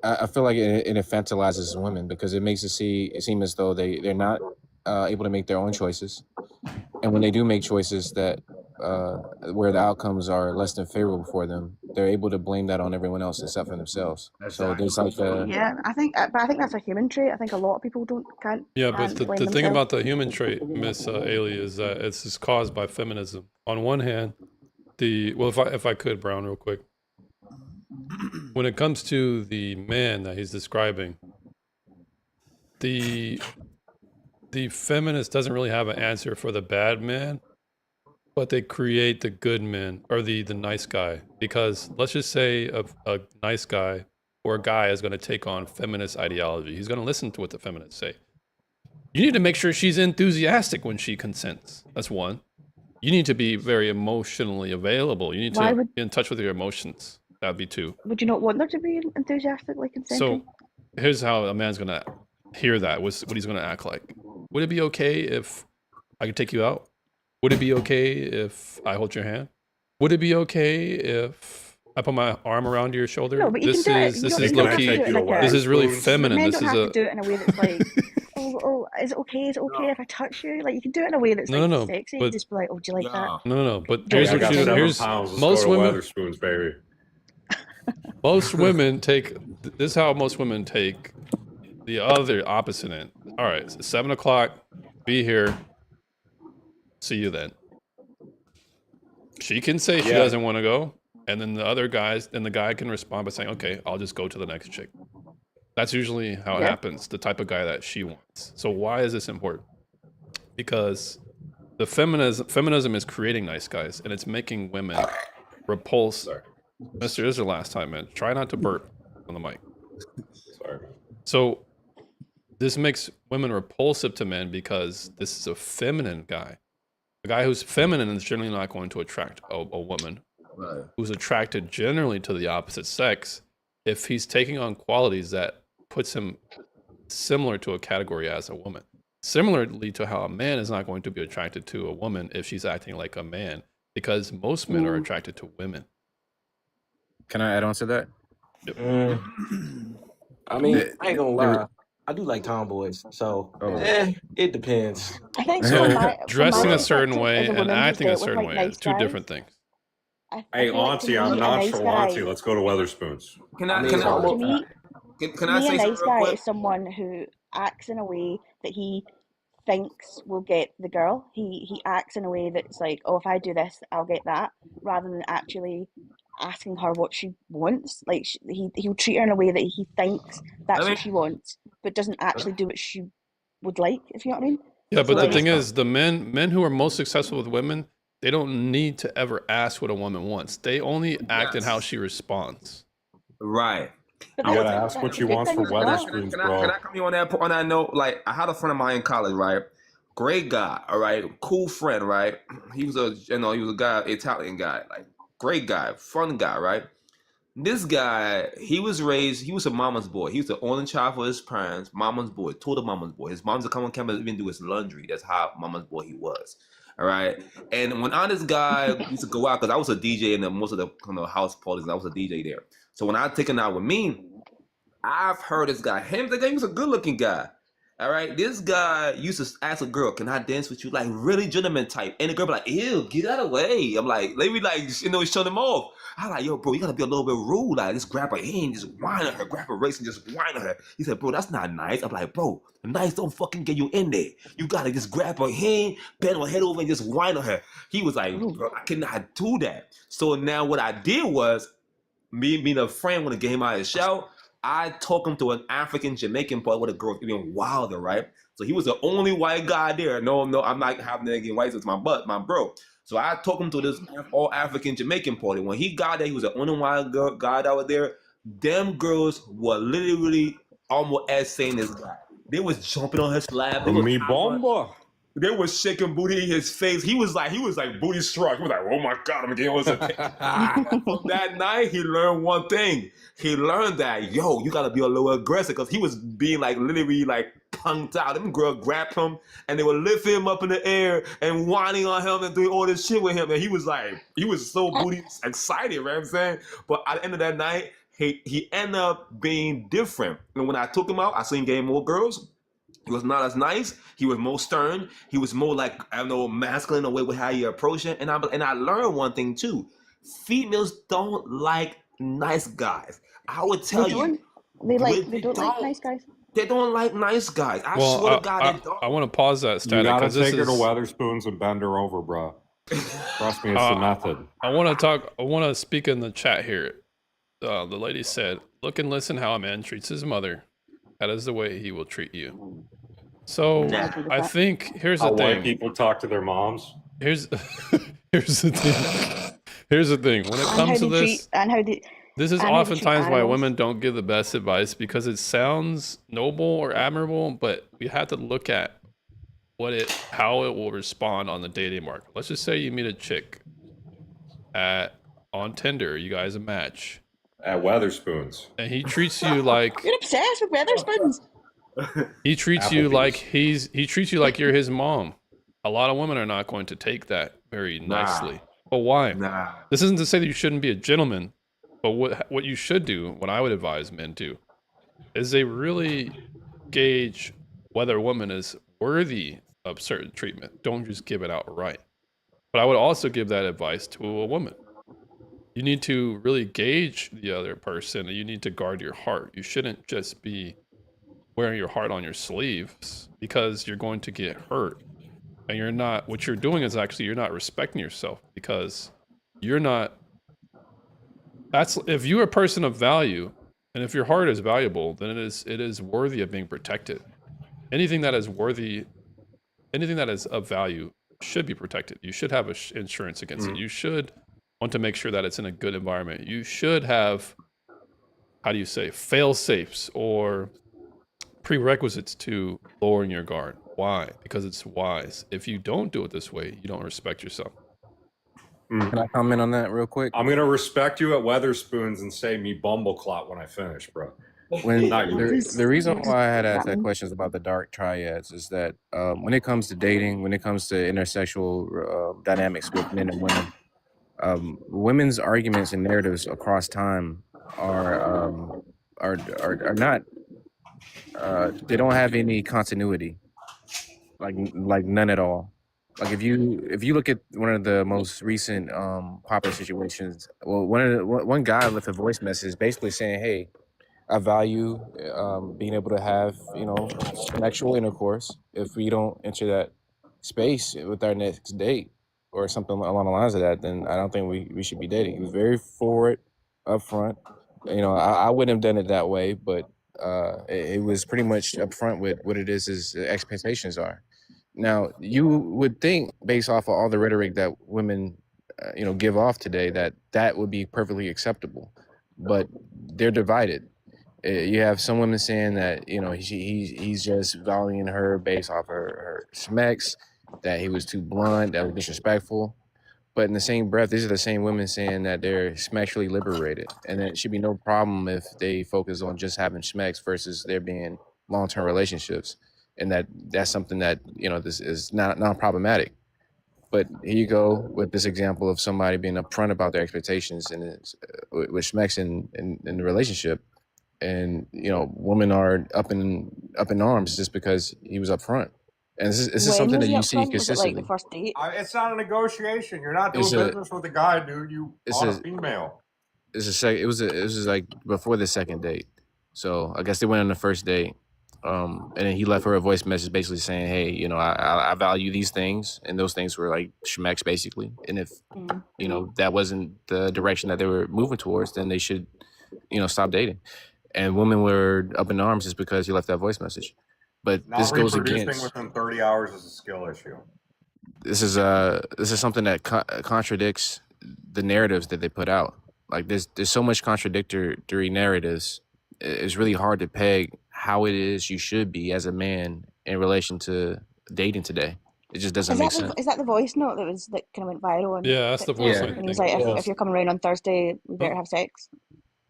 I feel like it infantilizes women because it makes it seem as though they're not able to make their own choices, and when they do make choices that where the outcomes are less than favorable for them, they're able to blame that on everyone else except for themselves. So there's like Yeah, I think that's a human trait. I think a lot of people can't Yeah, but blame the thing themselves. about the human trait, Miss Ailey, is that it's just caused by feminism. On one hand, if I could, Brown, real quick, when it comes to the man that he's describing, the feminist doesn't really have an answer for the bad man, but they create the good man or the nice guy. Because let's just say a nice guy or a guy is going to take on feminist ideology. He's going to listen to what the feminists say. You need to make sure she's enthusiastic when she consents. That's one. You need to be very emotionally available. You need Why to would- be in touch with your emotions. That'd be two. Would you not want her to be enthusiastically consenting? So here's how a man's gonna hear that. What he's gonna act like. Would it be okay if I could take you out? Would it be okay if I hold your hand? Would it be okay if I put my arm around your shoulder? No, but you This can do it. is You this don't- is you don't low have to key. do it like This a- is really feminine. Men This don't is have a to do it in a way that's like, oh, is it okay? Is it okay if I touch you? Like, you can do it in a way that's No, like no, no, sexy. but- Just be like, oh, do you like that? no. But Don't here's I what got you 7 here's pounds. Let's most go to women. Weatherspoons, baby. Most women take this is how most women take the other opposite end. All right, it's 7 o'clock. Be here. See you then. She can say she Yeah. doesn't want to go, and then the guy can respond by saying, "Okay, I'll just go to the next chick." That's usually how it Yeah. happens. The type of guy that she wants. So why is this important? Because the feminism is creating nice guys, and it's making women repulse. Mister, this is your last time, man. Try not to burp on the mic. Sorry. So this makes women repulsive to men because this is a feminine guy. A guy who's feminine is generally not going to attract a woman Right. who's attracted generally to the opposite sex if he's taking on qualities that puts him similar to a category as a woman. Similarly to how a man is not going to be attracted to a woman if she's acting like a man, because most men are attracted to women. Can I add on to that? I mean, The- I ain't gonna there- lie. I do like tomboys, so Oh. it depends. I think So from my dressing a perspective certain as way a and woman who's acting a dealt with, certain like, way nice is two guys, different things. I Hey, feel like Auntie, to I'm meet a nice nonchalant. guy- Let's go to Weatherspoons. Can I I mean, can I'm I, To me, can I me, say a nice something real guy quick? is someone who acts in a way that he thinks will get the girl. He acts in a way that's like, oh, if I do this, I'll get that, rather than actually asking her what she wants. Like, he'll treat her in a way that he thinks that's I mean- what she wants, but doesn't actually do what she would like. If you know what I mean? Yeah, So, but the like, thing is, the men who are most successful with women, they don't need to ever ask what a woman wants. They only act in how she responds. Right. But You that's gotta a- ask what that's she a good wants thing for as well. Weatherspoons, Can I bro. come in on that note? Like, I had a friend of mine in college, right? Great guy, all right, cool friend, right? He was a guy, Italian guy, like great guy, fun guy, right? This guy, he was a mama's boy. He was the only child for his parents, mama's boy, total mama's boy. His mom's a come on campus, even do his laundry. That's how mama's boy he was. All right. And when this guy used to go out, because I was a DJ in most of the house parties, and I was a DJ there. So when I take him out with me, I've heard this guy. He was a good looking guy. All right. This guy used to ask a girl, "Can I dance with you?" Like really gentleman type. And the girl be like, "Ew, get out of the way." I'm like, let me show them off. I'm like, yo, bro, you gotta be a little bit rude. Like, just grab her hand, just whine at her, grab her waist and just whine at her. He said, bro, that's not nice. I'm like, bro, nice don't fucking get you in there. You gotta just grab her hand, bend her head over and just whine at her. He was like, bro, I cannot do that. So now what I did was, me being a friend when I gave him out of the show, I took him to an African Jamaican part where the girl was even wilder, right? So he was the only white guy there. No, I'm not having that again. White, it's my bro. So I took him to this all African Jamaican party. When he got there, he was the only white guy that was there. Them girls were literally almost as saying this guy. They was jumping on his lap. They was Me bomba. They was shaking booty in his face. He was like booty struck. He was like, oh my God, I'm getting all this attention. From that night, he learned one thing. He learned that, yo, you gotta be a little aggressive, because he was being like literally like punked out. Them girls grabbed him and they would lift him up in the air and whining on him and doing all this shit with him. And he was so booty excited, right? I'm saying? But at the end of that night, he ended up being different. And when I took him out, I seen him getting more girls. He was not as nice. He was more stern. He was more like, I don't know, masculine away with how you approach it. And I learned one thing too. Females don't like nice guys. I would tell you. They don't like nice guys. They don't like nice guys. I swear to God, they don't. I want to pause that You static gotta because this take her to is. Weatherspoons and bend her over, bro. Trust me, it's the method. I want to speak in the chat here. The lady said, "Look and listen how a man treats his mother. That is the way he will treat you." So I think here's the How thing. white people talk to their moms. Here's the thing. Here's the thing. When it And comes how to they this, treat and how they this is and how they treat oftentimes why animals. women don't give the best advice, because it sounds noble or admirable, but we have to look at how it will respond on the dating market. Let's just say you meet a chick on Tinder, you guys a match, At Weatherspoons. and he treats you like You're obsessed with Weatherspoons. he treats you like Applebee's. he treats you like you're his mom. A lot of women are not going to take that very nicely. But why? This isn't to say that you shouldn't be a gentleman, but what you should do, what I would advise men do, is they really gauge whether a woman is worthy of certain treatment. Don't just give it outright. But I would also give that advice to a woman. You need to really gauge the other person, and you need to guard your heart. You shouldn't just be wearing your heart on your sleeves, because you're going to get hurt. And you're not, what you're doing is actually, you're not respecting yourself, because you're not, if you're a person of value, and if your heart is valuable, then it is worthy of being protected. Anything that is worthy, anything that is of value should be protected. You should have insurance against it. You should want to make sure that it's in a good environment. You should have, how do you say, fail safes or prerequisites to lowering your guard. Why? Because it's wise. If you don't do it this way, you don't respect yourself. Can I comment on that real quick? I'm gonna respect you at Weatherspoons and say me bumbleclot when I finish, bro. When Not you. the reason why I had asked that question is about the dark triads is that when it comes to dating, when it comes to intersexual dynamics with men and women, women's arguments and narratives across time are not they don't have any continuity, like none at all. Like if you look at one of the most recent popular situations, well, one guy left a voice message basically saying, "Hey, I value being able to have sexual intercourse. If we don't enter that space with our next date or something along the lines of that, then I don't think we should be dating." He was very forward, upfront. I wouldn't have done it that way, but it was pretty much upfront with what it is his expectations are. Now, you would think, based off of all the rhetoric that women, give off today, that would be perfectly acceptable, but they're divided. You have some women saying that he's just valuing her based off her smecks, that he was too blunt, that was disrespectful. But in the same breath, these are the same women saying that they're sexually liberated, and that it should be no problem if they focus on just having smecks versus there being long-term relationships, and that's something that this is not problematic. But here you go with this example of somebody being upfront about their expectations and with smecks in the relationship, and women are up in arms just because he was upfront. And this is something that you see consistently. Like the first date? It's not a negotiation. You're not doing business with a guy, dude. You are a female. It was like before the second date. So I guess they went on the first date. And then he left her a voice message basically saying, "Hey, I value these things," and those things were like schmecks basically. And if that wasn't the direction that they were moving towards, then they should stop dating. And women were up in arms just because he left that voice message. But Not this goes reproducing against. within 30 hours is a skill issue. This is something that contradicts the narratives that they put out. Like there's so much contradictory narratives. It's really hard to peg how it is you should be as a man in relation to dating today. It just doesn't make sense. Is that the voice note that kind of went viral on Yeah, that's the TikTok? voice Yeah. note And he's thing. like, if you're coming around on Thursday, we better have sex.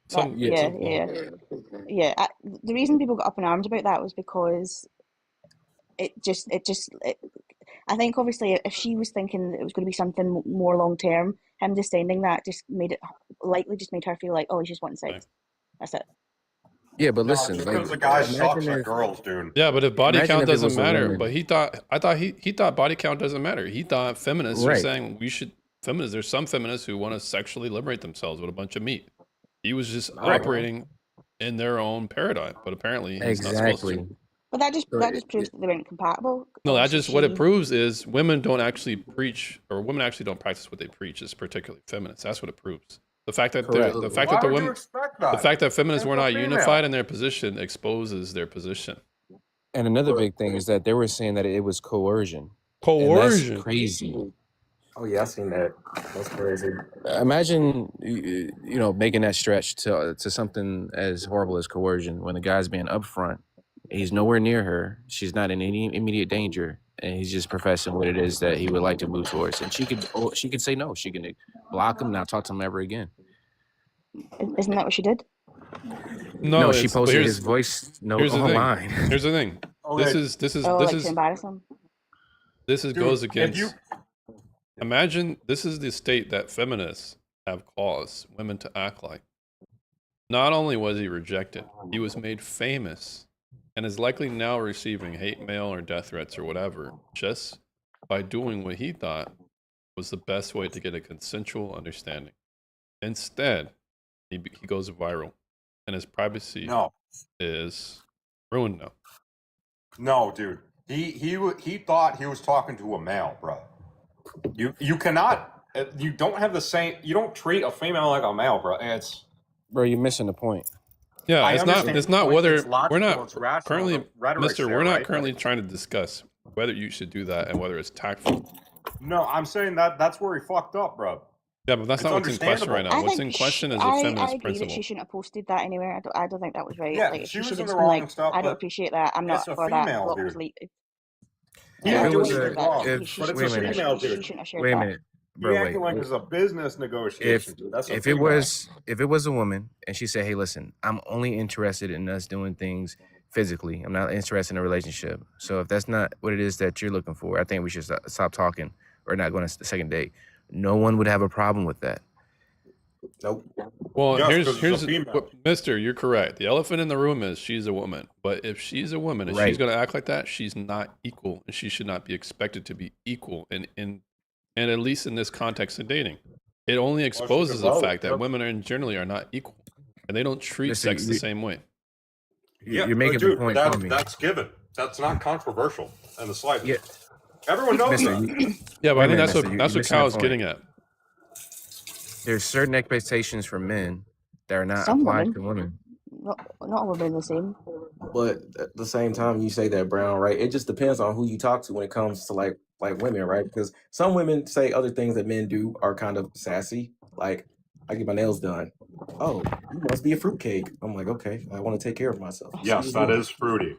Some, Yeah, some yeah. The reason people got up in arms about that was because I think obviously if she was thinking that it was going to be something more long term, him just sending that just made her feel like, oh, he's just wanting sex. That's it. Yeah, but No, listen, just like, because the guy sucks imagine at if, girls, dude. Yeah, but if body imagine count if it doesn't was a matter, woman. but I thought he thought body count doesn't matter. He thought feminists are Right. saying there's some feminists who want to sexually liberate themselves with a bunch of meat. He was just Right. operating in their own paradigm, but apparently he's not supposed Exactly. to. But that just So proves that they weren't compatible. No, that Obviously, just what it she- proves is women don't actually preach, or women actually don't practice what they preach is particularly feminist. That's what it proves. The fact that Correct. the fact Why that the would you women, expect the that? fact that feminists It's were a not female. unified in their position exposes their position. And another big thing is that they were saying that it was coercion. And Coercion. that's crazy. Oh yeah, I seen that. That's crazy. Imagine making that stretch to something as horrible as coercion when the guy's being upfront. He's nowhere near her. She's not in any immediate danger, and he's just professing what it is that he would like to move towards. And she could say no. She can block him, not talk to him ever again. Isn't that what she did? No, she it's- but posted here's- his voice note Here's the thing. online. Here's the thing. Okay. This is Oh, like to embarrass him. This Dude, goes if against. you- Imagine this is the state that feminists have caused women to act like. Not only was he rejected, he was made famous, and is likely now receiving hate mail or death threats or whatever, just by doing what he thought was the best way to get a consensual understanding. Instead, he goes viral, and his privacy No, is ruined now. no, dude. He thought he was talking to a male, bro. You cannot. You don't have the same. You don't treat a female like a male, bro. It's Bro, you're missing the point. Yeah, I it's not. understand It's the not point. whether It's logical, we're it's not rational, currently, the rhetoric's Mister. there, We're not right? currently trying to discuss whether you should do that and whether it's tactful. no. I'm saying that's where he fucked up, bro. Yeah, but that's It's not what's in question right now. I What's think in question is I a feminist agree principle. that she shouldn't have posted that anywhere. I don't think that was right. Yeah, Like, she was should in have the just been wrong like, stuff, I don't but appreciate that. I'm not it's a for that. female, Block, dude. delete. Yeah, If it doing was it a- wrong. if- But it's wait a a minute. female, She dude. shouldn't have shared Wait a that. minute, You bro. acting like Wait. it's a business negotiation, dude. That's a If it female. was a woman and she said, "Hey, listen, I'm only interested in us doing things physically. I'm not interested in a relationship. So if that's not what it is that you're looking for, I think we should stop talking or not going to the second date." No one would have a problem with that. Nope. Well, Just 'cause here's it's a female. what, Mister. You're correct. The elephant in the room is she's a woman. But if she's a woman and she's Right. going to act like that, she's not equal, and she should not be expected to be equal. And at least in this context of dating, it only exposes the vote, fact that yep. women generally are not equal, and they don't treat Listen, sex the you- same way. You're but making dude, the point that, for me. that's given. That's not controversial in the slightest. Yeah. Everyone knows Mister, that. Yeah, but wait I a think minute, that's mister, what you're that's what missing the Kyle's point. getting at. There's certain expectations for men that are not Some applied women. to women. Not all women are the same. But at the same time, you say that, Brown, right? It just depends on who you talk to when it comes to like women, right? Because some women say other things that men do are kind of sassy. Like, I get my nails done. Oh, you must be a fruitcake. I'm like, okay, I want to take care of myself. Yes, that is fruity.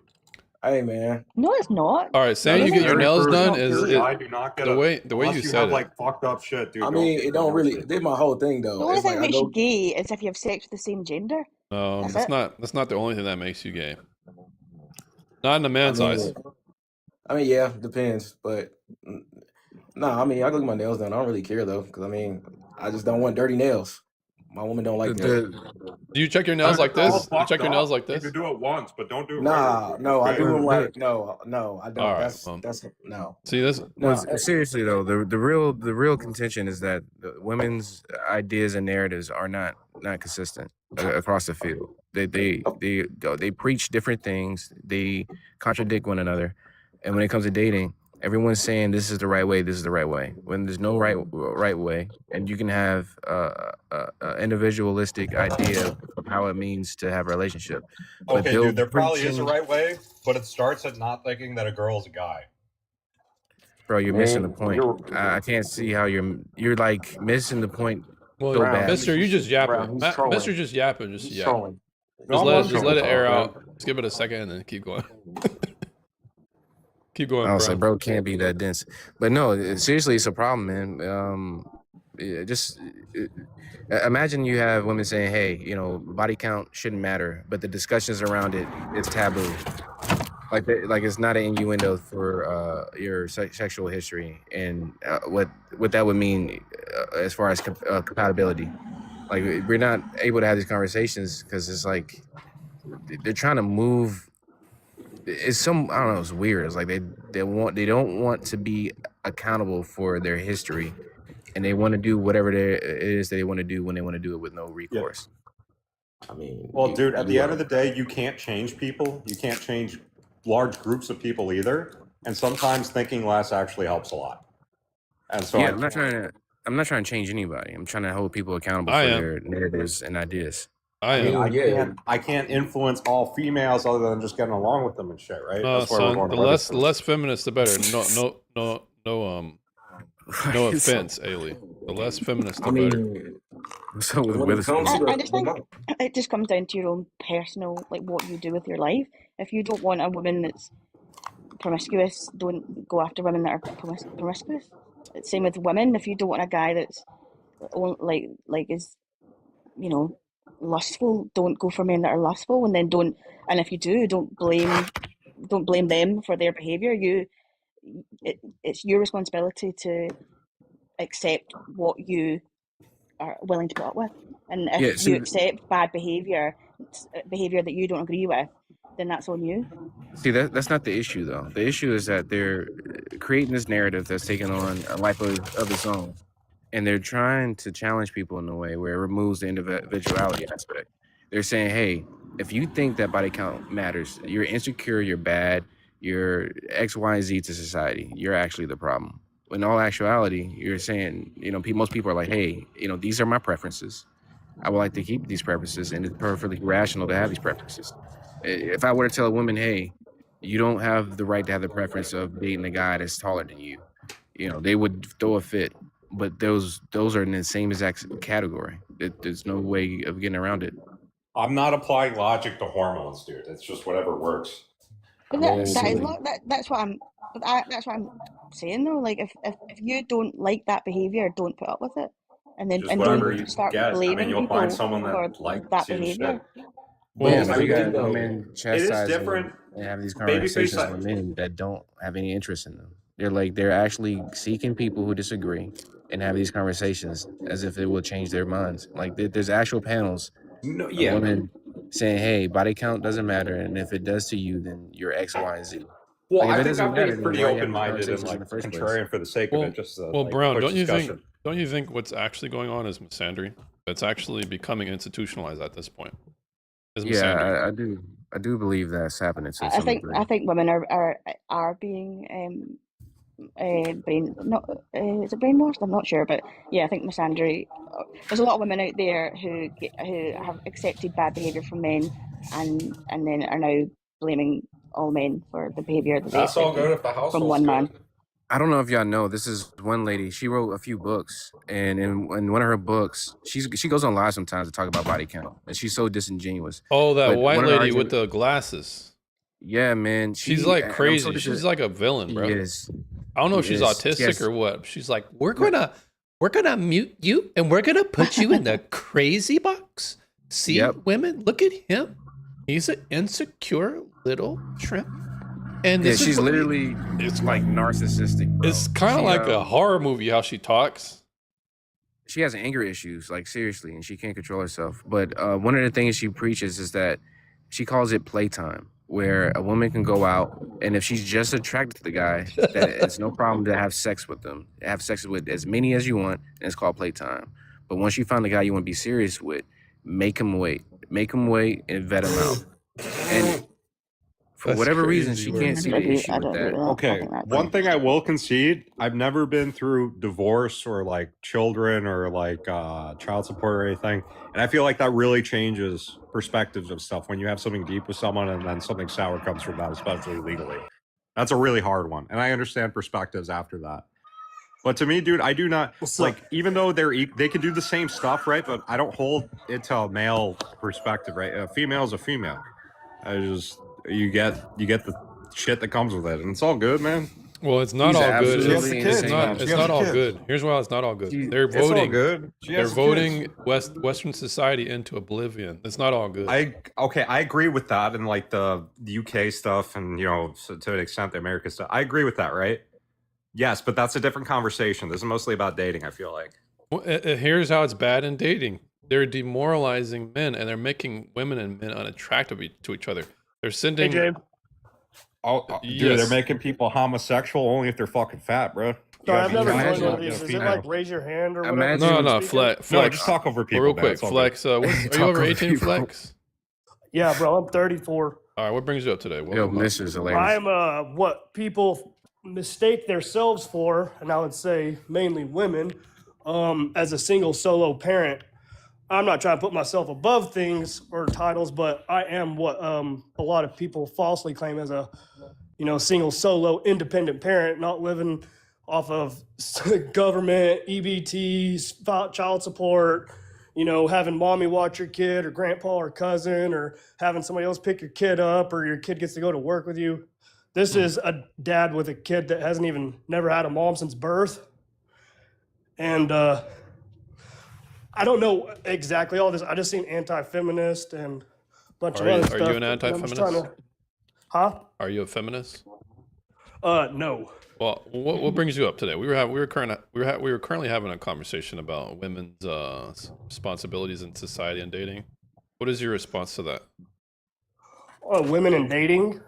Hey, man. No, it's not. All right, saying you That's get your very nails fruity. done is I do not get the it. way Unless you you said have it. like fucked up shit, dude. I mean, it don't really. Did my whole thing though. The only It's thing like that I makes you go. gay is if you have sex with the same gender. That's it. That's not the only thing that makes you gay. Not in the I man's eyes. mean, yeah, depends. But no, I mean, I go get my nails done. I don't really care though, because I mean, I just don't want dirty nails. My woman don't like that. Do you check your nails like They're all this? You check fucked your nails up. like You this? can do it once, but don't do it. Nah, no, I do them like no, I don't. All right, That's well. no. See this? No, Seriously though, the real contention is that the women's ideas and narratives are not consistent across the field. They preach different things. They contradict one another, and when it comes to dating, everyone's saying this is the right way. This is the right way. When there's no right way, and you can have a individualistic idea of how it means to have a relationship. But Okay, they'll dude, there probably is a preaching- right way, but it starts at not thinking that a girl's a guy. Bro, you're missing the Man, point. I can't see how you're like missing the point Well, so bad. Mister, you just yapping. Brown, he's trolling. Mister just yapping. Just He's yap. trolling. Just let it air out. Just give it a second and then keep going. Keep going, I was bro. like, bro, can't be that dense. But no, seriously, it's a problem, man. Imagine you have women saying, hey, body count shouldn't matter, but the discussions around it is taboo. Like it's not an innuendo for your sexual history and what that would mean as far as compatibility. Like, we're not able to have these conversations because it's like they're trying to move. It's I don't know. It's weird. It's like they don't want to be accountable for their history, and they want to do whatever it is they want to do when they want to do it with no recourse. I mean, well, dude, at the end of the day, you can't change people. You can't change large groups of people either. And sometimes thinking less actually helps a lot. And so I'm not trying to change anybody. I'm trying to hold people accountable for their narratives and ideas. I can't influence all females other than just getting along with them and shit, right? No, That's why we're son, going the less feminist, the better. No offense, Ailey. The less feminist, the better. So I just think it just comes down to your own personal, like, what you do with your life. If you don't want a woman that's promiscuous, don't go after women that are promiscuous. It's same with women. If you don't want a guy that's like is, lustful, don't go for men that are lustful. And then and if you do, don't blame them for their behavior. It's your responsibility to accept what you are willing to put up with. And if you accept bad behavior that you don't agree with, then that's on you. See, that's not the issue, though. The issue is that they're creating this narrative that's taking on a life of its own, and they're trying to challenge people in a way where it removes the individuality aspect. They're saying, hey, if you think that body count matters, you're insecure, you're bad, you're X, Y, and Z to society. You're actually the problem. In all actuality, you're saying, most people are like, hey, these are my preferences. I would like to keep these preferences, and it's perfectly rational to have these preferences. If I were to tell a woman, hey, you don't have the right to have the preference of dating a guy that's taller than you, they would throw a fit. But those are in the same exact category. There's no way of getting around it. I'm not applying logic to hormones, dude. It's just whatever works. But that's what I'm saying, though. Like, if you don't like that behavior, don't put up with it, and then don't start blaming you'll people find someone for that that behavior. Well, you got women chastise different. and have these conversations with men that don't have any interest in them. They're actually seeking people who disagree and have these conversations as if it will change their minds. Like, there's actual panels of women saying, hey, body count doesn't matter, and if it does to you, then you're X, Y, and Z. Well, like, I think I'm being pretty open-minded and contrarian for the sake of it. Just Brown, don't you think what's actually going on is misandry? It's actually becoming institutionalized at this point. Yeah, I do believe that's happening. I think women are being is it brainwashed? I'm not sure, but yeah, I think misandry. There's a lot of women out there who have accepted bad behavior from men, and then are now blaming all men for the behavior that they That's all good accepted if the household's from one man. I don't know if y'all know, this is one lady. She wrote a few books, and in one of her books, she goes on live sometimes to talk about body count, and she's so disingenuous. Oh, that But white one of her lady with the glasses. Yeah, man. She's like crazy. She's like a villain, bro. I don't know if she's autistic or what. She's like, we're gonna mute you and we're gonna put you in the crazy box. See, women, look at him. He's an insecure little shrimp. And this she's literally, it's like narcissistic. Bro. It's kind of like a horror movie how she talks. She has anger issues, like seriously, and she can't control herself. But one of the things she preaches is that she calls it playtime, where a woman can go out, and if she's just attracted to the guy, that it's no problem to have sex with them. Have sex with as many as you want, and it's called playtime. But once you find the guy you want to be serious with, make him wait and vet him out. And for whatever reason, she can't see the issue with that. Okay, one thing I will concede, I've never been through divorce or like children or like child support or anything. And I feel like that really changes perspectives of stuff when you have something deep with someone and then something sour comes from that, especially legally. That's a really hard one. And I understand perspectives after that. But to me, dude, I do not like. Even though they can do the same stuff, right? But I don't hold it to a male perspective, right? A female is a female. You get the shit that comes with it, and it's all good, man. Well, it's not He's all good. absolutely It's insane. not. It's not all good. Here's why it's not all good. They're It's all voting. good. She They're has voting Western society into oblivion. It's not all good. I agree with that, and like the UK stuff, and to an extent the American stuff. I agree with that, right? Yes, but that's a different conversation. This is mostly about dating. I feel like. Well, here's how it's bad in dating. They're demoralizing men, and they're making women and men unattractive to each other. They're sending. Hey, Jabe. Dude, they're making people homosexual only if they're fucking fat, bro. Sorry, I've never joined one of these. Is it like raise your hand or whatever? No, Flex. No, just talk over people. Real man. quick, It's all Flex. good. Are you over 18, Flex? Yeah, bro, I'm 34. All right, what brings you up today? Yo, this is hilarious. I'm what people mistake themselves for, and I would say mainly women, as a single solo parent. I'm not trying to put myself above things or titles, but I am what a lot of people falsely claim as a single solo independent parent, not living off of government, EBT, child support, having mommy watch your kid or grandpa or cousin, or having somebody else pick your kid up, or your kid gets to go to work with you. This is a dad with a kid that hasn't even never had a mom since birth. And I don't know exactly all this. I just seen anti-feminist and a bunch of other stuff. Are you an I'm just anti-feminist? trying to- Huh? Are you a feminist? No. Well, what brings you up today? We were currently having a conversation about women's responsibilities in society and dating. What is your response to that? Women and dating.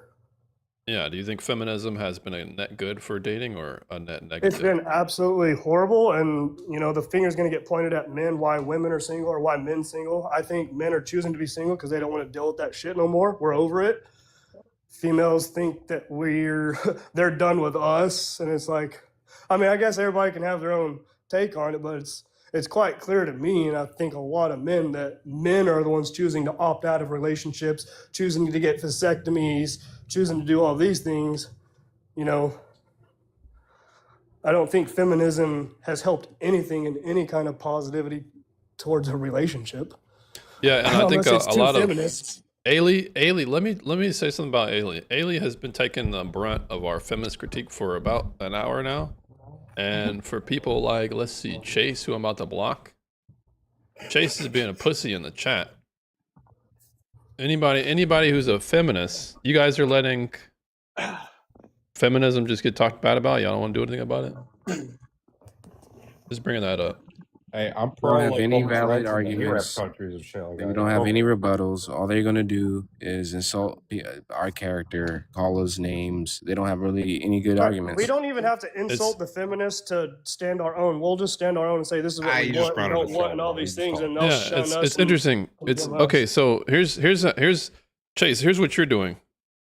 Yeah, do you think feminism has been a net good for dating or a net negative? It's been absolutely horrible, and the finger's going to get pointed at men why women are single or why men single. I think men are choosing to be single because they don't want to deal with that shit no more. We're over it. Females think that they're done with us, and it's like, I mean, I guess everybody can have their own take on it, but it's quite clear to me, and I think a lot of men, that men are the ones choosing to opt out of relationships, choosing to get vasectomies, choosing to do all these things. I don't think feminism has helped anything in any kind of positivity towards a relationship. Yeah, and I think Unless it's a two lot feminists. of Ailey, let me say something about Ailey. Ailey has been taking the brunt of our feminist critique for about an hour now. And for people like, let's see, Chase, who I'm about to block. Chase is being a pussy in the chat. Anybody who's a feminist, you guys are letting feminism just get talked bad about? Y'all don't want to do anything about it? Just bringing that up. Hey, I'm Don't pro have like any women's valid rights in the Arab arguments. countries and shit like They that. don't have any rebuttals. All they're gonna do is insult our character, call us names. They don't have really any good arguments. We don't even have to insult the feminists to stand our own. We'll just stand our own and say this is what we you just want, we brought it don't to want, show, and all bro. these You just things, and Yeah, they'll shun us. it's and interesting. It's give us- okay. So here's Chase. Here's what you're doing.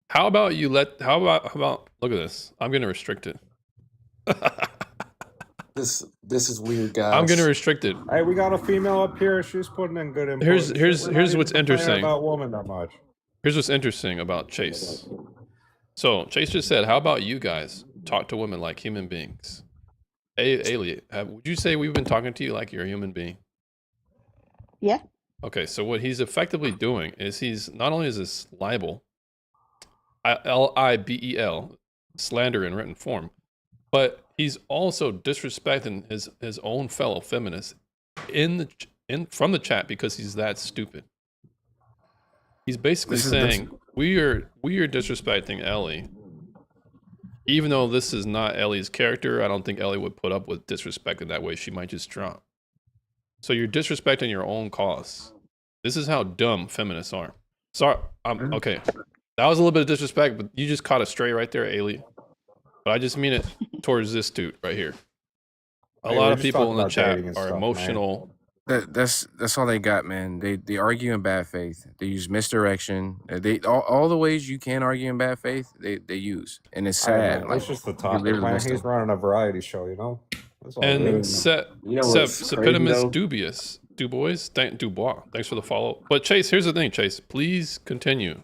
How about look at this. I'm gonna restrict it. This is weird, guys. I'm gonna restrict it. Hey, we got a female up here. She's putting in good input. Here's We're not what's even complaining interesting. about women that much. Here's what's interesting about Chase. So Chase just said, "How about you guys talk to women like human beings?" Ailey, would you say we've been talking to you like you're a human being? Yeah. Okay, so what he's effectively doing is he's not only is this libel, libel, slander in written form, but he's also disrespecting his own fellow feminists from the chat because he's that stupid. He's basically saying we are disrespecting Ellie, even though this is not Ellie's character. I don't think Ellie would put up with disrespect in that way. She might just drop. So you're disrespecting your own cause. This is how dumb feminists are. Sorry, okay. That was a little bit of disrespect, but you just caught a stray right there, Ailey. But I just mean it towards this dude right here. A Hey, lot we're of just people talking in the about chat dating and are stuff, man. emotional. That's all they got, man. They argue in bad faith. They use misdirection. They all the ways you can argue in bad faith. They use, and it's All right, sad. man, Like, that's just the you topic, literally man. missed He's them. running a variety show, That's all it And is. Septimus Dubois, Dubois, thanks for the follow. But Chase, here's the thing, Chase. Please continue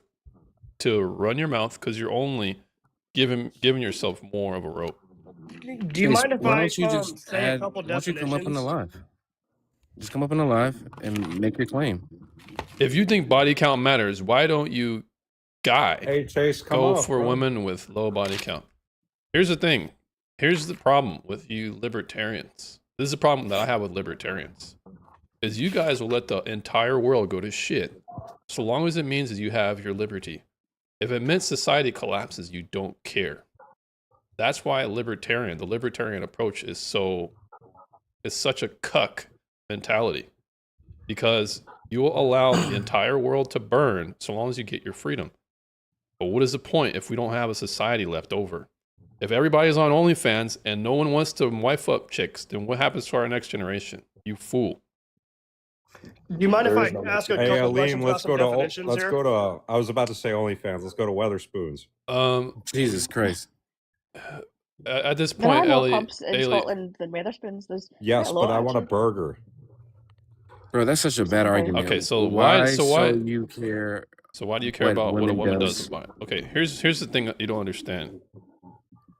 to run your mouth because you're only giving yourself more of a rope. Do you Chase, mind if why I don't you just say a add? couple Why don't you come up in the definitions? live? Just come up in the live and make your claim. If you think body count matters, why don't you, guy, Hey, Chase, come go up, for bro. women with low body count? Here's the thing. Here's the problem with you libertarians. This is the problem that I have with libertarians. Is you guys will let the entire world go to shit so long as it means that you have your liberty. If it means society collapses, you don't care. That's why the libertarian approach is such a cuck mentality, because you will allow the entire world to burn so long as you get your freedom. But what is the point if we don't have a society left over? If everybody's on OnlyFans and no one wants to wife up chicks, then what happens to our next generation? You fool. Do you mind if There I is no ask a Hey, couple Aline, questions about let's some go to definitions let's here? go to. I was about to say OnlyFans. Let's go to Weatherspoons. Jesus Christ. At this There are point, more Ellie, pubs in Ellie, Scotland than Weatherspoons. There's quite Yes, a but lot I want a actually. burger. Bro, that's such a bad Okay. argument. okay, so Why why you care so why do you care what about what a women woman does? does? Why? Okay, here's the thing that you don't understand.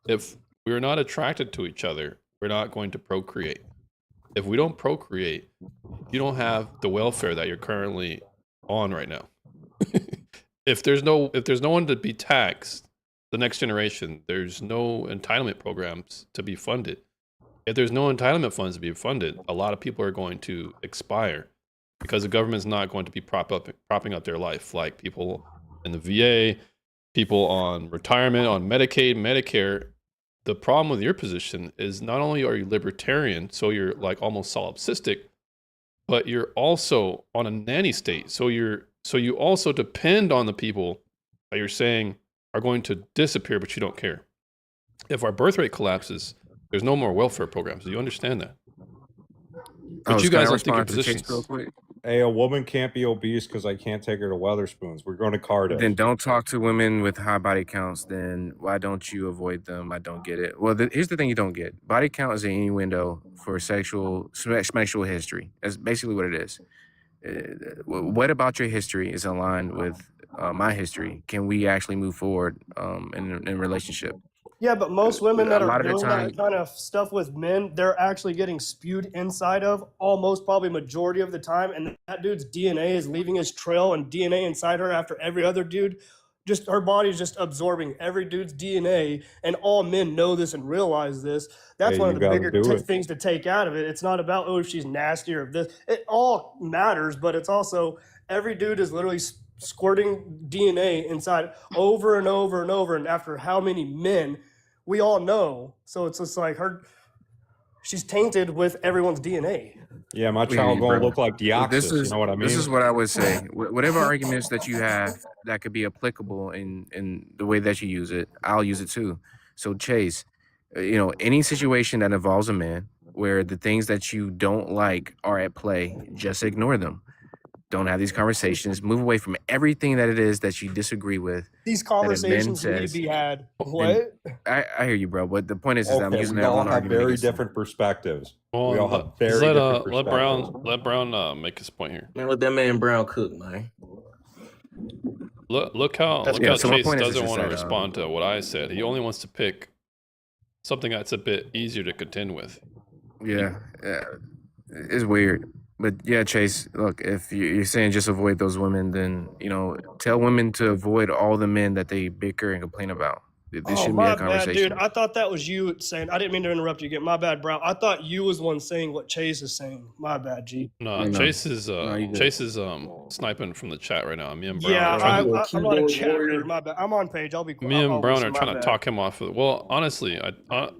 If we're not attracted to each other, we're not going to procreate. If we don't procreate, you don't have the welfare that you're currently on right now. if there's no one to be taxed, the next generation, there's no entitlement programs to be funded. If there's no entitlement funds to be funded, a lot of people are going to expire because the government's not going to be propping up their life, like people in the VA, people on retirement, on Medicaid, Medicare. The problem with your position is not only are you libertarian, so you're like almost solipsistic, but you're also on a nanny state. So you also depend on the people that you're saying are going to disappear, but you don't care. If our birth rate collapses, there's no more welfare programs. Do you understand that? But you can I guys don't think your respond to Chase positions. real quick? Hey, a woman can't be obese because I can't take her to Weatherspoons. We're going to Cardiff. Then don't talk to women with high body counts. Then why don't you avoid them? I don't get it. Well, here's the thing you don't get. Body count is an innuendo for sexual history. That's basically what it is. What about your history is aligned with my history? Can we actually move forward in a relationship? Yeah, but most women that A are lot of the doing time, that kind of stuff with men, they're actually getting spewed inside of almost probably majority of the time. And that dude's DNA is leaving his trail and DNA inside her after every other dude. Just her body's just absorbing every dude's DNA. And all men know this and realize this. That's Hey, one you of the gotta bigger do it. things to take out of it. It's not about, oh, if she's nasty or if this. It all matters, but it's also every dude is literally squirting DNA inside over and over and over. And after how many men? We all know. So it's just like she's tainted with everyone's DNA. Yeah, my we hear child you, gonna bro. look like Deoxys. This You is know what I mean? this is what I would say. Whatever arguments that you have that could be applicable in the way that you use it, I'll use it too. So Chase, any situation that involves a man where the things that you don't like are at play, just ignore them. Don't have these conversations. Move away from everything that it is that you disagree with. These That a man conversations need to says. be had. And What? I hear you, bro. But the point is that I'm Okay, using we that all one have argument very against you. different perspectives. Well, We all have just very different let perspectives. Brown make his point here. Man, let that man Brown cook, man. Look how Yeah, so my Chase point is doesn't just want to that, respond to what I said. He only wants to pick something that's a bit easier to contend with. yeah, it's weird. But yeah, Chase, look, if you're saying just avoid those women, then, tell women to avoid all the men that they bicker and complain about. This Oh, shouldn't be my a bad, conversation. dude. I thought that was you saying. I didn't mean to interrupt you again. My bad, bro. I thought you was one saying what Chase is saying. My bad, G. No, No. Chase is No, you good. Chase is sniping from the chat right now. Me and Brown Yeah, are trying to, I'm not a chat reader. My bad. I'm on page. I'll be quiet. me and I'll Brown listen. are My trying to bad. talk him off of. Well, honestly,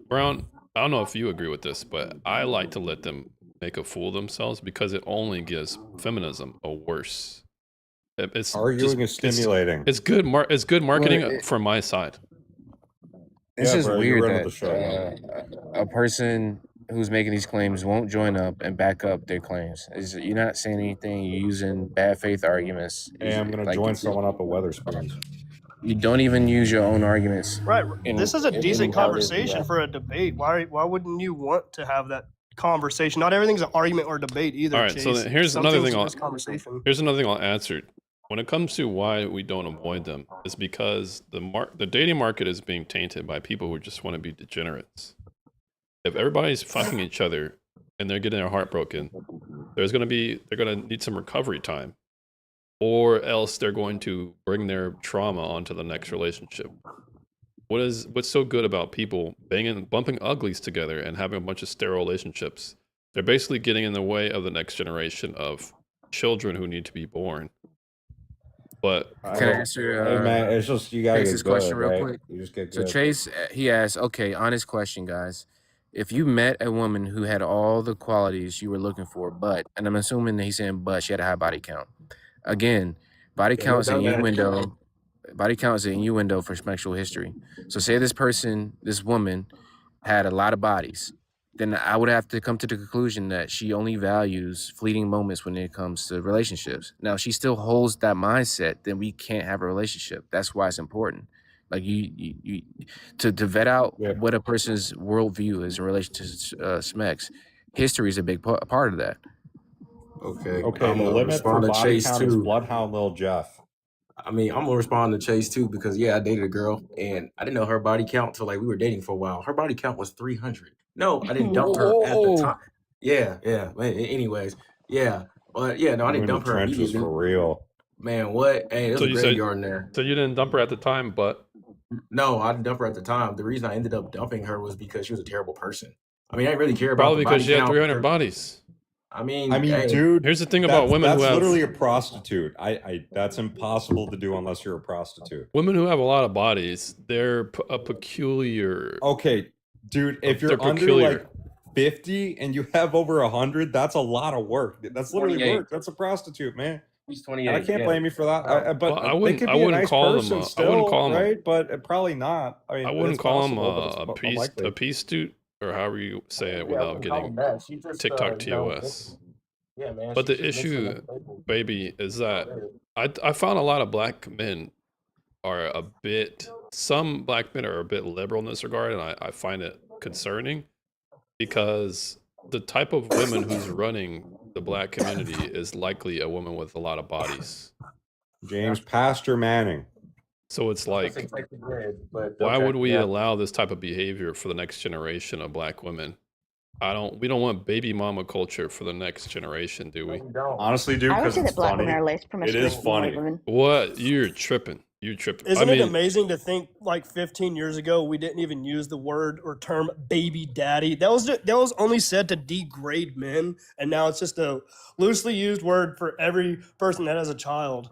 Brown, I don't know if you agree with this, but I like to let them make a fool of themselves because it only gives feminism a worse. It's Arguing is stimulating. It's good. It's good marketing Well, from my side. It's Yeah, just bro, you're weird running that the show, man. a person who's making these claims won't join up and back up their claims. You're not saying anything. You're using bad faith arguments. Hey, I'm gonna Like, join someone up at Weatherspoons. you don't even use your own arguments. Right. in- This is a in decent how it is conversation that. for a debate. Why wouldn't you want to have that conversation? Not everything's an argument or debate either. All right, so Chase. then here's Some another things thing. are just conversation. Here's another thing I'll answer. When it comes to why we don't avoid them, is because the dating market is being tainted by people who just want to be degenerates. If everybody's fucking each other and they're getting their heart broken, they're gonna need some recovery time, or else they're going to bring their trauma onto the next relationship. What's so good about people bumping uglies together and having a bunch of sterile relationships? They're basically getting in the way of the next generation of children who need to be born. But Can I answer Hey man, it's just you gotta Chase's get question good, real right? quick? You just get So good. Chase, he asked, okay, honest question, guys. If you met a woman who had all the qualities you were looking for, but, and I'm assuming that he's saying but, she had a high body count. Again, body Yeah, count is an don't matter. innuendo. Body count is an innuendo for sexual history. So say this woman had a lot of bodies, then I would have to come to the conclusion that she only values fleeting moments when it comes to relationships. Now, if she still holds that mindset, then we can't have a relationship. That's why it's important. Like you to vet out what a person's worldview is in relation to SMEX. History is a big part of that. Okay. I'm The gonna limit for respond to body Chase count is too. Bloodhound Lil Jeff. I mean, I'm gonna respond to Chase too because yeah, I dated a girl and I didn't know her body count until like we were dating for a while. Her body count was 300. No, I didn't dump her at the time. Yeah. Anyways, yeah, but yeah, no, I You didn't in the dump her trenches immediately. for real. Man, what? Hey, it was so a you said graveyard in there. so you didn't dump her at the time, but No, I didn't dump her at the time. The reason I ended up dumping her was because she was a terrible person. I mean, I didn't really care about probably the body because she had count. 300 bodies. I mean, I mean, hey, dude, Here's the thing about women that's who have literally a prostitute. I that's impossible to do unless you're a prostitute. women who have a lot of bodies. They're a peculiar. Okay, dude, if They're you're under peculiar. like 50 and you have over 100, that's a lot of work. That's literally 28. work. That's a prostitute, man. He's And I 28. can't Yeah. blame you for that. But Well, I they wouldn't. could I be a wouldn't nice call person them. still, I wouldn't call them. right? But probably not. I mean, I wouldn't it's call them possible, but it's a peace unlikely. a peace dude, or however you say it Yeah, I without wouldn't call getting him that. She just, TikTok you know, TOS. yeah, man. But She the just mixing issue, up labels. baby, is that I found a lot of black men are some black men are a bit liberal in this regard, and I find it concerning because the type of women who's running the black community is likely a woman with a lot of bodies. James Pastor Manning. So it's like, That's exactly right, but why okay, would we yeah. allow this type of behavior for the next generation of black women? We don't want baby mama culture for the next generation, do we? We don't. Honestly, dude, I would because say it's that black women funny. are less It promiscuous is than white funny. women. What? You're tripping. You tripping. Isn't I it mean, amazing to think like 15 years ago we didn't even use the word or term baby daddy? That was only said to degrade men, and now it's just a loosely used word for every person that has a child.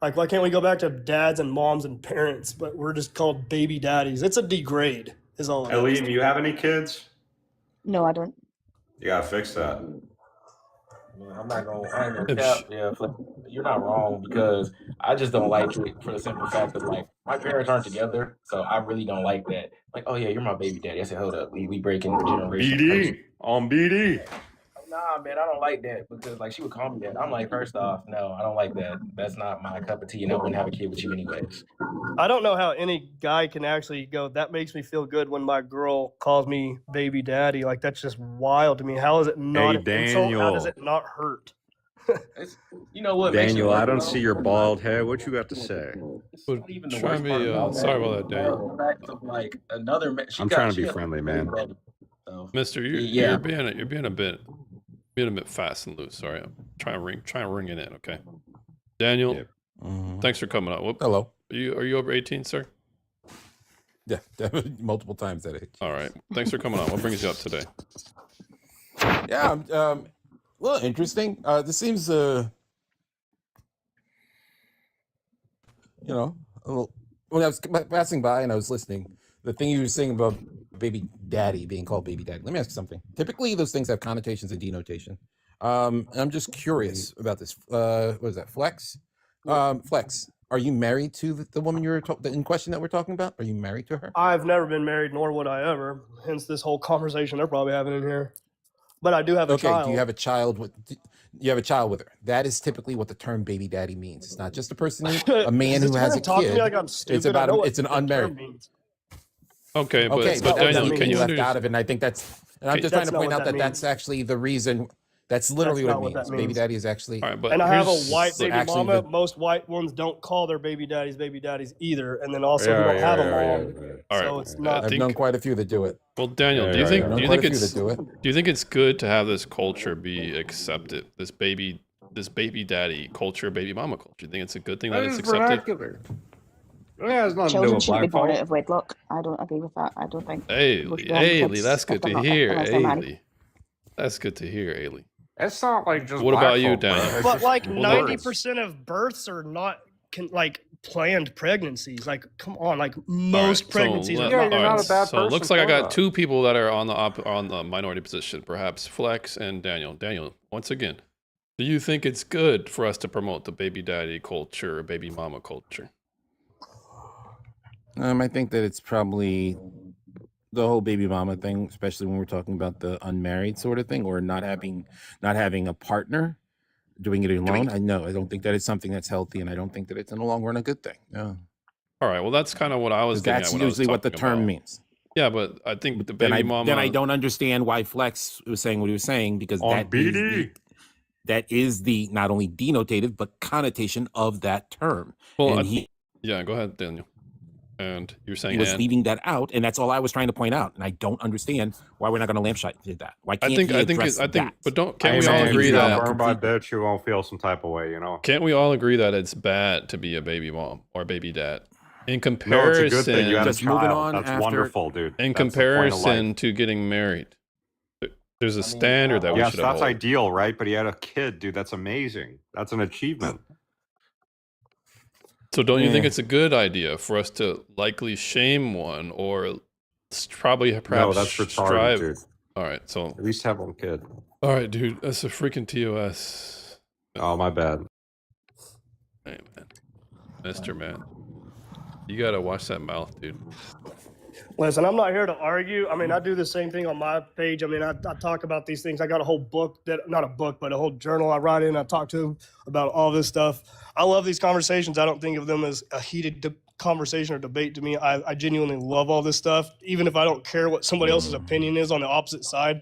Like, why can't we go back to dads and moms and parents, but we're just called baby daddies? It's a degrade, is all it is. Aleem, you have any kids? No, I don't. You gotta fix that. Man, I ain't gonna if cap. sh- Yeah, you're not wrong because I just don't like it for the simple fact that like my parents aren't together, so I really don't like that. Like, oh yeah, you're my baby daddy. I said, hold up, we breaking generational curses. BD on BD. Nah, man, I don't like that because like she would call me that. I'm like, first off, no, I don't like that. That's not my cup of tea, and I wouldn't have a kid with you anyways. I don't know how any guy can actually go, that makes me feel good when my girl calls me baby daddy. Like, that's just wild to me. How is it not Hey, an insult? How does Daniel. it not hurt? It's, you know what makes me Daniel, I work don't though? see your bald head. What you got to say? It's But not even the try worst me. part about Sorry that. about that, Daniel. The fact of like another man, I'm trying to be friendly, man. So Mister, yeah, you're being a bit fast and loose. Sorry, I'm trying to ring it in. Okay, Daniel, Mhm. thanks for coming out. Hello. Are you over 18, sir? Yeah, multiple times that age. All right. Thanks for coming on. What brings you up today? Yeah, a little interesting. This seems, a little. When I was passing by and I was listening, the thing you were saying about baby daddy being called baby daddy. Let me ask you something. Typically, those things have connotations and denotation. And I'm just curious about this. What is that? Flex. Flex. Are you married to the woman in question that we're talking about? Are you married to her? I've never been married, nor would I ever. Hence this whole conversation they're probably having in here. But I do have a Okay. child. Do you have a child with? You have a child with her. That is typically what the term baby daddy means. It's not just a person, a man Is who this has man a talking to me kid. like I'm It's stupid? I about know what it's an the term unmarried. means. Okay, Okay, but but Daniel, that can you left understand? out of it, and I think that's, and I'm Okay, just trying That's to not point what out that that that's means. actually the reason That's literally not what what it that means. Baby means. daddy is actually. All right, but And I have a here's white baby actually mama. the. Most white ones don't call their baby daddies either, and then also who Yeah, don't yeah, have a yeah, mom. yeah. all So right. it's I not. I've known think. quite a few that do it. Well, Daniel, Yeah, do you yeah, think yeah. I've known do you quite think a few it's that do it. do you think it's good to have this culture be accepted? This baby daddy culture, baby mama culture. Do you think it's a good thing that That it's is accepted? vernacular. It has nothing to do Children with shouldn't be black born out folk. of wedlock. I don't agree with that. I don't think Ailey, people should be having Ailey, kids that's if good they're to not hear. unless they're married. Ailey, that's good to hear. Ailey. It's not like just What black about you, folk, bro. Daniel? It's But just like Well, look, 90% of births are not like planned pregnancies. Like, come on, like all right. most So pregnancies are Yeah, not. you're all right. not a bad So it looks person like I for got that. two people that are on the minority position. Perhaps Flex and Daniel. Daniel, once again, do you think it's good for us to promote the baby daddy culture or baby mama culture? I think that it's probably the whole baby mama thing, especially when we're talking about the unmarried sort of thing, or not having a partner, doing it alone. I don't think that it's something that's healthy, and I don't think that it's in the long run a good thing. Yeah, All right. Well, that's kind of what I was because getting that's at when I was usually what the talking term about. means. Yeah, but I think the Then baby then I mama. don't understand why Flex was saying what he was saying, because On that is the not only denotative but connotation of that term, Well, and yeah. Go ahead, Daniel. And you're he saying was and leaving that out, and that's all I was trying to point out. And I don't understand why we're not going to lampshade that. Why can't he address that? but don't Hey, can't we all man, agree you got that burned by a bitch, you won't feel some type of way, you know? can't we all agree that it's bad to be a baby mom or a baby dad? In No, it's comparison, a good thing you had a Just moving child. on That's after- wonderful, dude. in That's the point of life. comparison to getting married, there's a standard that we Yes, should that's uphold. ideal, right? But he had a kid, dude. That's amazing. That's an achievement. So don't you think Yeah. it's a good idea for us to likely shame one or probably No, perhaps that's retarded, strive? dude. All right, so At least have one kid. all right, dude, that's a freaking TOS. Oh, my bad. Hey, man, Mister Man, you gotta watch that mouth, dude. Listen, I'm not here to argue. I mean, I do the same thing on my page. I mean, I talk about these things. I got a whole book not a book, but a whole journal I write in. I talk to about all this stuff. I love these conversations. I don't think of them as a heated conversation or debate to me. I genuinely love all this stuff. Even if I don't care what somebody else's opinion is on the opposite side,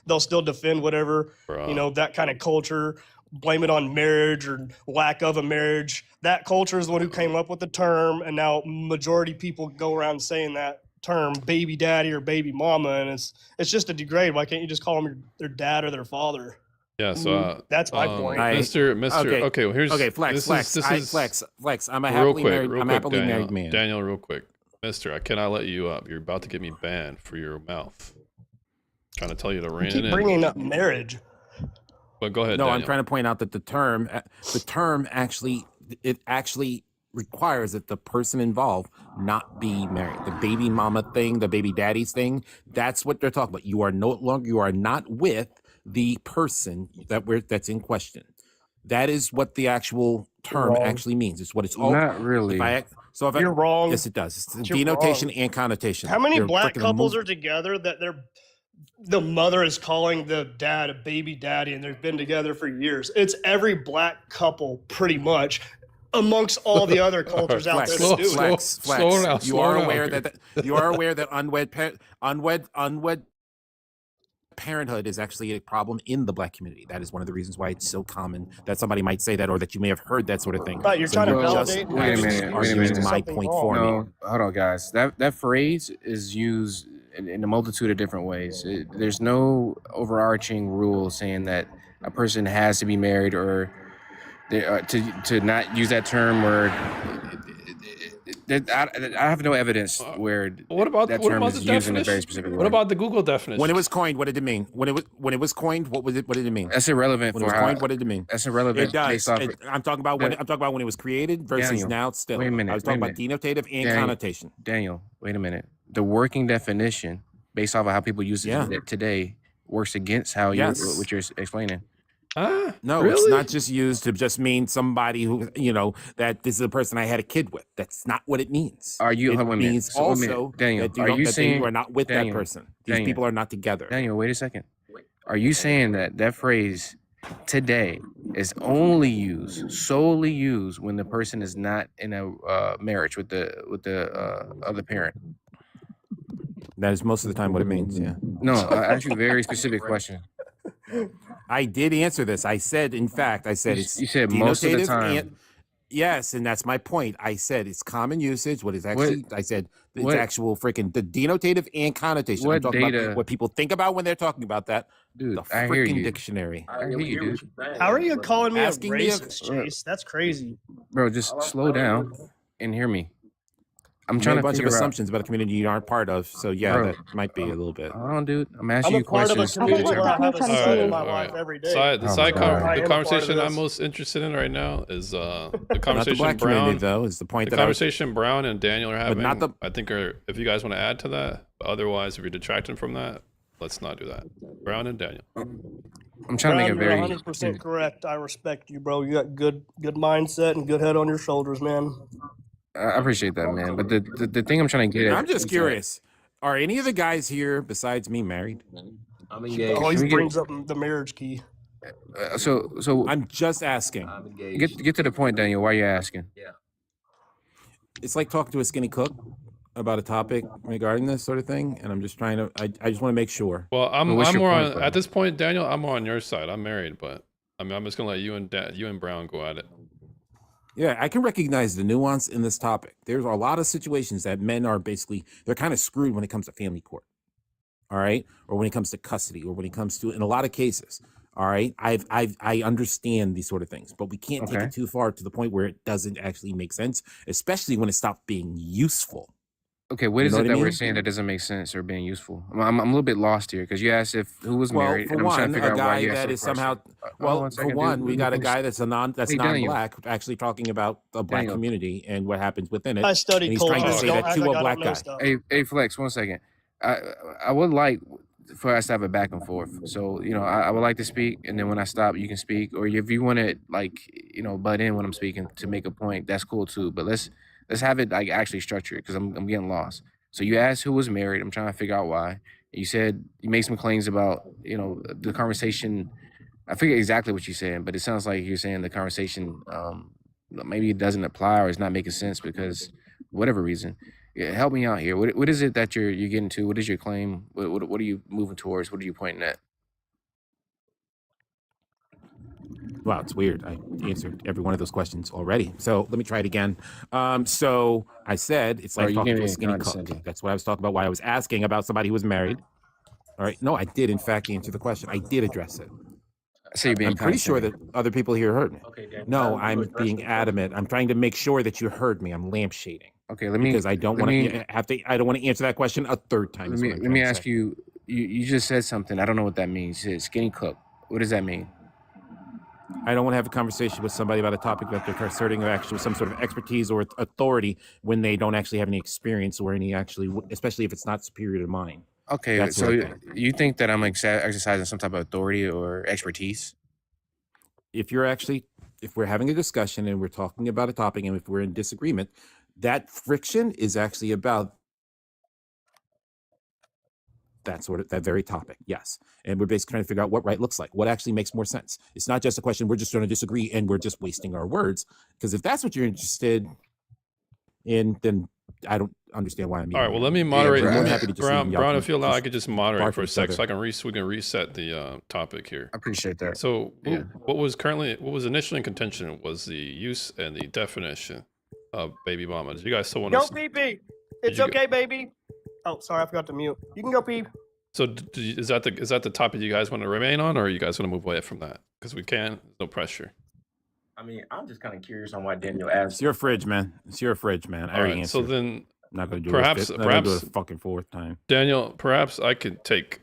they'll still defend whatever, that kind of culture, blame it on marriage or lack of a marriage. That culture is the one who came up with the term, and now majority people go around saying that term, baby daddy or baby mama, and it's just a degrade. Why can't you just call them their dad or their father? Yeah, so That's my point. Mister. Okay, well, here's Flex. I'm a real happily quick, married. real I'm quick, happily Daniel, married man. Daniel, real quick, Mister, I cannot let you up. You're about to get me banned for your mouth. Trying to tell you to rein Keep it in. bringing up marriage. But go ahead. No, Daniel. I'm trying to point out that the term actually requires that the person involved not be married. The baby mama thing, the baby daddies thing, that's what they're talking about. You are not with the person that's in question. That is what the actual term wrong. actually means. It's what it's all. Not really. You're wrong. Yes, it does. It's You're denotation wrong. and connotation. How many You're black freaking couples move- are together that the mother is calling the dad a baby daddy, and they've been together for years? It's every black couple, pretty much, amongst all the other cultures out there that do it. Flex. slow down, You slow are down aware here. that unwed parenthood is actually a problem in the black community. That is one of the reasons why it's so common that somebody might say that, or that you may have heard that sort of thing. Right, you're trying to validate Wait a minute. Wait a minute. My point for me. No, hold on, guys. That phrase is used in a multitude of different ways. There's no overarching rule saying that a person has to be married or to not use that term, or I have no evidence where What about that what term about is the used in a very definition? specific way. What about the Google definition? When it was coined, what did it mean? When it was coined, what did it mean? That's irrelevant. When it was for coined, how- what did it mean? That's irrelevant. It does. based off- I'm talking about when it was created versus Daniel, now. It's still. wait a minute, I was wait a talking about denotative and Daniel, connotation. Daniel, wait a minute. The working definition, based off of how people use it today, works against how Yes. what you're explaining. No, really? it's not just used to just mean somebody who, that this is a person I had a kid with. That's not what it means. Are you? It wait a minute. means So, wait a minute. also Daniel, that are you that saying you are not with Daniel, that person. These Daniel, people are not together. Daniel, wait a second. Are you saying that phrase today is solely used when the person is not in a marriage with the other parent? That is most of the time what it means. Yeah. No, I asked you a very specific question. I did answer this. I said, in fact, I said it's You said most of the denotative time. and yes, and that's my point. I said it's common usage. What is actually? I said it's what- actual freaking the denotative and connotation. I'm what talking data- about what people think about when they're talking about that. Dude, the I hear freaking you. dictionary. I hear you, dude. How are you calling me a Asking me a- racist, Chase? That's crazy. Bro, just slow down and hear me. I'm You trying made to a bunch of figure out. assumptions about a community you aren't part of. So yeah, Bro, that might be a little bit. Hold on, dude. I'm asking I'm you a part of a questions. community think where I we're have a definitely son in confused. my life every day. Side, the Oh, side my con- God. I the am a part of conversation I'm this. most interested in right now is the Not the conversation black community, Brown. though, is the point The that I was. conversation Brown and Daniel are having. not the- I think if you guys want to add to that, but otherwise, if you're detracting from that, let's not do that. Brown and Daniel. I'm trying to make Brown, it you're very. 100% correct. I respect you, bro. You got good mindset and good head on your shoulders, man. I appreciate that, man. But the thing I'm trying to get at. I'm just curious. Are any of the guys here besides me married? I'm He engaged. always Can we get- brings up the marriage key. So I'm just asking. I'm engaged. get to the point, Daniel. Why are you asking? It's like talking to a skinny cook about a topic regarding this sort of thing, and I'm just trying to. I just want to make sure. Well, I'm what's your more point, on bro? at this point, Daniel. I'm more on your side. I'm married, but I mean, I'm just gonna let you and Brown go at it. Yeah, I can recognize the nuance in this topic. There's a lot of situations that men are basically they're kind of screwed when it comes to family court. All right, or when it comes to custody, or when it comes to in a lot of cases. All right, I understand these sort of things, but we can't take Okay. it too far to the point where it doesn't actually make sense, especially when it stops being useful. Okay, what You is know it what I that we're mean? saying that doesn't make sense or being useful? I'm a little bit lost here because you asked if who was Well, married, for and I'm trying one, to figure a out why guy you asked that the is somehow question. Hold well, one for second, dude. one, Let we me got a finish. guy that's that's Hey, Daniel. non-black, actually talking about the black Daniel. community and what happens within it. I and study he's trying to culture. say Don't that act to like a I black don't know guy. stuff. Hey, Flex, 1 second. I would like for us to have a back and forth. So I would like to speak, and then when I stop, you can speak. Or if you want to butt in when I'm speaking to make a point, that's cool too. But let's have it like actually structured because I'm getting lost. So you asked who was married. I'm trying to figure out why. You said you made some claims about the conversation. I forget exactly what you said, but it sounds like you're saying the conversation maybe it doesn't apply or it's not making sense because whatever reason. Yeah, help me out here. What is it that you're getting to? What is your claim? What are you moving towards? What are you pointing at? Wow, it's weird. I answered every one of those questions already. So let me try it again. So I said it's Oh, like you talking gave to a me skinny cook. condescending. That's what I was talking about. Why I was asking about somebody who was married. All right. No, I did in fact answer the question. I did address it. So you're being I'm pretty sure that condescending. other people here heard me. Okay, Daniel. No, how did you I'm address being the adamant. I'm trying to make sure that you heard me. I'm lampshading Okay, let me because I don't let want me to have to. I don't want to answer that question a third time. let Is me what I'm let me trying to ask say. you. You just said something. I don't know what that means. You said skinny cook. What does that mean? I don't want to have a conversation with somebody about a topic that they're asserting of actually some sort of expertise or authority when they don't actually have any experience or any actually, especially if it's not superior to mine. Okay, That's so what I think. you think that I'm exercising some type of authority or expertise? If we're having a discussion and we're talking about a topic and if we're in disagreement, that friction is actually about that very topic. Yes. And we're basically trying to figure out what right looks like, what actually makes more sense. It's not just a question, we're just going to disagree and we're just wasting our words. Because if that's what you're interested in, then I don't understand why I'm All right. even Well, here. let me I'm moderate. more than happy to just Brown, leave y'all Brown, to if you allow, I just could just moderate bark for a at each sec, other. so we can reset the topic here. I appreciate that. So, Yeah. what was initially in contention was the use and the definition of baby mama. Did you guys still want Go to? pee pee. It's you go- okay, baby. Oh, sorry, I forgot to mute. You can go pee. So, is that the topic you guys want to remain on, or are you guys want to move away from that? Because we can. No pressure. I mean, I'm just kind of curious on why Daniel asked. It's your fridge, man. It's your fridge, man. I All already right. answered. So then, I'm not going to do perhaps, it. I'm not going to do perhaps it a fucking fourth time. Daniel, perhaps I could take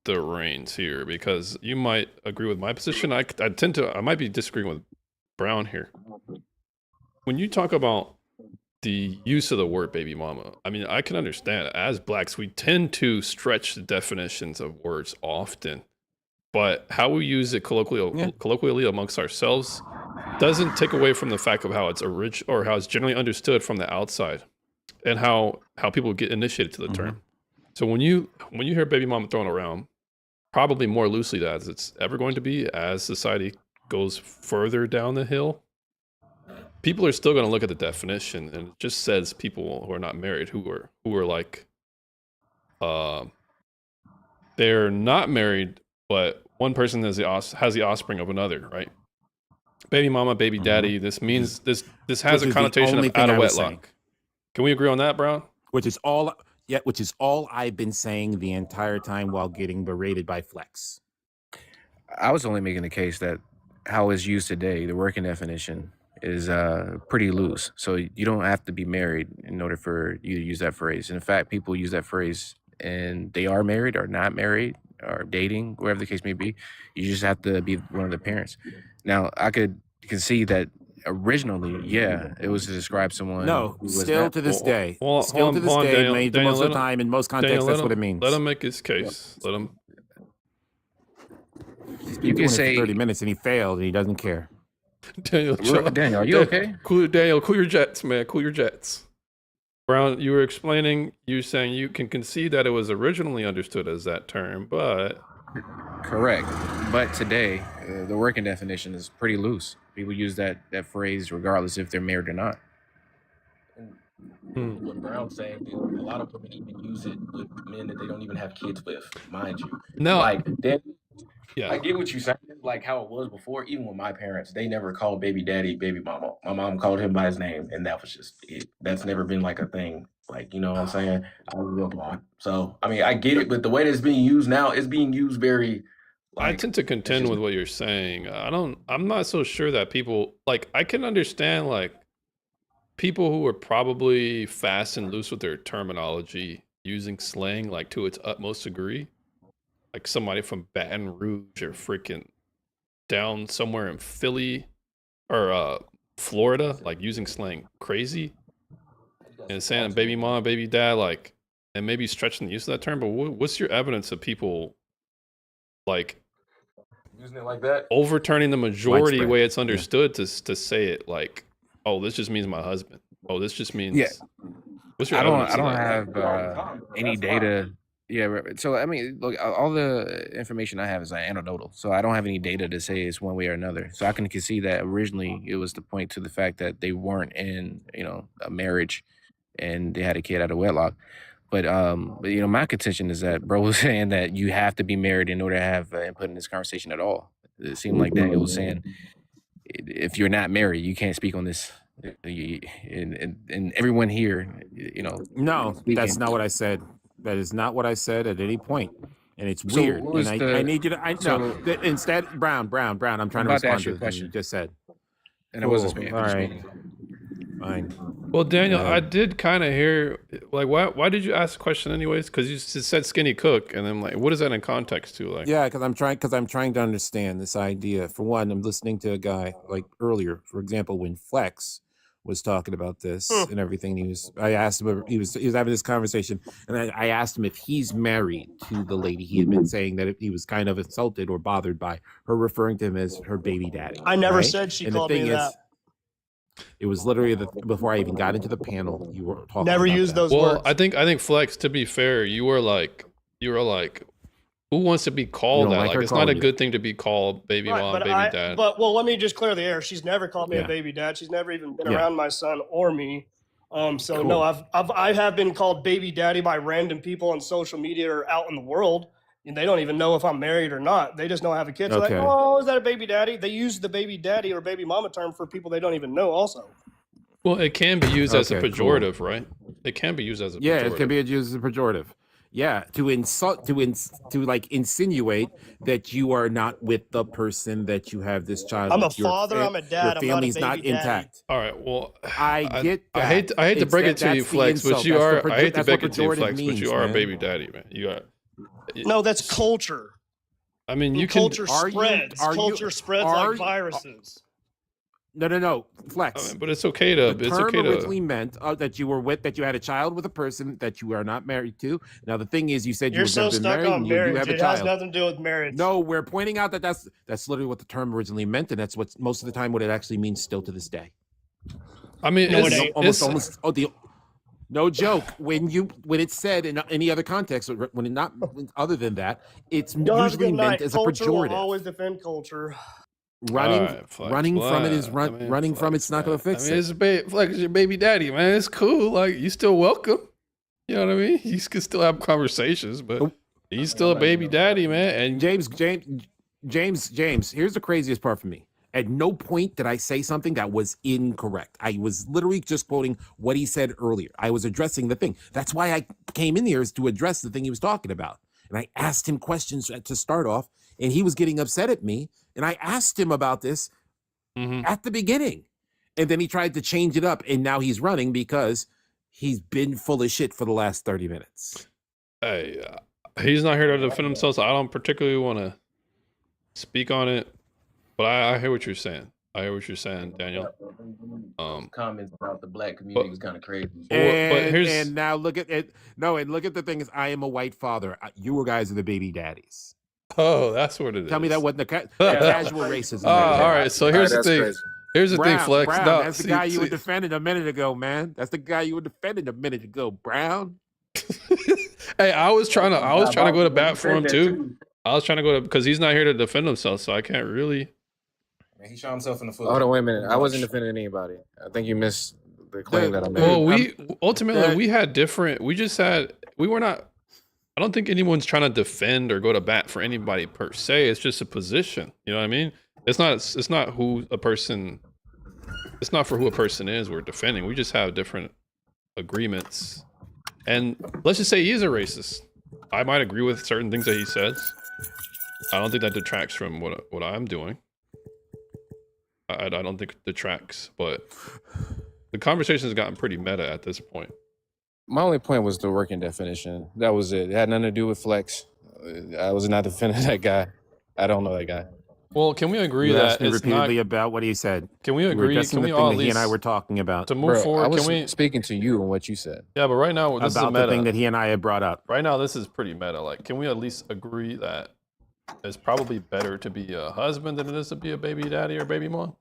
the reins here because you might agree with my position. I might be disagreeing with Brown here. When you talk about the use of the word baby mama, I mean, I can understand as blacks, we tend to stretch the definitions of words often, but how we use it colloquially amongst ourselves doesn't take away from the fact of how it's or how it's generally understood from the outside and how people get initiated to the term. So when you hear baby mama thrown around, probably more loosely as it's ever going to be as society goes further down the hill, people are still going to look at the definition and it just says people who are not married who are like they're not married but one person has the offspring of another, right? Baby mama, baby daddy. This means this has Which a is the connotation only of thing out of I was saying. wedlock. Can we agree on that, Brown? Which is all I've been saying the entire time while getting berated by Flex. I was only making the case that how it's used today, the working definition is pretty loose. So you don't have to be married in order for you to use that phrase. And in fact, people use that phrase and they are married or not married or dating, whatever the case may be. You just have to be one of the parents. Now, I could see that originally, yeah, it was to describe someone. No, who was still not- to this day. Hold Still on, to this hold on, day, Daniel. made Daniel, most let of the him- time, in most Daniel, contexts, let that's what it him- means. Let him make his case. Let him. He's been You doing can it say- for 30 minutes and he failed and he doesn't care. Daniel, Daniel, are you okay? Cool, Daniel, cool your jets, man. Cool your jets. Brown, you were explaining. You were saying you can concede that it was originally understood as that term, but Correct. But today, the working definition is pretty loose. People use that phrase regardless if they're married or not. What Brown's saying, dude, a lot of women even use it with men that they don't even have kids with, mind you. No. Like, yeah, I get what you're saying, like how it was before. Even with my parents, they never called baby daddy baby mama. My mom called him by his name, and that was just it. That's never been like a thing. Like, you know what I'm saying? I grew up on. So, I mean, I get it, but the way that it's being used now, it's being used very. I tend to contend with what you're saying. I'm not so sure that people like. I can understand like people who are probably fast and loose with their terminology, using slang like to its utmost degree. Like somebody from Baton Rouge or freaking down somewhere in Philly or Florida, like using slang crazy and saying baby mom, baby dad, like, and maybe stretching the use of that term. But what's your evidence of people like using it like that? overturning the majority Widespread, way it's yeah. understood to say it like, oh, this just means my husband. Oh, this just means. Yeah. What's your I don't evidence of that? have any data. Yeah, right. So I mean, look, all the information I have is anecdotal. So I don't have any data to say it's one way or another. So I can see that originally it was to point to the fact that they weren't in, a marriage, and they had a kid out of wedlock. But my contention is that bro was saying that you have to be married in order to have input in this conversation at all. It seemed like Daniel was saying if you're not married, you can't speak on this. And everyone here, No, that's speaking. not what I said. That is not what I said at any point. And it's So weird. what was And the- I need you to so- instead Brown, I'm trying I'm to about to respond ask to you a what you question. just said. And I wasn't Cool. speaking. All right. Fine. Well, Daniel, I did kind of hear like why did you ask the question anyways? Because you just said skinny cook, and then like what is that in context to? Like, Yeah, because I'm trying to understand this idea. For one, I'm listening to a guy like earlier, for example, when Flex was talking about this and everything. I asked him, he was having this conversation, and I asked him if he's married to the lady. He had been saying that he was kind of insulted or bothered by her referring to him as her baby daddy. I never right? said she And the called me thing is, that. it was literally before I even got into the panel. You were talking. Never about used that. those well, words. I think Flex. To be fair, you were like, who wants to be called don't that? like Like, her it's not a calling you. good thing to be called baby Right, mom, but baby dad. well, let me just clear the air. She's never called me Yeah. a baby dad. She's never even been Yeah. around my son or me. So Cool. no, I have been called baby daddy by random people on social media or out in the world, and they don't even know if I'm married or not. They just know I have a kid. So Okay. like, oh, is that a baby daddy? They use the baby daddy or baby mama term for people they don't even know. Also, Well, it can be used as a Okay, cool. pejorative, right? It can be used as a Yeah, pejorative. it can be used as a pejorative. Yeah, to insult, to like insinuate that you are not with the person that you have this child. I'm a with. Your father, I'm a dad, I'm Your not a family's not baby daddy. intact. All right. Well, I get that. I hate to It's break that- it to you, that's the Flex, but insult. you That's are. the I hate to that's break what it to you, pejorative Flex, but means, you are a man. baby daddy, man. You are. no, that's culture. I mean, you can. Culture Are you- spreads. are you- Culture spreads are like you- viruses. No, I Flex. mean, but it's okay to. The It's term okay to. originally meant that you had a child with a person that you are not married to. Now the thing is, you said You're you've so never been stuck married on and you marriage. have a It has child. nothing to do with marriage. No, we're pointing out that that's literally what the term originally meant, and that's what most of the time what it actually means still to this day. I mean, No, it's, it ain't. it's- No joke. When it's said in any other context, when it not other than that, it's Y'all have a usually good meant night. as a Culture will pejorative. always defend culture. Running, All right, Flex, running from it is Flex. run. I mean, running from Flex, it's not going to man. fix I mean, it. it's Flex, your baby daddy, man. It's cool. Like, you still welcome. You know what I mean? You can still have conversations, but He's still a baby daddy, man. And James, here's the craziest part for me. At no point did I say something that was incorrect. I was literally just quoting what he said earlier. I was addressing the thing. That's why I came in here, is to address the thing he was talking about. And I asked him questions to start off, and he was getting upset at me. And I asked him about this at the beginning. And then he tried to change it up, and now he's running because he's been full of shit for the last 30 minutes. Hey, he's not here to defend himself, so I don't particularly want to speak on it. But I hear what you're saying. I hear what you're saying, Daniel. Comments about the black community was kind of crazy. And now look at it. No, and look at the thing is, I am a white father. You guys are the baby daddies. Oh, that's what it is. Tell me that wasn't the casual racism. All right, so here's the thing. Crazy. Here's the thing, Flex. Brown, No, that's the guy you were defending a minute ago, man. That's the guy you were defending a minute ago, Brown. Hey, I was trying to go to bat for him too. I was trying to go to, because he's not here to defend himself, so I can't really. Man, he shot himself in the foot. Hold on, wait a minute. I wasn't defending anybody. I think you missed the claim that I made. Well, we had different. We were not. I don't think anyone's trying to defend or go to bat for anybody per se. It's just a position. You know what I mean? It's not who a person. It's not for who a person is we're defending. We just have different agreements. And let's just say he is a racist. I might agree with certain things that he says. I don't think that detracts from what I'm doing. I don't think it detracts, but the conversation has gotten pretty meta at this point. My only point was the working definition. That was it. It had nothing to do with Flex. I was not defending that guy. I don't know that guy. Well, can we agree You that asked me it's repeatedly not? about what he said. Can we You were agree? addressing Can the we thing all that at he and I least were talking about to move Bro, forward? I was Can we? speaking to you and what you said. Yeah, but right now this is about meta. the thing that he and I had brought up. Right now, this is pretty meta. Like, can we at least agree that it's probably better to be a husband than it is to be a baby daddy or baby mom?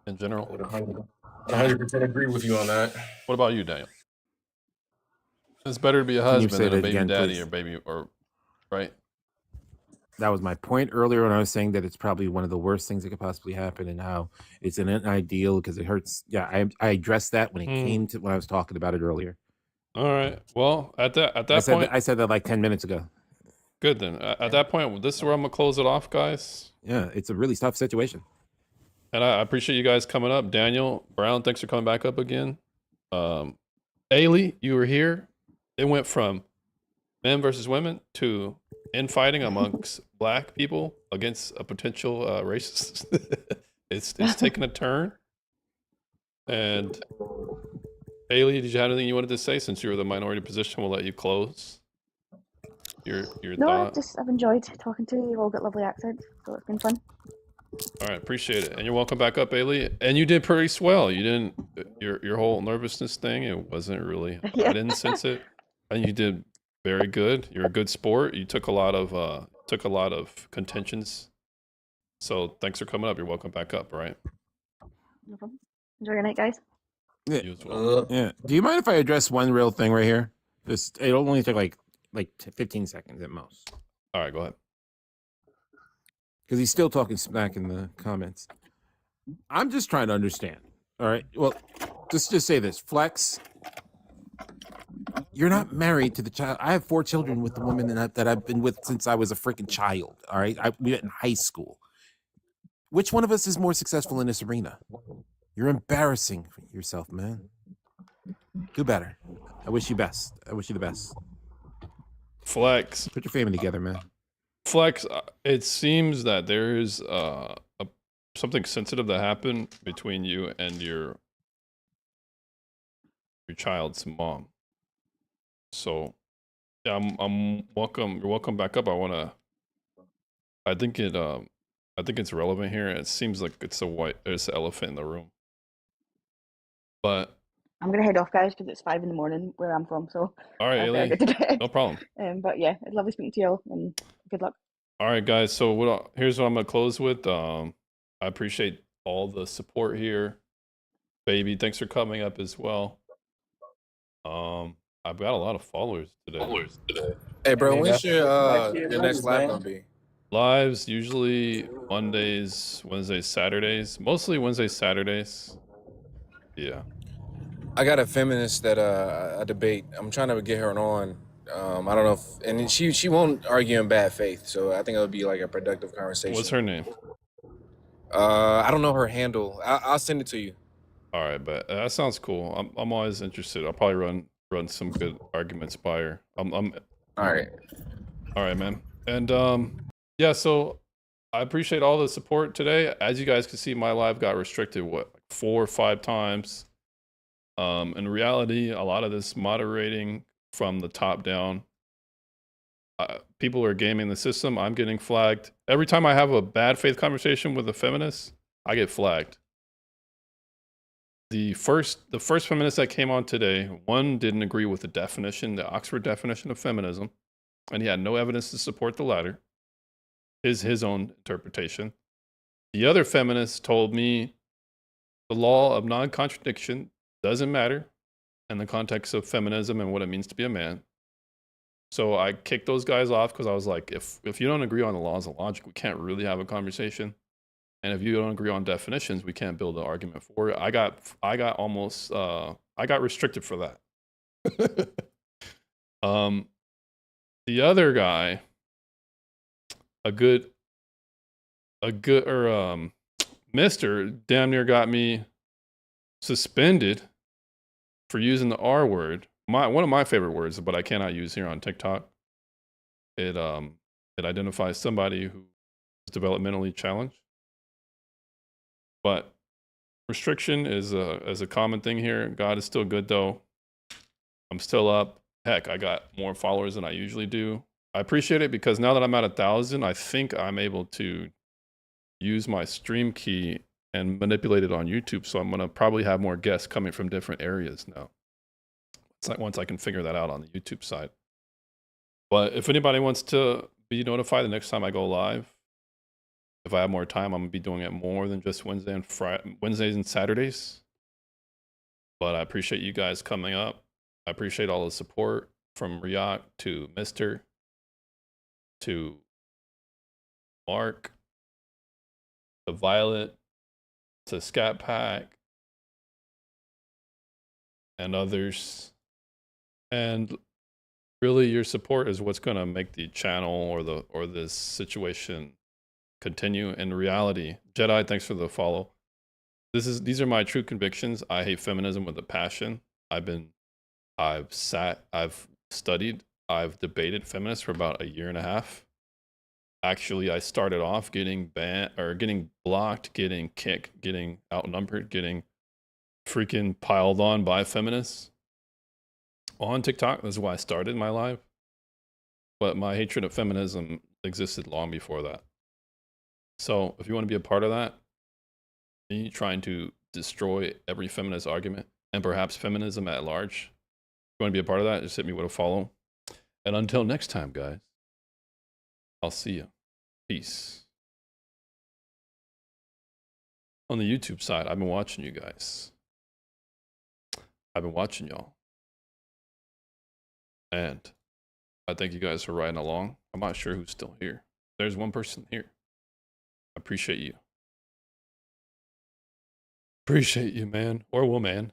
In general, 100% agree with you on that. what about you, Daniel? It's better to be a Can you husband say than a that baby again, daddy please? or baby or right? That was my point earlier when I was saying that it's probably one of the worst things that could possibly happen, and how it's an ideal because it hurts. Yeah, I addressed that when it came to when I was talking about it earlier. All right. Well, at that point, I said that like 10 minutes ago. good then. At that point, this is where I'm gonna close it off, guys. Yeah, it's a really tough situation. And I appreciate you guys coming up. Daniel Brown, thanks for coming back up again. Ailey, you were here. It went from men versus women to infighting amongst black people against a potential racist. it's taken a turn. And Ailey, did you have anything you wanted to say since you were the minority position? We'll let you close your No, thought. I've enjoyed talking to you. You've all got lovely accents, so it's been fun. All right, appreciate it, and you're welcome back up, Ailey. And you did pretty swell. You didn't your whole nervousness thing. It wasn't really. I didn't sense it, and you did very good. You're a good sport. You took a lot of contentions. So thanks for coming up. You're welcome back up. All right. No problem. Enjoy your night, guys. Yeah. You as well. Yeah. Do you mind if I address one real thing right here? It'll only take like 15 seconds at most. All right, go ahead. Because he's still talking smack in the comments. I'm just trying to understand. All right. Well, just say this, Flex. You're not married to the child. I have 4 children with the woman that I've been with since I was a freaking child. All right. We met in high school. Which one of us is more successful in this arena? You're embarrassing yourself, man. Do better. I wish you best. I wish you the best. Flex. Put your family together, man. Flex, it seems that there is something sensitive that happened between you and your child's mom. So, yeah, I'm welcome. You're welcome back up. I think it's relevant here. It seems like it's an elephant in the room. But I'm gonna head off, guys, because it's 5 a.m. where I'm from. So all right, I better get to Ailey, bed. no problem. But yeah, it's lovely speaking to you all, and good luck. All right, guys. So here's what I'm gonna close with. I appreciate all the support here, baby. Thanks for coming up as well. I've got a lot of followers today. Hey, bro, when's your next live gonna be? Lives usually Mondays, Wednesdays, Saturdays. Mostly Wednesdays, Saturdays. Yeah. I got a feminist that I debate. I'm trying to get her on I don't know if, and then she won't argue in bad faith, so I think it'll be like a productive conversation. What's her name? I don't know her handle. I'll send it to you. All right, but that sounds cool. I'm always interested. I'll probably run some good arguments by her. I'm All right. all right, man. And yeah, so I appreciate all the support today. As you guys can see, my live got restricted what, like 4 or 5 times. In reality, a lot of this moderating from the top down. People are gaming the system. I'm getting flagged. Every time I have a bad faith conversation with a feminist, I get flagged. The first feminist that came on today, one didn't agree with the definition, the Oxford definition of feminism, and he had no evidence to support the latter. His own interpretation. The other feminist told me the law of non-contradiction doesn't matter in the context of feminism and what it means to be a man. So I kicked those guys off because I was like, if you don't agree on the laws of logic, we can't really have a conversation. And if you don't agree on definitions, we can't build an argument for it. I got restricted for that. The other guy, Mr. damn near got me suspended for using the R word. One of my favorite words, but I cannot use here on TikTok. It identifies somebody who is developmentally challenged. But restriction is a common thing here. God is still good though. I'm still up. Heck, I got more followers than I usually do. I appreciate it because now that I'm at 1,000, I think I'm able to use my stream key and manipulate it on YouTube. So I'm gonna probably have more guests coming from different areas now. It's like once I can figure that out on the YouTube side. But if anybody wants to be notified the next time I go live, if I have more time, I'm gonna be doing it more than just Wednesdays and Saturdays. But I appreciate you guys coming up. I appreciate all the support from Riak to Mr. to Mark to Violet to Scat Pack and others. And really your support is what's gonna make the channel or this situation continue in reality. Jedi, thanks for the follow. These are my true convictions. I hate feminism with a passion. I've studied, I've debated feminists for about 1.5 years. Actually, I started off getting banned or getting blocked, getting kicked, getting outnumbered, getting freaking piled on by feminists on TikTok. This is why I started my live. But my hatred of feminism existed long before that. So if you want to be a part of that, me trying to destroy every feminist argument and perhaps feminism at large, if you want to be a part of that, just hit me with a follow. And until next time, guys, I'll see you. Peace. On the YouTube side, I've been watching you guys. I've been watching y'all. And I thank you guys for riding along. I'm not sure who's still here. There's one person here. I appreciate you. Appreciate you, man. Or woman.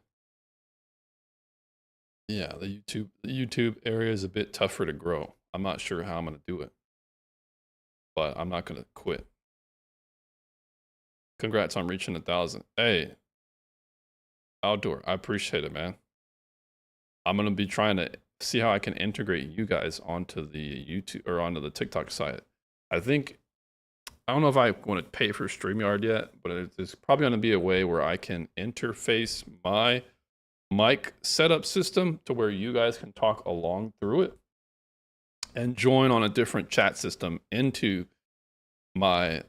Yeah, the YouTube area is a bit tougher to grow. I'm not sure how I'm going to do it. But I'm not going to quit. Congrats on reaching 1,000. Hey, Outdoor, I appreciate it, man. I'm going to be trying to see how I can integrate you guys onto the YouTube or onto the TikTok site. I don't know if I want to pay for StreamYard yet, but there's probably going to be a way where I can interface my mic setup system to where you guys can talk along through it and join on a different chat system into my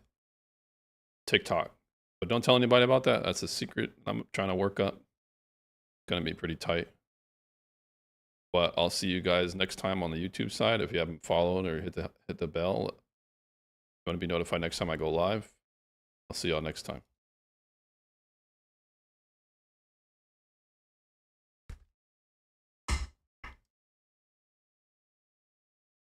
TikTok. But don't tell anybody about that. That's a secret I'm trying to work up. It's going to be pretty tight. But I'll see you guys next time on the YouTube side. If you haven't followed or hit the bell, you want to be notified next time I go live. I'll see y'all next time.